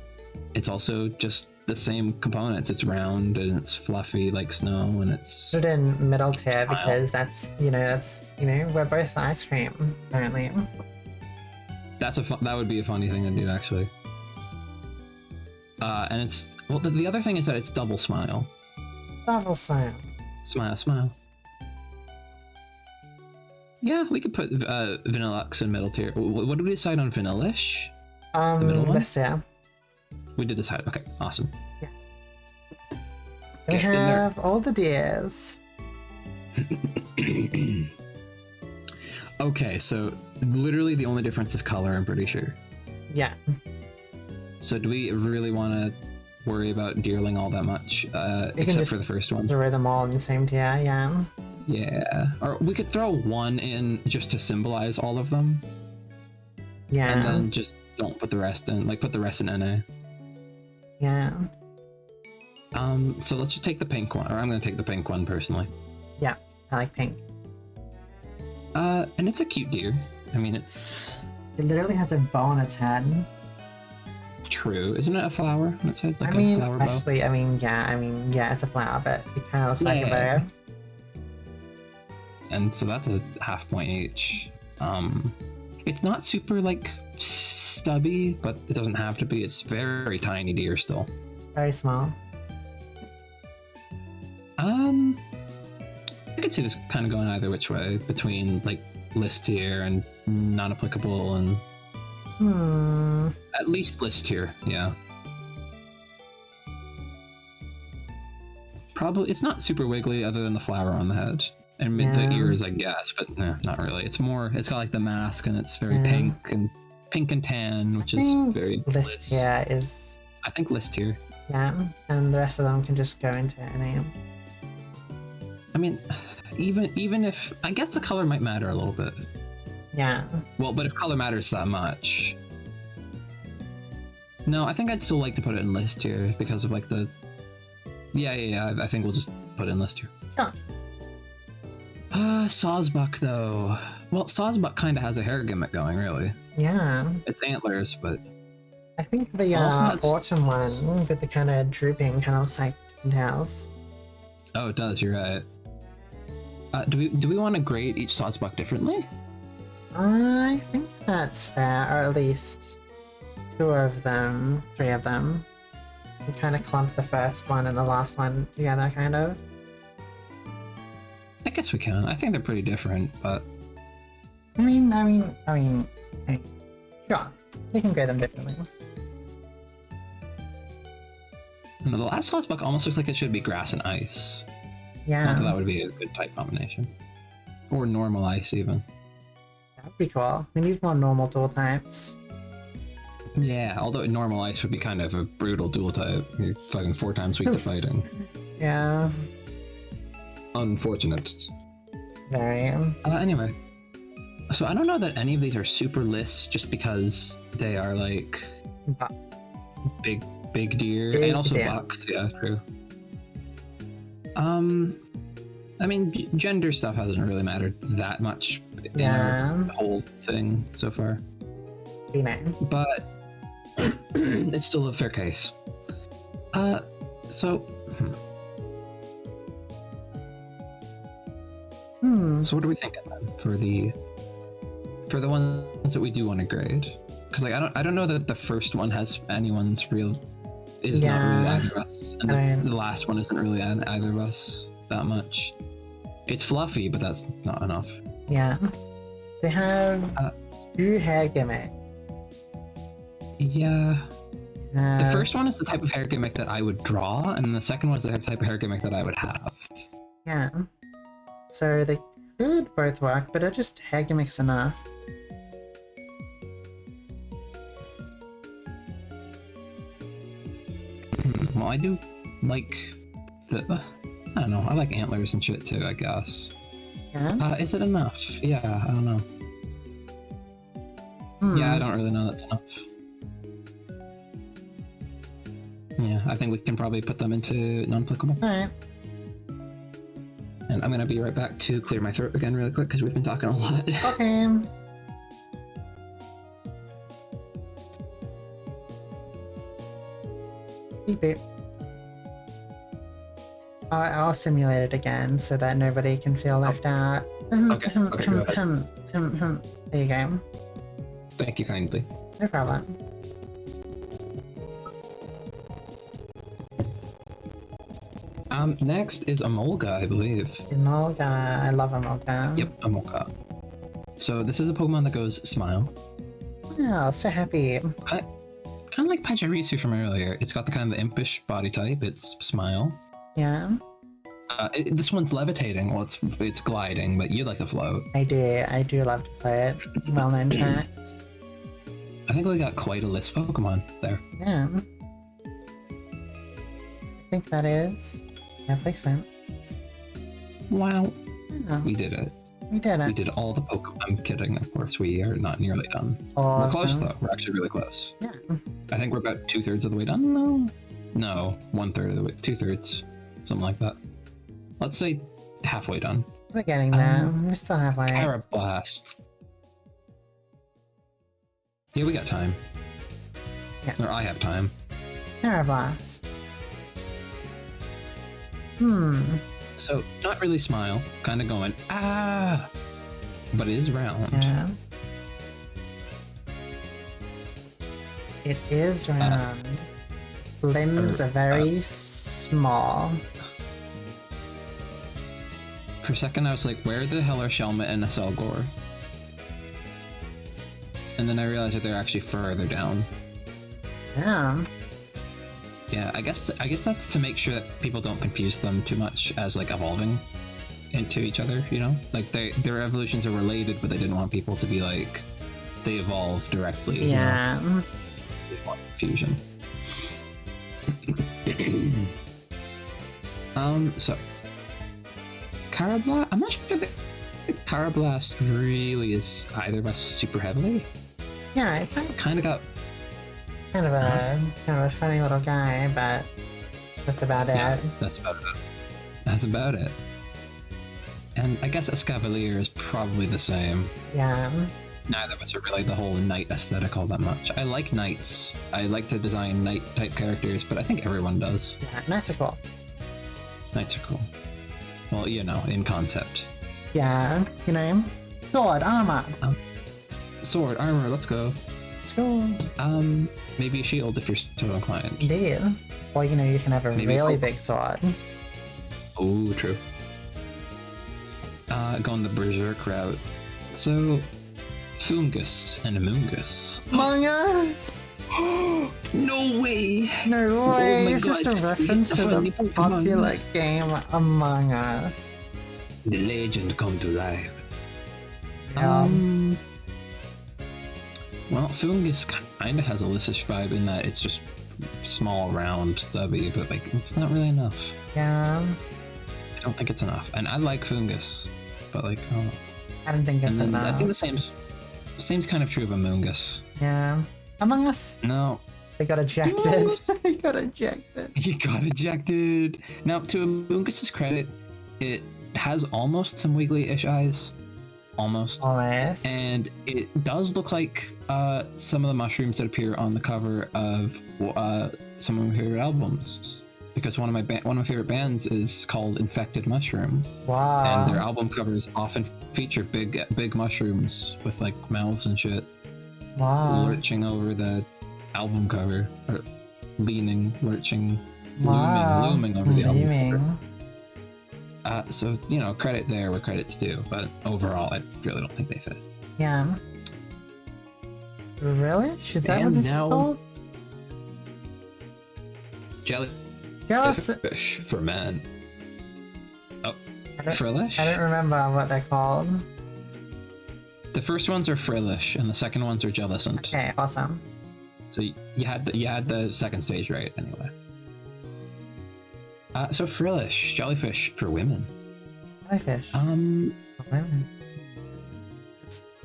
it's also just the same components. It's round and it's fluffy like snow, and it's Put it in middle tier because that's we're both ice cream apparently. That would be a funny thing to do actually. And it's the other thing is that it's double smile. Double smile. Smile. Yeah, we could put Vanillux in middle tier. What did we decide on Vanillish? The middle one? This tier. We did decide. Okay, awesome. Yeah. We have all the deers. Okay, so literally the only difference is color, I'm pretty sure. Yeah. So do we really want to worry about deerling all that much, except for the first one? Throw them all in the same tier, yeah. Yeah, or we could throw one in just to symbolize all of them. Yeah. And then just don't put the rest in, put the rest in NA. Yeah. So let's just take the pink one, or I'm gonna take the pink one personally. Yeah, I like pink. And it's a cute deer. I mean, it literally has a bow on its head. True. Isn't it a flower on its head? A flower bow? Actually, yeah, it's a flower, but it kind of looks like a bow. And so that's a half point each. It's not super stubby, but it doesn't have to be. It's very tiny deer still. Very small. I could see this kind of going either which way between list tier and non-applicable and at least list tier, yeah. Probably it's not super wiggly other than the flower on the head. And the ears, I guess, but no, not really. It's got the mask and it's very pink and tan, which is very list tier is. I think list tier. Yeah, and the rest of them can just go into NA. I mean, even if I guess the color might matter a little bit. Yeah. Well, but if color matters that much, no, I think I'd still like to put it in list tier because of the. Yeah. I think we'll just put it in list tier. Sure. Sawsbuck though. Well, Sawsbuck kind of has a hair gimmick going, really. Yeah. It's antlers, but I think the autumn one with the kind of drooping kind of looks like tails. Oh, it does. You're right. Do we want to grade each Sawsbuck differently? I think that's fair, or at least 3 of them. We kind of clump the first one and the last one together, kind of. I guess we can. I think they're pretty different, but I mean, sure, we can grade them differently. No, the last Sawsbuck almost looks like it should be grass and ice. Yeah. That would be a good type combination. Or normal ice, even. That would be cool. We need more normal dual types. Yeah, although normal ice would be kind of a brutal dual type. You're fucking 4 times weak to fighting. Yeah. Unfortunate. Very. Anyway. So I don't know that any of these are super lists just because they are bucks. Big deer and also bucks, yeah, true. I mean, gender stuff hasn't really mattered that much in our whole thing so far. Be nice. But it's still a fair case. So what are we thinking then for the ones that we do want to grade? Because like I don't know that the first one has anyone's real is not really either of us, and the last one isn't really either of us that much. It's fluffy, but that's not enough. Yeah, they have 2 hair gimmicks. Yeah. The first one is the type of hair gimmick that I would draw, and the second one is the type of hair gimmick that I would have. Yeah. So they could both work, but are just hair gimmicks enough? Well, I do like I don't know, I like antlers and shit too, I guess. Yeah? Is it enough? Yeah, I don't know. Yeah, I don't really know that's enough. Yeah, I think we can probably put them into non-applicable. Alright. And I'm gonna be right back to clear my throat again really quick because we've been talking a lot. Okay. Beep beep. I'll simulate it again so that nobody can feel left out. Okay, go ahead. There you go. Thank you kindly. No problem. Next is Emolga, I believe. Emolga. I love Emolga. Yep, Emolga. So this is a Pokemon that goes Smile. Wow, so happy. Kind of like Pachirisu from earlier. It's got the kind of the impish body type. It's Smile. Yeah. This one's levitating. Well, it's gliding, but you like to float. I do love to play it. Well-known fact. I think we got quite a list of Pokemon there. Yeah. I think that is my placement. Wow. Yeah, We did it. we did it. We did all the Pokemon. I'm kidding, of course. We are not nearly done. All We're of close, them. though. We're actually really close. Yeah. I think we're about 2/3 of the way done. No, 1/3 of the way. 2/3. Something like that. Let's say halfway done. We're getting there. We still have like... Carablast. Yeah, we got time. Yeah. Or I have time. Carablast. So, not really Smile. Kind of going, ah! But it is round. Yeah. It is round. Limbs are very small. For a second, I was like, where the hell are Shelmet and Aselgor? And then I realized that they're actually further down. Yeah. Yeah, I guess that's to make sure that people don't confuse them too much as like evolving into each other, you know? Like their evolutions are related, but they didn't want people to be like they evolve directly. You know? Yeah. They didn't want confusion. So Carablast, I'm not sure that Carablast really is either of us super heavily. Yeah, it's like Kind of got kind of a funny little guy, but that's about yeah, it. that's about it. That's about it. And I guess Escavalier is probably the same. Yeah. Neither of us are really the whole knight aesthetic all that much. I like knights. I like to design knight type characters, but I think everyone does. Yeah. Nice and cool. Knights are cool. Well, you know, in concept. Yeah. You know, sword, armor. Sword, armor, let's go. Let's go. Maybe a shield if you're so inclined. Indeed. Or you know, you can have a Maybe really hope. big sword. Oh, true. Going the berserk route. So, Fungus and Amoongus. Among Us! No way! No way! my It's just a God. reference to Funny the Pokemon. popular game Among Us. The legend come to life. Yeah. Well, Fungus kind of has a Lissish vibe in that it's just small, round, stubby, but like it's not really enough. Yeah. I don't think it's enough. And I like Fungus, but like, I don't know. I don't think And it's then enough. I think the same's kind of true of Amoongus. Yeah. Among Us, No, they got ejected. Among Us. They got ejected. you got ejected. Now, to Amoongus's credit, it has almost some wiggly-ish eyes. Almost. Almost. And it does look like some of the mushrooms that appear on the cover of some of my favorite albums. Because one of my favorite bands is called Infected Mushroom. Wow. And their album covers often feature big mushrooms with like mouths and shit lurching over the album cover. Or lurching, looming over the album cover. So, you know, credit there where credit's due, but overall, I really don't think they fit. Yeah. Really? Is that what this is called? Jellyfish for men. Oh, Frillish? I don't remember what they're called. The first ones are Frillish, and the second ones are Jellicent. Okay, awesome. So you had the second stage right, anyway. So Frillish, jellyfish for women. Jellyfish. For women.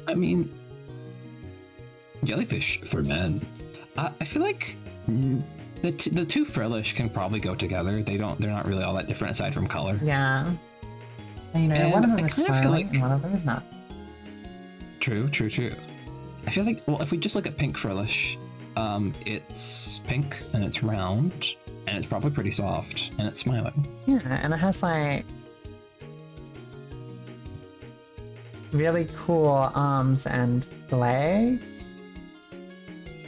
I mean, jellyfish for men. I feel like the two Frillish can probably go together. They're not really all that different aside from color. Yeah. And, you know, and one of them is silent, and one of them is not. True. I feel like, well, if we just look at pink Frillish, it's pink and it's round. And it's probably pretty soft, and it's smiling. Yeah, and it has like really cool arms and legs.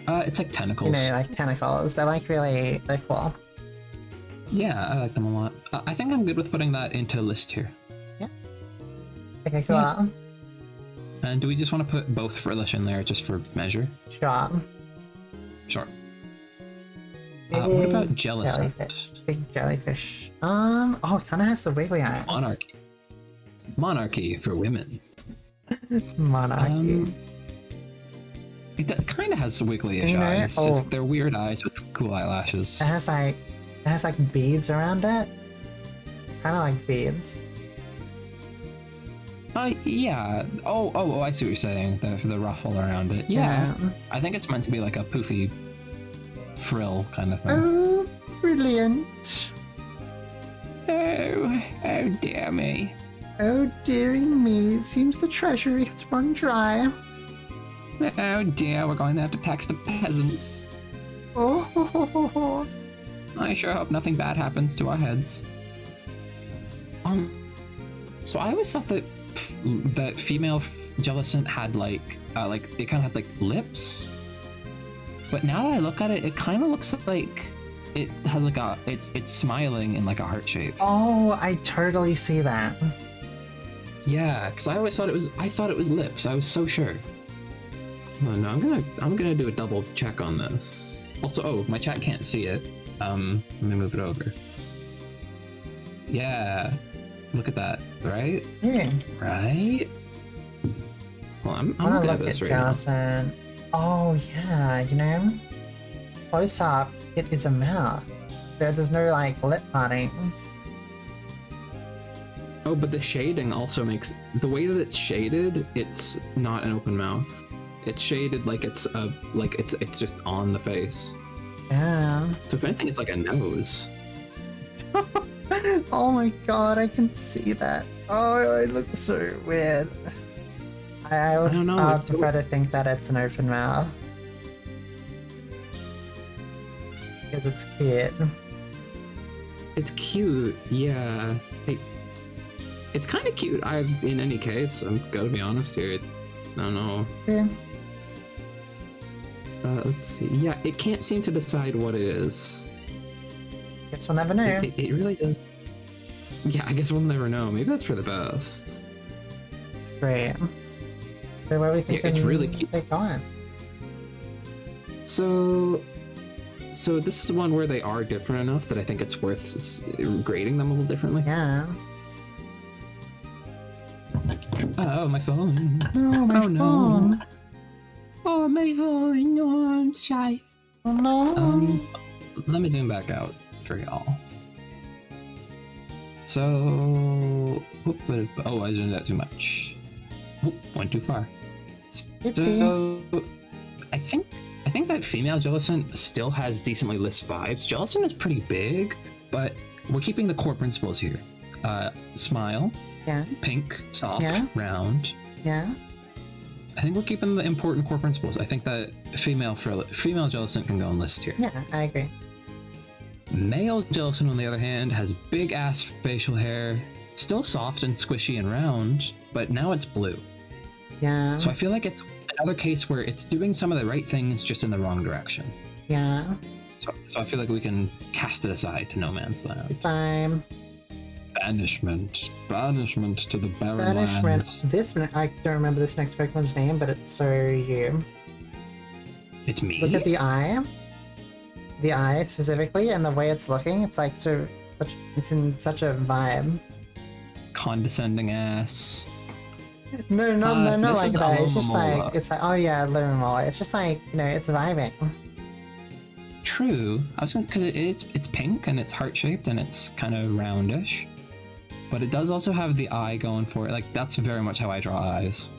It's like tentacles. You know, like tentacles. They're cool. Yeah, I like them a lot. I think I'm good with putting that into a list here. Yeah. Okay, cool. Yeah. And do we just want to put both Frillish in there just for measure? Sure. What about Jellicent? Big jellyfish. Oh, it kind of has the wiggly eyes. Monarchy for women. Monarchy. It kind of has some wiggly-ish eyes. They're weird eyes with cool eyelashes. It has like beads around it. Kind of like beads. Yeah. Oh, I see what you're saying. The ruffle around it. Yeah. I think it's meant to be like a poofy frill kind of thing. Oh, brilliant. Oh dear me. Oh dearie me, it seems the treasury has run dry. Oh dear, we're going to have to tax the peasants. Oh. I sure hope nothing bad happens to our heads. So I always thought that female Jellicent had like it kind of had like lips. But now that I look at it, it kind of looks like it has like it's smiling in like a heart shape. Oh, I totally see that. Yeah, because I always thought it was lips. I was so sure. Oh, no, I'm gonna do a double check on this. Also, my chat can't see it. Let me move it over. Yeah, look at that, right? Yeah. Right. Well, I'm looking at this right now. Oh yeah, you know, close up, it is a mouth. There's no like lip parting. Oh, but the shading also makes the way that it's shaded. It's not an open mouth. It's shaded like it's just on the face. Yeah. So if anything, it's like a nose. Oh my god, I can see that. Oh, it looks so weird. I would prefer to think that it's an open mouth. Because it's cute. It's cute, yeah. It's kind of cute. In any case, I'm gotta be honest here. I don't know. Yeah. Let's see. Yeah, it can't seem to decide what it is. Guess we'll never know. It really does. Yeah, I guess we'll never know. Maybe that's for the best. Great. So where are we thinking it's really cute. They're going? So this is one where they are different enough that I think it's worth grading them a little differently. Yeah. Oh, my phone. No, my phone. No. Oh, my phone. No, I'm shy. Oh, no. Let me zoom back out for y'all. So, I zoomed out too much. Went too far. Oopsie. So, I think that female Jellicent still has decently list vibes. Jellicent is pretty big, but we're keeping the core principles here. Smile, Yeah. Pink, soft, Yeah. round. Yeah. I think we're keeping the important core principles. I think that female Jellicent can go on list here. Yeah, I agree. Male Jellicent, on the other hand, has big ass facial hair, still soft and squishy and round, but now it's blue. Yeah. So I feel like it's another case where it's doing some of the right things just in the wrong direction. Yeah. So I feel like we can cast it aside to no man's land. Fine. Banishment to the barren Banishment. lands. I don't remember this next Pokemon's name, but it's so you. It's me. Look at the eye. The eye specifically, and the way it's looking. It's like it's in such a vibe. Condescending ass. No, not this like is that. It's just Alomomola. like oh yeah, Lumineon. It's just like it's vibing. True. I was going because it's pink and it's heart shaped and it's kind of roundish, but it does also have the eye going for it. Like that's very much how I draw eyes.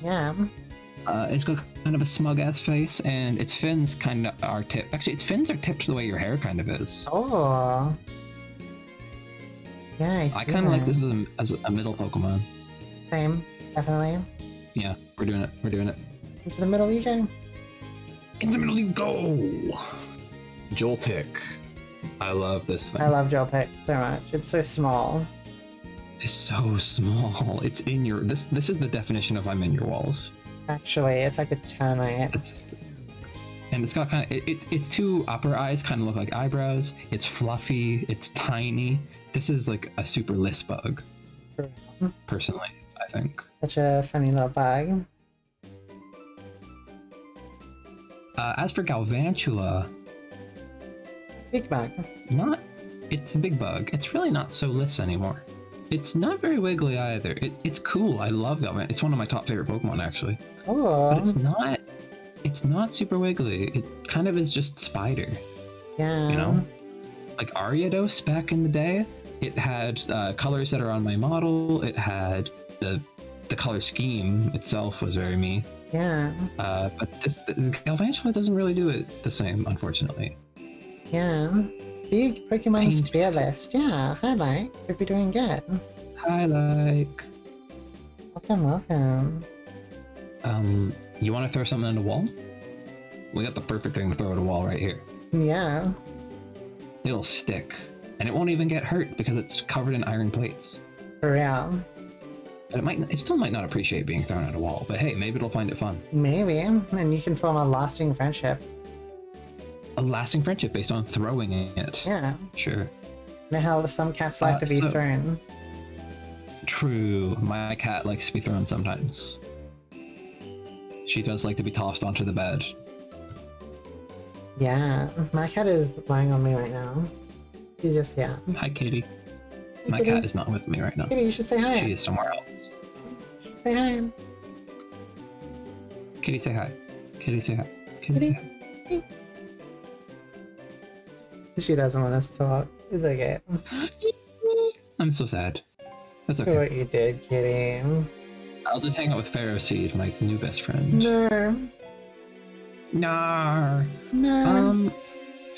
Yeah. It's got kind of a smug ass face, and its fins kind of are tipped. Actually, its fins are tipped the way your hair kind of is. Oh. Yeah, I kind of like this as a middle Pokemon. Same, definitely. Yeah, we're doing it. We're doing it. Into the middle you go. In the middle you go. Joltik. I love this thing. I love Joltik so much. It's so small. It's so small. It's in your. This is the definition of I'm in your walls. Actually, it's like a termite. And it's got kind of its two upper eyes kind of look like eyebrows. It's fluffy. It's tiny. This is like a super list bug. Personally, I think. Such a funny little bug. As for Galvantula, Big bug. it's a big bug. It's really not so list anymore. It's not very wiggly either. It's cool. I love Galvantula. It's one of my top favorite Pokemon actually. Oh. But it's not super wiggly. It kind of is just spider. Yeah. You know? Like Ariados back in the day, it had colors that are on my model. It had the color scheme itself was very me. Yeah. But this Galvantula doesn't really do it the same, unfortunately. Yeah. Big Pokemon's tier list. Yeah. Highlight. Hope you're doing good. Hi, like. Welcome. You want to throw something on the wall? We got the perfect thing to throw at a wall right here. Yeah. It'll stick, and it won't even get hurt because it's covered in iron plates. For real. But it still might not appreciate being thrown at a wall. But hey, maybe it'll find it fun. Maybe. And you can form a lasting friendship. A lasting friendship based on throwing it. Yeah. Sure. You know how some cats like to be thrown. True. My cat likes to be thrown sometimes. She does like to be tossed onto the bed. Yeah. My cat is lying on me right now. She's just, yeah. Hi, Kitty. Hey, My Kitty. cat is not with me right now. Kitty, you should say hi. She is somewhere else. Say hi. Kitty, say hi. Kitty, say hi. Kitty, say hi. She doesn't want us to talk. It's okay. I'm so sad. That's Look at okay. what you did, Kitty. I'll just hang out with Pharaoh Seed, my new best friend. No. Nar. No.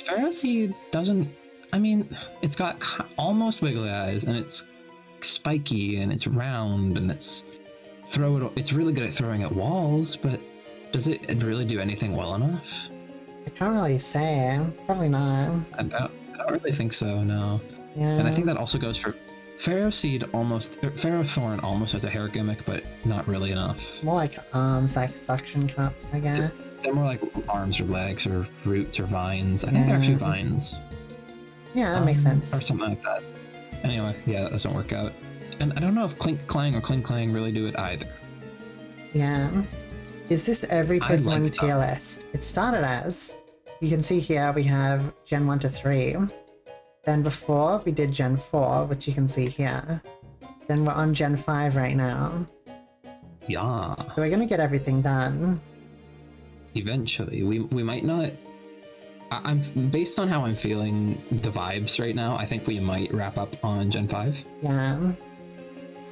Pharaoh Seed doesn't. I mean, it's got almost wiggly eyes, and it's spiky, and it's round, and it's really good at throwing at walls, but does it really do anything well enough? I can't really say. Probably not. I don't really think so, no. Yeah. And I think that also goes for Pharaoh Thorn almost has a hair gimmick, but not really enough. More like arms, like suction cups, I guess. They're more like arms or legs or roots or vines. I think they're actually vines. Yeah, that makes sense. Or something like that. Anyway, yeah, that doesn't work out. And I don't know if Clink Clang or Clink Clang really do it either. Yeah. Is this every I'd Pokemon like tier list? It started as, you can see here we have Gen 1 to 3. Then before we did Gen 4, which you can see here. Then we're on Gen 5 right now. Yeah. So we're gonna get everything done. Eventually. We might not... I'm based on how I'm feeling the vibes right now, I think we might wrap up on Gen 5. Yeah.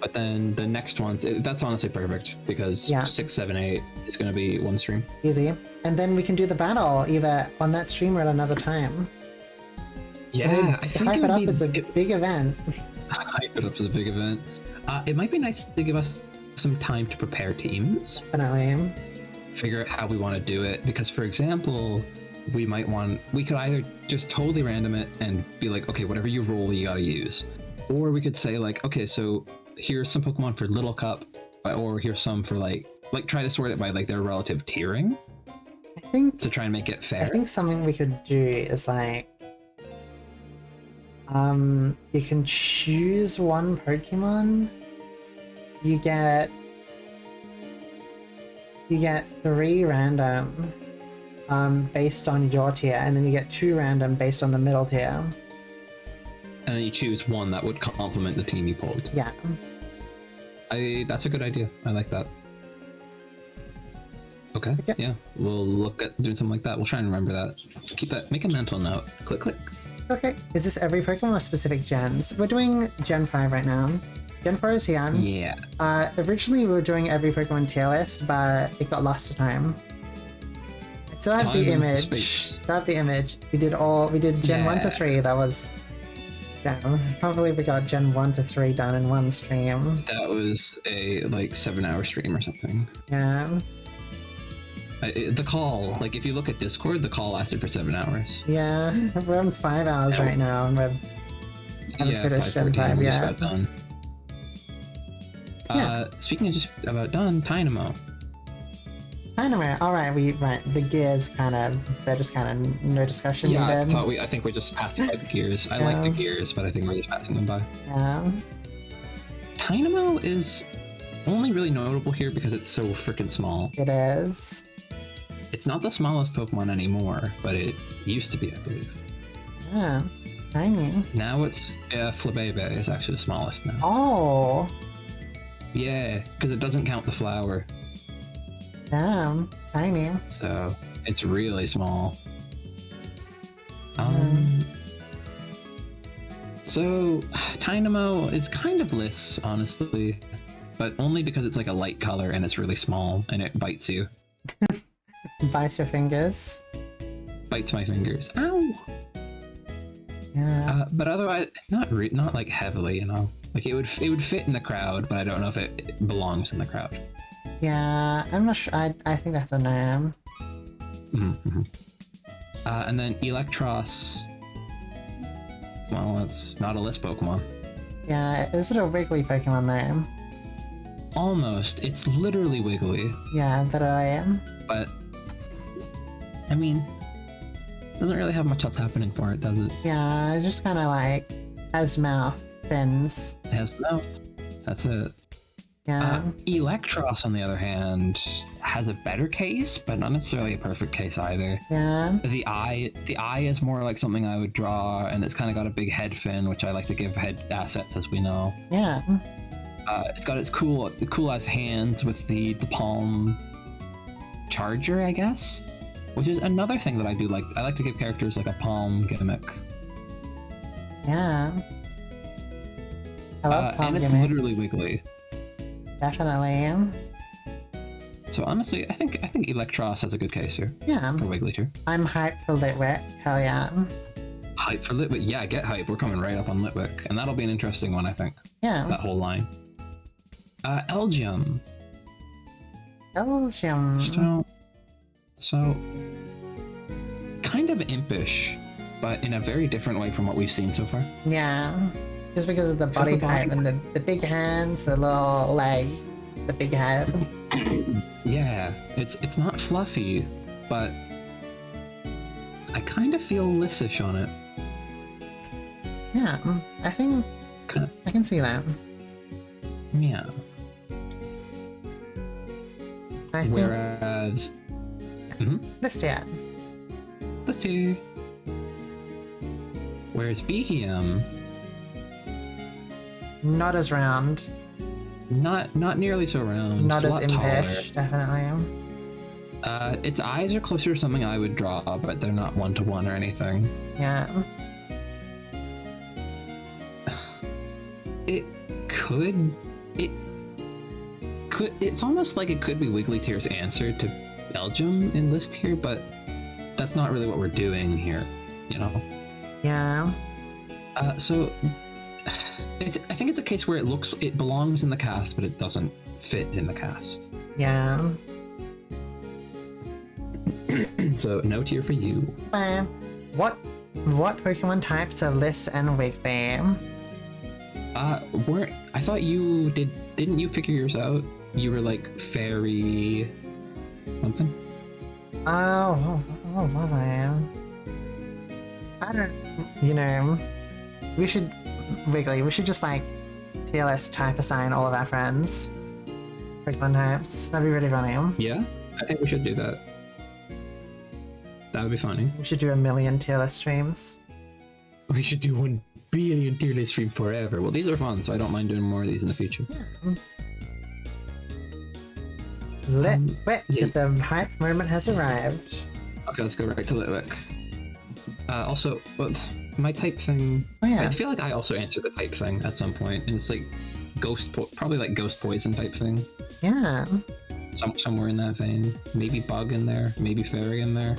But then the next ones, that's honestly perfect because 6, 7, 8 is going to be one stream. Easy. And then we can do the battle either on that stream or at another time. Yeah, I think hype it up as a big event. Hype it up as a big event. It might be nice to give us some time to prepare teams, Definitely. figure out how we want to do it. Because, for example, we could either just totally random it and be like, okay, whatever you roll, you gotta use. Or we could say like, okay, so here's some Pokemon for Little Cup, or here's some for like try to sort it by like their relative tiering I think to try and make it fair. I think something we could do is like you can choose one Pokemon. You get 3 random based on your tier, and then you get 2 random based on the middle tier. And then you choose one that would complement the team you pulled. Yeah. That's a good idea. I like that. Okay. Yep. Yeah. We'll look at doing something like that. We'll try and remember that. Keep that. Make a mental note. Click, click. Okay. Is this every Pokemon or specific gens? We're doing Gen 5 right now. Gen 4 is here. Yeah. Originally we were doing every Pokemon tier list, but it got lost to time. I still have Time the and image. space. Still have the image. We did Gen 1 to 3. That was... Yeah, I can't believe we got Gen 1 to 3 done in one stream. That was a like 7-hour stream or something. Yeah. The call, like if you look at Discord, the call lasted for 7 hours. Yeah, we're on 5 hours right now, and we haven't finished Gen 5 we yet. just got done. Yeah. Speaking of just about done, Dynamo. Dynamo, alright, the gears they're just no discussion needed. I think we're just passing by the gears. I like the gears, but I think we're just passing them by. Yeah. Dynamo is only really notable here because it's so freaking small. It is. It's not the smallest Pokemon anymore, but it used to be, I believe. Yeah, tiny. Now it's Flabébé is actually the smallest now. Oh, Yeah, because it doesn't count the flower. damn, tiny. So it's really small. So Dynamo is kind of bliss, honestly, but only because it's like a light color and it's really small and it bites you. Bite your fingers. Bites my fingers. Ow! Yeah. But otherwise, not like heavily, you know. Like it would fit in the crowd, but I don't know if it belongs in the crowd. Yeah, I'm not sure. I think that's a name. Mm-hmm. And then Electros. Well, it's not a list Pokemon. Yeah, is it a Wiggly Pokemon name? Almost. It's literally Wiggly. Yeah, that I am. But I mean, doesn't really have much else happening for it, does it? Yeah, it's just kind of like has mouth, fins. It has mouth. That's it. Yeah. Electros, on the other hand, has a better case, but not necessarily a perfect case either. Yeah. The eye is more like something I would draw, and it's kind of got a big head fin, which I like to give head assets, as we know. Yeah. It's got its cool ass hands with the palm charger, I guess, which is another thing that I do like. I like to give characters like a palm gimmick. Yeah. I love palm and it's gimmicks. literally Wiggly. Definitely. So honestly, I think Electros has a good case here. Yeah. For Wiggly too. I'm hyped for Litwick. Hell yeah. Hype for Litwick. Yeah, get hype. We're coming right up on Litwick, and that'll be an interesting one, I think. Yeah. That whole line. Elgyem. Elgyem. So kind of impish, but in a very different way from what we've seen so far. Yeah. Just because of the So body the body type and the big hands, the little legs, the big head. Yeah, it's not fluffy, but I kind of feel lissish on it. Yeah, I think I can see that. Yeah. I think Whereas this tier. let's do. Whereas Behem, Not as round. not nearly so round. Not it's as a lot taller. impish, definitely. Its eyes are closer to something I would draw, but they're not 1-to-1 or anything. Yeah. It's almost like it could be Wigglyture's answer to Elgyem in list here, but that's not really what we're doing here, you know? Yeah. So I think it's a case where it belongs in the cast, but it doesn't fit in the cast. Yeah. So no tier for you. What Pokemon types are Liss and Wiggly? I thought you didn't you figure yours out? You were like fairy something? Oh, what was I? I don't, Wiggly, we should just like TLS type assign all of our friends Pokemon types. That'd be really funny. Yeah, I think we should do that. That would be funny. We should do 1,000,000 TLS streams. We should do 1 billion tier list stream forever. Well, these are fun, so I don't mind doing more of these in the future. Yeah. The hype moment has arrived. Okay, let's go right to Litwick. Also, my type thing. Oh yeah. I feel like I also answered the type thing at some point, and it's like probably like ghost poison type thing. Yeah. Somewhere in that vein. Maybe bug in there. Maybe fairy in there.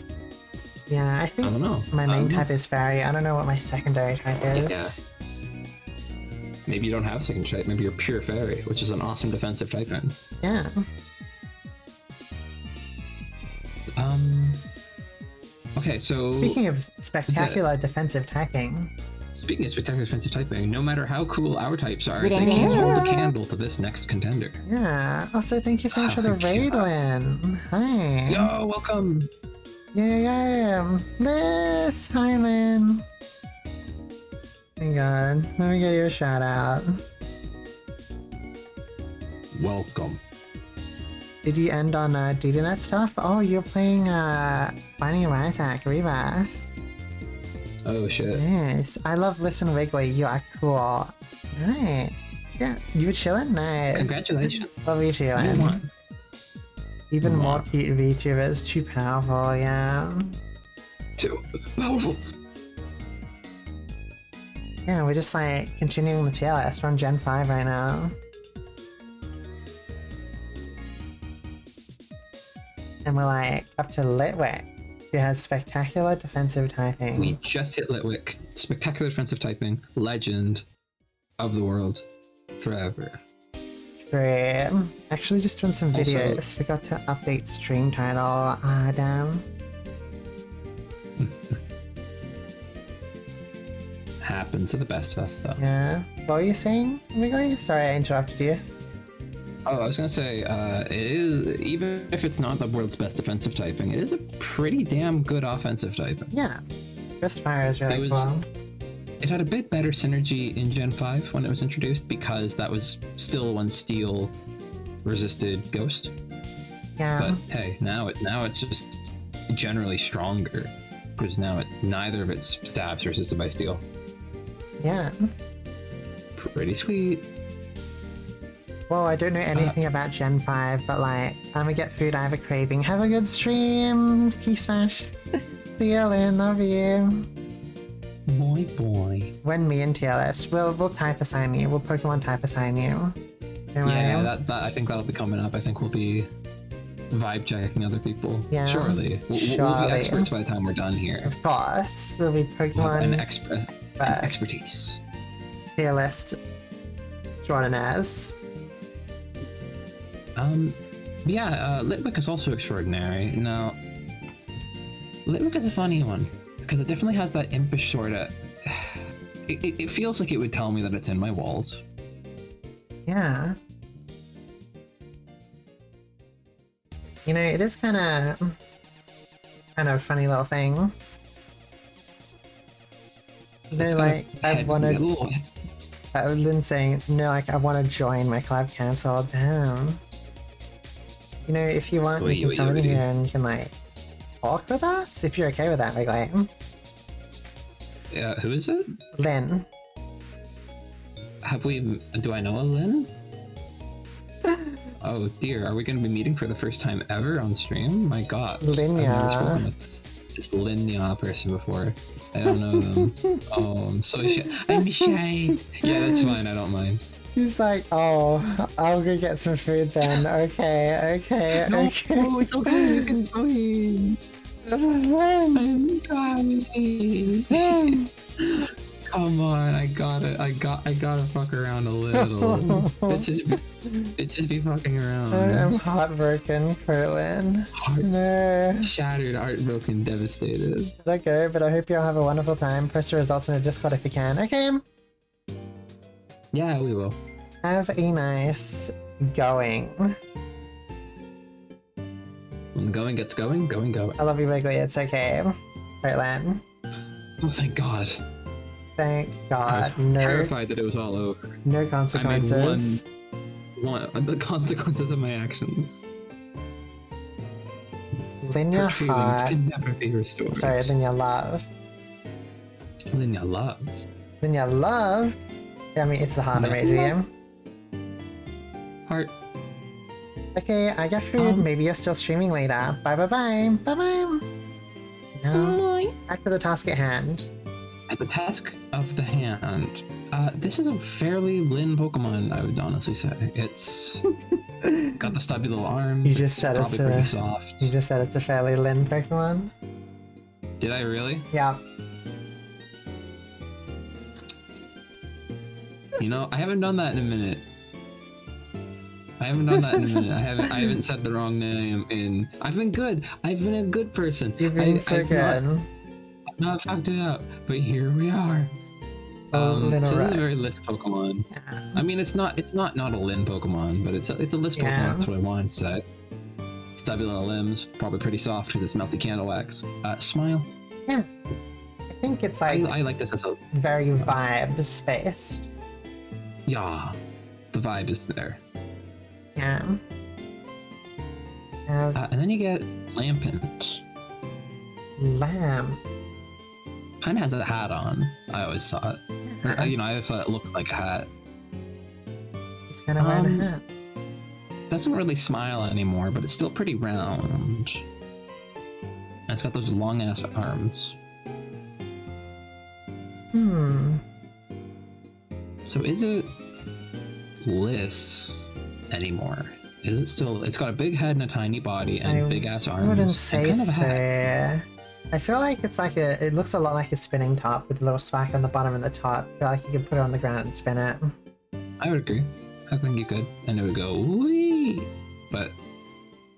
Yeah, I think I don't know. my main type is fairy. I don't know what my secondary type is. Yeah. Maybe you don't have second type. Maybe you're pure fairy, which is an awesome defensive typing. Yeah. Okay, so speaking of spectacular defensive typing. Speaking of spectacular defensive typing, no matter how cool our types are, they can't hold a candle to this next contender. Yeah. Also, thank you so much for the raid, Lynn. Hi. Yo, welcome. Yeah. Liss. Hi, Lynn. Hang on. Let me get your shout out. Welcome. Did you end on DDNet stuff? Oh, you're playing Binding of Isaac Rebirth. Oh shit. Nice. I love Listen Wiggly. You are cool. Nice. Yeah, you were chilling? Nice. Congratulations. Love you chilling. You won. Even more cute VTubers. Too powerful, yeah. Too powerful. Yeah, we're just like continuing the tier list. We're on Gen 5 right now. And we're like up to Litwick, who has spectacular defensive typing. We just hit Litwick. Spectacular defensive typing. Legend of the world. Forever. Great. Actually just doing some videos. Also, forgot to update stream title. Ah, damn. Happens to the best of us, though. Yeah. What were you saying, Wiggly? Sorry, I interrupted you. Oh, I was gonna say, it is, even if it's not the world's best defensive typing, it is a pretty damn good offensive typing. Yeah. Ghost Fire is really cool. It had a bit better synergy in Gen 5 when it was introduced, because that was still when Steel resisted Ghost. Yeah. But hey, now it's just generally stronger, because now neither of its stabs are resisted by Steel. Yeah. Pretty sweet. Well, I don't know anything about Gen 5, but like, I'm gonna get food, I have a craving. Have a good stream, Key Smash. See you, Lynn, love you. Boy. When me and TLS, we'll type assign you, we'll Pokemon type assign you. Yeah, that I think that'll be coming up. I think we'll be vibe checking other people. Yeah. Surely. We'll be experts by the time we're done here. Of course. We'll be Pokemon An expertise. TLS extraordinaires. Litwick is also extraordinary. Now, Litwick is a funny one, because it definitely has that impish sort of... It feels like it would tell me that it's in my walls. Yeah. You know, it is kind of a funny little thing. You know, like, I want to... Lynn saying, no, like, I want to join my collab cancelled. Damn. You know, if you want, you can come in here and you can, like, talk with us, if you're okay with that, Wiggly. Yeah, who is it? Lynn. Do I know a Lynn? Oh dear, are we going to be meeting for the first time ever on stream? My god. Linya. I've never spoken with this Linya person before. I don't know them. Oh, I'm so shy. I'm shy. Yeah, that's fine, I don't mind. He's like, oh, I'll go get some food then. Okay. No, it's okay, you can join. I'm sorry. Come on, I gotta fuck around a little. It just be fucking around. I'm heartbroken, Curlin. No. Shattered, heartbroken, devastated. Let go, but I hope you all have a wonderful time. Post the results in the Discord if you can. Okay. Yeah, we will. Have a nice going. When going gets going, going. I love you, Wiggly. It's okay. Curlin. Oh, thank God. Thank I God. was No. terrified that it was all over. No consequences. One the consequences of my actions. Linear Hurt feelings heart. can never be restored. Sorry, linear love. Linear love. Linear love? I mean, it's the heart emoji. Heart. Okay, I got food. Maybe you're still streaming later. Bye bye bye. Bye bye. No. Back to the task at hand. At the task of the hand. This is a fairly Lin Pokemon, I would honestly say. It's got the stubby little arms. You just said it's probably pretty soft. You just said it's a fairly Lin Pokemon. Did I really? Yeah. You know, I haven't done that in a minute. I haven't said the wrong name in. I've been good. I've been a good person. You've been so good. I've not fucked it up, but here we are. Oh, so this is right. a very List Pokemon. Yeah. I mean, it's not a Lin Pokemon, but it's a List Yeah. Pokemon. That's what I wanted to say. Stubby little limbs, probably pretty soft because it's melty candle wax. Smile. Yeah. I think it's like I like this as a very vibes based. yeah. The vibe is there. Yeah. And then you get Lampent. Lamb. Kind of has a hat on. I always thought. Or, I always thought it looked like a hat. Just kind of wearing a hat. Doesn't really smile anymore, but it's still pretty round. And it's got those long ass arms. So is it Liss anymore? Is it still? It's got a big head and a tiny body and big ass arms. I wouldn't and say kind of a so. hat. I feel like it's like it looks a lot like a spinning top with a little spike on the bottom and the top. I feel like you could put it on the ground and spin it. I would agree. I think you could, and it would go wee. But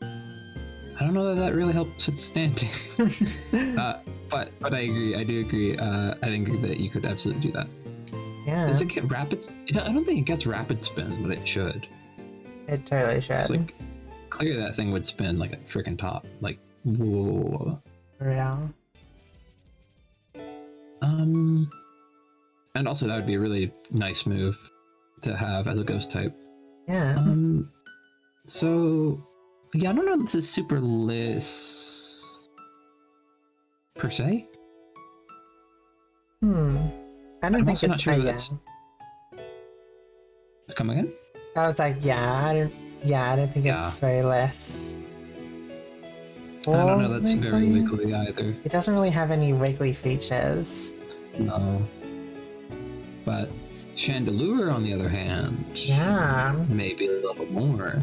I don't know that really helps it standing. But I agree. I do agree. I think that you could absolutely do that. Yeah. Does it get rapid? I don't think it gets rapid spin, but it should. It totally should. It's like, clearly that thing would spin like a freaking top. Like, whoa. Yeah. And also that would be a really nice move to have as a ghost type. Yeah. So yeah, I don't know if this is super Liss per se. I don't think it's sure that's... Come again? I was like, I don't think it's very less. I don't know that's very wiggly either. It doesn't really have any wiggly features. No. But Chandelure, on the other hand, maybe a little bit more.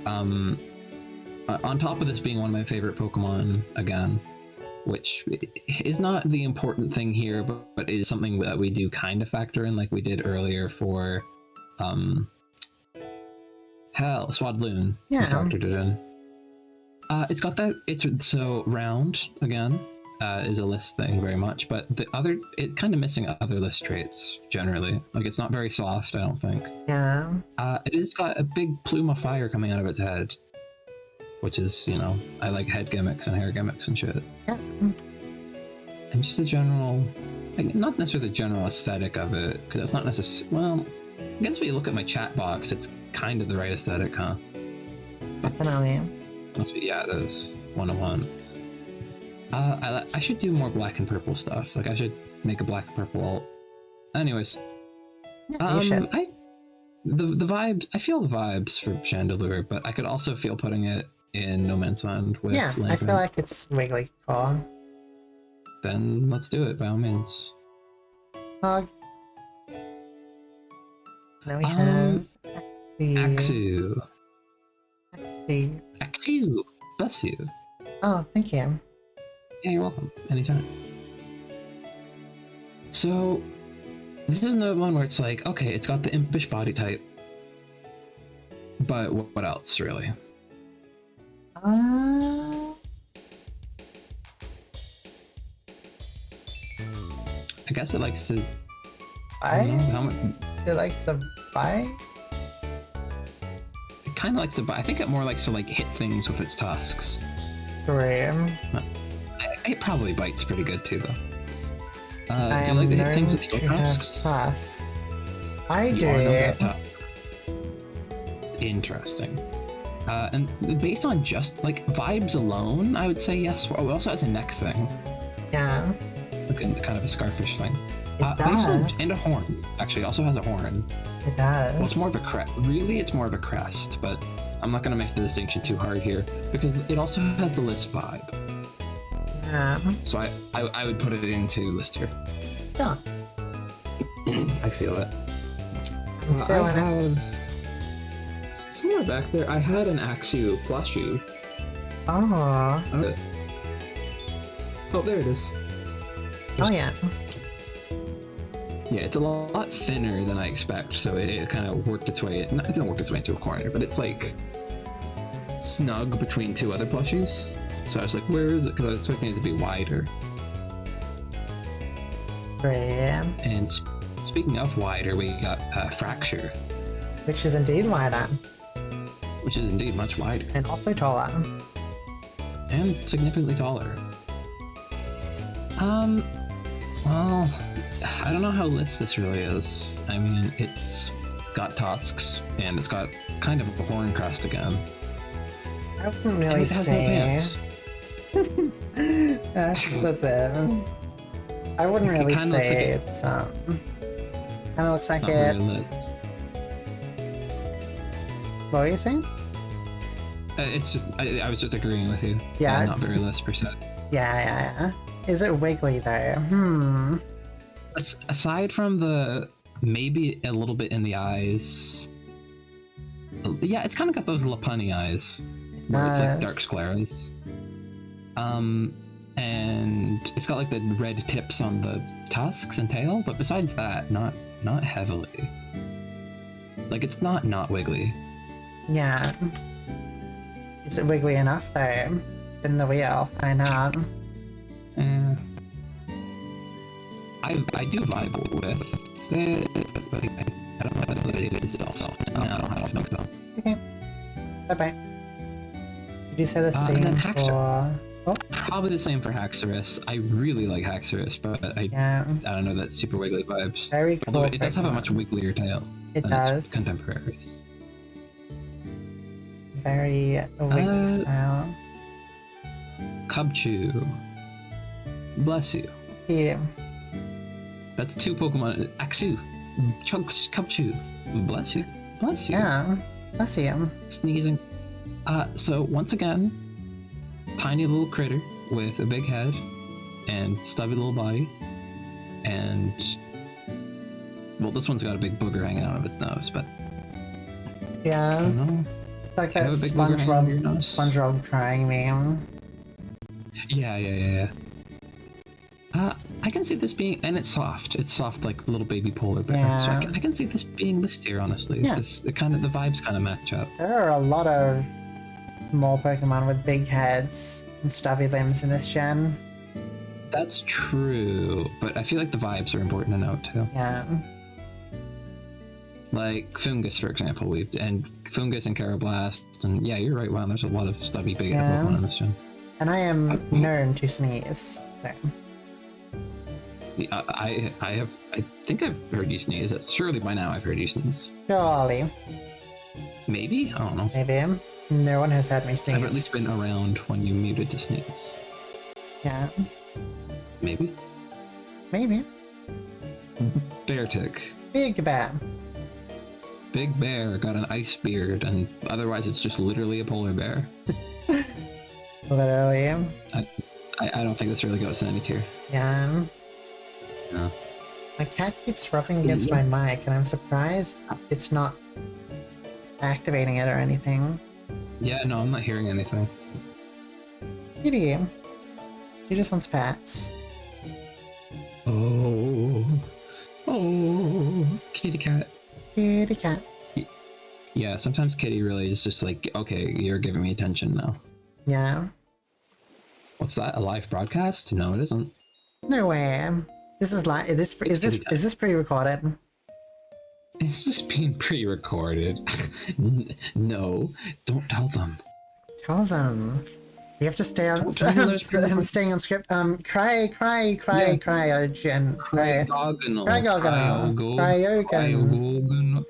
On top of this being one of my favorite Pokemon, again, which is not the important thing here, but is something that we do kind of factor in, like we did earlier for, Swadloon. Yeah. We factored it in. It's got that. It's so round again. Is a Liss thing very much, but it's kind of missing other Liss traits generally. Like it's not very soft, I don't think. Yeah. It has got a big plume of fire coming out of its head, which is, I like head gimmicks and hair gimmicks and shit. Yeah. And just a general, like, not necessarily the general aesthetic of it, because it's not necessarily. Well, I guess if you look at my chat box, it's kind of the right aesthetic, huh? Definitely. Yeah, it is 101. I should do more black and purple stuff. Like I should make a black and purple alt. Anyways, You should. The vibes. I feel the vibes for Chandelure, but I could also feel putting it in No Man's Land with. Yeah, I feel like it's wiggly cool. Then let's do it by all means. Hug. Then we have Axu. Axu. Bless you. Oh, thank you. Yeah, you're welcome. Anytime. So, This is another one where it's like, okay, it's got the impish body type, but what else, really? Uh, I guess it likes to. I I don't know how much. it likes to bite. It kind of likes to. I think it more likes to like hit things with its tusks. Grim. It probably bites pretty good too, though. I Do am you like to hit known things with to your have tusks? tusks. I You do. are known to have tusks. Interesting. And based on just like vibes alone, I would say yes. Oh, it also has a neck thing, Yeah, like a, kind of a scarfish thing. it Also- does. and a horn. Actually, it also has a horn. It does. Well, it's more of a crest. Really, it's more of a crest, but I'm not going to make the distinction too hard here because it also has the list vibe. Yeah. So I would put it into list here. Yeah. I feel it. I'm feeling it. have somewhere back there. I had an Axew plushie. Oh. Oh, there it is. Oh yeah. Yeah, it's a lot thinner than I expect, so it kind of worked its way. It didn't work its way into a corner, but it's like snug between two other plushies. So I was like, where is it? Because I was expecting it to be wider. Grim. And speaking of wider, we got Fracture, Which is indeed wider. which is indeed much wider And also taller. and significantly taller. Well, I don't know how list this really is. I mean, it's got tusks and it's got kind of a horn crest again. I wouldn't And really it has no say. pants. that's it. I wouldn't It really kinda looks say like it's kind of looks like Not it. very list. What were you saying? It's just I was just agreeing with you. Yeah, not it's- very list per se. Yeah. Is it wiggly though? Aside from the maybe a little bit in the eyes. Yeah, it's kind of got those Lopunny eyes, where it's like dark Nice. scleras. And it's got like the red tips on the tusks and tail, but besides that, not heavily. Like it's not wiggly. Yeah. Is it wiggly enough though? Spin the wheel. Why not? Eh. I do vibe with it, but I don't know if it is itself. I don't know how to smoke though. Okay. Bye bye. Did you say the And same then Haxor. for? Oh, Probably the same for Haxorus. I really like Haxorus, but I yeah. don't know, that's super wiggly vibes. Very cool. Although it does have a Pokemon. much wigglier tail It than does. its contemporaries. Very wiggly Uh, style. Cubchoo. Bless you. Yeah. That's two Pokemon. Axew. Cubchoo. Bless you. Bless you. Yeah. Bless you. Sneezing. So once again, tiny little critter with a big head and stubby little body, and well, this one's got a big booger hanging out of its nose, but I Yeah. don't know. It's like You that have a big booger hanging out of your nose? SpongeBob crying meme. Yeah. I can see this being, and it's soft. It's soft like a little baby polar bear. Yeah. So I can see this being listed here, honestly. Yeah. Because the vibes kind of match up. There are a lot of more Pokemon with big heads and stubby limbs in this gen. That's true, but I feel like the vibes are important to note too. Yeah. Like Fungus, for example, and Fungus and Carablast, and yeah, you're right. Wow, there's a lot of stubby big Yeah. Pokemon in this gen. And I am known to sneeze. So. I think I've heard you sneeze. Surely by now I've heard you sneeze. Surely. Maybe? I don't know. Maybe. No one has had me I've at sneeze. least been around when you muted to sneeze. Yeah. Maybe. Maybe. Beartic. Big Bear. Big bear, got an ice beard, and otherwise it's just literally a polar bear. Literally. I don't think this really goes in any tier. Yeah. No. My cat keeps rubbing against my mic, and I'm surprised it's not activating it or anything. Yeah, no, I'm not hearing anything. Kitty. She just wants pets. Oh. cat. Kitty cat. Yeah, sometimes Kitty really is just like, okay, you're giving me attention now. Yeah. What's that? A live broadcast? No, it isn't. No way. This is like is this pre-recorded? Is this being pre-recorded? No, don't tell them. Tell them. We have to stay on. Don't tell them there's I'm staying on script. Cryogonal.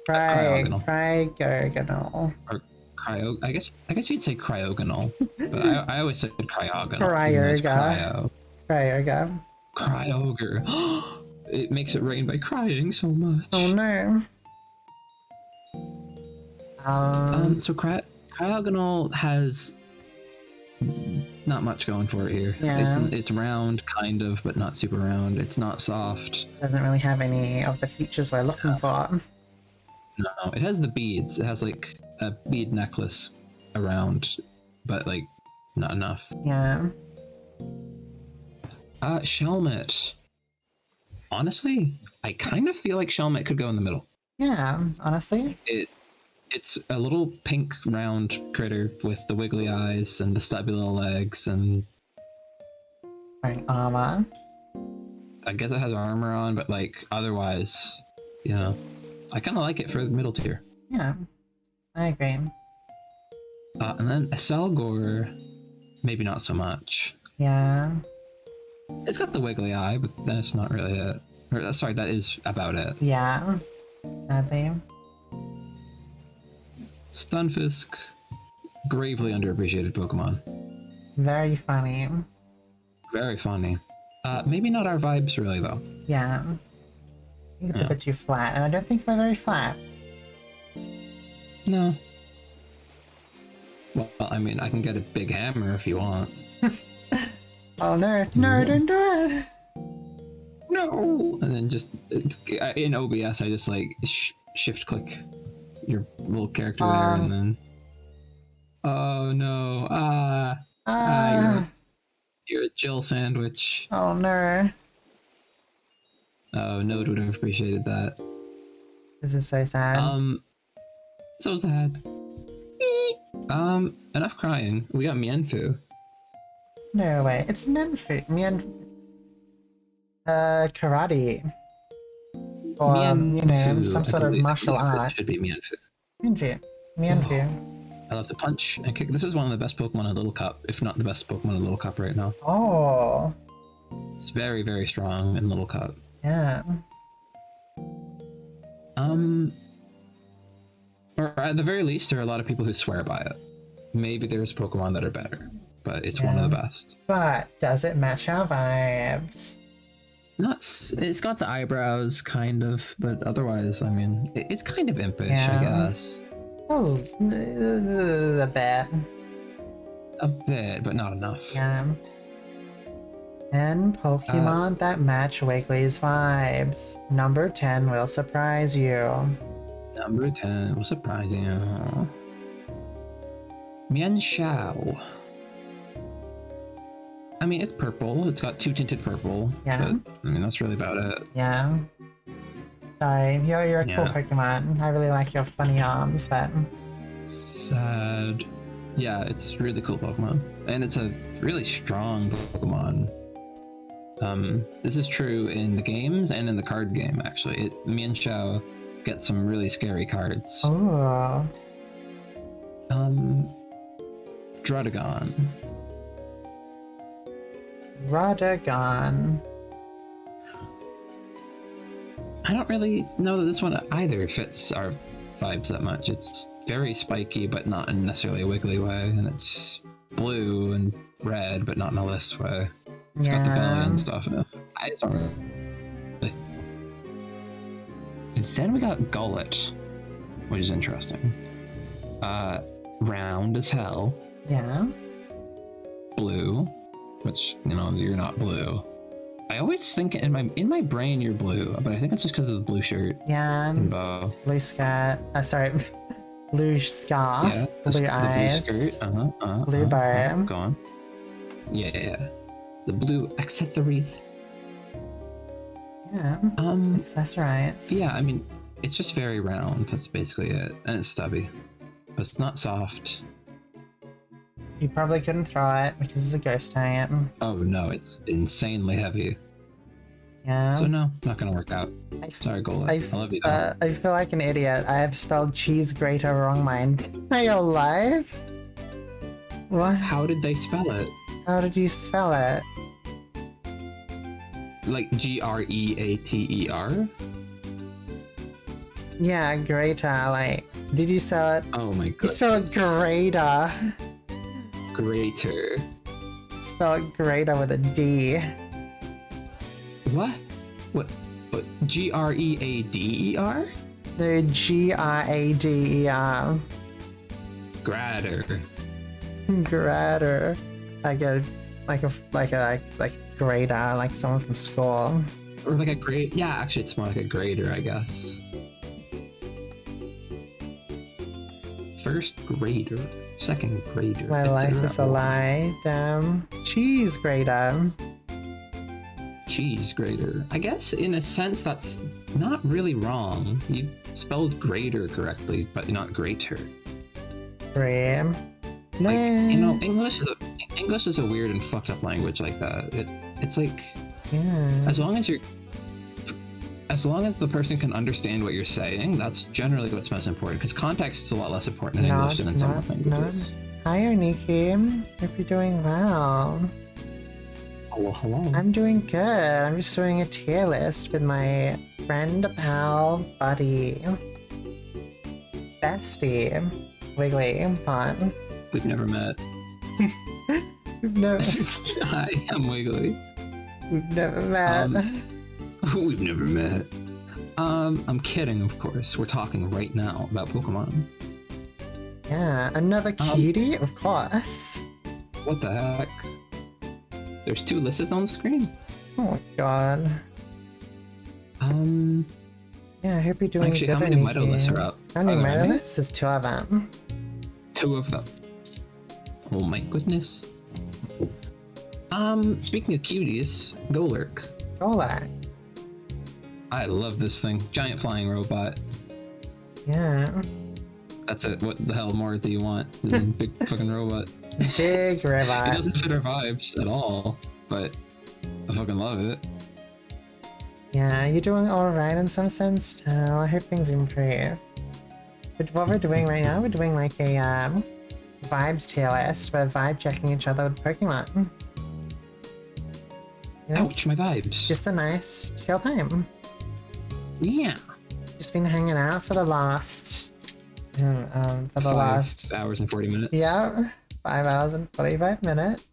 Cryogonal. I guess you'd say cryogonal, but I always said cryogonal. Cryoger. It makes it rain by crying so much. Oh no. So cryogonal has not much going for it here. Yeah. It's round, kind of, but not super round. It's not soft. Doesn't really have any of the features we're looking for. No, it has the beads. It has like a bead necklace around, but like not enough. Yeah. Shelmet. Honestly, I kind of feel like Shelmet could go in the middle. Yeah, honestly. It's a little pink round critter with the wiggly eyes and the stubby little legs, and Wearing armor. I guess it has armor on, but like otherwise, you know, I kind of like it for the middle tier. Yeah, I agree. And then a Selgor, maybe not so much. Yeah. It's got the wiggly eye, but that's not really it. Or, sorry, that is about it. Yeah. Sadly. Stunfisk, gravely underappreciated Pokemon. Very funny. Very funny. Maybe not our vibes really though. Yeah. I think it's a bit too flat, and I don't think we're very flat. No. Well, I mean, I can get a big hammer if you want. Oh no, no, don't do it! No! And then just, in OBS, I just like shift click your little character there and then... Oh no, you're a Jill sandwich. Oh no. Oh, Node would have appreciated that. This is so sad. So sad. Enough crying. We got Mienfoo. No way. It's Mienfoo. Karate. Or, you know, some sort of martial art. It should be Mienfoo. Mienfoo. I love to punch and kick. This is one of the best Pokemon in Little Cup, if not the best Pokemon in Little Cup right now. Oh. It's very, very strong in Little Cup. Yeah. Or at the very least, there are a lot of people who swear by it. Maybe there's Pokemon that are better, but it's one of the best. But does it match our vibes? It's got the eyebrows, kind of, but otherwise, I mean, it's kind of impish, I guess. Oh, a bit. A bit, but not enough. Yeah. And Pokemon that match Wiggly's vibes. Number 10 will surprise you. Number 10 will surprise you. Mienshao. I mean, it's purple. It's got 2 tinted purple. Yeah. But, I mean, that's really about it. Yeah. Sorry, you're a cool Pokemon. I really like your funny arms, but... Sad. Yeah, it's really cool Pokemon. And it's a really strong Pokemon. This is true in the games and in the card game, actually. Mienshao gets some really scary cards. Oh. Druddigon. Radagon. I don't really know that this one either fits our vibes that much. It's very spiky, but not in necessarily a wiggly way, and it's blue and red, but not in a list way. It's got the belly and stuff. I just don't really. And then we got Gullet, which is interesting. Round as hell. Yeah. Blue, which, you know, you're not blue. I always think in my brain you're blue, but I think it's just because of the blue shirt. Yeah. And bow. Blue skirt. Sorry. Blue scarf. Yeah, blue eyes. Blue skirt. Blue bow. Go on. Yeah. The blue accessories. Yeah. Accessorize. Yeah, I mean, It's just very round. That's basically it, and it's stubby, but it's not soft. You probably couldn't throw it because it's a ghost type. Oh no, it's insanely heavy. Yeah. So no, not gonna work out. Sorry, Gola. I love you though. I feel like an idiot. I have spelled cheese grater wrong, mind. Are you alive? What? How did they spell it? How did you spell it? Like Greater? Yeah, grater. Like, did you spell it? Oh my god. You spell it grater. Greater. Spell it grater with a D. What? What? Greader? No, Grader. Gratter. Grader. Like a grader, like someone from school. Or like a grade. Yeah, actually, it's more like a grader, I guess. First grader, second grader. My life is a lie. Damn. Cheese grater. Cheese grater. I guess in a sense that's not really wrong. You spelled grater correctly, but not greater. Cream. Like, you know, English is a weird and fucked up language like that. It's like, Yeah. as long as the person can understand what you're saying, that's generally what's most important. Because context is a lot less important in English than in some languages. Hi, Oniki. Hope you're doing well. Hello. I'm doing good. I'm just doing a tier list with my friend, pal, buddy, bestie, WigglyPon. We've never met. No, Hi, I'm Wiggly. we've never met. We've never met. I'm kidding, of course. We're talking right now about Pokemon. Yeah, another cutie, of course. What the heck? There's two lists on screen? Oh my god. Yeah, I hope you're doing actually, good. how many Mido lists are up? How many Are there Mido any? lists? There's 2 of them. 2 of them. Oh my goodness. Speaking of cuties, Golurk. Golak. I love this thing. Giant flying robot. Yeah. That's it. What the hell more do you want? This is a big fucking robot. Big It robot. doesn't fit our vibes at all, but I fucking love it. Yeah, you're doing alright in some sense too. I hope things improve. But what we're doing right now, we're doing like a vibes tier list. We're vibe checking each other with Pokemon. You know, Ouch, my vibes. just a nice chill time. Yeah. Just been hanging out for the last 5 hours and 40 minutes. yeah, 5 hours and 45 minutes.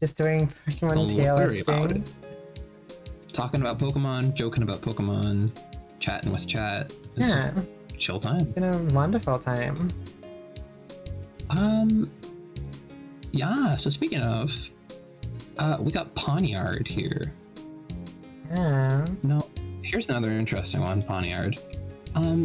Just doing Pokemon Don't tier worry about listing. it. Talking about Pokemon, joking about Pokemon, chatting with chat. It's Yeah, chill time. been a wonderful time. Yeah, so speaking of, we got Pawniard here. Yeah. No, here's another interesting one, Pawniard.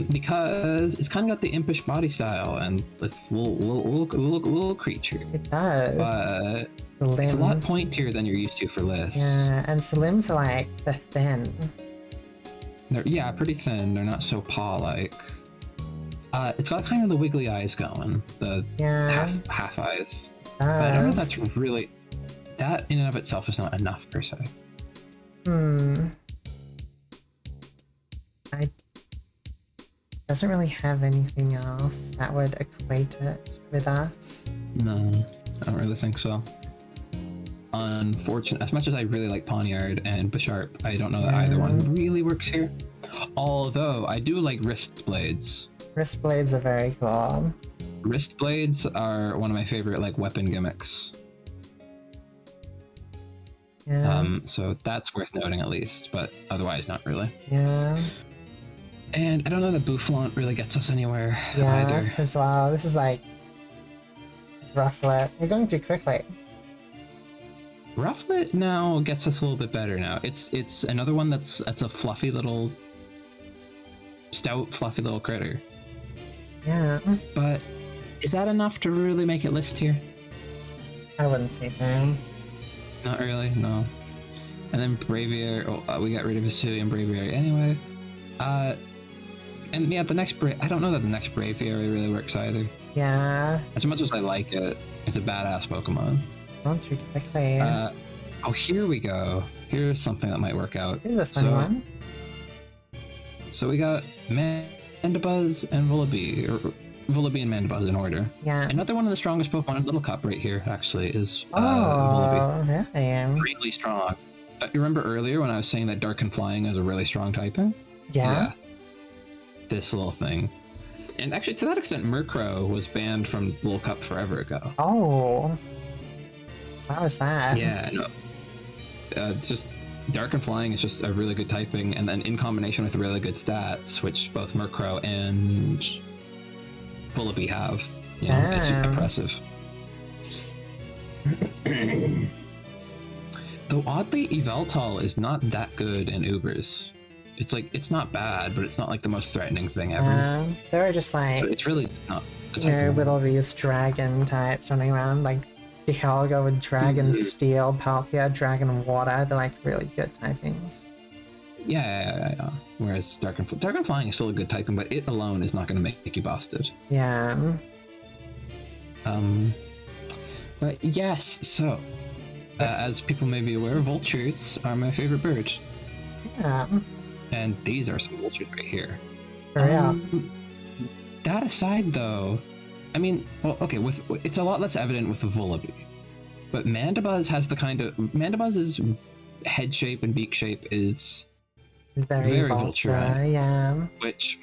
Because it's kind of got the impish body style and this little creature. It does. But The it's a lot limbs. pointier than you're used to for lists. Yeah, and the limbs are like the thin. They're pretty thin. They're not so paw-like. It's got kind of the wiggly eyes going, the Yeah. half eyes. But I don't know if that's really, that in and of itself is not enough per se. Doesn't really have anything else that would equate it with us. No, I don't really think so. Unfortunate. As much as I really like Pawniard and Bisharp, I don't know that either one really works here. Although I do like wrist blades. Wrist blades are very cool. Wrist blades are one of my favorite like weapon gimmicks. Yeah. So that's worth noting at least, but otherwise not really. Yeah. And I don't know that Boufflant really gets us anywhere Yeah. either. As well. This is like Rufflet. We're going too quickly. Rufflet now gets us a little bit better now. It's another one that's a fluffy little stout, fluffy little critter. Yeah. But is that enough to really make it list here? I wouldn't say so. Not really, no. And then Braviary, we got rid of Hisuian Braviary anyway. And yeah, the next I don't know that the next Braviary really works either. Yeah. As much as I like it, it's a badass Pokemon. Not too quickly. Oh, here we go. Here's something that might work out. This is a fun one. So we got Mandibuzz and Vullaby, or Vullaby and Mandibuzz in order. Yeah. Another one of the strongest Pokemon in Little Cup right here, actually, is Vullaby. Really? Really strong. You remember earlier when I was saying that Dark and Flying is a really strong typing? Yeah. This little thing. And actually, to that extent, Murkrow was banned from Little Cup forever ago. Oh. How was that? Yeah, no. It's just Dark and Flying is just a really good typing, and then in combination with really good stats, which both Murkrow and Vullaby have. You know, it's just impressive. Though oddly, Yveltal is not that good in Ubers. It's like, it's not bad, but it's not like the most threatening thing ever. They're just like, so it's really not. You know, with all these dragon types running around, like Dialga with Dragon Steel, Palkia, Dragon Water, they're like really good typings. Yeah. Whereas Dark and Flying is still a good typing, but it alone is not going to make you busted. Yeah. But yes, so as people may be aware, vultures are my favorite bird. Yeah. And these are some vultures right here. For real. That aside, though, I mean, well, okay, it's a lot less evident with the Vullaby, but Mandibuzz has the kind of Mandibuzz's head shape and beak shape is very vulture. Yeah. Which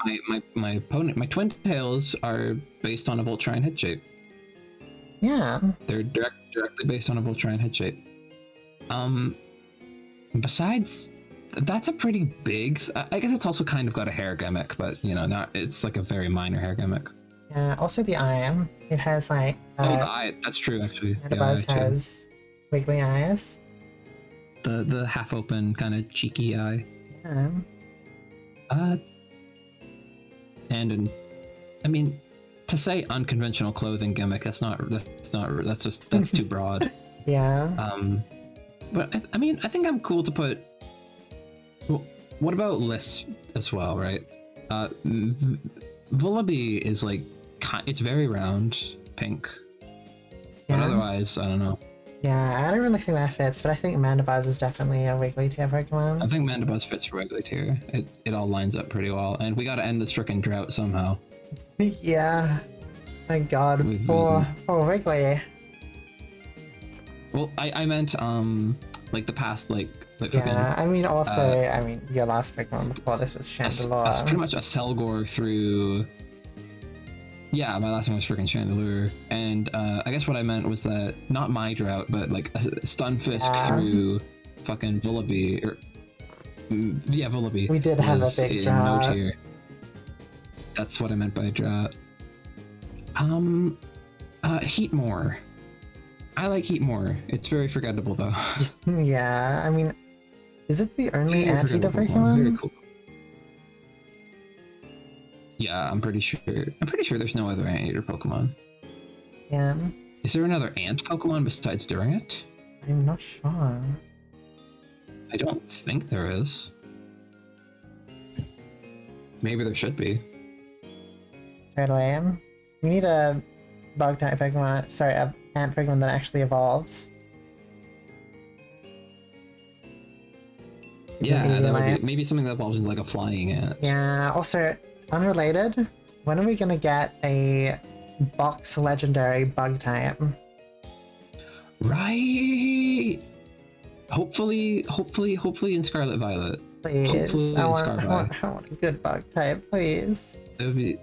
my opponent, my twin tails, are based on a Volturine head shape. Yeah. They're directly based on a Volturine head shape. Besides, that's a pretty big. I guess it's also kind of got a hair gimmick, but you know, it's like a very minor hair gimmick. Yeah. Also, the eye. It has like. The eye. That's true, actually. Mandibuzz has wiggly eyes. The half open kind of cheeky eye. Yeah. I mean, to say unconventional clothing gimmick, that's too broad. Yeah. But I mean, I think I'm cool to put. Well, what about Lisp as well, right? Vullaby is like, it's very round, pink. But otherwise, I don't know. Yeah, I don't really think that fits, but I think Mandibuzz is definitely a Wiggly tier Pokemon. I think Mandibuzz fits for Wiggly tier. It all lines up pretty well, and we gotta end this frickin' drought somehow. Yeah. My god, poor Wiggly. Well, I meant, like the past, like yeah, I mean, also, I mean, your last Pokemon before this was Chandelure. That's pretty much a Selgor through. Yeah, my last one was freaking Chandelure, and I guess what I meant was that not my drought, but like a Stunfisk through fucking Vullaby, or Vullaby. We did have a big drought. No tier. That's what I meant by drought. Heatmore. I like Heatmore. It's very forgettable though. Yeah, I mean, is it the only anteater Pokemon? Very cool. Yeah, I'm pretty sure there's no other anteater Pokemon. Yeah. Is there another ant Pokemon besides Durant? I'm not sure. I don't think there is. Maybe there should be. Totally. We need a bug type Pokemon. Sorry, an ant Pokemon that actually evolves. Yeah, that would be, maybe something that evolves into like a flying ant. Yeah, also, unrelated, when are we gonna get a box legendary bug type? Right! Hopefully in Scarlet Violet. Please, I want a good bug type, please. It would be,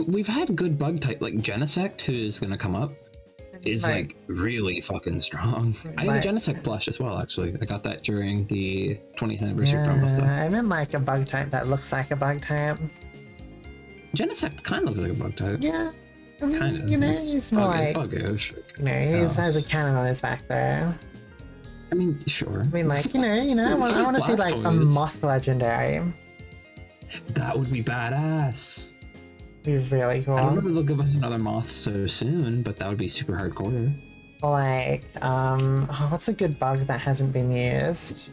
we've had good bug type, like Genesect, who's gonna come up, is like really fucking strong. I have a Genesect plush as well, actually. I got that during the 20th anniversary promo stuff. I meant like a bug type that looks like a bug type. Genesect kind of looks like a bug type. Yeah. I mean, kind of. You know, he's more like... Buggish. You know, he has a cannon on his back there. I mean, sure. I mean, like, you know, I want to see like a moth legendary. That would be badass. It'd be really cool. I don't know if they'll give us another moth so soon, but that would be super hardcore. Or like, what's a good bug that hasn't been used?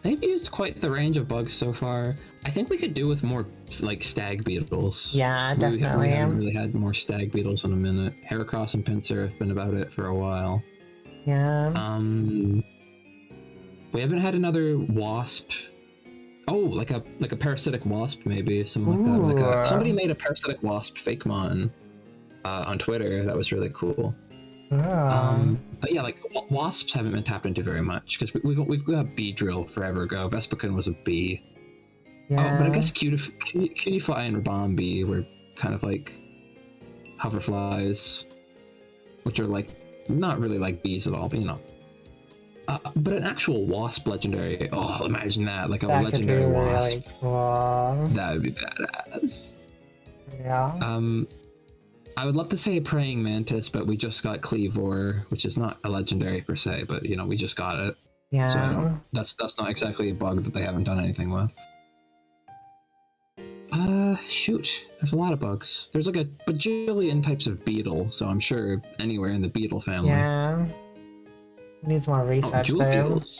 They've used quite the range of bugs so far. I think we could do with more like stag beetles. Yeah, definitely. We haven't really had more stag beetles in a minute. Heracross and Pinsir have been about it for a while. Yeah. We haven't had another wasp. Oh, like a parasitic wasp, maybe something like that. Somebody made a parasitic wasp Fakemon on Twitter. That was really cool. But yeah, like wasps haven't been tapped into very much because we've got Beedrill forever ago. Vespacun was a bee. Yeah. But I guess Cutiefly and Rabombi were kind of like hoverflies, which are like not really like bees at all, but you know. But an actual wasp legendary. Oh, imagine that! Like a that legendary could be wasp. really cool. That would be badass. Yeah. I would love to say a praying mantis, but we just got Cleavor, which is not a legendary per se, but you know, we just got it. Yeah. So that's not exactly a bug that they haven't done anything with. Shoot. There's a lot of bugs. There's like a bajillion types of beetle, so I'm sure anywhere in the beetle family. Yeah. Needs more research jewel though. beetles.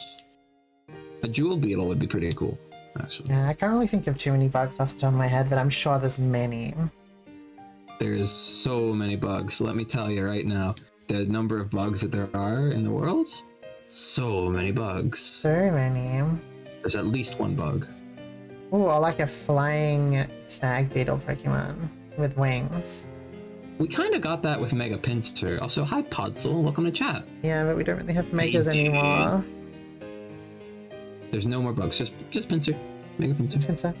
A jewel beetle would be pretty cool, actually. Yeah, I can't really think of too many bugs off the top of my head, but I'm sure there's many. There's so many bugs. Let me tell you right now, the number of bugs that there are in the world, so many bugs. So many. There's at least one bug. Ooh, or like a flying stag beetle Pokemon with wings. We kind of got that with Mega Pinsir. Also, hi Podsel, welcome to chat. Yeah, but we don't really have megas anymore. There's no more bugs, just Pinsir. Mega Pinsir. Spencer.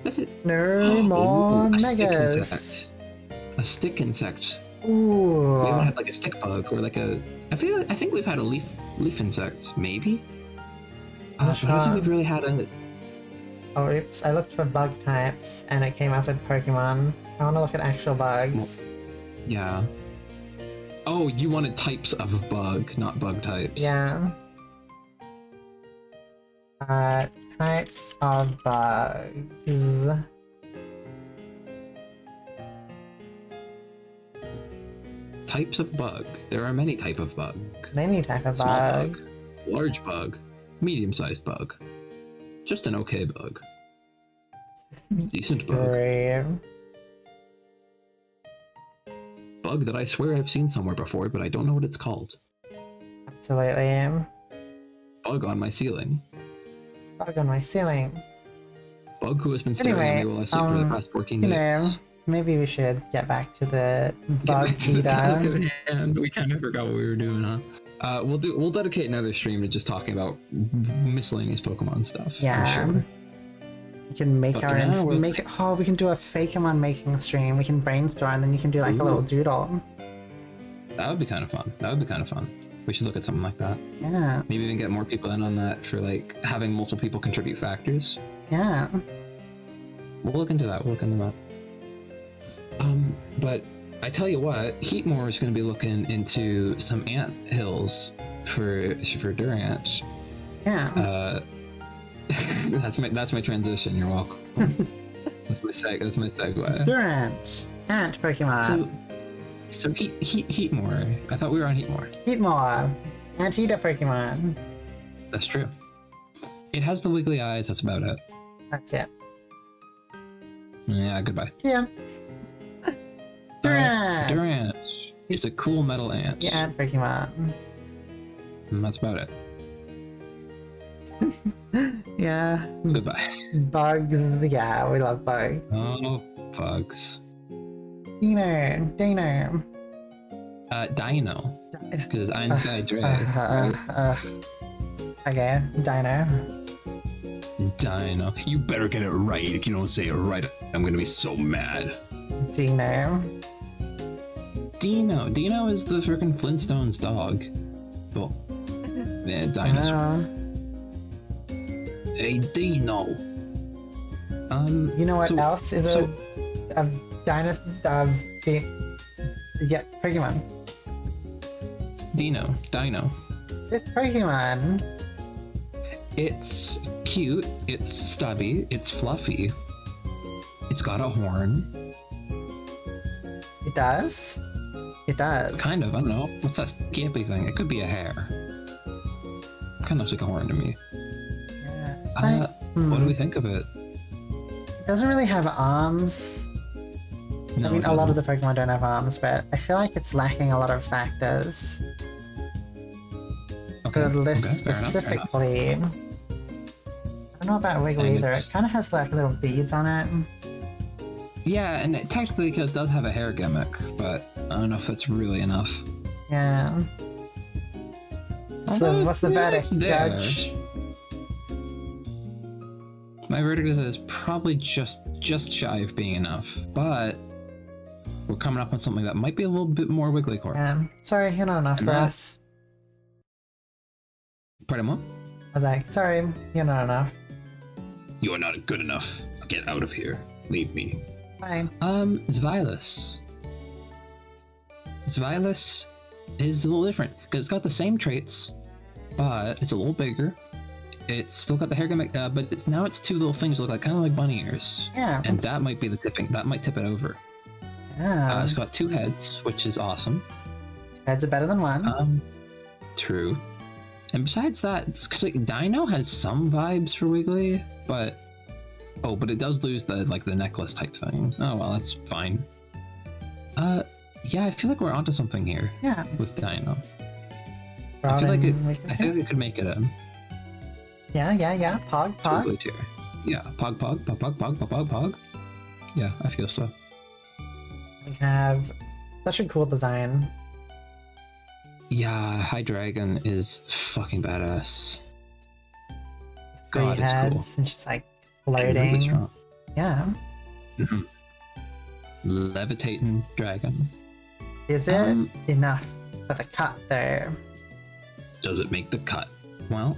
That's it. No more a megas. Stick insect. A stick insect. Ooh. We haven't had like a stick bug or like a. I think we've had a leaf insect, maybe. I'm But I don't think we've really had a. Oh, oops. I looked for bug types and it came up with Pokemon. I want to look at actual bugs. Yeah. Oh, you wanted types of bug, not bug types. Yeah. Types of bugs. Types of bug. There are many type of bug. Many type of Small bug. Large bug, medium-sized bug, just an okay bug, decent bug, Great. bug that I swear I've seen somewhere before, but I don't know what it's called. Absolutely. Bug on my ceiling. Bug on my ceiling. Bug who has been staring at me while I sleep for the past 14 days. Maybe we should get back to the Get bug back to the eater. delicate hand. We kind of forgot what we were doing, huh? We'll dedicate another stream to just talking about miscellaneous Pokemon stuff. Yeah. Sure. We can make But our for now, own. we'll- We can do a Fakemon making stream. We can brainstorm, and then you can do like a little doodle. That would be kind of fun. We should look at something like that. Yeah. Maybe even get more people in on that for like having multiple people contribute factors. Yeah. We'll look into that. But I tell you what, Heatmore is going to be looking into some ant hills for Durant. Yeah. That's my transition. You're welcome. that's my segue. Durant. Ant Pokemon. So Heatmore. I thought we were on Heatmore. Heatmore. Anteater Pokemon. That's true. It has the wiggly eyes. That's about it. That's it. Yeah. Goodbye. Yeah. Durant. Durant. It's a cool metal ant. The ant Pokemon. And that's about it. Yeah. Goodbye. Bugs. Yeah, we love bugs. Oh, bugs. Dino. Dino. Because I'm Sky Dre. Okay, Dino. Dino. You better get it right. If you don't say it right, I'm gonna be so mad. Dino. Dino is the freaking Flintstones dog. Cool. Yeah, dinosaur. Hey, Dino. You know what else is a dinosaur? Yeah, Pokemon. Dino. This Pokemon. It's cute. It's stubby. It's fluffy. It's got a horn. It does. It does. Kind of. I don't know. What's that scampy thing? It could be a hair. kind of looks like a horn to me. Yeah. It's like, What do we think of it? It doesn't really have arms. No, I mean, it a lot of doesn't. the Pokemon don't have arms, but I feel like it's lacking a lot of factors. Okay, The list okay, fair enough, fair enough. specifically. I don't know about Wiggly And either. it's- It kind of has like little beads on it. Yeah, and it technically it does have a hair gimmick, but I don't know if that's really enough. Yeah. Although What's the it's verdict, there. Judge? My verdict is that it's probably just shy of being enough, but we're coming up on something that might be a little bit more Wiggly Core. Sorry, you're not enough And for that- us. Pardon what? I was like, sorry, you're not enough. You are not good enough. Get out of here. Leave me. Fine. Zvilas. Zvilas is a little different because it's got the same traits, but it's a little bigger. It's still got the hair gimmick, but it's two little things that look like kind of like bunny ears, Yeah. and that might be the tipping. That might tip it over. Yeah. It's got 2 heads, which is awesome. Heads are better than one. True. And besides that, it's because like Dino has some vibes for Wiggly, but but it does lose the necklace type thing. Oh well, that's fine. Yeah, I feel like we're onto something here Yeah. with Dino. I Robin, feel like Wiggly. it could make it a Yeah. Pog. Wiggly tier. Yeah, Pog. Yeah, I feel so. We have such a cool design. Yeah, Hydreigon is fucking badass. Three God, it's cool. heads, and she's like And really floating. strong. Yeah. Mhm. Levitating dragon. Is it Um, enough for the cut there? Does it make the cut? Well,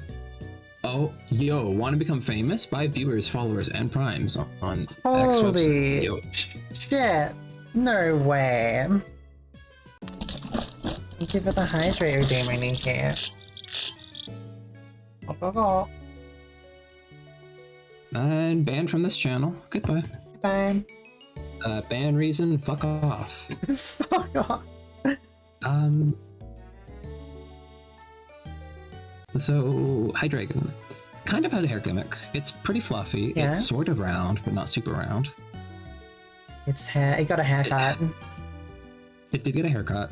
want to become famous? Buy viewers, followers, and primes on X website. Holy Yo, shit! No way. Thank you for the hydrate redeemer, Nikki. Go. and banned from this channel. Goodbye. Bye. Ban reason, fuck off. Fuck off. So Hydreigon kind of has a hair gimmick. It's pretty fluffy. Yeah. It's sort of round, but not super round. It's hair. It got a haircut. It did get a haircut.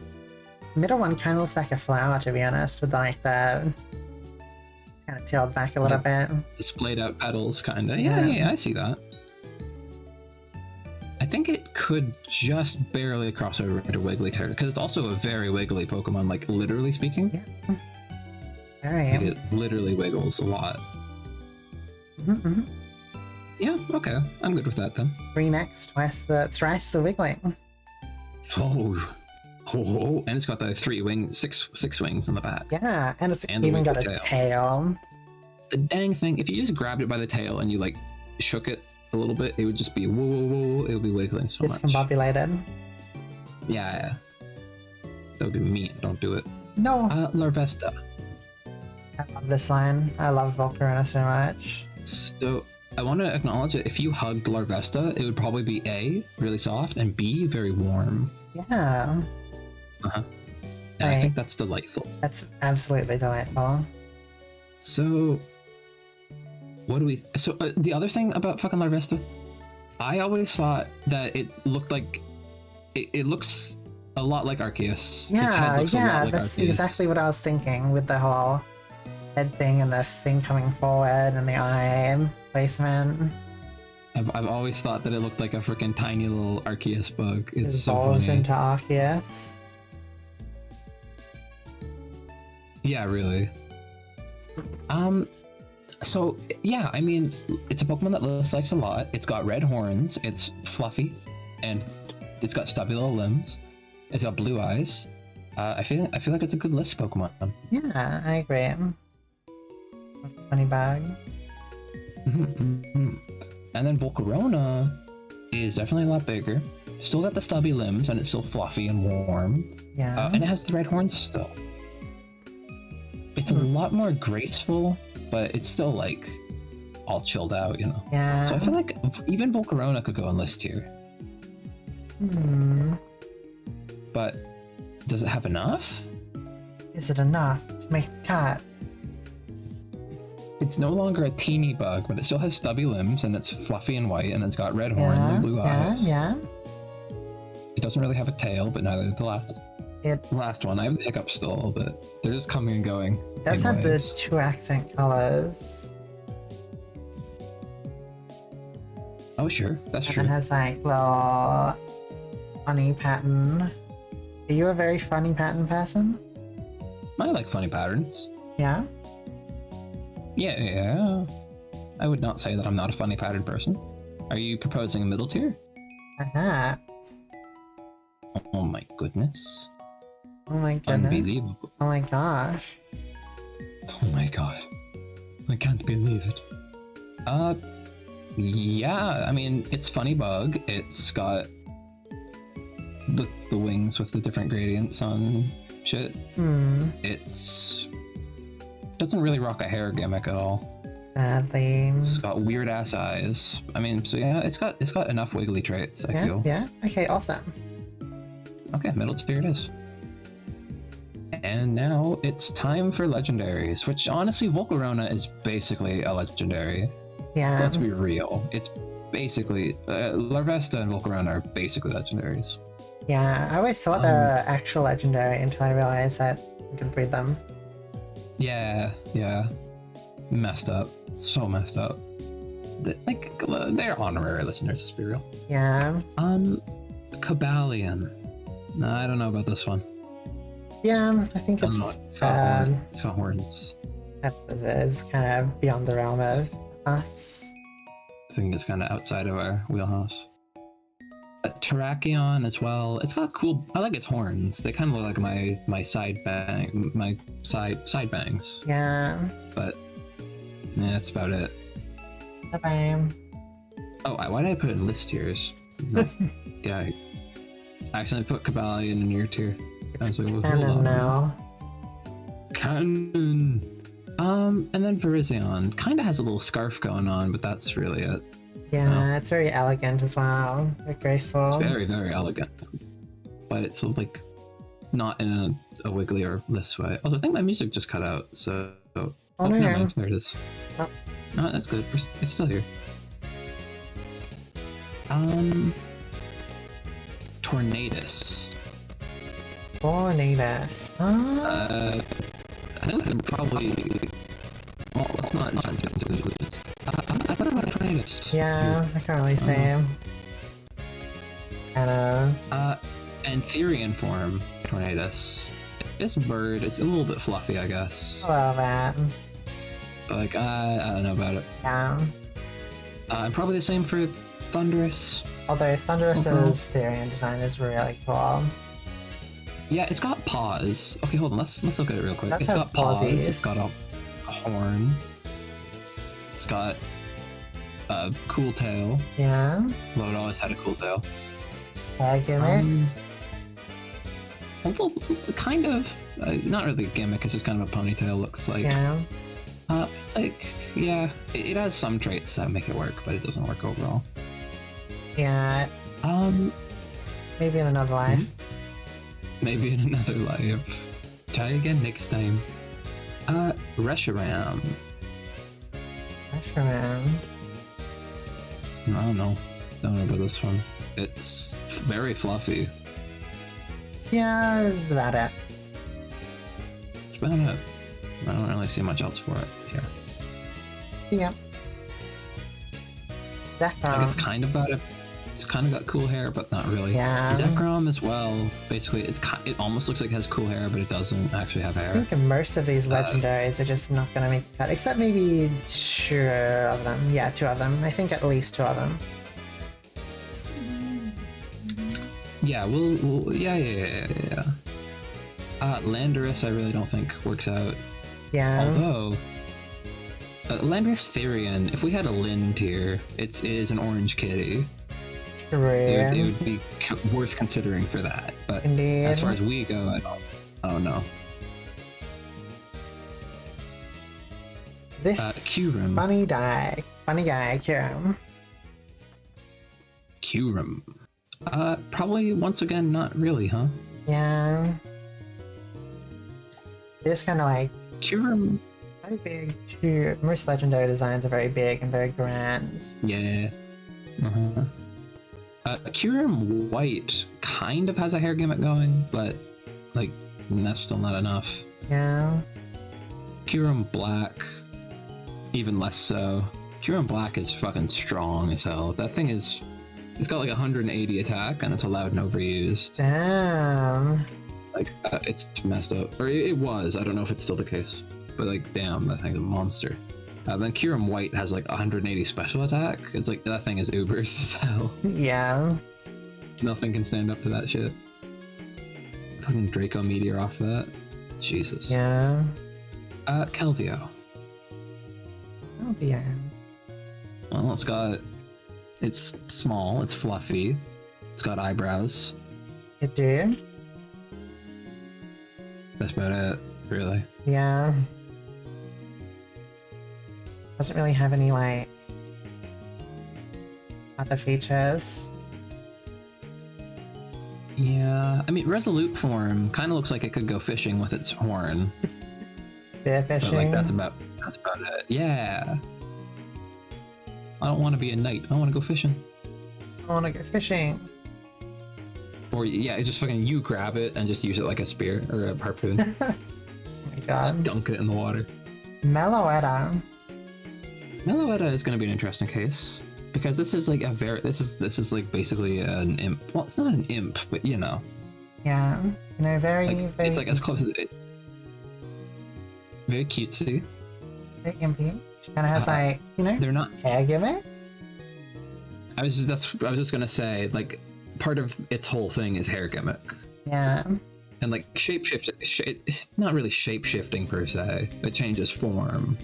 Middle one kind of looks like a flower, to be honest, with like the kind of peeled back a little bit. The splayed out petals, kind of. Yeah. Yeah, I see that. I think it could just barely cross over into Wiggly territory because it's also a very wiggly Pokemon, like literally speaking. Yeah. There I Like, am. it literally wiggles a lot. Yeah, okay. I'm good with that then. Three next, thrice the wiggling. Oh, and it's got the 6 wings on the back. Yeah, and it's And the even got a wiggly tail. The dang thing, if you just grabbed it by the tail and you like shook it a little bit, it would just be whoa, it would be wiggling so much. Discombobulated. Yeah. That would be mean. Don't do it. No, Larvesta. I love this line. I love Volcarona so much. So I want to acknowledge that if you hugged Larvesta, it would probably be A, really soft, and B, very warm. Yeah, And I Hey. think that's delightful. that's absolutely delightful. So, what do we? So the other thing about fucking Larvesta, I always thought that it looked like it looks a lot like Arceus. Its head Yeah, looks a lot like that's Arceus. exactly what I was thinking with the whole head thing and the thing coming forward and the eye placement. I've always thought that it looked like a freaking tiny little Arceus bug. It It's so evolves funny. into Arceus. Yeah, really. So yeah, I mean, it's a Pokemon that Liz likes a lot. It's got red horns. It's fluffy, and it's got stubby little limbs. It's got blue eyes. I feel like it's a good list Pokemon. Yeah, I agree. Funny bag. And then Volcarona is definitely a lot bigger. Still got the stubby limbs, and it's still fluffy and warm. Yeah. And it has the red horns still. It's a lot more graceful, but it's still like all chilled out, you know. Yeah. So I feel like even Volcarona could go on list here. But does it have enough? Is it enough to make the cut? It's no longer a teeny bug, but it still has stubby limbs, and it's fluffy and white, and it's got red horns and blue eyes. Yeah. It doesn't really have a tail, but neither did the last one. I have the hiccups still a little bit. They're just coming and going. It does have the 2 accent colors. Oh, sure. That's true. It has like little funny pattern. Are you a very funny pattern person? I like funny patterns. Yeah? Yeah. I would not say that I'm not a funny pattern person. Are you proposing a middle tier? Perhaps. Oh my goodness. Oh my goodness. Unbelievable. Oh my gosh. Oh my god. I can't believe it. Yeah, I mean, it's funny bug. It's got the wings with the different gradients on shit. It's doesn't really rock a hair gimmick at all. Sadly. It's got weird ass eyes. I mean, so yeah, it's got enough wiggly traits, I feel. Yeah. Okay, awesome. Okay, middle tier it is. And now it's time for legendaries, which honestly, Volcarona is basically a legendary. Yeah. Let's be real. It's basically Larvesta and Volcarona are basically legendaries. Yeah, I always thought they were actual legendary until I realized that you can breed them. Yeah. Messed up. So messed up. They're honorary listeners, let's be real. Yeah. Cobalion. No, I don't know about this one. Yeah, I think It's got horns. That is kind of beyond the realm of us. I think it's kind of outside of our wheelhouse. Terrakion as well. It's got cool. I like its horns. They kind of look like my side bangs. Yeah. But yeah, that's about it. Bye-bye. Oh, why did I put it in list tiers? No. Get out of here. I accidentally put Cobalion in your tier. It's hold canon on. now. Canon. And then Virizion kind of has a little scarf going on, but that's really it. Yeah, it's very elegant as well. Very graceful. It's very, very elegant. But it's like not in a wiggly or list way. Although I think my music just cut out, so... Oh, never no. mind. There it is. Oh. No, that's good. It's still here. Tornadus. Tornadus. I think I'm probably... Well, it's not Enchanted Wizards. I put it on Tornadus. Yeah, I can't really say. It's kind of... Antherian form Tornadus. This bird, it's a little bit fluffy, I guess. I love that. Like, I don't know about it. Yeah. And probably the same for Thundurus. Although Thunderus's theory and design is really cool. Yeah, it's got paws. Okay, hold on. Let's look at it real quick. That's It's got paws. pawsies. It's got a horn. It's got a cool tail. Yeah. Well, it always had a cool tail. Gimmick. Well, kind of. Not really a gimmick. It's just kind of a ponytail. Looks like. Yeah. It's like, yeah. It has some traits that make it work, but it doesn't work overall. Yeah. Maybe in another life. Maybe in another life. Try again next time. Reshiram. Reshiram. I don't know. Don't know about this one. It's very fluffy. Yeah, that's about it. It's about it. I don't really see much else for it here. Yeah. Like Zekrom. it's kind of got it's kind of got cool hair, but not really. Yeah. Zekrom as well. Basically, it almost looks like it has cool hair, but it doesn't actually have hair. I think most of these legendaries are just not going to make the cut, except maybe 2 of them. Yeah, 2 of them. I think at least 2 of them. Yeah, yeah. Landorus, I really don't think works out. Yeah. Although, Landorus Therian, if we had a Lin tier, it is an orange kitty. True. It would be worth considering for that. But Indeed. as far as we go, I don't know. This Cherem. funny guy, Cherem. Cherem. Probably once again, not really, huh? Yeah. They're just kind of like, Cherem. Very big too. Most legendary designs are very big and very grand. Yeah. Uh-huh. Kyurem White kind of has a hair gimmick going, but like that's still not enough. Yeah. Kyurem Black, even less so. Kyurem Black is fucking strong as hell. That thing is, it's got like 180 attack and it's allowed and overused. Damn. Like it's messed up, or it was. I don't know if it's still the case, but like damn, that thing's a monster. Then Kyurem White has like 180 special attack. It's like that thing is ubers as hell. Yeah. Nothing can stand up to that shit. Fucking Draco Meteor off that. Jesus. Yeah. Keldeo. Oh dear. Well, it's small, it's fluffy, it's got eyebrows. It do? That's about it, really. Yeah. Doesn't really have any, like, other features. Yeah, I mean, Resolute form kind of looks like it could go fishing with its horn. Bear But, fishing. like, that's about it. Yeah. I don't want to be a knight. I want to go fishing. I want to go fishing. Or, yeah, it's just fucking you grab it and just use it like a spear or a harpoon. Oh my god. Just dunk it in the water. Meloetta. Meloetta is going to be an interesting case because this is like this is like basically an imp. Well, it's not an imp, but you know. Yeah. You know, very, Like, very... it's like as close as it. Very cutesy. very impy. She kind of has, like, you know, They're not. hair gimmick. I was just gonna say, like, part of its whole thing is hair gimmick, Yeah. and like shapeshift. It's not really shapeshifting per se. It changes form,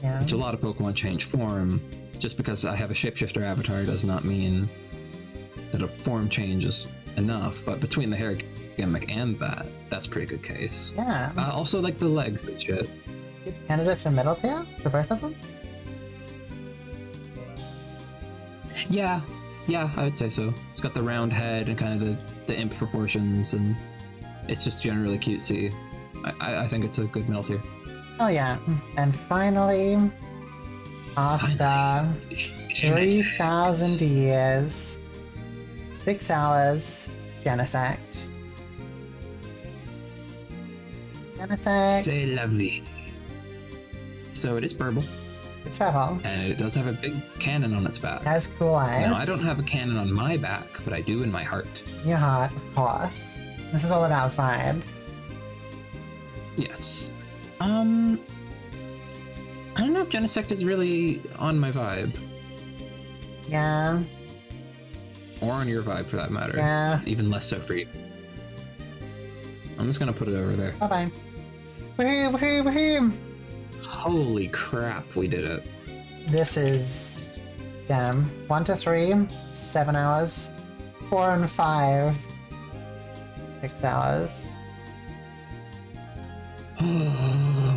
Yeah. which a lot of Pokemon change form. Just because I have a shapeshifter avatar does not mean that a form change is enough. But between the hair gimmick and that's a pretty good case. Yeah. Also, like the legs and shit. Good candidate for middle tier for both of them. Yeah, I would say so. It's got the round head and kind of the imp proportions, and it's just generally cutesy. I think it's a good middle tier. Oh yeah. And finally, after 3,000 years, 6 hours, Genesect. Genesect. C'est la vie. So it is purple, It's purple. and it does have a big cannon on its back. It has cool eyes. Now, I don't have a cannon on my back, but I do in my heart. In your heart, of course. This is all about vibes. Yes. I don't know if Genesect is really on my vibe, Yeah. or on your vibe for that matter. Yeah. Even less so for you. I'm just gonna put it over there. Bye bye. Woohoo! Woohoo! Woohoo! Holy crap, we did it. This is, damn, 1 to 3, 7 hours, 4 and 5, 6 hours.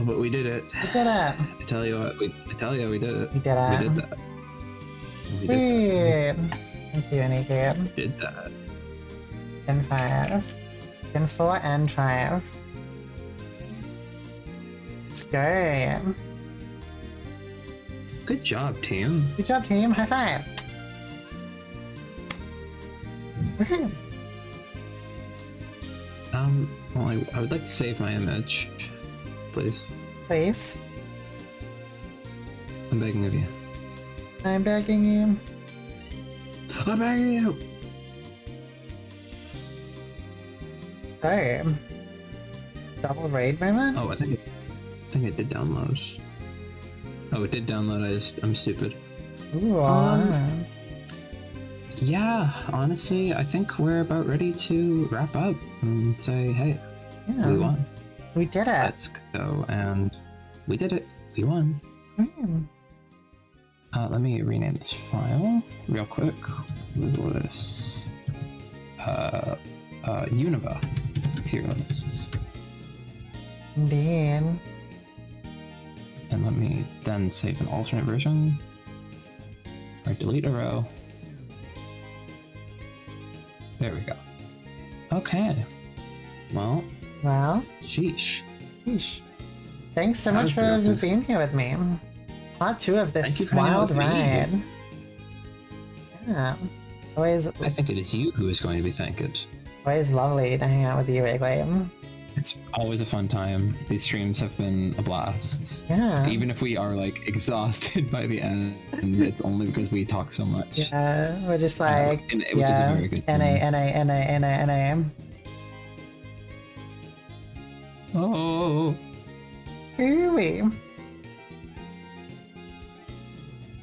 But we did it. We did it. I tell you, we did it. We did it. We did that. We did Woo! Thank you, Aniki. that. Did that. Gen 5. Gen 4 and 5. Let's go. Good job, team. Good job, team. High five. Woohoo! Well, I would like to save my image, please. Please. I'm begging of you. I'm begging you. I'm begging you. So, double raid moment? Oh, I think it did download. Oh, it did download. I'm stupid. Ooh, Yeah, honestly, I think we're about ready to wrap up and say, hey, yeah. we won. We did it. Let's go, and we did it. We won. Mm. Let me rename this file real quick. This Univa tier lists. Indeed. And let me then save an alternate version. Or delete a row. There we go. Okay. Well, Well, sheesh. sheesh. Thanks so That much was for productive. being here with me. Part 2 of Thank this you for hanging out wild with me. ride. Yeah. It's always I think it is you who is going to be thanked. lovely to hang out with you, Wiggly. It's always a fun time. These streams have been a blast. Yeah. Even if we are like exhausted by the end, it's only because we talk so much. Yeah, we're just like, which is a very good thing. NA. Oh, Ooh-wee.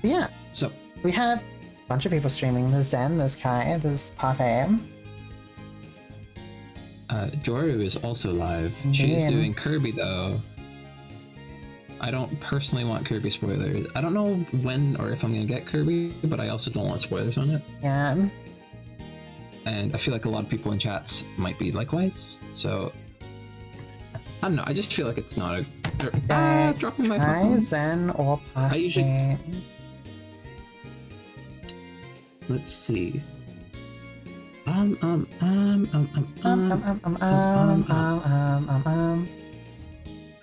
Yeah, so we have a bunch of people streaming. There's Zen, there's Kai, there's Parfait. Joru is also live. She's Man. doing Kirby though. I don't personally want Kirby spoilers. I don't know when or if I'm gonna get Kirby, but I also don't want spoilers on it. Yeah. And I feel like a lot of people in chats might be likewise. So I don't know. I just feel like it's not a dropping my Kai, phone. Zen, or Parfait. I usually- Let's see.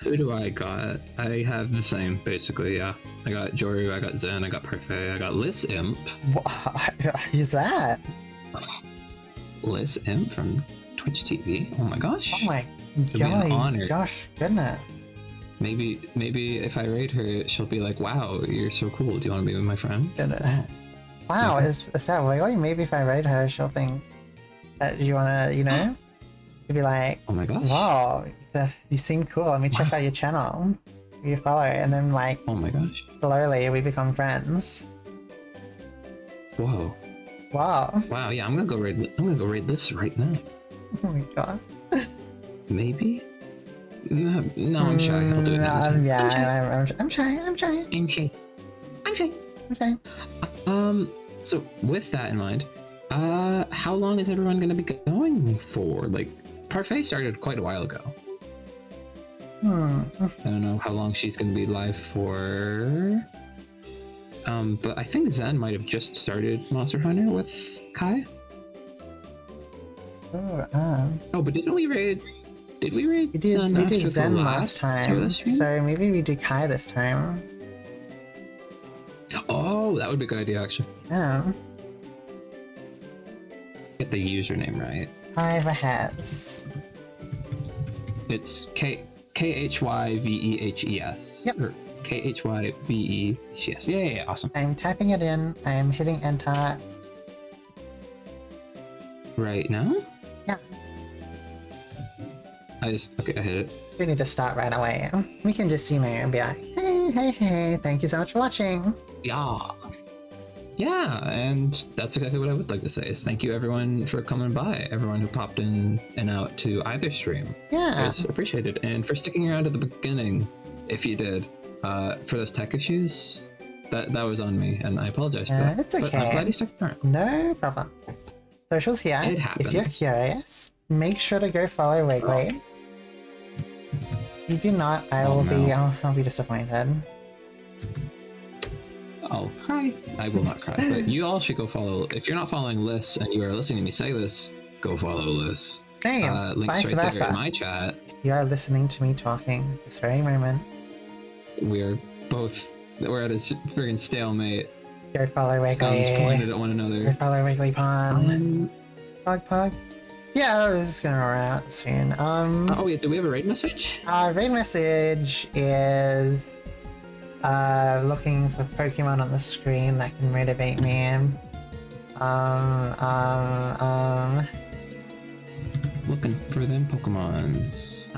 Who do I got? I have the same, basically, yeah. I got Joru, I got Zen, I got Parfait, I got Liz Imp. Who's that? Liz Imp from Twitch TV. Oh my gosh. Oh my be an honor. gosh, goodness. Maybe if I raid her, she'll be like, wow, you're so cool. Do you want to be my friend? Wow, Yeah. is that Wiggly? Maybe if I raid her, she'll think that you wanna, you know? You'd be like, Oh my gosh. wow, you seem cool. Let me check out your channel. You follow, and then like Oh my gosh. slowly we become friends. Whoa. Wow. Wow, yeah, I'm gonna go raid this right now. Oh my god. Maybe? No, I'm shy. I'll do it another time. Yeah, I'm shy. I'm shy. Okay. So with that in mind, how long is everyone gonna be going for? Like, Parfait started quite a while ago. I don't know how long she's gonna be live for. But I think Zen might have just started Monster Hunter with Kai. Oh, but didn't we raid? Did we raid We did Zen we after did the Zen last last time, stream? so maybe we do Kai this time. Oh, that would be a good idea, actually. Yeah. Get the username right. Five hats. It's KHYVEHES. Yep. Or KHYVEHES. Yeah, awesome. I'm typing it in. I'm hitting enter. Right now? Yeah. I hit it. We need to start right away. We can just, you know, be like, hey, thank you so much for watching. Yeah, and that's exactly what I would like to say is thank you everyone for coming by, everyone who popped in and out to either stream. Yeah. It's appreciated. And for sticking around at the beginning, if you did, for those tech issues, that was on me, and I apologize for that. It's But I'm okay. glad you stuck around. No problem. Socials here. It If you're happens. curious, make sure to go follow Wiggly. If you do not, I'll be disappointed. I'll cry. I will not cry. But you all should go follow. If you're not following Liz and you are listening to me say this, go follow Liz. Same. Links Vice right there versa. in my chat. You are listening to me talking this very moment. We're at a friggin' stalemate. Go follow Thumbs Wiggly. pointed at one Go another. follow WigglyPon. Um, Pug. Yeah, I was just gonna run out soon. oh wait, do we have a raid message? Our raid message is looking for Pokemon on the screen that can motivate me. Looking for them Pokemons.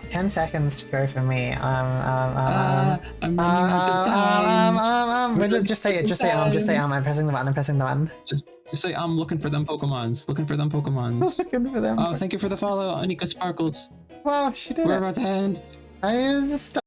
10 seconds to go for me. I'm running out of time. But just say it. I'm pressing the button. Just say I'm looking for them Pokemons. Looking for them Pokemons. Looking for them. Oh, thank you for the follow, Anika Sparkles. Wow, she did We're it. about to end. I was just